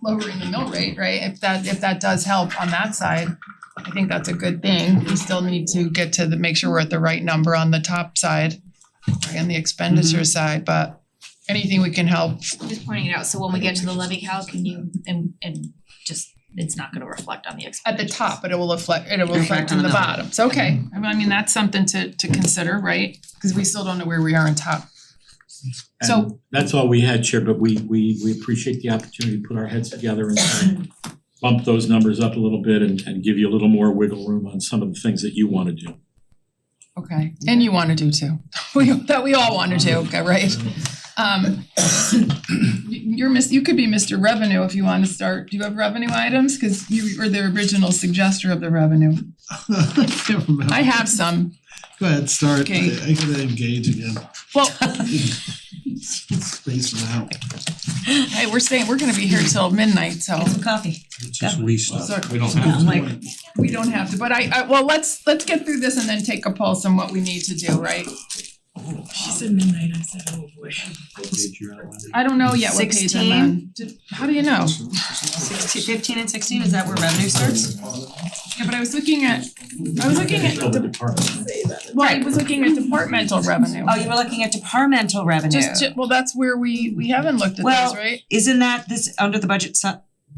lowering the mill rate, right? If that does help on that side, I think that's a good thing. We still need to get to make sure we're at the right number on the top side, right, on the expenditure side, but anything we can help. Just pointing it out, so when we get to the levy calc, can you, and just, it's not gonna reflect on the expenditure. At the top, but it will reflect on the bottom. So okay, I mean, that's something to consider, right? Cause we still don't know where we are on top. So And that's all we had, Chair, but we appreciate the opportunity to put our heads together and try and bump those numbers up a little bit and give you a little more wiggle room on some of the things that you wanna do. okay, and you wanna do too. We all wanna do, okay, right? You could be Mr. Revenue if you wanna start, do you have revenue items? Cause you were the original suggester of the revenue. I can't remember. I have some. Go ahead, start. Okay. I gotta engage again. Well, Space it out. hey, we're gonna be here till midnight, so. Get some coffee. It's just restart. Sorry. We don't have I'm to. like, We don't have to, but well, let's get through this and then take a pulse on what we need to do, right? She said midnight, I said, oh boy. I don't know yet what page I'm on. How do you know? 15 and 16, is that where revenue starts? Yeah, but I was looking at Other departments. well, I was looking at departmental revenue. Oh, you were looking at departmental revenue. Well, that's where we haven't looked at Well, those, right? Isn't that this, under the budget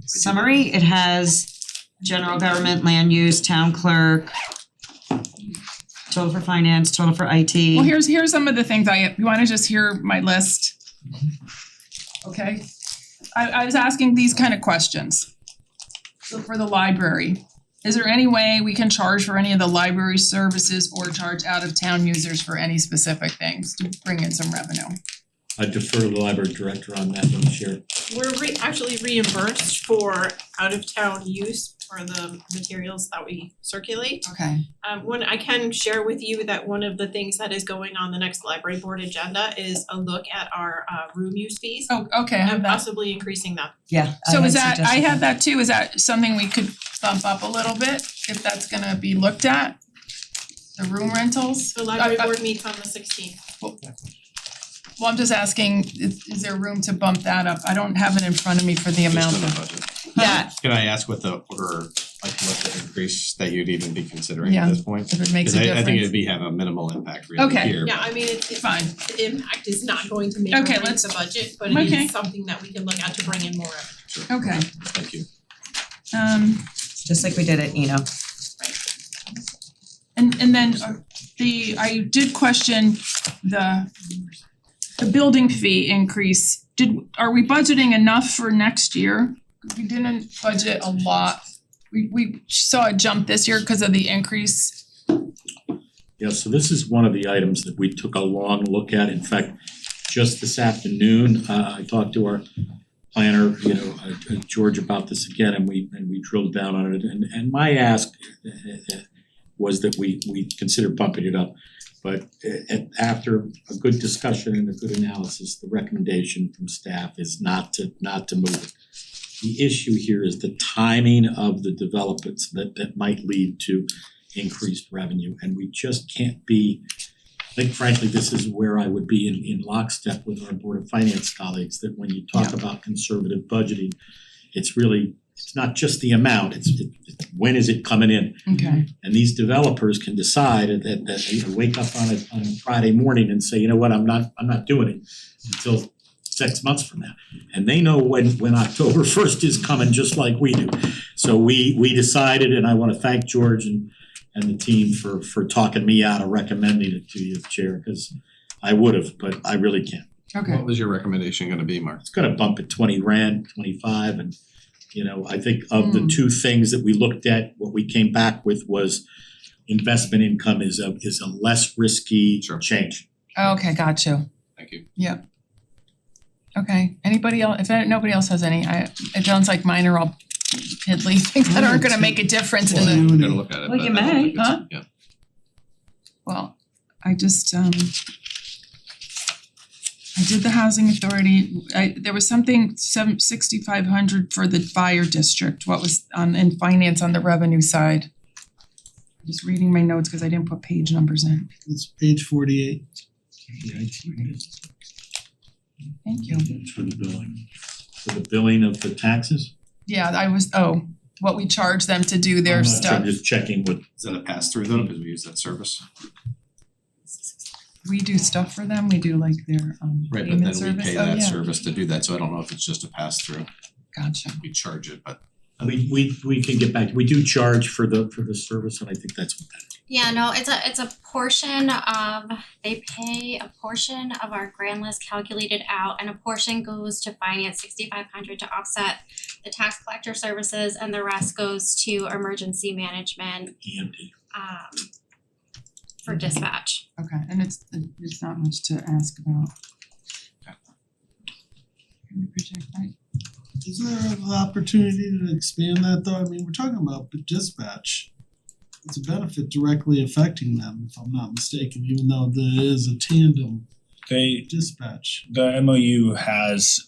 summary, it has general government, land use, town clerk, total for finance, total for IT. Well, here's some of the things you wanna just hear my list? Okay, I was asking these kind of questions. So for the library, is there any way we can charge for any of the library services or charge out of town users for any specific things to bring in some revenue? I defer to the library director on that one, Chair. We're actually reimbursed for out of town use for the materials that we circulate. Okay. One, I can share with you that one of the things that is going on the next library board agenda is a look at our room use fees. Oh, okay, I have And that. possibly increasing that. Yeah. So I is had that, I suggested had that too, is that something we could bump up a little bit if that's gonna be looked at? The room rentals? The library board meets on the 16th. Well, I'm just asking, is there room to bump that up? I don't have it in front of me for the amount Just on the of. budget. Yeah, Can I ask what the order, like what the increase that you'd even be considering Yeah, at this point? if it makes a Cause I think difference. it'd be have a minimal impact really Okay. here. Yeah, I mean, it's Fine. the impact is not going to make or Okay, break let's- the budget, but it Okay. is something that we can look at to bring in more revenue. Okay. Thank you. just like we did at Eno. And then I did question the building fee increase. Are we budgeting enough for next year? We didn't budget a lot. We saw a jump this year because of the increase. Yeah, so this is one of the items that we took a long look at. In fact, just this afternoon, I talked to our planner, George, about this again, and we drilled down on it. And my ask was that we consider bumping it up. But after a good discussion and a good analysis, the recommendation from staff is not to move it. The issue here is the timing of the developments that might lead to increased revenue, and we just can't be, I think frankly, this is where I would be in lockstep with our Board of Finance colleagues, that when you talk about conservative budgeting, it's not just the amount, it's when is it coming in? Okay. And these developers can decide that they wake up on a Friday morning and say, you know what, I'm not doing it until 6 months from now. And they know when October 1st is coming, just like we do. So we decided, and I wanna thank George and and the team for talking me out of recommending it to you, Chair, cause I would have, but I really can't. Okay. What was your recommendation gonna be, Mark? It's gonna bump it 20 grand, 25, and I think of the two things that we looked at, what we came back with was investment income is a less risky change. Okay, got you. Thank you. Yeah. Okay, anybody else, if nobody else has any, it sounds like mine are all piddly things that aren't gonna make a difference in the, Gotta look at it, Well, but you I don't may, think it's- huh? yeah. well, I just I did the housing authority, there was something 6,500 for the fire district, what was in finance on the revenue side? Just reading my notes because I didn't put page numbers in. It's page 48. Thank you. For the billing. For the billing of the taxes? Yeah, what we charge them to do their I'm not sure, stuff. I'm just checking what, Is that a pass through though, because we use that service? We do stuff for them, we do like their Right, but payment then service, we pay oh that yeah, service to do that, so I don't know if it's just a pass through. gotcha. We charge it, but we can get back, we do charge for the service, and I think that's what that is. Yeah, no, it's a portion of, they pay a portion of our grand list calculated out, and a portion goes to finance 6,500 to offset the tax collector services, and the rest goes to emergency management EMD. for dispatch. Okay, and it's not much to ask about. Can we project that? Is there an opportunity to expand that though? I mean, we're talking about dispatch. It's a benefit directly affecting them, if I'm not mistaken, even though there is a tandem They, dispatch. the MOU has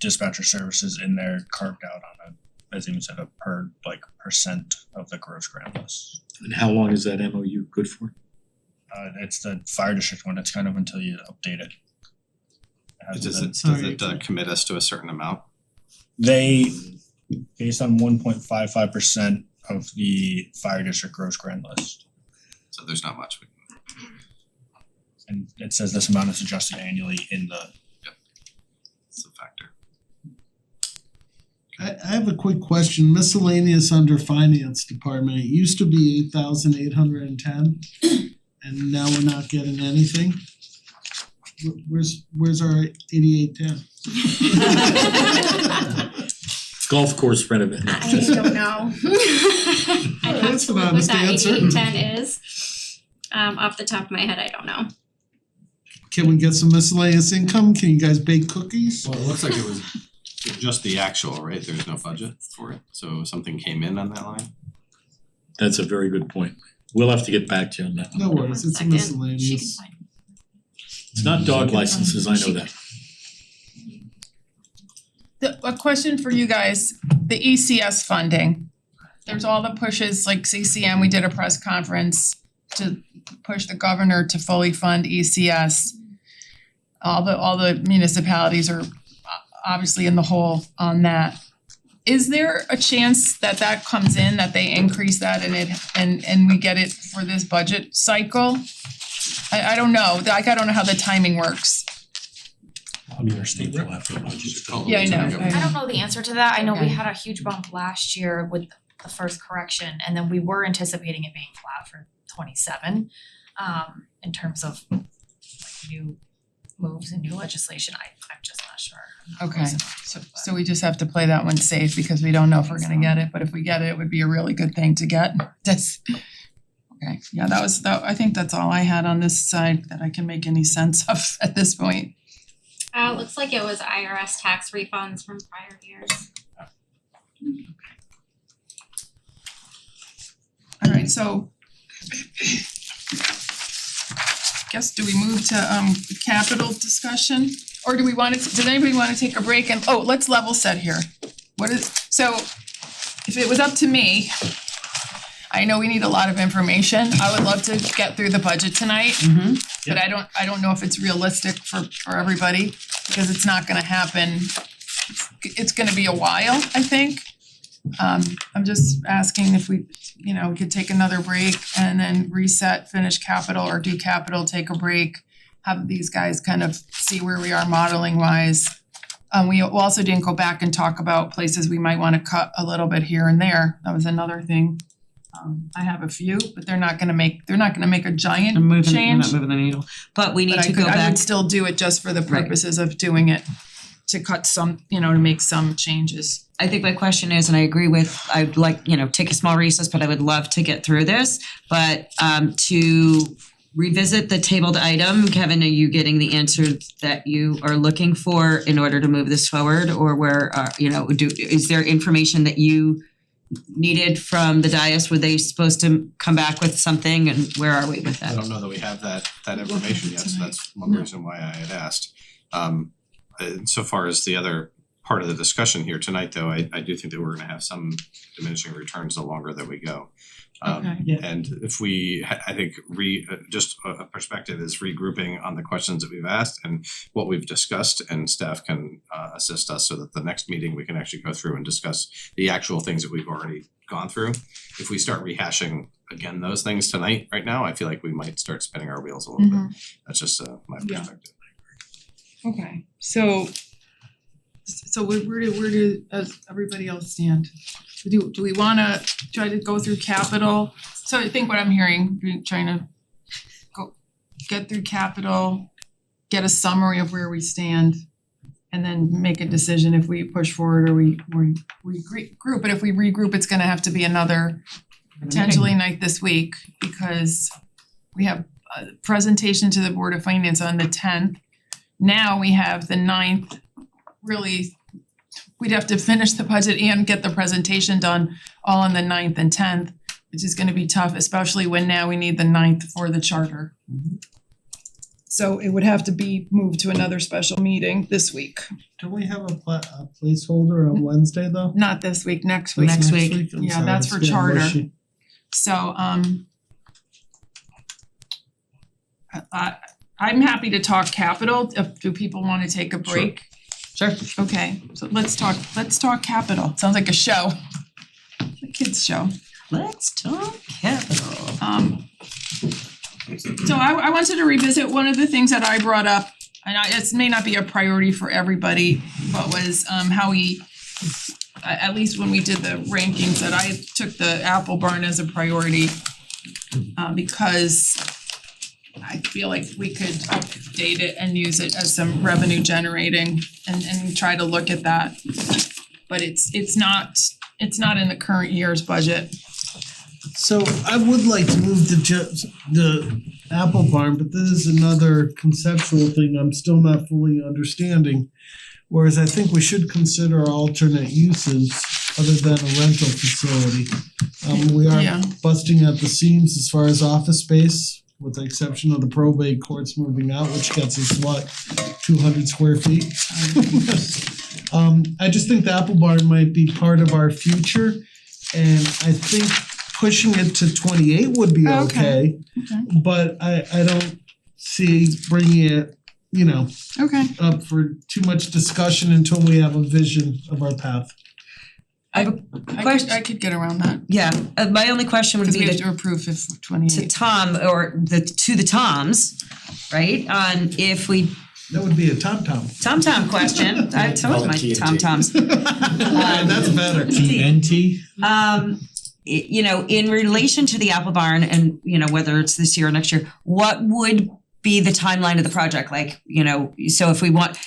dispatcher services in there carved out on a, as even said, a per percent of the gross grand list. And how long is that MOU good for? It's the fire district one, it's kind of until you update it. does it commit us to a certain amount? They, based on 1.55% of the fire district gross grand list. So there's not much. And it says this amount is adjusted annually in the. It's a factor. I have a quick question, miscellaneous under finance department, it used to be 8,810 and now we're not getting anything. Where's our 8810? Golf course renovation. I don't know. I'd have That's to an look what honest that answer. 8810 is. Off the top of my head, I don't know. Can we get some miscellaneous income? Can you guys bake cookies? Well, it looks like it was just the actual, right? There's no budget for it, so something came in on that line? That's a very good point. We'll have to get back to you on that. No worries, it's a One second. She can miscellaneous. find it. It's not dog licenses, I know that. A question for you guys, the ECS funding. There's all the pushes, like CCM, we did a press conference to push the governor to fully fund ECS. All the municipalities are obviously in the hole on that. Is there a chance that that comes in, that they increase that and we get it for this budget cycle? I don't know, like I don't know how the timing works. I mean, our state will have to budget. Yeah, I know. I don't know the answer to that. I know we Okay. had a huge bump last year with the first correction, and then we were anticipating it being flat for 27. In terms of like new moves and new legislation, I'm just not sure. I'm not Okay, close enough, but- so we just have to play that one safe because we don't know if we're gonna get it, but if we get it, it would be a really good thing to get. That's okay, yeah, I think that's all I had on this side that I can make any sense of at this point. It looks like it was IRS tax refunds from prior years. Alright, so guess do we move to capital discussion? Or do we wanna, does anybody wanna take a break and, let's level set here. So if it was up to me, I know we need a lot of information. I would love to get through the budget tonight. But I don't know if it's realistic for everybody because it's not gonna happen. It's gonna be a while, I think. I'm just asking if we could take another break and then reset, finish capital or do capital, take a break. Have these guys kind of see where we are modeling wise. We also didn't go back and talk about places we might wanna cut a little bit here and there. That was another thing. I have a few, but they're not gonna make a giant I'm moving, we're change. not moving the needle, but we need But to go I back. would still do it just for the Right. purposes of doing it, to cut some, to make some changes. I think my question is, and I agree with, I'd like, take a small recess, but I would love to get through this. But to revisit the tabled item, Kevin, are you getting the answer that you are looking for in order to move this forward? Or where, is there information that you needed from the dais? Were they supposed to come back with something, and where are we with I that? don't know that we have that information yet, so that's one reason why I had asked. So far as the other part of the discussion here tonight, though, I do think that we're gonna have some diminishing returns the longer that we go. Okay. Yeah. And if we, I think just a perspective is regrouping on the questions that we've asked and what we've discussed, and staff can assist us so that the next meeting we can actually go through and discuss the actual things that we've already gone through. If we start rehashing again those things tonight, right now, I feel like we might start spinning our wheels a little bit. That's just my Yeah. perspective. Okay, so where does everybody else stand? Do we wanna try to go through capital? So I think what I'm hearing, we're trying to get through capital, get a summary of where we stand, and then make a decision if we push forward or we regroup. But if we regroup, it's gonna have to be another potentially night this week, because we have a presentation to the Board of Finance on the 10th. Now we have the 9th, really, we'd have to finish the budget and get the presentation done all on the 9th and 10th, which is gonna be tough, especially when now we need the 9th for the charter. So it would have to be moved to another special meeting this week. Don't we have a placeholder on Wednesday though? Not this week, next week. Next week. I'm Yeah, sorry, that's it's for getting charter. mushy. So I'm happy to talk capital, do people wanna take a break? Sure. Okay, so let's talk capital, sounds like a show. A kid's show. Let's talk capital. So I wanted to revisit one of the things that I brought up, and it may not be a priority for everybody, but was how we, at least when we did the rankings, that I took the Apple Barn as a priority, because I feel like we could update it and use it as some revenue generating and try to look at that. But it's not in the current year's budget. So I would like to move the Apple Barn, but this is another conceptual thing I'm still not fully understanding. Whereas I think we should consider alternate uses other than a rental facility. We Yeah. are busting at the seams as far as office space, with the exception of the probate courts moving out, which gets us 200 square feet? I just think the Apple Barn might be part of our future, and I think pushing it to 28 would be okay. But I don't see bringing it, Okay. up for too much discussion until we have a vision of our path. I could get around that, Yeah, my only question would because we be have to approve if 28. to Tom, or to the Toms, right, on if we, That would be a Tom-Tom. Tom question, I told my TNT. Tom-Toms. That's better. TNT? In relation to the Apple Barn and, whether it's this year or next year, what would be the timeline of the project? Like, so if we want,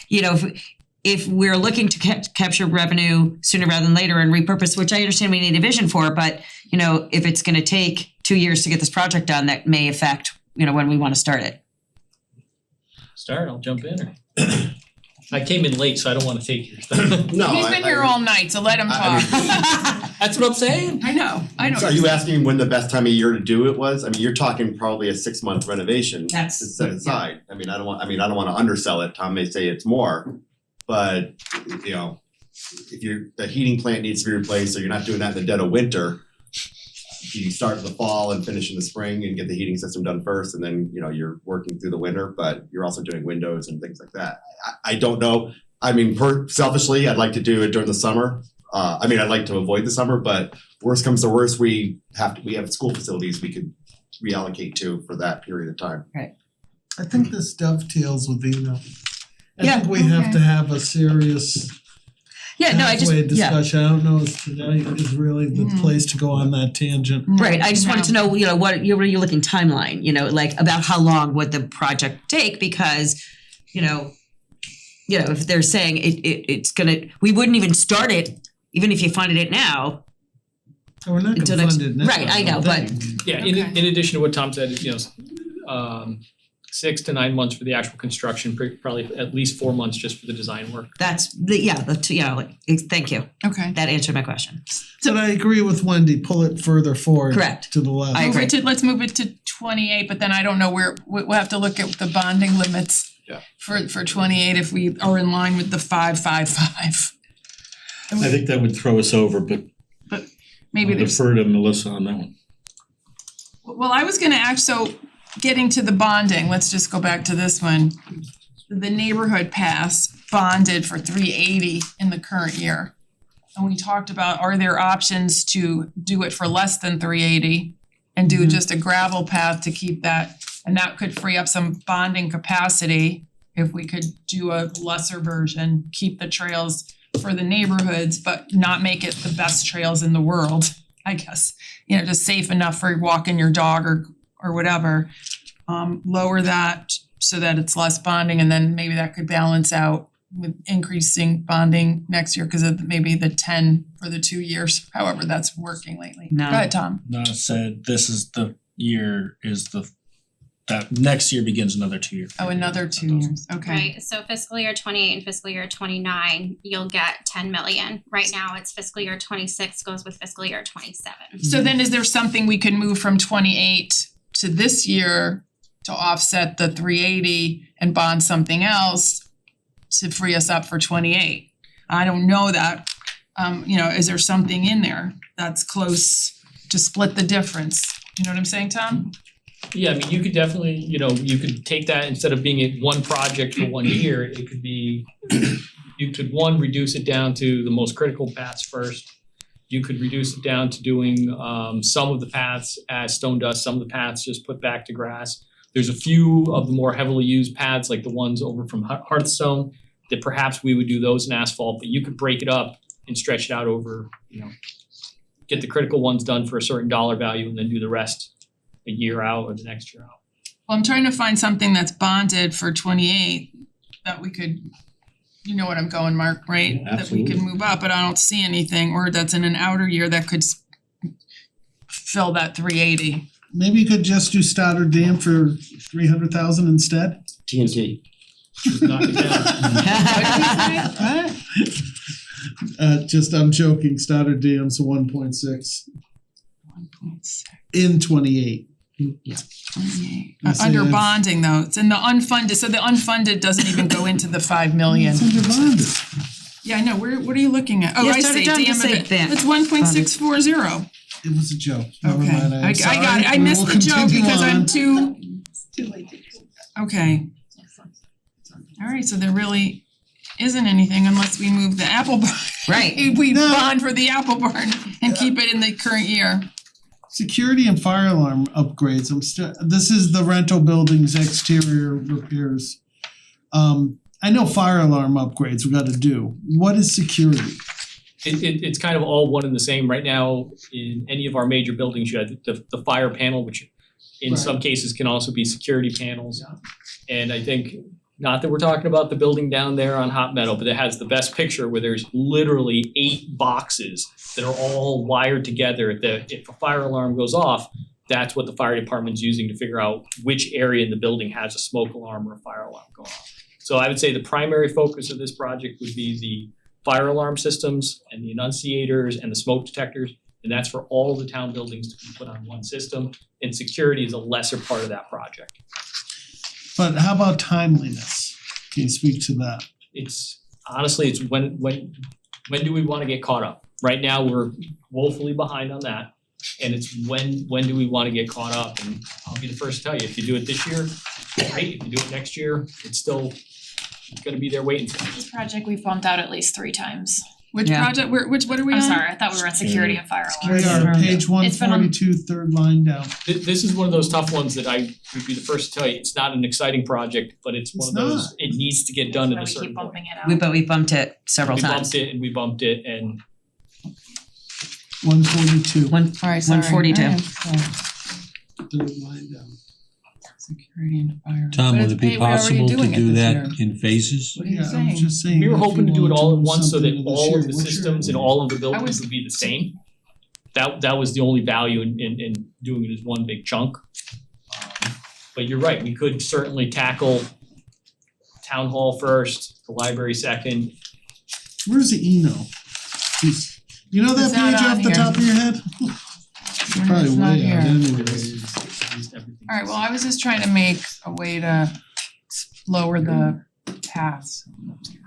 if we're looking to capture revenue sooner rather than later and repurpose, which I understand we need a vision for, but, if it's gonna take 2 years to get this project done, that may affect, when we wanna start it. I'll jump in. I came in late, so I don't wanna take your stuff. No, He's been here all night, so let him talk. That's what I'm saying. I know. So are you asking when the best time of year to do it was? I mean, you're talking probably a 6-month renovation to That's- set aside. I mean, I don't wanna undersell it. Tom may say it's more, but if the heating plant needs to be replaced, so you're not doing that in the dead of winter. You start in the fall and finish in the spring and get the heating system done first, and then you're working through the winter, but you're also doing windows and things like that. I don't know. I mean, selfishly, I'd like to do it during the summer. I'd like to avoid the summer, but worst comes to worst, we have school facilities we could reallocate to for that period of time. I think this dovetails with I Yeah, think we have to have a serious Yeah, no, I just, pathway yeah. discussion. I don't know if today is really the place to go on that tangent. Right, I just wanted to know, what are you looking timeline, like about how long would the project take, because, if they're saying it's gonna, we wouldn't even start it, even if you funded it now. We're not until gonna next- fund it now. Right, I know, but Yeah, in addition to what Tom said, 6 to 9 months for the actual construction, probably at least 4 months just for the design work. that's thank you. Okay. That answered my question. But I agree with Wendy, pull it further forward. Correct. To the left. I agree. Let's move it to 28, but then I don't know we'll have to look at the bonding limits. Yeah. For 28 if we are in line with the 555. I think that would throw us over, but Maybe I'll there's, defer to Melissa on that one. well, I was gonna so getting to the bonding, let's just go back to this one. The neighborhood pass bonded for $380 in the current year. And we talked about, are there options to do it for less than $380 and do just a gravel path to keep that, and that could free up some bonding capacity if we could do a lesser version, keep the trails for the neighborhoods, but not make it the best trails in the world, I guess. Just safe enough for walking your dog or whatever. Lower that so that it's less bonding, and then maybe that could balance out with increasing bonding next year because of maybe the 10 for the 2 years, however that's working lately. No. Go ahead, Tom. No, said this is the year that next year begins another 2 year. Oh, another 2 years, okay. Right, so fiscal year 28 and fiscal year 29, you'll get 10 million. Right now, it's fiscal year 26 goes with fiscal year 27. So then is there something we can move from 28 to this year to offset the 380 and bond something else to free us up for 28? I don't know that, is there something in there that's close to split the difference? You know what I'm saying, Tom? Yeah, I mean, you could definitely, you could take that instead of being a one project for 1 year, it could be, you could reduce it down to the most critical paths first. You could reduce it down to doing some of the paths as stone dust, some of the paths just put back to grass. There's a few of the more heavily used paths, like the ones over from Hearthstone, that perhaps we would do those in asphalt, but you could break it up and stretch it out over, get the critical ones done for a certain dollar value and then do the rest a year out or the next year out. Well, I'm trying to find something that's bonded for 28 that we could, you know what I'm going, Mark, right? That we could move up, but I don't see anything, or that's in an outer year that could fill that 380. Maybe you could just do Stoddard Dam for 300,000 instead? TNT. Knock it down. I'm joking, Stoddard Dam's 1.6 in 28. Yeah. 28. Under bonding though, it's in the unfunded, so the unfunded doesn't even go into the 5 million. It's under bonded. Yeah, I know, what are you looking at? Oh, Yeah, I start it see, down to damn say it, that. it's 1.640. It was a joke. Never Okay, mind, I I'm sorry. got it, I We missed will the joke continue because I'm on. too. Okay. Alright, so there really isn't anything unless we move the apple barn. Right. If we bond for the apple barn and keep it in the current year. Security and fire alarm upgrades, this is the rental building's exterior repairs. I know fire alarm upgrades we gotta do. What is security? It's kind of all one and the same. Right now, in any of our major buildings, you have the fire panel, which in some cases can also be security panels. And I think, not that we're talking about the building down there on Hot Meadow, but it has the best picture where there's literally 8 boxes that are all wired together that if a fire alarm goes off, that's what the fire department's using to figure out which area in the building has a smoke alarm or a fire alarm going off. So I would say the primary focus of this project would be the fire alarm systems and the enunciators and the smoke detectors, and that's for all the town buildings to be put on one system, and security is a lesser part of that project. But how about timeliness? Can you speak to that? It's honestly, it's when do we wanna get caught up? Right now, we're woefully behind on that, and it's when do we wanna get caught up? And I'll be the first to tell you, if you do it this year, great, if you do it next year, it's still gonna be there waiting for you. This project we've bumped out at least 3 times. Which Yeah. project, what are we on? I'm sorry, I thought we were on security and fire We alarms. are page It's been on- 142, third line down. This is one of those tough ones that I would be the first to tell you, it's not an exciting project, but it's one of It's those, it needs to get done at Why a we certain keep point. bumping it out. But we bumped it several We times. bumped it and we bumped it and 142, Alright, sorry. 142. Alright, third line down. Security and fire. Tom, But would it's it be paid- we're already possible to doing it do this that year. in phases? What are you Yeah, I saying? was just saying. we were if hoping you to do it wanted all at move once so that something to this all year, of the what's your- systems and all of the buildings was- would be the same. That was the only value in doing it as one big chunk. But you're right, we could certainly tackle town hall first, the library second. Where's the Eno? You know that It's not page on off the here. top of your head? Probably It's not way here. out anyways. Alright, well, I was just trying to make a way to lower the paths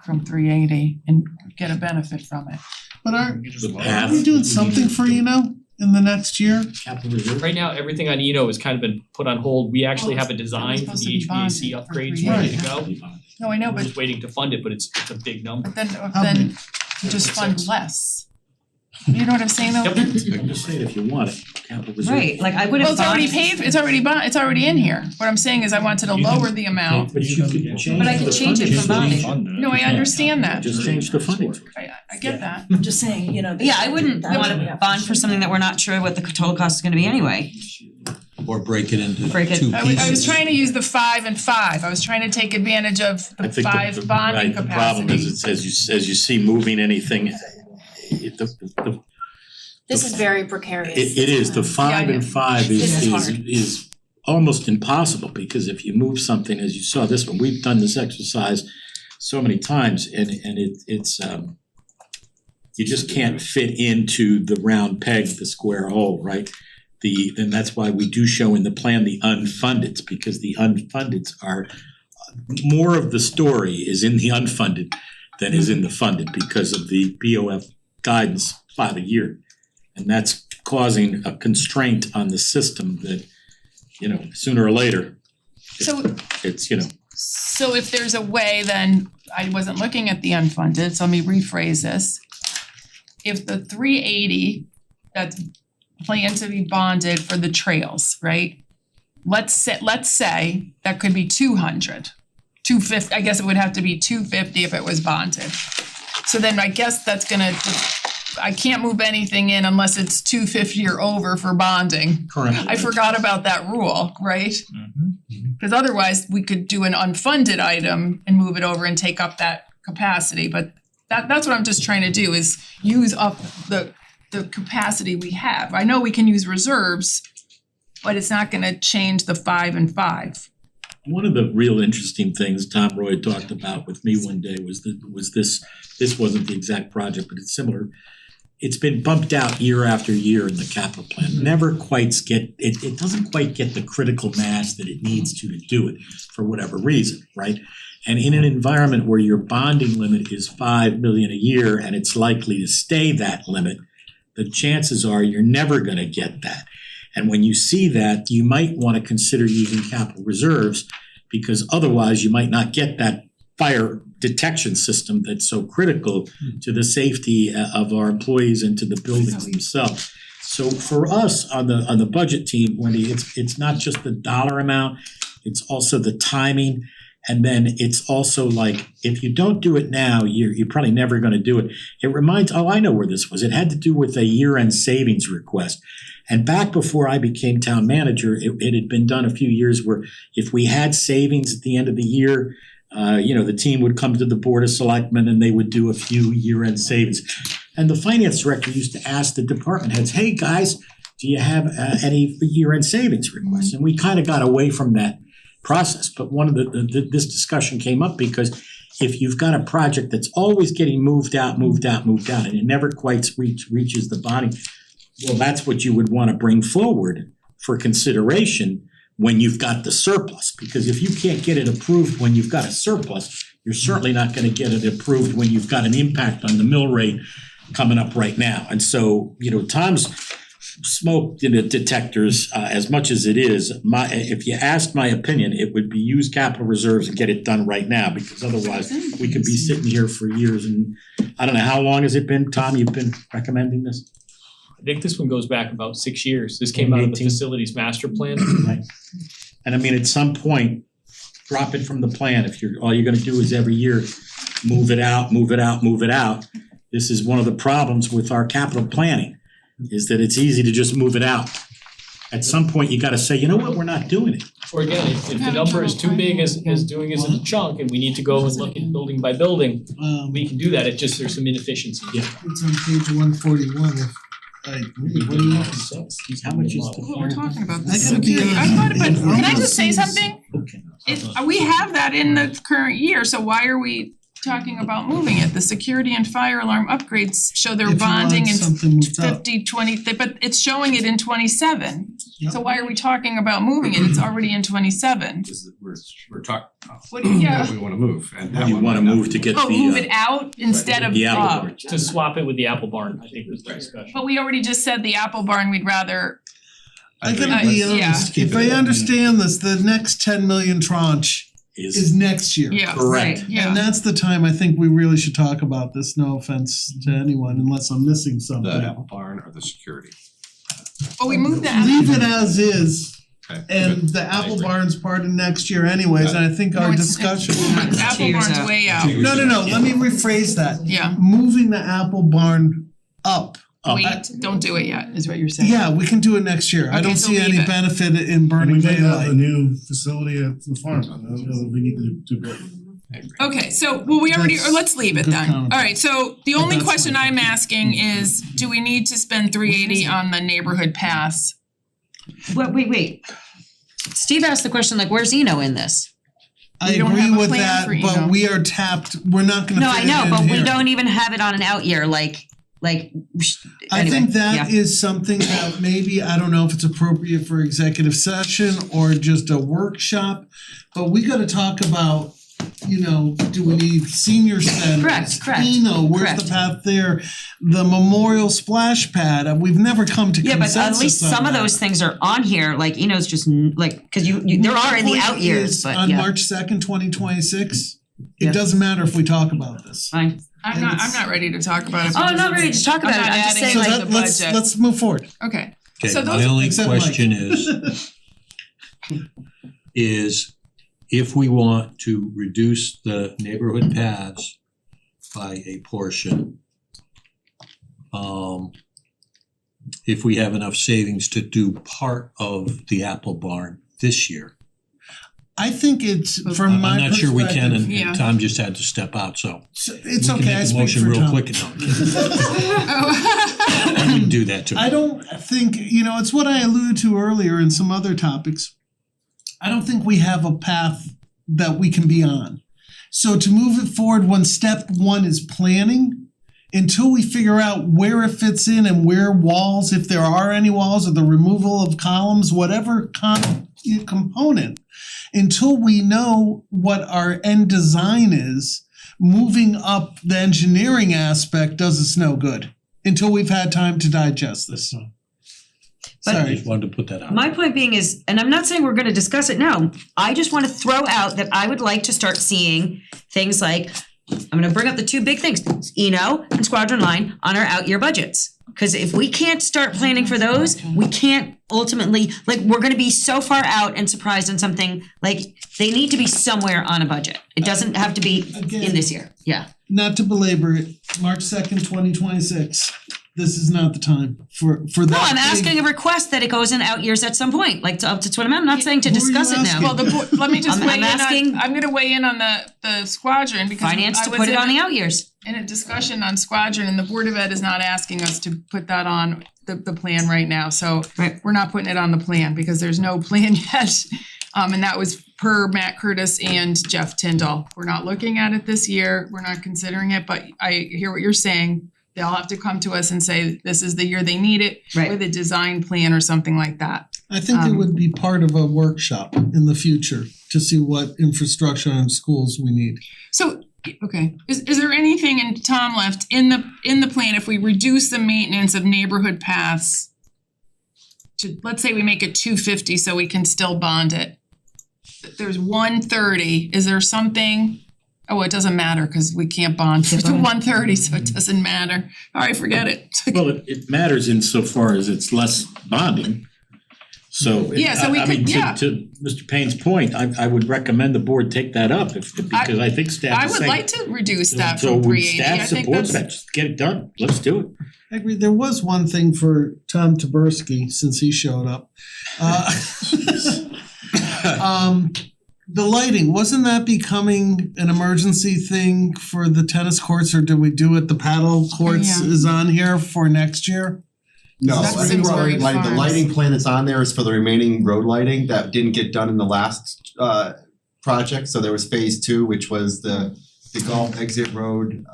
from 380 and get a benefit from it. But aren't The are path. we doing something for Eno in the next year? Capital reserve. Right now, everything on Eno has kind of been put on hold. We actually have a design for supposed to the be HVAC bonded for upgrades 3 ready years. to go. No, I know, We're but just waiting to fund it, but it's a big number. but then How then just fund less. You know what I'm saying though? Yep. I'm just saying if you want it, capital reserve. Right, like I would Well, have it's already thought, paid, it's already in here. What I'm saying is I wanted to lower the amount. But you could change But I could the change it funding. from bonding. No, I understand that. Just change the funding. I get that. I'm just saying, you know. yeah, I wouldn't that's what we wanna have. bond for something that we're not sure what the total cost is gonna be anyway. Or break it into Break it- two I pieces? was trying to use the 5 and 5. I was trying to take advantage of I the think 5 bonding the problem is capacity. it's as you see moving anything, the This is very precarious. it is, the Yeah, I five know. and five This is is hard. almost impossible, because if you move something, as you saw this one, we've done this exercise so many times and it's you just can't fit into the round peg, the square hole, right? Then that's why we do show in the plan the unfundeds, because the unfundeds are more of the story is in the unfunded than is in the funded because of the BOF guidance 5 a year. And that's causing a constraint on the system that, sooner or later, So it's, so if there's a way, then I wasn't looking at the unfunded, so let me rephrase this. If the 380 that's planned to be bonded for the trails, right? Let's say that could be 200, 250, I guess it would have to be 250 if it was bonded. So then I guess that's gonna, I can't move anything in unless it's 250 or over for bonding. Correct. I forgot about that rule, right? Cause otherwise we could do an unfunded item and move it over and take up that capacity, but that's what I'm just trying to do is use up the capacity we have. I know we can use reserves, but it's not gonna change the 5 and 5. One of the real interesting things Tom Roy talked about with me one day was this wasn't the exact project, but it's similar. It's been bumped out year after year in the capital plan, never quite it doesn't quite get the critical mass that it needs to do it for whatever reason, right? And in an environment where your bonding limit is 5 million a year and it's likely to stay that limit, the chances are you're never gonna get that. And when you see that, you might wanna consider using capital reserves, because otherwise you might not get that fire detection system that's so critical to the safety of our employees and to the buildings themselves. So for us on the budget team, Wendy, it's not just the dollar amount, it's also the timing. And then it's also like, if you don't do it now, you're probably never gonna do it. It reminds, I know where this was. It had to do with a year-end savings request. And back before I became town manager, it had been done a few years where if we had savings at the end of the year, the team would come to the Board of Selectmen and they would do a few year-end savings. And the finance director used to ask the department heads, hey guys, do you have any year-end savings requests? And we kind of got away from that process, but one of this discussion came up because if you've got a project that's always getting moved out, and it never quite reaches the bonding, well, that's what you would want to bring forward for consideration when you've got the surplus, because if you can't get it approved when you've got a surplus, you're certainly not going to get it approved when you've got an impact on the mill rate coming up right now. And so, Tom's smoke detectors, as much as it is, if you asked my opinion, it would be use capital reserves and get it done right now, because otherwise we could be sitting here for years. And I don't know, how long has it been, Tom, you've been recommending this? I think this one goes back about 6 years. This came out of the 2018. facilities master plan. Right. And I mean, at some point, drop it from the plan. If all you're gonna do is every year move it out. This is one of the problems with our capital planning, is that it's easy to just move it out. At some point, you gotta say, you know what, we're not doing it. Or again, if the number is too big as doing as a chunk and we need to go and look at building by building, we can do that. It just, there's some inefficiencies. Yeah. It's on page 141 if I agree. What do you want? How much is the? What we're talking about, I gotta be security, honest. I thought about, can I Almost just say seems- something? Okay. We have that in the current year, so why are we talking about moving it? The security and fire alarm upgrades show they're If you want bonding in something moved up. 50, 20, but it's showing it in 27. Yep. So why are we talking about moving it? It's already in 27. We're talking What do you- yeah. what we wanna move and that You one wanna might not move be. to get Oh, move it the out instead of the apple up. barn. To swap it with the apple barn, I think was the discussion. But we already just said the apple barn, we'd rather, I gotta be yeah. honest, if I understand this, the next 10 million tranche is next year. yeah, Correct. right, yeah. And that's the time I think we really should talk about this, no offense to anyone, unless I'm missing The something. apple barn or the security. But we moved the apple. Leave it as is, Okay, and good. the I apple agree. barn's part of next year anyways, and I think No, our it's- discussion. Apple 2 years barn's out. way out. No, let me rephrase that. Yeah, Moving the apple barn up. wait, don't do it yet, is what you're saying. Yeah, we can do it next year. I Okay, don't so see leave any it. benefit in And burning we might have a daylight. new facility at the farm, I don't know if we need to do both. Okay, so, well, we already, or That's let's leave it good then. comment. Alright, so the But only that's question my I'm asking is, do we need to spend 380 on the neighborhood pass? Wait. Steve asked the question like, where's Eno in this? I We don't agree have a with plan that, for but Eno. we are tapped, we're not gonna No, fit I it know, in but we here. don't even have it on an out year, like, I anyway, think that yeah. is something that maybe, I don't know if it's appropriate for executive session or just a workshop, but we gotta talk about, you know, do we need senior centers? Correct, Where's correct. the path there? The memorial splash pad, we've never come to Yeah, but consensus at least on some of that. those things are on here, like Eno's just like, cause you there are in the My out point years, is, but on yeah, March 2nd, 2026, Yeah. it doesn't matter if we talk about this. fine. I'm not ready to talk about it. Oh, I'm not because ready to talk about I'm it, not I'm just adding saying it like, to the budget. Let's move forward. Okay, Okay, So my those- only Except Mike. question is if we want to reduce the neighborhood paths by a portion, if we have enough savings to do part of the apple barn this year. I think it's, from my I'm not sure we can, perspective- Yeah. and Tom just had to step out, so It's we can okay, I make a speak motion for real Tom. quick. No, I'm kidding. I wouldn't do that to me. I don't think, you know, it's what I alluded to earlier in some other topics. I don't think we have a path that we can be on. So to move it forward, when step one is planning, until we figure out where it fits in and where walls, if there are any walls, or the removal of columns, whatever component, until we know what our end design is, moving up the engineering aspect does us no good until we've had time to digest this. But- I Sorry. just wanted to put that out. My point being is, and I'm not saying we're gonna discuss it now, I just wanna throw out that I would like to start seeing things like, I'm gonna bring up the two big things, Eno and Squadron Line on our out year budgets. Cause if we can't start planning for those, we can't ultimately, like, we're gonna be so far out and surprised in something, like, they need to be somewhere on a budget. It doesn't have to be in this year, yeah. Not to belabor it, March 2nd, 2026, this is not the time for that. No, I'm big- asking a request that it goes in out years at some point, like up to 20, I'm not saying to Who are you discuss it now. asking? well, the board, let me just I'm weigh in asking- on, I'm gonna weigh in on the squadron because Finance I to was put it in on a- the out years. in a discussion on Squadron and the Board of Ed is not asking us to put that on the plan right now, so Right. we're not putting it on the plan because there's no plan yet. And that was per Matt Curtis and Jeff Tyndall. We're not looking at it this year, we're not considering it, but I hear what you're saying. They'll have to come to us and say, this is the year they need it Right. with a design plan or something like that. I think it Um, would be part of a workshop in the future to see what infrastructure and schools we need. So, okay, is there anything, and Tom left, in the plan, if we reduce the maintenance of neighborhood paths, let's say we make it 250 so we can still bond it. There's 130, is there something, oh, it doesn't matter because we can't bond for the 130, so it doesn't matter. Alright, forget it. Well, it matters insofar as it's less bonding. So Yeah, so we I mean, could- yeah. to Mr. Payne's point, I would recommend the board take that up because I think staff I is would saying. like to reduce that So from when 380, I staff think supports that's. that, just get it done, let's do it. I agree, there was one thing for Tom Taberski, since he showed up. The lighting, wasn't that becoming an emergency thing for the tennis courts, or did we do it, the paddle courts Yeah. is on here for next year? No, That's I think Simsbury the Farms. lighting plan that's on there is for the remaining road lighting that didn't get done in the last project. So there was phase 2, which was the golf exit road,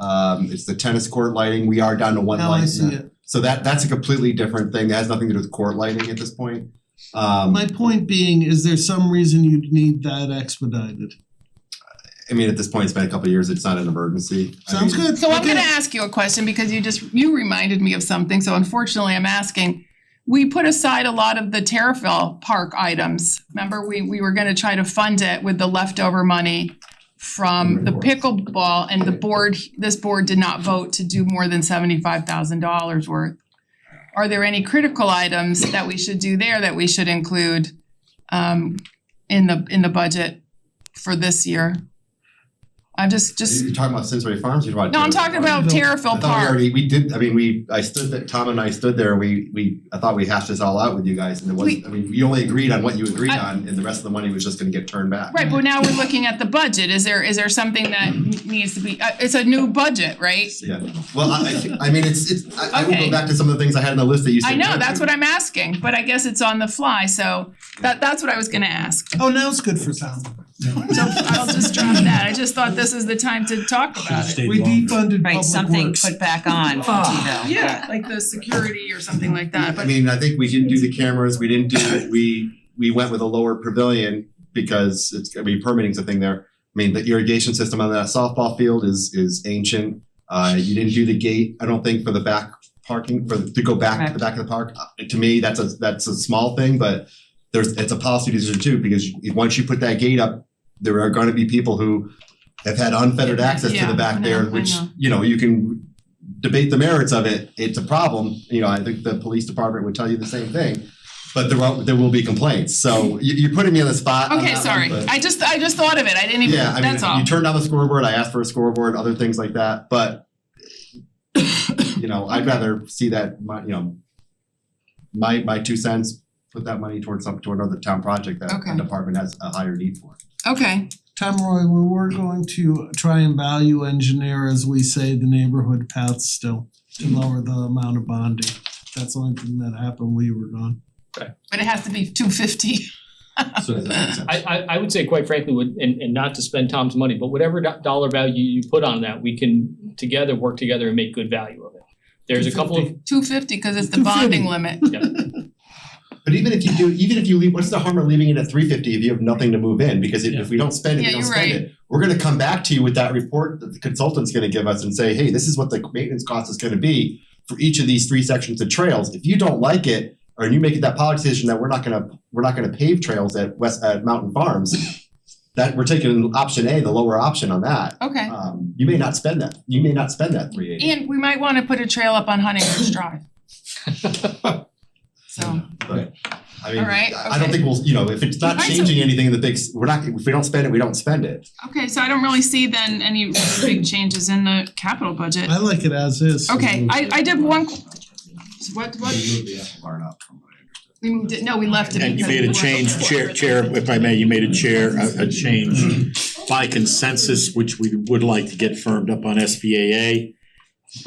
it's the tennis court lighting, we are down to one Now light. I see it. So that's a completely different thing, that has nothing to do with court lighting at this point. My point being, is there some reason you'd need that expedited? I mean, at this point, it's been a couple of years, it's not an emergency. I Sounds mean, good. So I'm Okay. gonna ask you a question because you reminded me of something, so unfortunately I'm asking. We put aside a lot of the Terrifil Park items. Remember, we were gonna try to fund it with the leftover money from the pickleball, and this board did not vote to do more than $75,000 worth. Are there any critical items that we should do there that we should include in the budget for this year? I'm just You're talking about Simsbury Farms, you're talking about. no, I'm talking about Terrifil I thought Park. we did, I mean, Tom and I stood there, I thought we hashed this all out with you guys, and it wasn't, I mean, we only agreed on what you agreed on, and the rest of the money was just gonna get turned back. Right, but now we're looking at the budget. Is there something that needs to be, it's a new budget, right? Yeah, well, I mean, I would Okay. go back to some of the things I had on the list that you said. I know, no that's to. what I'm asking, but I guess it's on the fly, so that's what I was gonna ask. Oh, now it's good for Tom. So I'll just drop that. I just thought this is the time to talk about it. We defunded Right, public something works. put back on for T-bill. Yeah, like the security or something like that, I but mean, I think we didn't do the cameras, we didn't do, we went with a lower pavilion because permitting's a thing there. I mean, the irrigation system on that softball field is ancient. You didn't do the gate, I don't think, for the back parking, to go back to the back of the park. To me, that's a small thing, but it's a policy decision too, because once you put that gate up, there are gonna be people who have had unfettered access to the back there, which, you can debate the merits of it, it's a problem. I think the police department would tell you the same thing, but there will be complaints, so you're putting me on the spot on okay, that one, sorry. but- I just thought of it. I didn't even, Yeah, I that's all. mean, you turned down the scoreboard, I asked for a scoreboard, other things like that, but I'd rather see that, my 2 cents, put that money toward another town project that Okay. the department has a higher need for. Okay, Tom Roy, we were going to try and value engineer, as we say, the neighborhood paths still to lower the amount of bonding. That's the only thing that happened when you were gone. but it has to be 250. So does that make sense? I would say quite frankly, and not to spend Tom's money, but whatever dollar value you put on that, we can work together and make good value of it. There's a couple of 250, cause it's the bonding limit. But even if you leave, what's the harm of leaving it at 350 if you have nothing to move in? Because if we don't spend it, Yeah, we don't you're spend right. it. We're gonna come back to you with that report that the consultant's gonna give us and say, hey, this is what the maintenance cost is gonna be for each of these 3 sections of trails. If you don't like it, or you make that policy decision that we're not gonna pave trails at Mountain Farms, that we're taking option A, the lower option on that. Okay, You may not spend that 380. and we might wanna put a trail up on Huntington's Drive. So, But I mean, Alright, I don't okay. think if it's not Alright, so- changing anything in the big, if we don't spend it, we don't spend it. okay, so I don't really see then any big changes in the capital budget. I like it as is. Okay, I did one, what? We moved the apple barn up from what I understood. We moved it, no, we left it And you because made a we change, weren't- Chair, if I may, you made a change by consensus, which we would like to get firmed up on SBAA.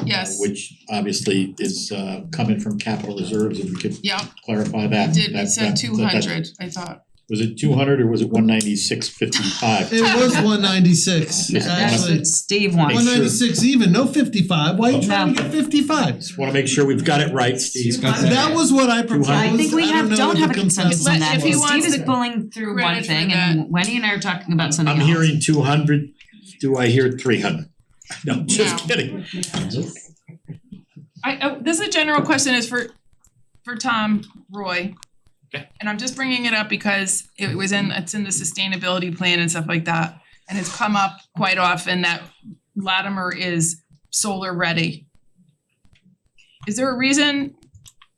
Yes, Which obviously is coming from capital reserves, if we could yeah, clarify we that. did, we That- said that- 200, I thought. Was it 200 or was it 196.55? It was 196, Just That's actually. what Steve wants. 196 even, no 55. Why are you trying to get 55? Just wanna make sure we've got it right, Steve. That was what I proposed. I think we don't know don't what have a the consensus on that. If he Steve wants is to pulling through one credit for thing and Wendy and I are talking about something I'm else. hearing 200, do I hear 300? No, just No. kidding. This is a general question is for Tom Roy. And I'm just bringing it up because it's in the sustainability plan and stuff like that. And it's come up quite often that Latimer is solar ready. Is there a reason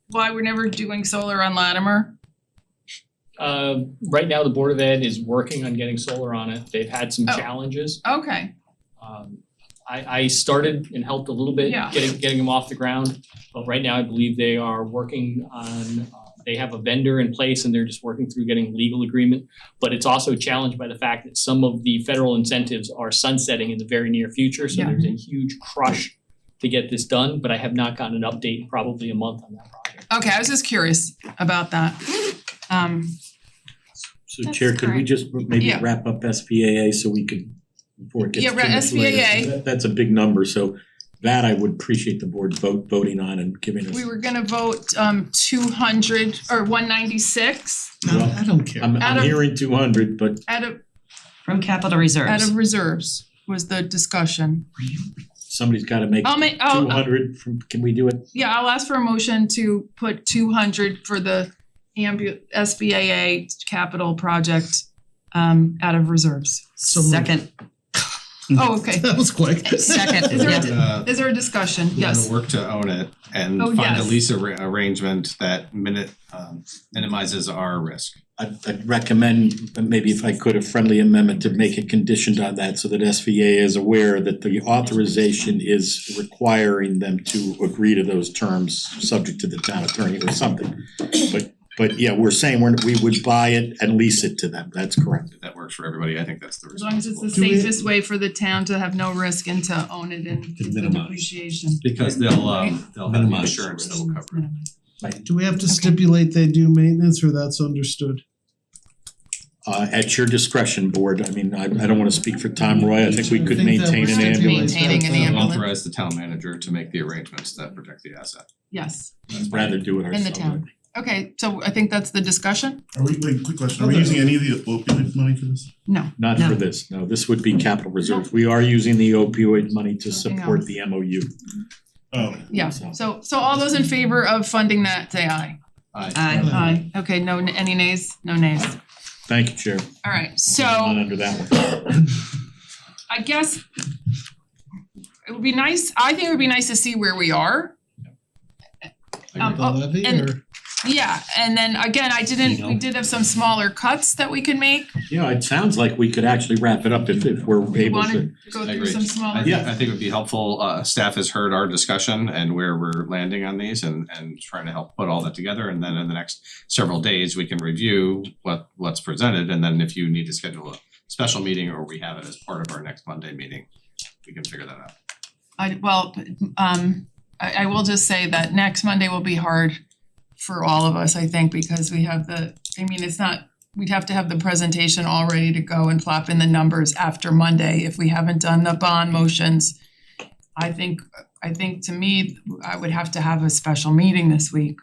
why we're never doing solar on Latimer? Right now, the Board of Ed is working on getting solar on it. They've had some Oh. challenges. Okay, I started and helped a little bit Yeah. getting them off the ground. But right now, I believe they are working on, they have a vendor in place and they're just working through getting legal agreement. But it's also challenged by the fact that some of the federal incentives are sunsetting in the very near future. So Yeah. there's a huge crush to get this done, but I have not gotten an update in probably a month on that project. okay, I was just curious about that. So Chair, could we great. just maybe Yeah. wrap up SBAA so we could, before it gets Yeah, too right, much later? SBAA. That's a big number, so that I would appreciate the board voting on and giving us. We were gonna vote 200 or 196 No, Well, I don't care. I'm Out of- hearing 200, but out of From capital reserves. reserves was the discussion. somebody's gotta make I'll 200 from, can we do it? Yeah, I'll ask for a motion to put 200 for the SBAA capital project out of reserves. So moved. Second, Oh, okay. That was quick. second, Is there yeah. is there a discussion? Yes. Work to own it and Oh, find a yes. lease arrangement that minimizes our risk. I'd recommend, maybe if I could, a friendly amendment to make it conditioned on that so that SVA is aware that the authorization is requiring them to agree to those terms, subject to the town attorney or something. But yeah, we're saying we would buy it and lease it to them, that's correct. If that works for everybody, I think that's the As long as it's the Do we- safest way for the town to have no risk and to own it and get the minimize. depreciation. Because they'll have the Minimize insurance that will cover it. Do we have to stipulate they do maintenance or that's understood? At your discretion, board, I mean, I don't wanna speak for Tom Roy, I think we could maintain an ambulance. Maintaining an ambulance. Authorize the town manager to make the arrangements that protect the asset. Yes, I'd rather do it in ourselves. the town. Okay, so I think that's the discussion? Are we, wait, quick question, are we using any of the opioid money for this? No. Not for this, no, this would be capital reserve. We are using the opioid money to Nothing support else. the MOU. Oh, Yeah, so all those in favor of funding that, say aye. Aye. Aye. Okay, no, any nays? No nays. Thank you, Chair. Alright, Not so under that one. I guess it would be nice, I think it would be nice to see where we are. The levy and- or? Yeah, and then again, we did have some smaller cuts that we could make. Yeah, it sounds like we could actually wrap it up if we're You able wanna to. go I through agree. some smaller? I think it would be helpful, staff has heard our discussion and where we're landing on these and trying to help put all that together. And then in the next several days, we can review what's presented. And then if you need to schedule a special meeting or we have it as part of our next Monday meeting, we can figure that out. I will just say that next Monday will be hard for all of us, I think, because we have we'd have to have the presentation all ready to go and plop in the numbers after Monday if we haven't done the bond motions. I think to me, I would have to have a special meeting this week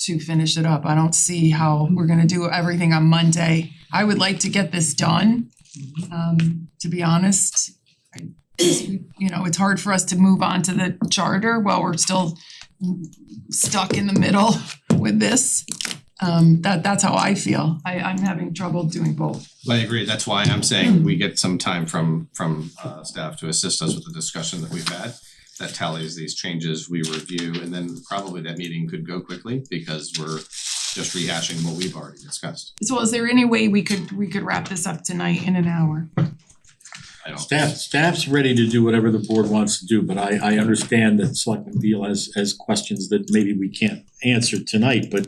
to finish it up. I don't see how we're gonna do everything on Monday. I would like to get this done, to be honest. It's hard for us to move on to the charter while we're still stuck in the middle with this. That's how I feel. I'm having trouble doing both. I agree, that's why I'm saying we get some time from staff to assist us with the discussion that we've had. That tallies these changes, we review, and then probably that meeting could go quickly because we're just rehashing what we've already discussed. So is there any way we could wrap this up tonight in an hour? I don't. Staff's ready to do whatever the board wants to do, but I understand that Selectman Beal has questions that maybe we can't answer tonight, but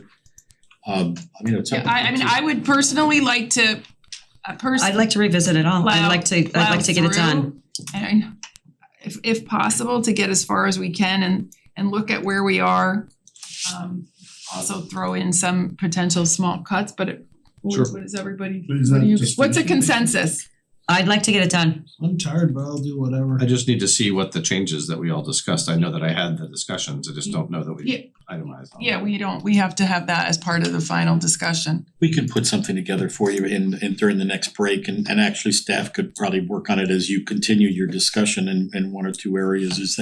it's up. Yeah, I would personally like to I'd like to revisit it all. I'd like to get it done. And if possible, to get as far as we can and look at where we are. Also throw in some potential small cuts, but what is everybody, But is that just what's a finishing? consensus? I'd like to get it done. I'm tired, but I'll do whatever. I just need to see what the changes that we all discussed, I know that I had the discussions, I just don't know that Yeah. we itemized on. Yeah, we have to have that as part of the final discussion. We can put something together for you in during the next break and actually staff could probably work on it as you continue your discussion in one or two areas. Is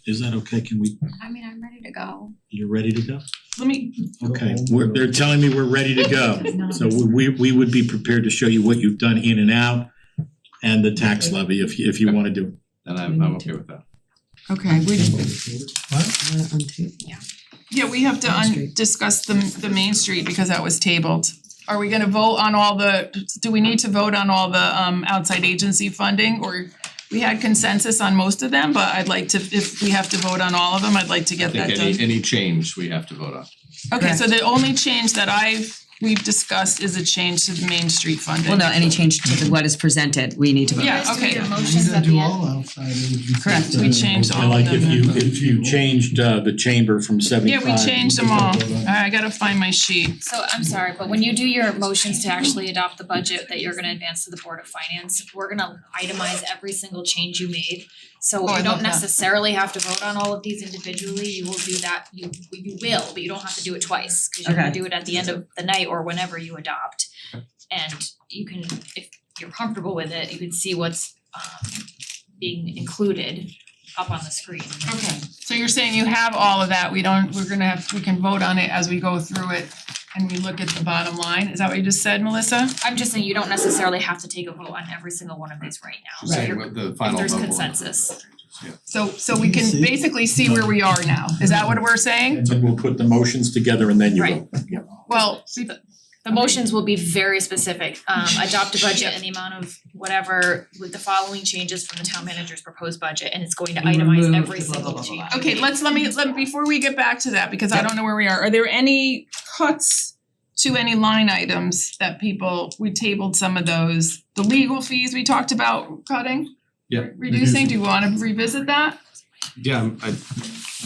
Is that okay? Can we, I mean, I'm ready to go. you're ready to go? Let me, Okay, they're telling me we're ready to go. So we would be prepared to show you what you've done in and out and the tax levy if you wanna do it. And I'm okay with that. okay, we have to discuss the Main Street because that was tabled. Are we gonna vote on all do we need to vote on all the outside agency funding, or we had consensus on most of them, but I'd like to, if we have to vote on all of them, I'd like to I get that think done. any change we have to vote on. Okay, so the only change that we've discussed is a change to the Main Street funding. Well, no, any change to what is presented, we need to vote. Yeah, okay. Your motions at the end. Correct, we changed all of Like them. if you changed the chamber from 75. Yeah, we changed them all. Alright, I gotta find my sheet. So I'm sorry, but when you do your motions to actually adopt the budget that you're gonna advance to the Board of Finance, we're gonna itemize every single change you made. So Oh, I you love don't that. necessarily have to vote on all of these individually, you will do that, you will, but you don't have to do it twice. Cause you're gonna Okay. do it at the end of the night or whenever you adopt. And you can, if you're comfortable with it, you can see what's being included up on the screen. Okay, so you're saying you have all of that, we can vote on it as we go through it and we look at the bottom line, is that what you just said, Melissa? I'm just saying you don't necessarily have to take a vote on every single one of these right now. So Saying you're- what the if final there's vote will consensus. So we can basically see where we are now, is that what we're saying? And then we'll put the motions together and then you Right. vote. Well, The motions will be very specific, adopt a budget in the amount of whatever with the following changes from the town manager's proposed budget, and it's going to itemize every single change. okay, let me before we get back to that, because I don't know where we are there any cuts to any line items that we tabled some of those, the legal fees we talked about cutting? Yeah. Reducing, do you wanna revisit that? Yeah,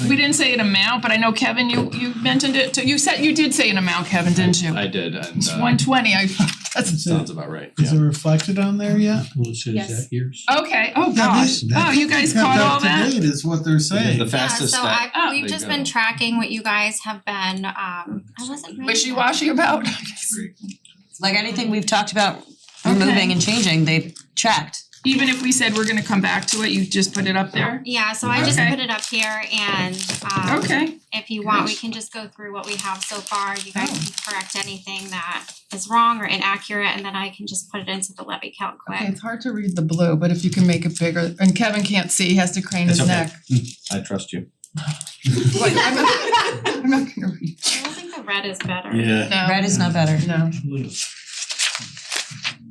We didn't say an amount, but I know Kevin, you mentioned it, you did say an amount, Kevin, didn't you? I did, and It's 120, that's sounds about right, Is it yeah. reflected on there yet? Well, it says Yes. that yours. okay, oh gosh, oh, you guys caught all Kept that? up to date is what they're saying. The fastest Yeah, so step. we've just been tracking what you guys have been, I wasn't ready. Wishy-washy about? Like anything we've talked about removing and changing, they've tracked. Even if we said we're gonna come back to it, you just put it up there? Yeah, so I just Okay. put it up here and Okay. if you want, we can just go through what we have so far. You guys can correct anything that is wrong or inaccurate, and then I can just put it into the levy calc quick. Okay, it's hard to read the blue, but if you can make it bigger, and Kevin can't see, he has to crane his It's okay. neck. I trust you. Wait, I'm not gonna read. I don't think the red is better. Yeah. No. Red is not better. No,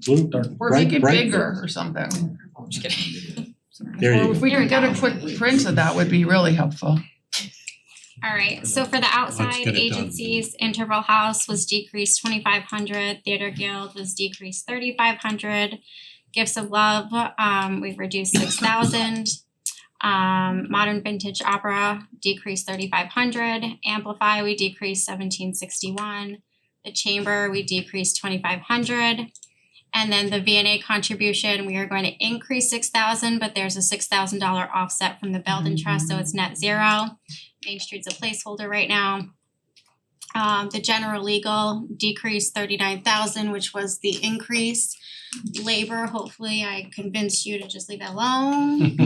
Blue, dark, or bright, make it bright bigger blue. or something. I'm just kidding. There you Or go. if we could get a quick print of that would be really helpful. Alright, so for the outside get it done. agencies, Interval House was decreased 2,500, Theater Guild was decreased 3,500. Gifts of Love, we've reduced 6,000. Modern Vintage Opera decreased 3,500. Amplify, we decreased 1,761. The Chamber, we decreased 2,500. And then the VNA contribution, we are going to increase 6,000, but there's a $6,000 offset from the Belden Trust, so it's net zero. Main Street's a placeholder right now. The general legal decreased 39,000, which was the increase. Labor, hopefully I convinced you to just leave it alone.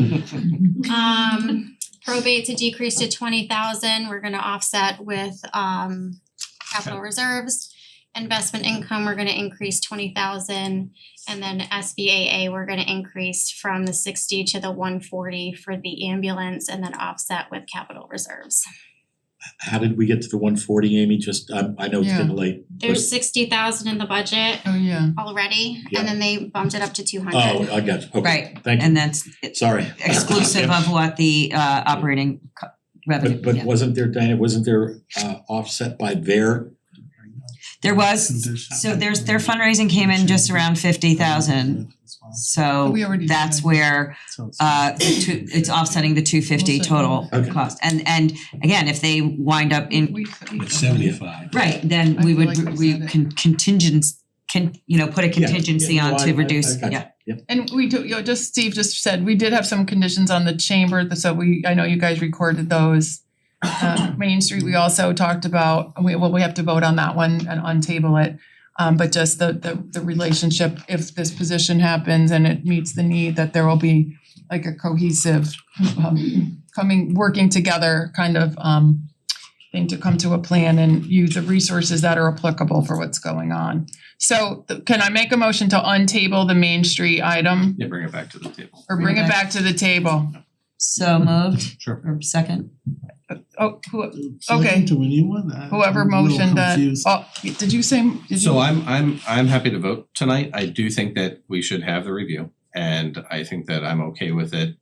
Probate to decrease to 20,000, we're gonna offset with capital reserves. Investment income, we're gonna increase 20,000, and then SVAA, we're gonna increase from the 60 to the 140 for the ambulance, and then offset with capital reserves. How did we get to the 140, Amy? Just, I know it's Yeah. getting late. There's 60,000 in the budget Oh, yeah. already, Yeah. and then they bumped it up to 200. Oh, I got you, okay, Right, thank you, and that's sorry. exclusive of what the operating revenue, But yeah. wasn't there, Diana, offset by their? There was, so their fundraising came in just around 50,000. So We already that's did. where it's offsetting the 250 total Okay. cost. And again, if they wind up in, It's 75. right, then I we feel would, like we said it. put a contingency on to reduce, got you. yeah. Yep. And we do, Steve just said, we did have some conditions on the chamber, so I know you guys recorded those. Main Street, we also talked about, we have to vote on that one and untable it. But just the relationship, if this position happens and it meets the need, that there will be like a cohesive working together kind of thing to come to a plan and use the resources that are applicable for what's going on. So can I make a motion to untable the Main Street item Yeah, bring it back to the table. or bring it back to the table? So moved. Sure. Or second. Oh, okay. Second to anyone? Whoever I'm a little motioned that, confused. oh, did you say, did you? So I'm happy to vote tonight. I do think that we should have the review, and I think that I'm okay with it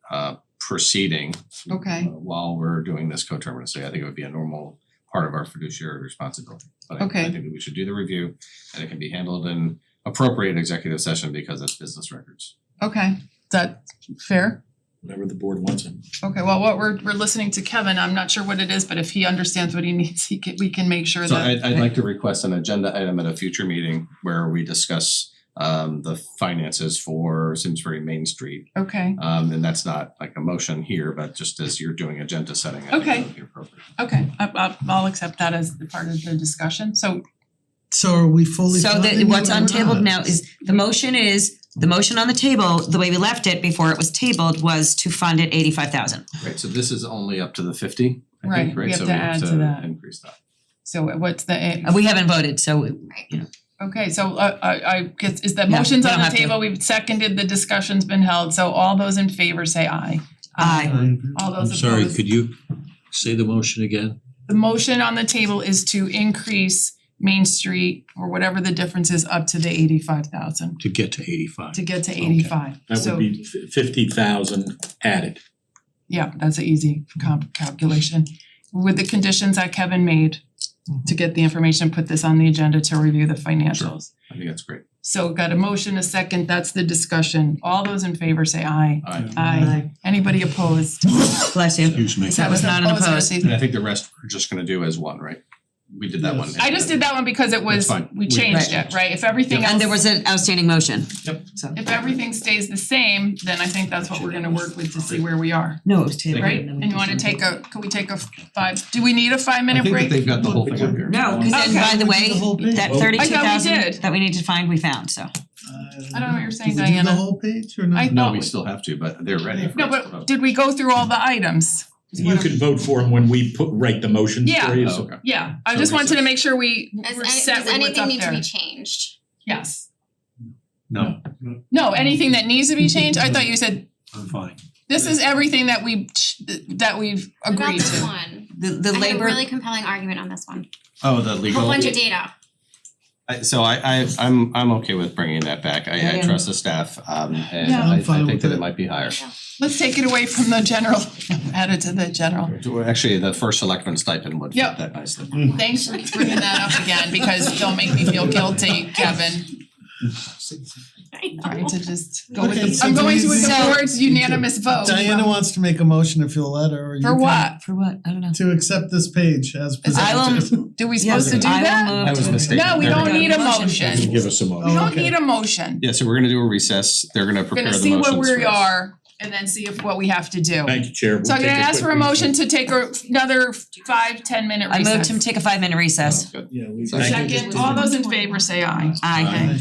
proceeding Okay, while we're doing this coterminously. I think it would be a normal part of our fiduciary responsibility. But I Okay. think that we should do the review, and it can be handled in appropriate executive session because it's business records. okay, is that fair? Whatever the board wants it. Okay, well, what we're listening to Kevin, I'm not sure what it is, but if he understands what he needs, we can make sure So that. I'd like to request an agenda item at a future meeting where we discuss the finances for Simsbury Main Street. Okay, And that's not like a motion here, but just as you're doing agenda setting, I think Okay. that would be appropriate. okay, I'll accept that as the part of the discussion, so, So are we fully So funding the what's it or on tabled not? now is, the motion on the table, the way we left it before it was tabled was to fund it 85,000. Right, so this is only up to the 50, I Right, think, we right? have So to add to that. increase that. so what's the, We haven't voted, so okay, so I guess, is the Yeah, motion's we on don't the have to. table, we've seconded, the discussion's been held, so all those in favor say aye. Aye. All I'm those sorry, opposed. could you say the motion again? The motion on the table is to increase Main Street or whatever the difference is up to the 85,000 To get to 85. to get to 85. That So, would be 50,000 added. yeah, that's an easy calculation. With the conditions that Kevin made to get the information, put this on the agenda to review the financials. I think that's great. So got a motion, a second, that's the discussion. All those in favor say aye. Aye. Aye. Anybody opposed? bless you. Excuse me. That was not an opposed. And I think the rest we're just gonna do as one, right? We did that one. I just did that one because it was, That's fine. we changed it, right? If everything else. And there was an outstanding motion. Yep. So, If everything stays the same, then I think that's what we're gonna work with to see where we are, no, it was tabled. right? And you wanna take can we take a do we need a 5-minute I break? think that they've got the whole thing up here. No, cause then by the way, The whole page. that I thought we 32,000 did. that we need to find, we found, so. I don't know what you're saying, Did we do the Diana. whole page or not? I No, thought we still have to, but they're ready for No, us to but vote. did we go through all the items? You could vote for them when we write the motions Yeah. for you, Oh, so. okay. Yeah, I So just wanted to recess. make sure we Does were set with what's anything up need to there. be changed? Yes. No, No, anything that needs to be changed, I thought you said I'm fine. this is everything that we've What about agreed this to. one? The I have a labor, really compelling argument on this one. Oh, the A legal. whole bunch of data. I'm okay with bringing that back. I Yeah. trust the staff, and Yeah. I'm I fine think with that it. it might be higher. Let's take it away from the general, add it to the general. Actually, the first selectman stipend would fit Yep. that nicely. Thanks for bringing that up again, because don't make me feel guilty, Kevin. Trying to just go with Okay, the, so I'm do going we- with the so- board's unanimous vote. Diana wants to make a motion if you'll let her, or you For can- what? for what? I don't know. To accept this page as I will, presented. Do we supposed to do I will that? move I was to- mistaken. No, we There don't go. need a motion. Give us a We motion. don't okay. need a motion. Yeah, so we're gonna do a recess. They're gonna We're prepare gonna the see motions where we for us. are and then see if what we have to do. Thank you, Chair. So I'm gonna ask for a motion to take another 5-10 minute I recess. moved to take a 5-minute recess. Oh, good. Yeah, we. Thank you. Second, all those in favor say aye. Aye.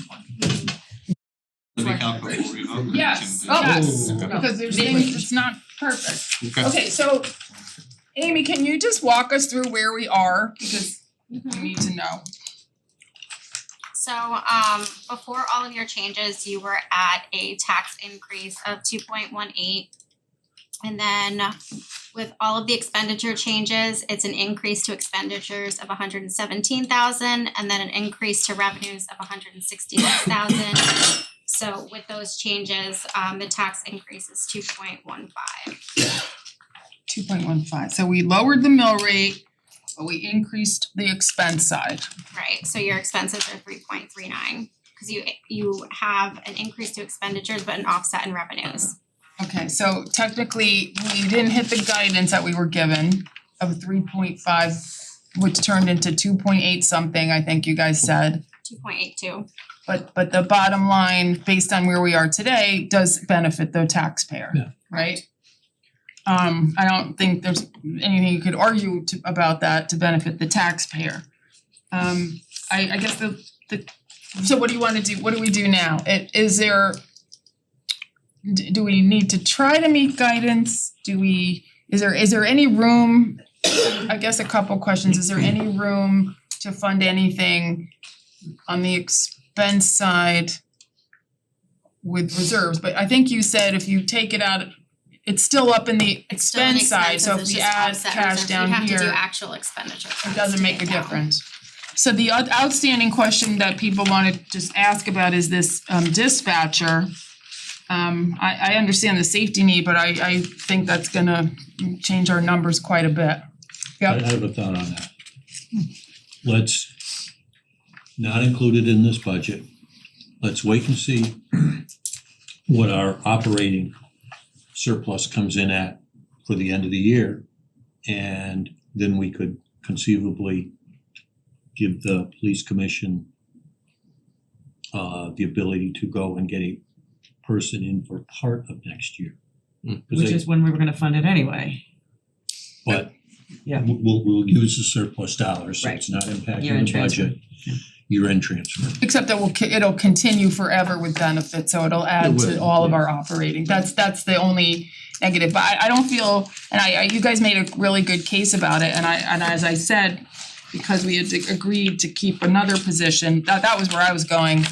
Let me calculate before we vote. Yes, Oh. yes, Okay. because there's things, it's not perfect. Okay. Okay, so Amy, can you just walk us through where we are, because we need to know. So before all of your changes, you were at a tax increase of 2.18. And then with all of the expenditure changes, it's an increase to expenditures of 117,000 and then an increase to revenues of 166,000. So with those changes, the tax increase is 2.15. 2.15, so we lowered the mill rate, but we increased the expense side. Right, so your expenses are 3.39 because you have an increase to expenditures but an offset in revenues. Okay, so technically, we didn't hit the guidance that we were given of 3.5, which turned into 2.8 something, I think you guys said. 2.82. But the bottom line, based on where we are today, does benefit the taxpayer, right? I don't think there's anything you could argue about that to benefit the taxpayer. I guess so what do you wanna do, what do we do now? Is there, do we need to try to meet guidance? Do we is there any room, I guess a couple questions, is there any room to fund anything on the expense side with reserves? But I think you said if you take it out, it's still up in the It's still an expense side, expenses, so if it's we just add offset cash reserves. down We'd have to do here, actual expenditure it funds doesn't to make a get down. difference. So the outstanding question that people wanna just ask about is this dispatcher. I understand the safety need, but I think that's gonna change our numbers quite a bit. I Yep, have a thought on that. Let's not include it in this budget. Let's wait and see what our operating surplus comes in at for the end of the year. And then we could conceivably give the police commission the ability to go and get a person in for part of next year. 'Cause Which they- is when we were gonna fund it anyway. But Yeah. we'll use the surplus dollars, so it's not impacting Year-end the transfer. budget. Year-end transfer. except that it'll continue forever with benefits, so it'll add It to will, all of yeah. our operating. That's the only negative, but I don't feel, and I you guys made a really good case about it, and as I said, because we had agreed to keep another position, that was where I was going,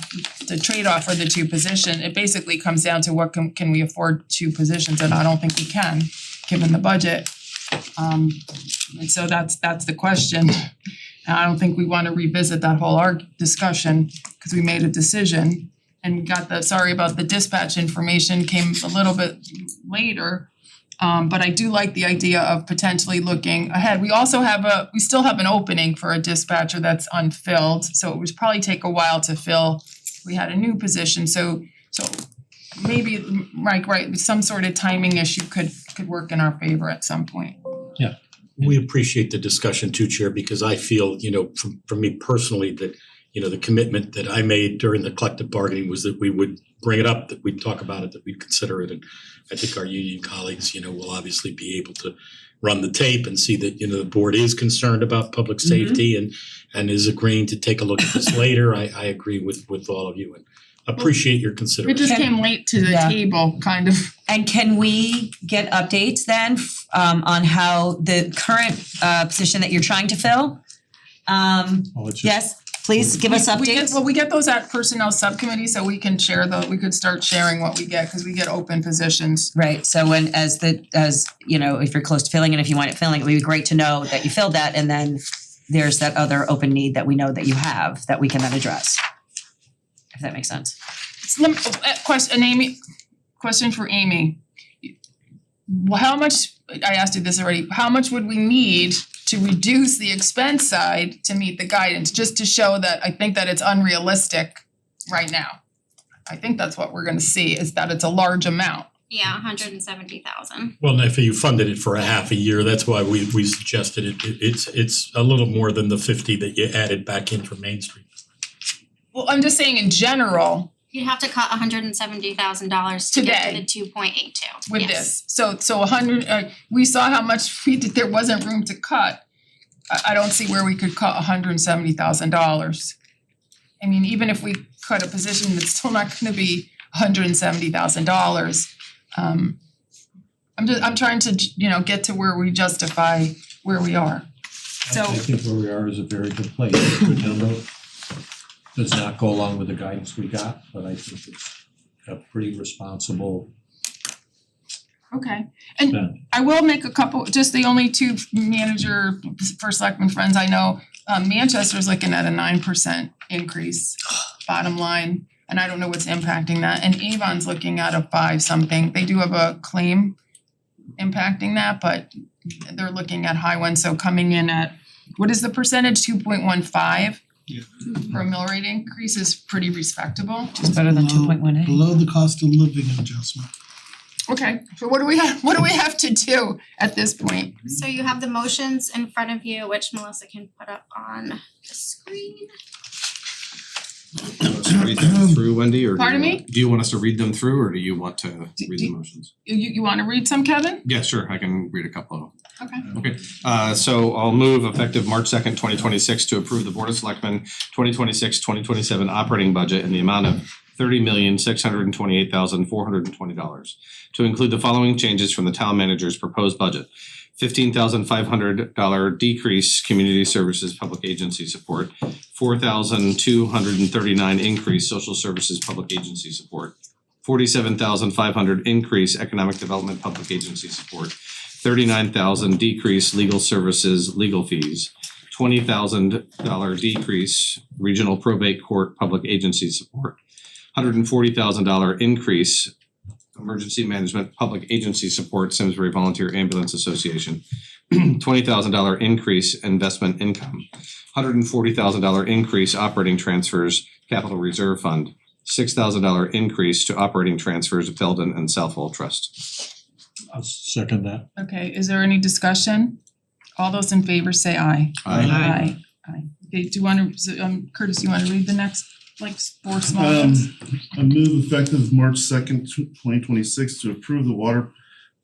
the trade-off for the two position, it basically comes down to what can we afford two positions, and I don't think we can, given the budget. And so that's the question. And I don't think we wanna revisit that whole discussion, cause we made a decision and got sorry about the dispatch information came a little bit later. But I do like the idea of potentially looking ahead. We still have an opening for a dispatcher that's unfilled, so it would probably take a while to fill. We had a new position, so maybe, Mike, right, some sort of timing issue could work in our favor at some point. We appreciate the discussion too, Chair, because I feel, from me personally, that, the commitment that I made during the collective bargaining was that we would bring it up, that we'd talk about it, that we'd consider it. And I think our union colleagues, will obviously be able to run the tape and see that, the board is concerned about public safety and is agreeing to take a look at this later. I agree with all of you and appreciate your It consideration. just came late to the table, kind of. And can we get updates then on how the current position that you're trying to fill? Yes, please give us updates. We get those at personnel subcommittee, so we can we could start sharing what we get, cause we get open positions. Right, so when as if you're close to filling and if you want it filling, it would be great to know that you filled that, and then there's that other open need that we know that you have that we can then address. If that makes sense. Question for Amy. How much, I asked you this already, how much would we need to reduce the expense side to meet the guidance, just to show that I think that it's unrealistic right now? I think that's what we're gonna see, is that it's a large amount. Yeah, 170,000. Well, and if you funded it for a half a year, that's why we suggested it. It's a little more than the 50 that you added back in from Main Street. Well, I'm just saying in general, You'd have to cut $170,000 to get to the 2.82. with this. So 100, we saw how much we did, there wasn't room to cut. I don't see where we could cut $170,000. I mean, even if we cut a position, it's still not gonna be $170,000. I'm trying to, get to where we justify where we are. So I think where we are is a very good place. The number does not go along with the guidance we got, but I think it's a pretty responsible okay, and spend. I will make a couple, just the only two first selectman friends I know, Manchester's looking at a 9% increase, bottom line, and I don't know what's impacting that, and Avon's looking at a 5 something, they do have a claim impacting that, but they're looking at high ones, so coming in at, what is the percentage, 2.15? For a mill rate increase is pretty respectable. Just better than 2.18. Below the cost of living adjustment. Okay, so what do we have to do at this point? So you have the motions in front of you, which Melissa can put up on the screen. Do you want us to read them through, Wendy, or Pardon me? do you want us to read them through, or do you want to read the motions? You wanna read some, Kevin? Yeah, sure, I can read a couple of them. Okay. Okay, so I'll move effective March 2nd, 2026 to approve the Board of Selectmen 2026-2027 operating budget in the amount of $30,628,420 to include the following changes from the town manager's proposed budget. $15,500 decrease community services public agency support, $4,239 increase social services public agency support, $47,500 increase economic development public agency support, $39,000 decrease legal services legal fees, $20,000 decrease regional probate court public agency support, $140,000 increase emergency management public agency support Simsbury Volunteer Ambulance Association, $20,000 increase investment income, $140,000 increase operating transfers capital reserve fund, $6,000 increase to operating transfers of Belden and Southwell Trust. I'll second that. Okay, is there any discussion? All those in favor say aye. Aye. Aye. Okay, do you wanna, Curtis, do you wanna read the next, like, four small ones? I move effective March 2nd, 2026 to approve the water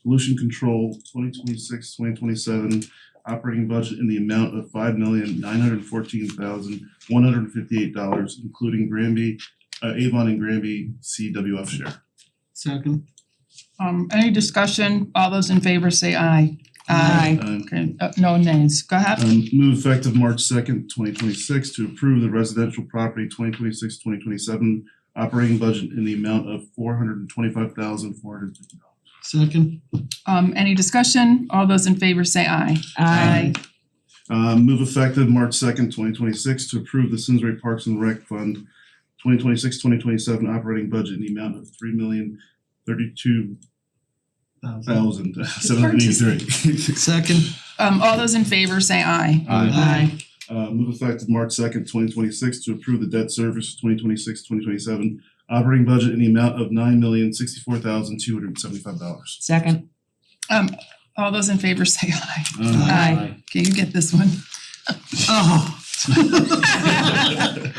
pollution control 2026-2027 operating budget in the amount of $5,914,158, including Granby, Avon and Granby CWF share. Second. Any discussion? All those in favor say aye. Aye. Okay, no nays. Go ahead. Move effective March 2nd, 2026 to approve the residential property 2026-2027 operating budget in the amount of $425,450. Second. Any discussion? All those in favor say aye. Aye. Move effective March 2nd, 2026 to approve the Simsbury Parks and Rec Fund 2026-2027 operating budget in the amount of $3,032,783. Second. All those in favor say aye. Aye. Move effective March 2nd, 2026 to approve the debt service 2026-2027 operating budget in the amount of $9,064,275. Second. All those in favor say aye. Aye. Okay, you get this one. Oh.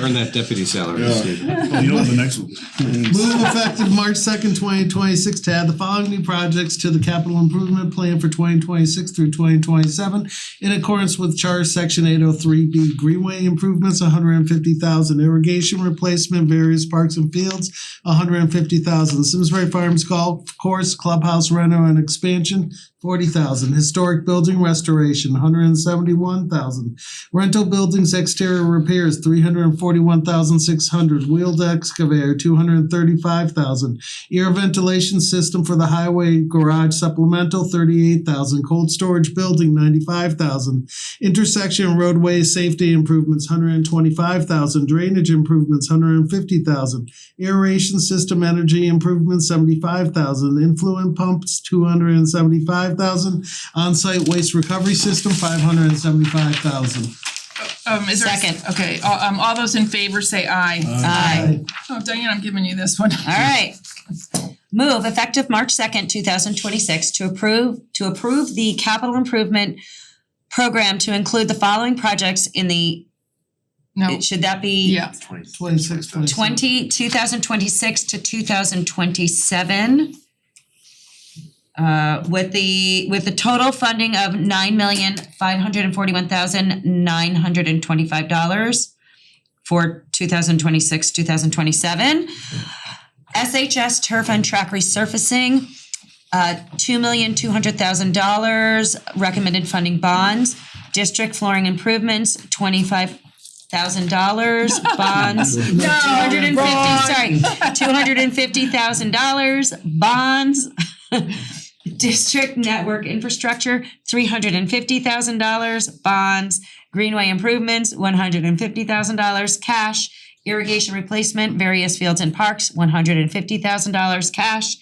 Earn that deputy salary, Steve. Oh, you know what the next one. Move effective March 2nd, 2026 to add the following new projects to the capital improvement plan for 2026 through 2027 in accordance with Charter Section 803B Greenway improvements, $150,000 irrigation replacement, various parks and fields, $150,000 Simsbury Farms Golf Course, clubhouse reno and expansion, $40,000 historic building restoration, $171,000 rental buildings exterior repairs, $341,600 wheeled excavator, $235,000 air ventilation system for the highway garage supplemental, $38,000 cold storage building, $95,000 intersection roadway safety improvements, $125,000 drainage improvements, $150,000 aeration system energy improvements, $75,000 influent pumps, $275,000 on-site waste recovery system, $575,000. Is there? Second. Okay, all those in favor say aye. Aye. Oh, Diane, I'm giving you this one. Alright. Move effective March 2nd, 2026 to approve the capital improvement program to include the following projects in the, No, should that be? yeah, 2026 to 2027. With the total funding of $9,541,925 for 2026-2027. SHS turf and track resurfacing, $2,200,000 recommended funding bonds. District flooring improvements, $25,000 bonds. $250,000 bonds. District network infrastructure, $350,000 bonds. Greenway improvements, $150,000 cash. Irrigation replacement, various fields and parks, $150,000 cash.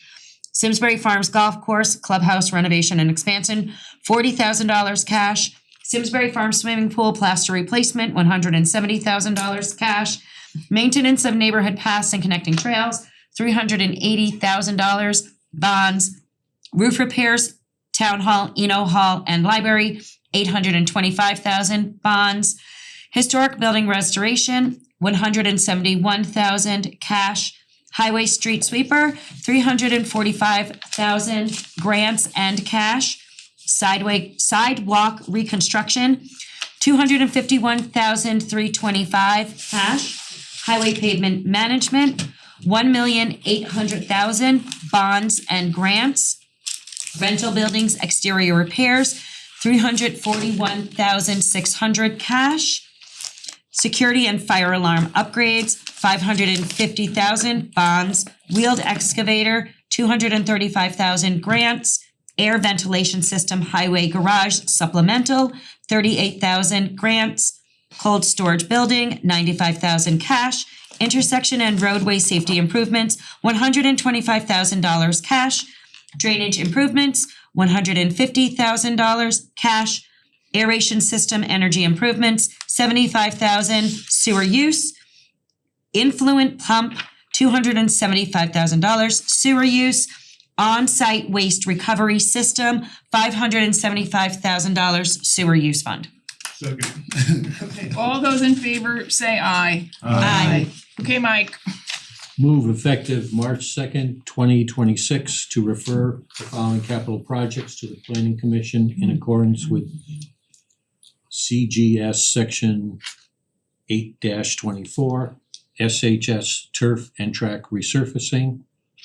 Simsbury Farms Golf Course, clubhouse renovation and expansion, $40,000 cash. Simsbury Farms swimming pool plaster replacement, $170,000 cash. Maintenance of neighborhood paths and connecting trails, $380,000 bonds. Roof repairs, town hall, Eno Hall and library, $825,000 bonds. Historic building restoration, $171,000 cash. Highway street sweeper, $345,000 grants and cash. Sidewalk reconstruction, $251,325 cash. Highway pavement management, $1,800,000 bonds and grants. Rental buildings exterior repairs, $341,600 cash. Security and fire alarm upgrades, $550,000 bonds. Wheeled excavator, $235,000 grants. Air ventilation system highway garage supplemental, $38,000 grants. Cold storage building, $95,000 cash. Intersection and roadway safety improvements, $125,000 cash. Drainage improvements, $150,000 cash. Aeration system energy improvements, $75,000. Sewer use. Influent pump, $275,000. Sewer use. On-site waste recovery system, $575,000 sewer use fund. Okay, all those in favor say aye. Aye. Okay, Mike. Move effective March 2nd, 2026 to refer the following capital projects to the Planning Commission in accordance with CGS Section 8-24, SHS turf and track resurfacing,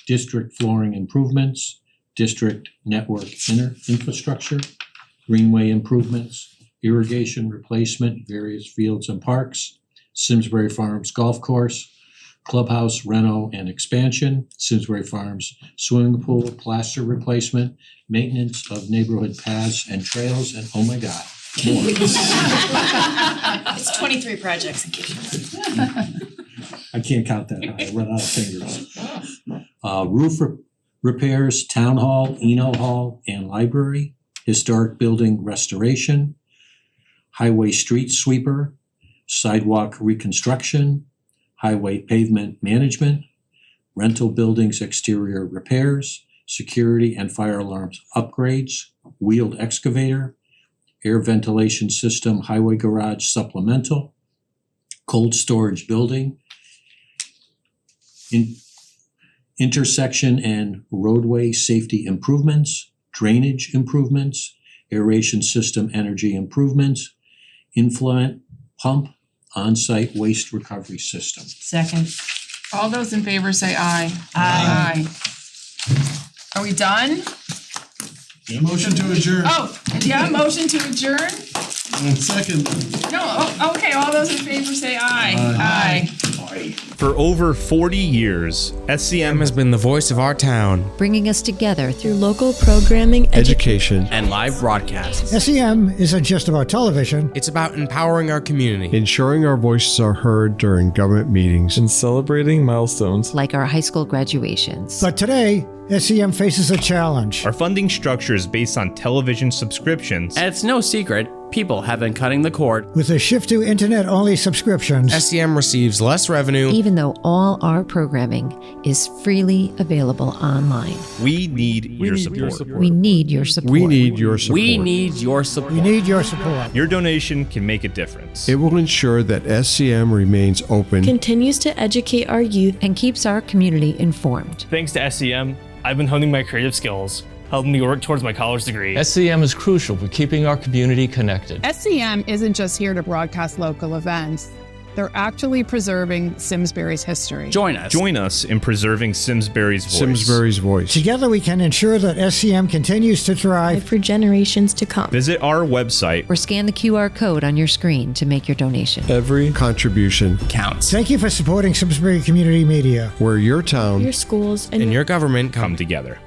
district flooring improvements, district network infrastructure, greenway improvements, irrigation replacement, various fields and parks, Simsbury Farms Golf Course, clubhouse reno and expansion, Simsbury Farms swimming pool plaster replacement, maintenance of neighborhood paths and trails, and oh my god, more. It's 23 projects in case you I can't count that high, I run out of fingers. Roof repairs, town hall, Eno Hall, and library, historic building restoration, highway street sweeper, sidewalk reconstruction, highway pavement management, rental buildings exterior repairs, security and fire alarms upgrades, wheeled excavator, air ventilation system highway garage supplemental, cold storage building, intersection and roadway safety improvements, drainage improvements, aeration system energy improvements, influent pump, on-site waste recovery system. Second. All those in favor say aye. Aye. Are we done? Motion to adjourn. Oh, yeah, motion to adjourn? Second. No, okay, all those in favor say aye. Aye. For over 40 years, SCM has been the voice of our town, bringing us together through local programming, education, and live broadcasts. SCM isn't just about television. It's about empowering our community, ensuring our voices are heard during government meetings, and celebrating milestones like our high school graduations. But today, SCM faces a challenge. Our funding structure is based on television subscriptions, and it's no secret people have been cutting the cord. With a shift to internet-only subscriptions, SCM receives less revenue, even though all our programming is freely available online. We need your support. We need your support. We need your support. We need your support. We need your support. Your donation can make a difference. It will ensure that SCM remains open, continues to educate our youth, and keeps our community informed. Thanks to SCM, I've been honing my creative skills, helping me work towards my college degree. SCM is crucial for keeping our community connected. SCM isn't just here to broadcast local events. They're actually preserving Simsbury's history. Join us in preserving Simsbury's voice. Simsbury's voice. Together we can ensure that SCM continues to thrive for generations to come. Visit our website or scan the QR code on your screen to make your donation. Every contribution counts. Thank you for supporting Simsbury Community Media, where your town, your schools, and your government come together.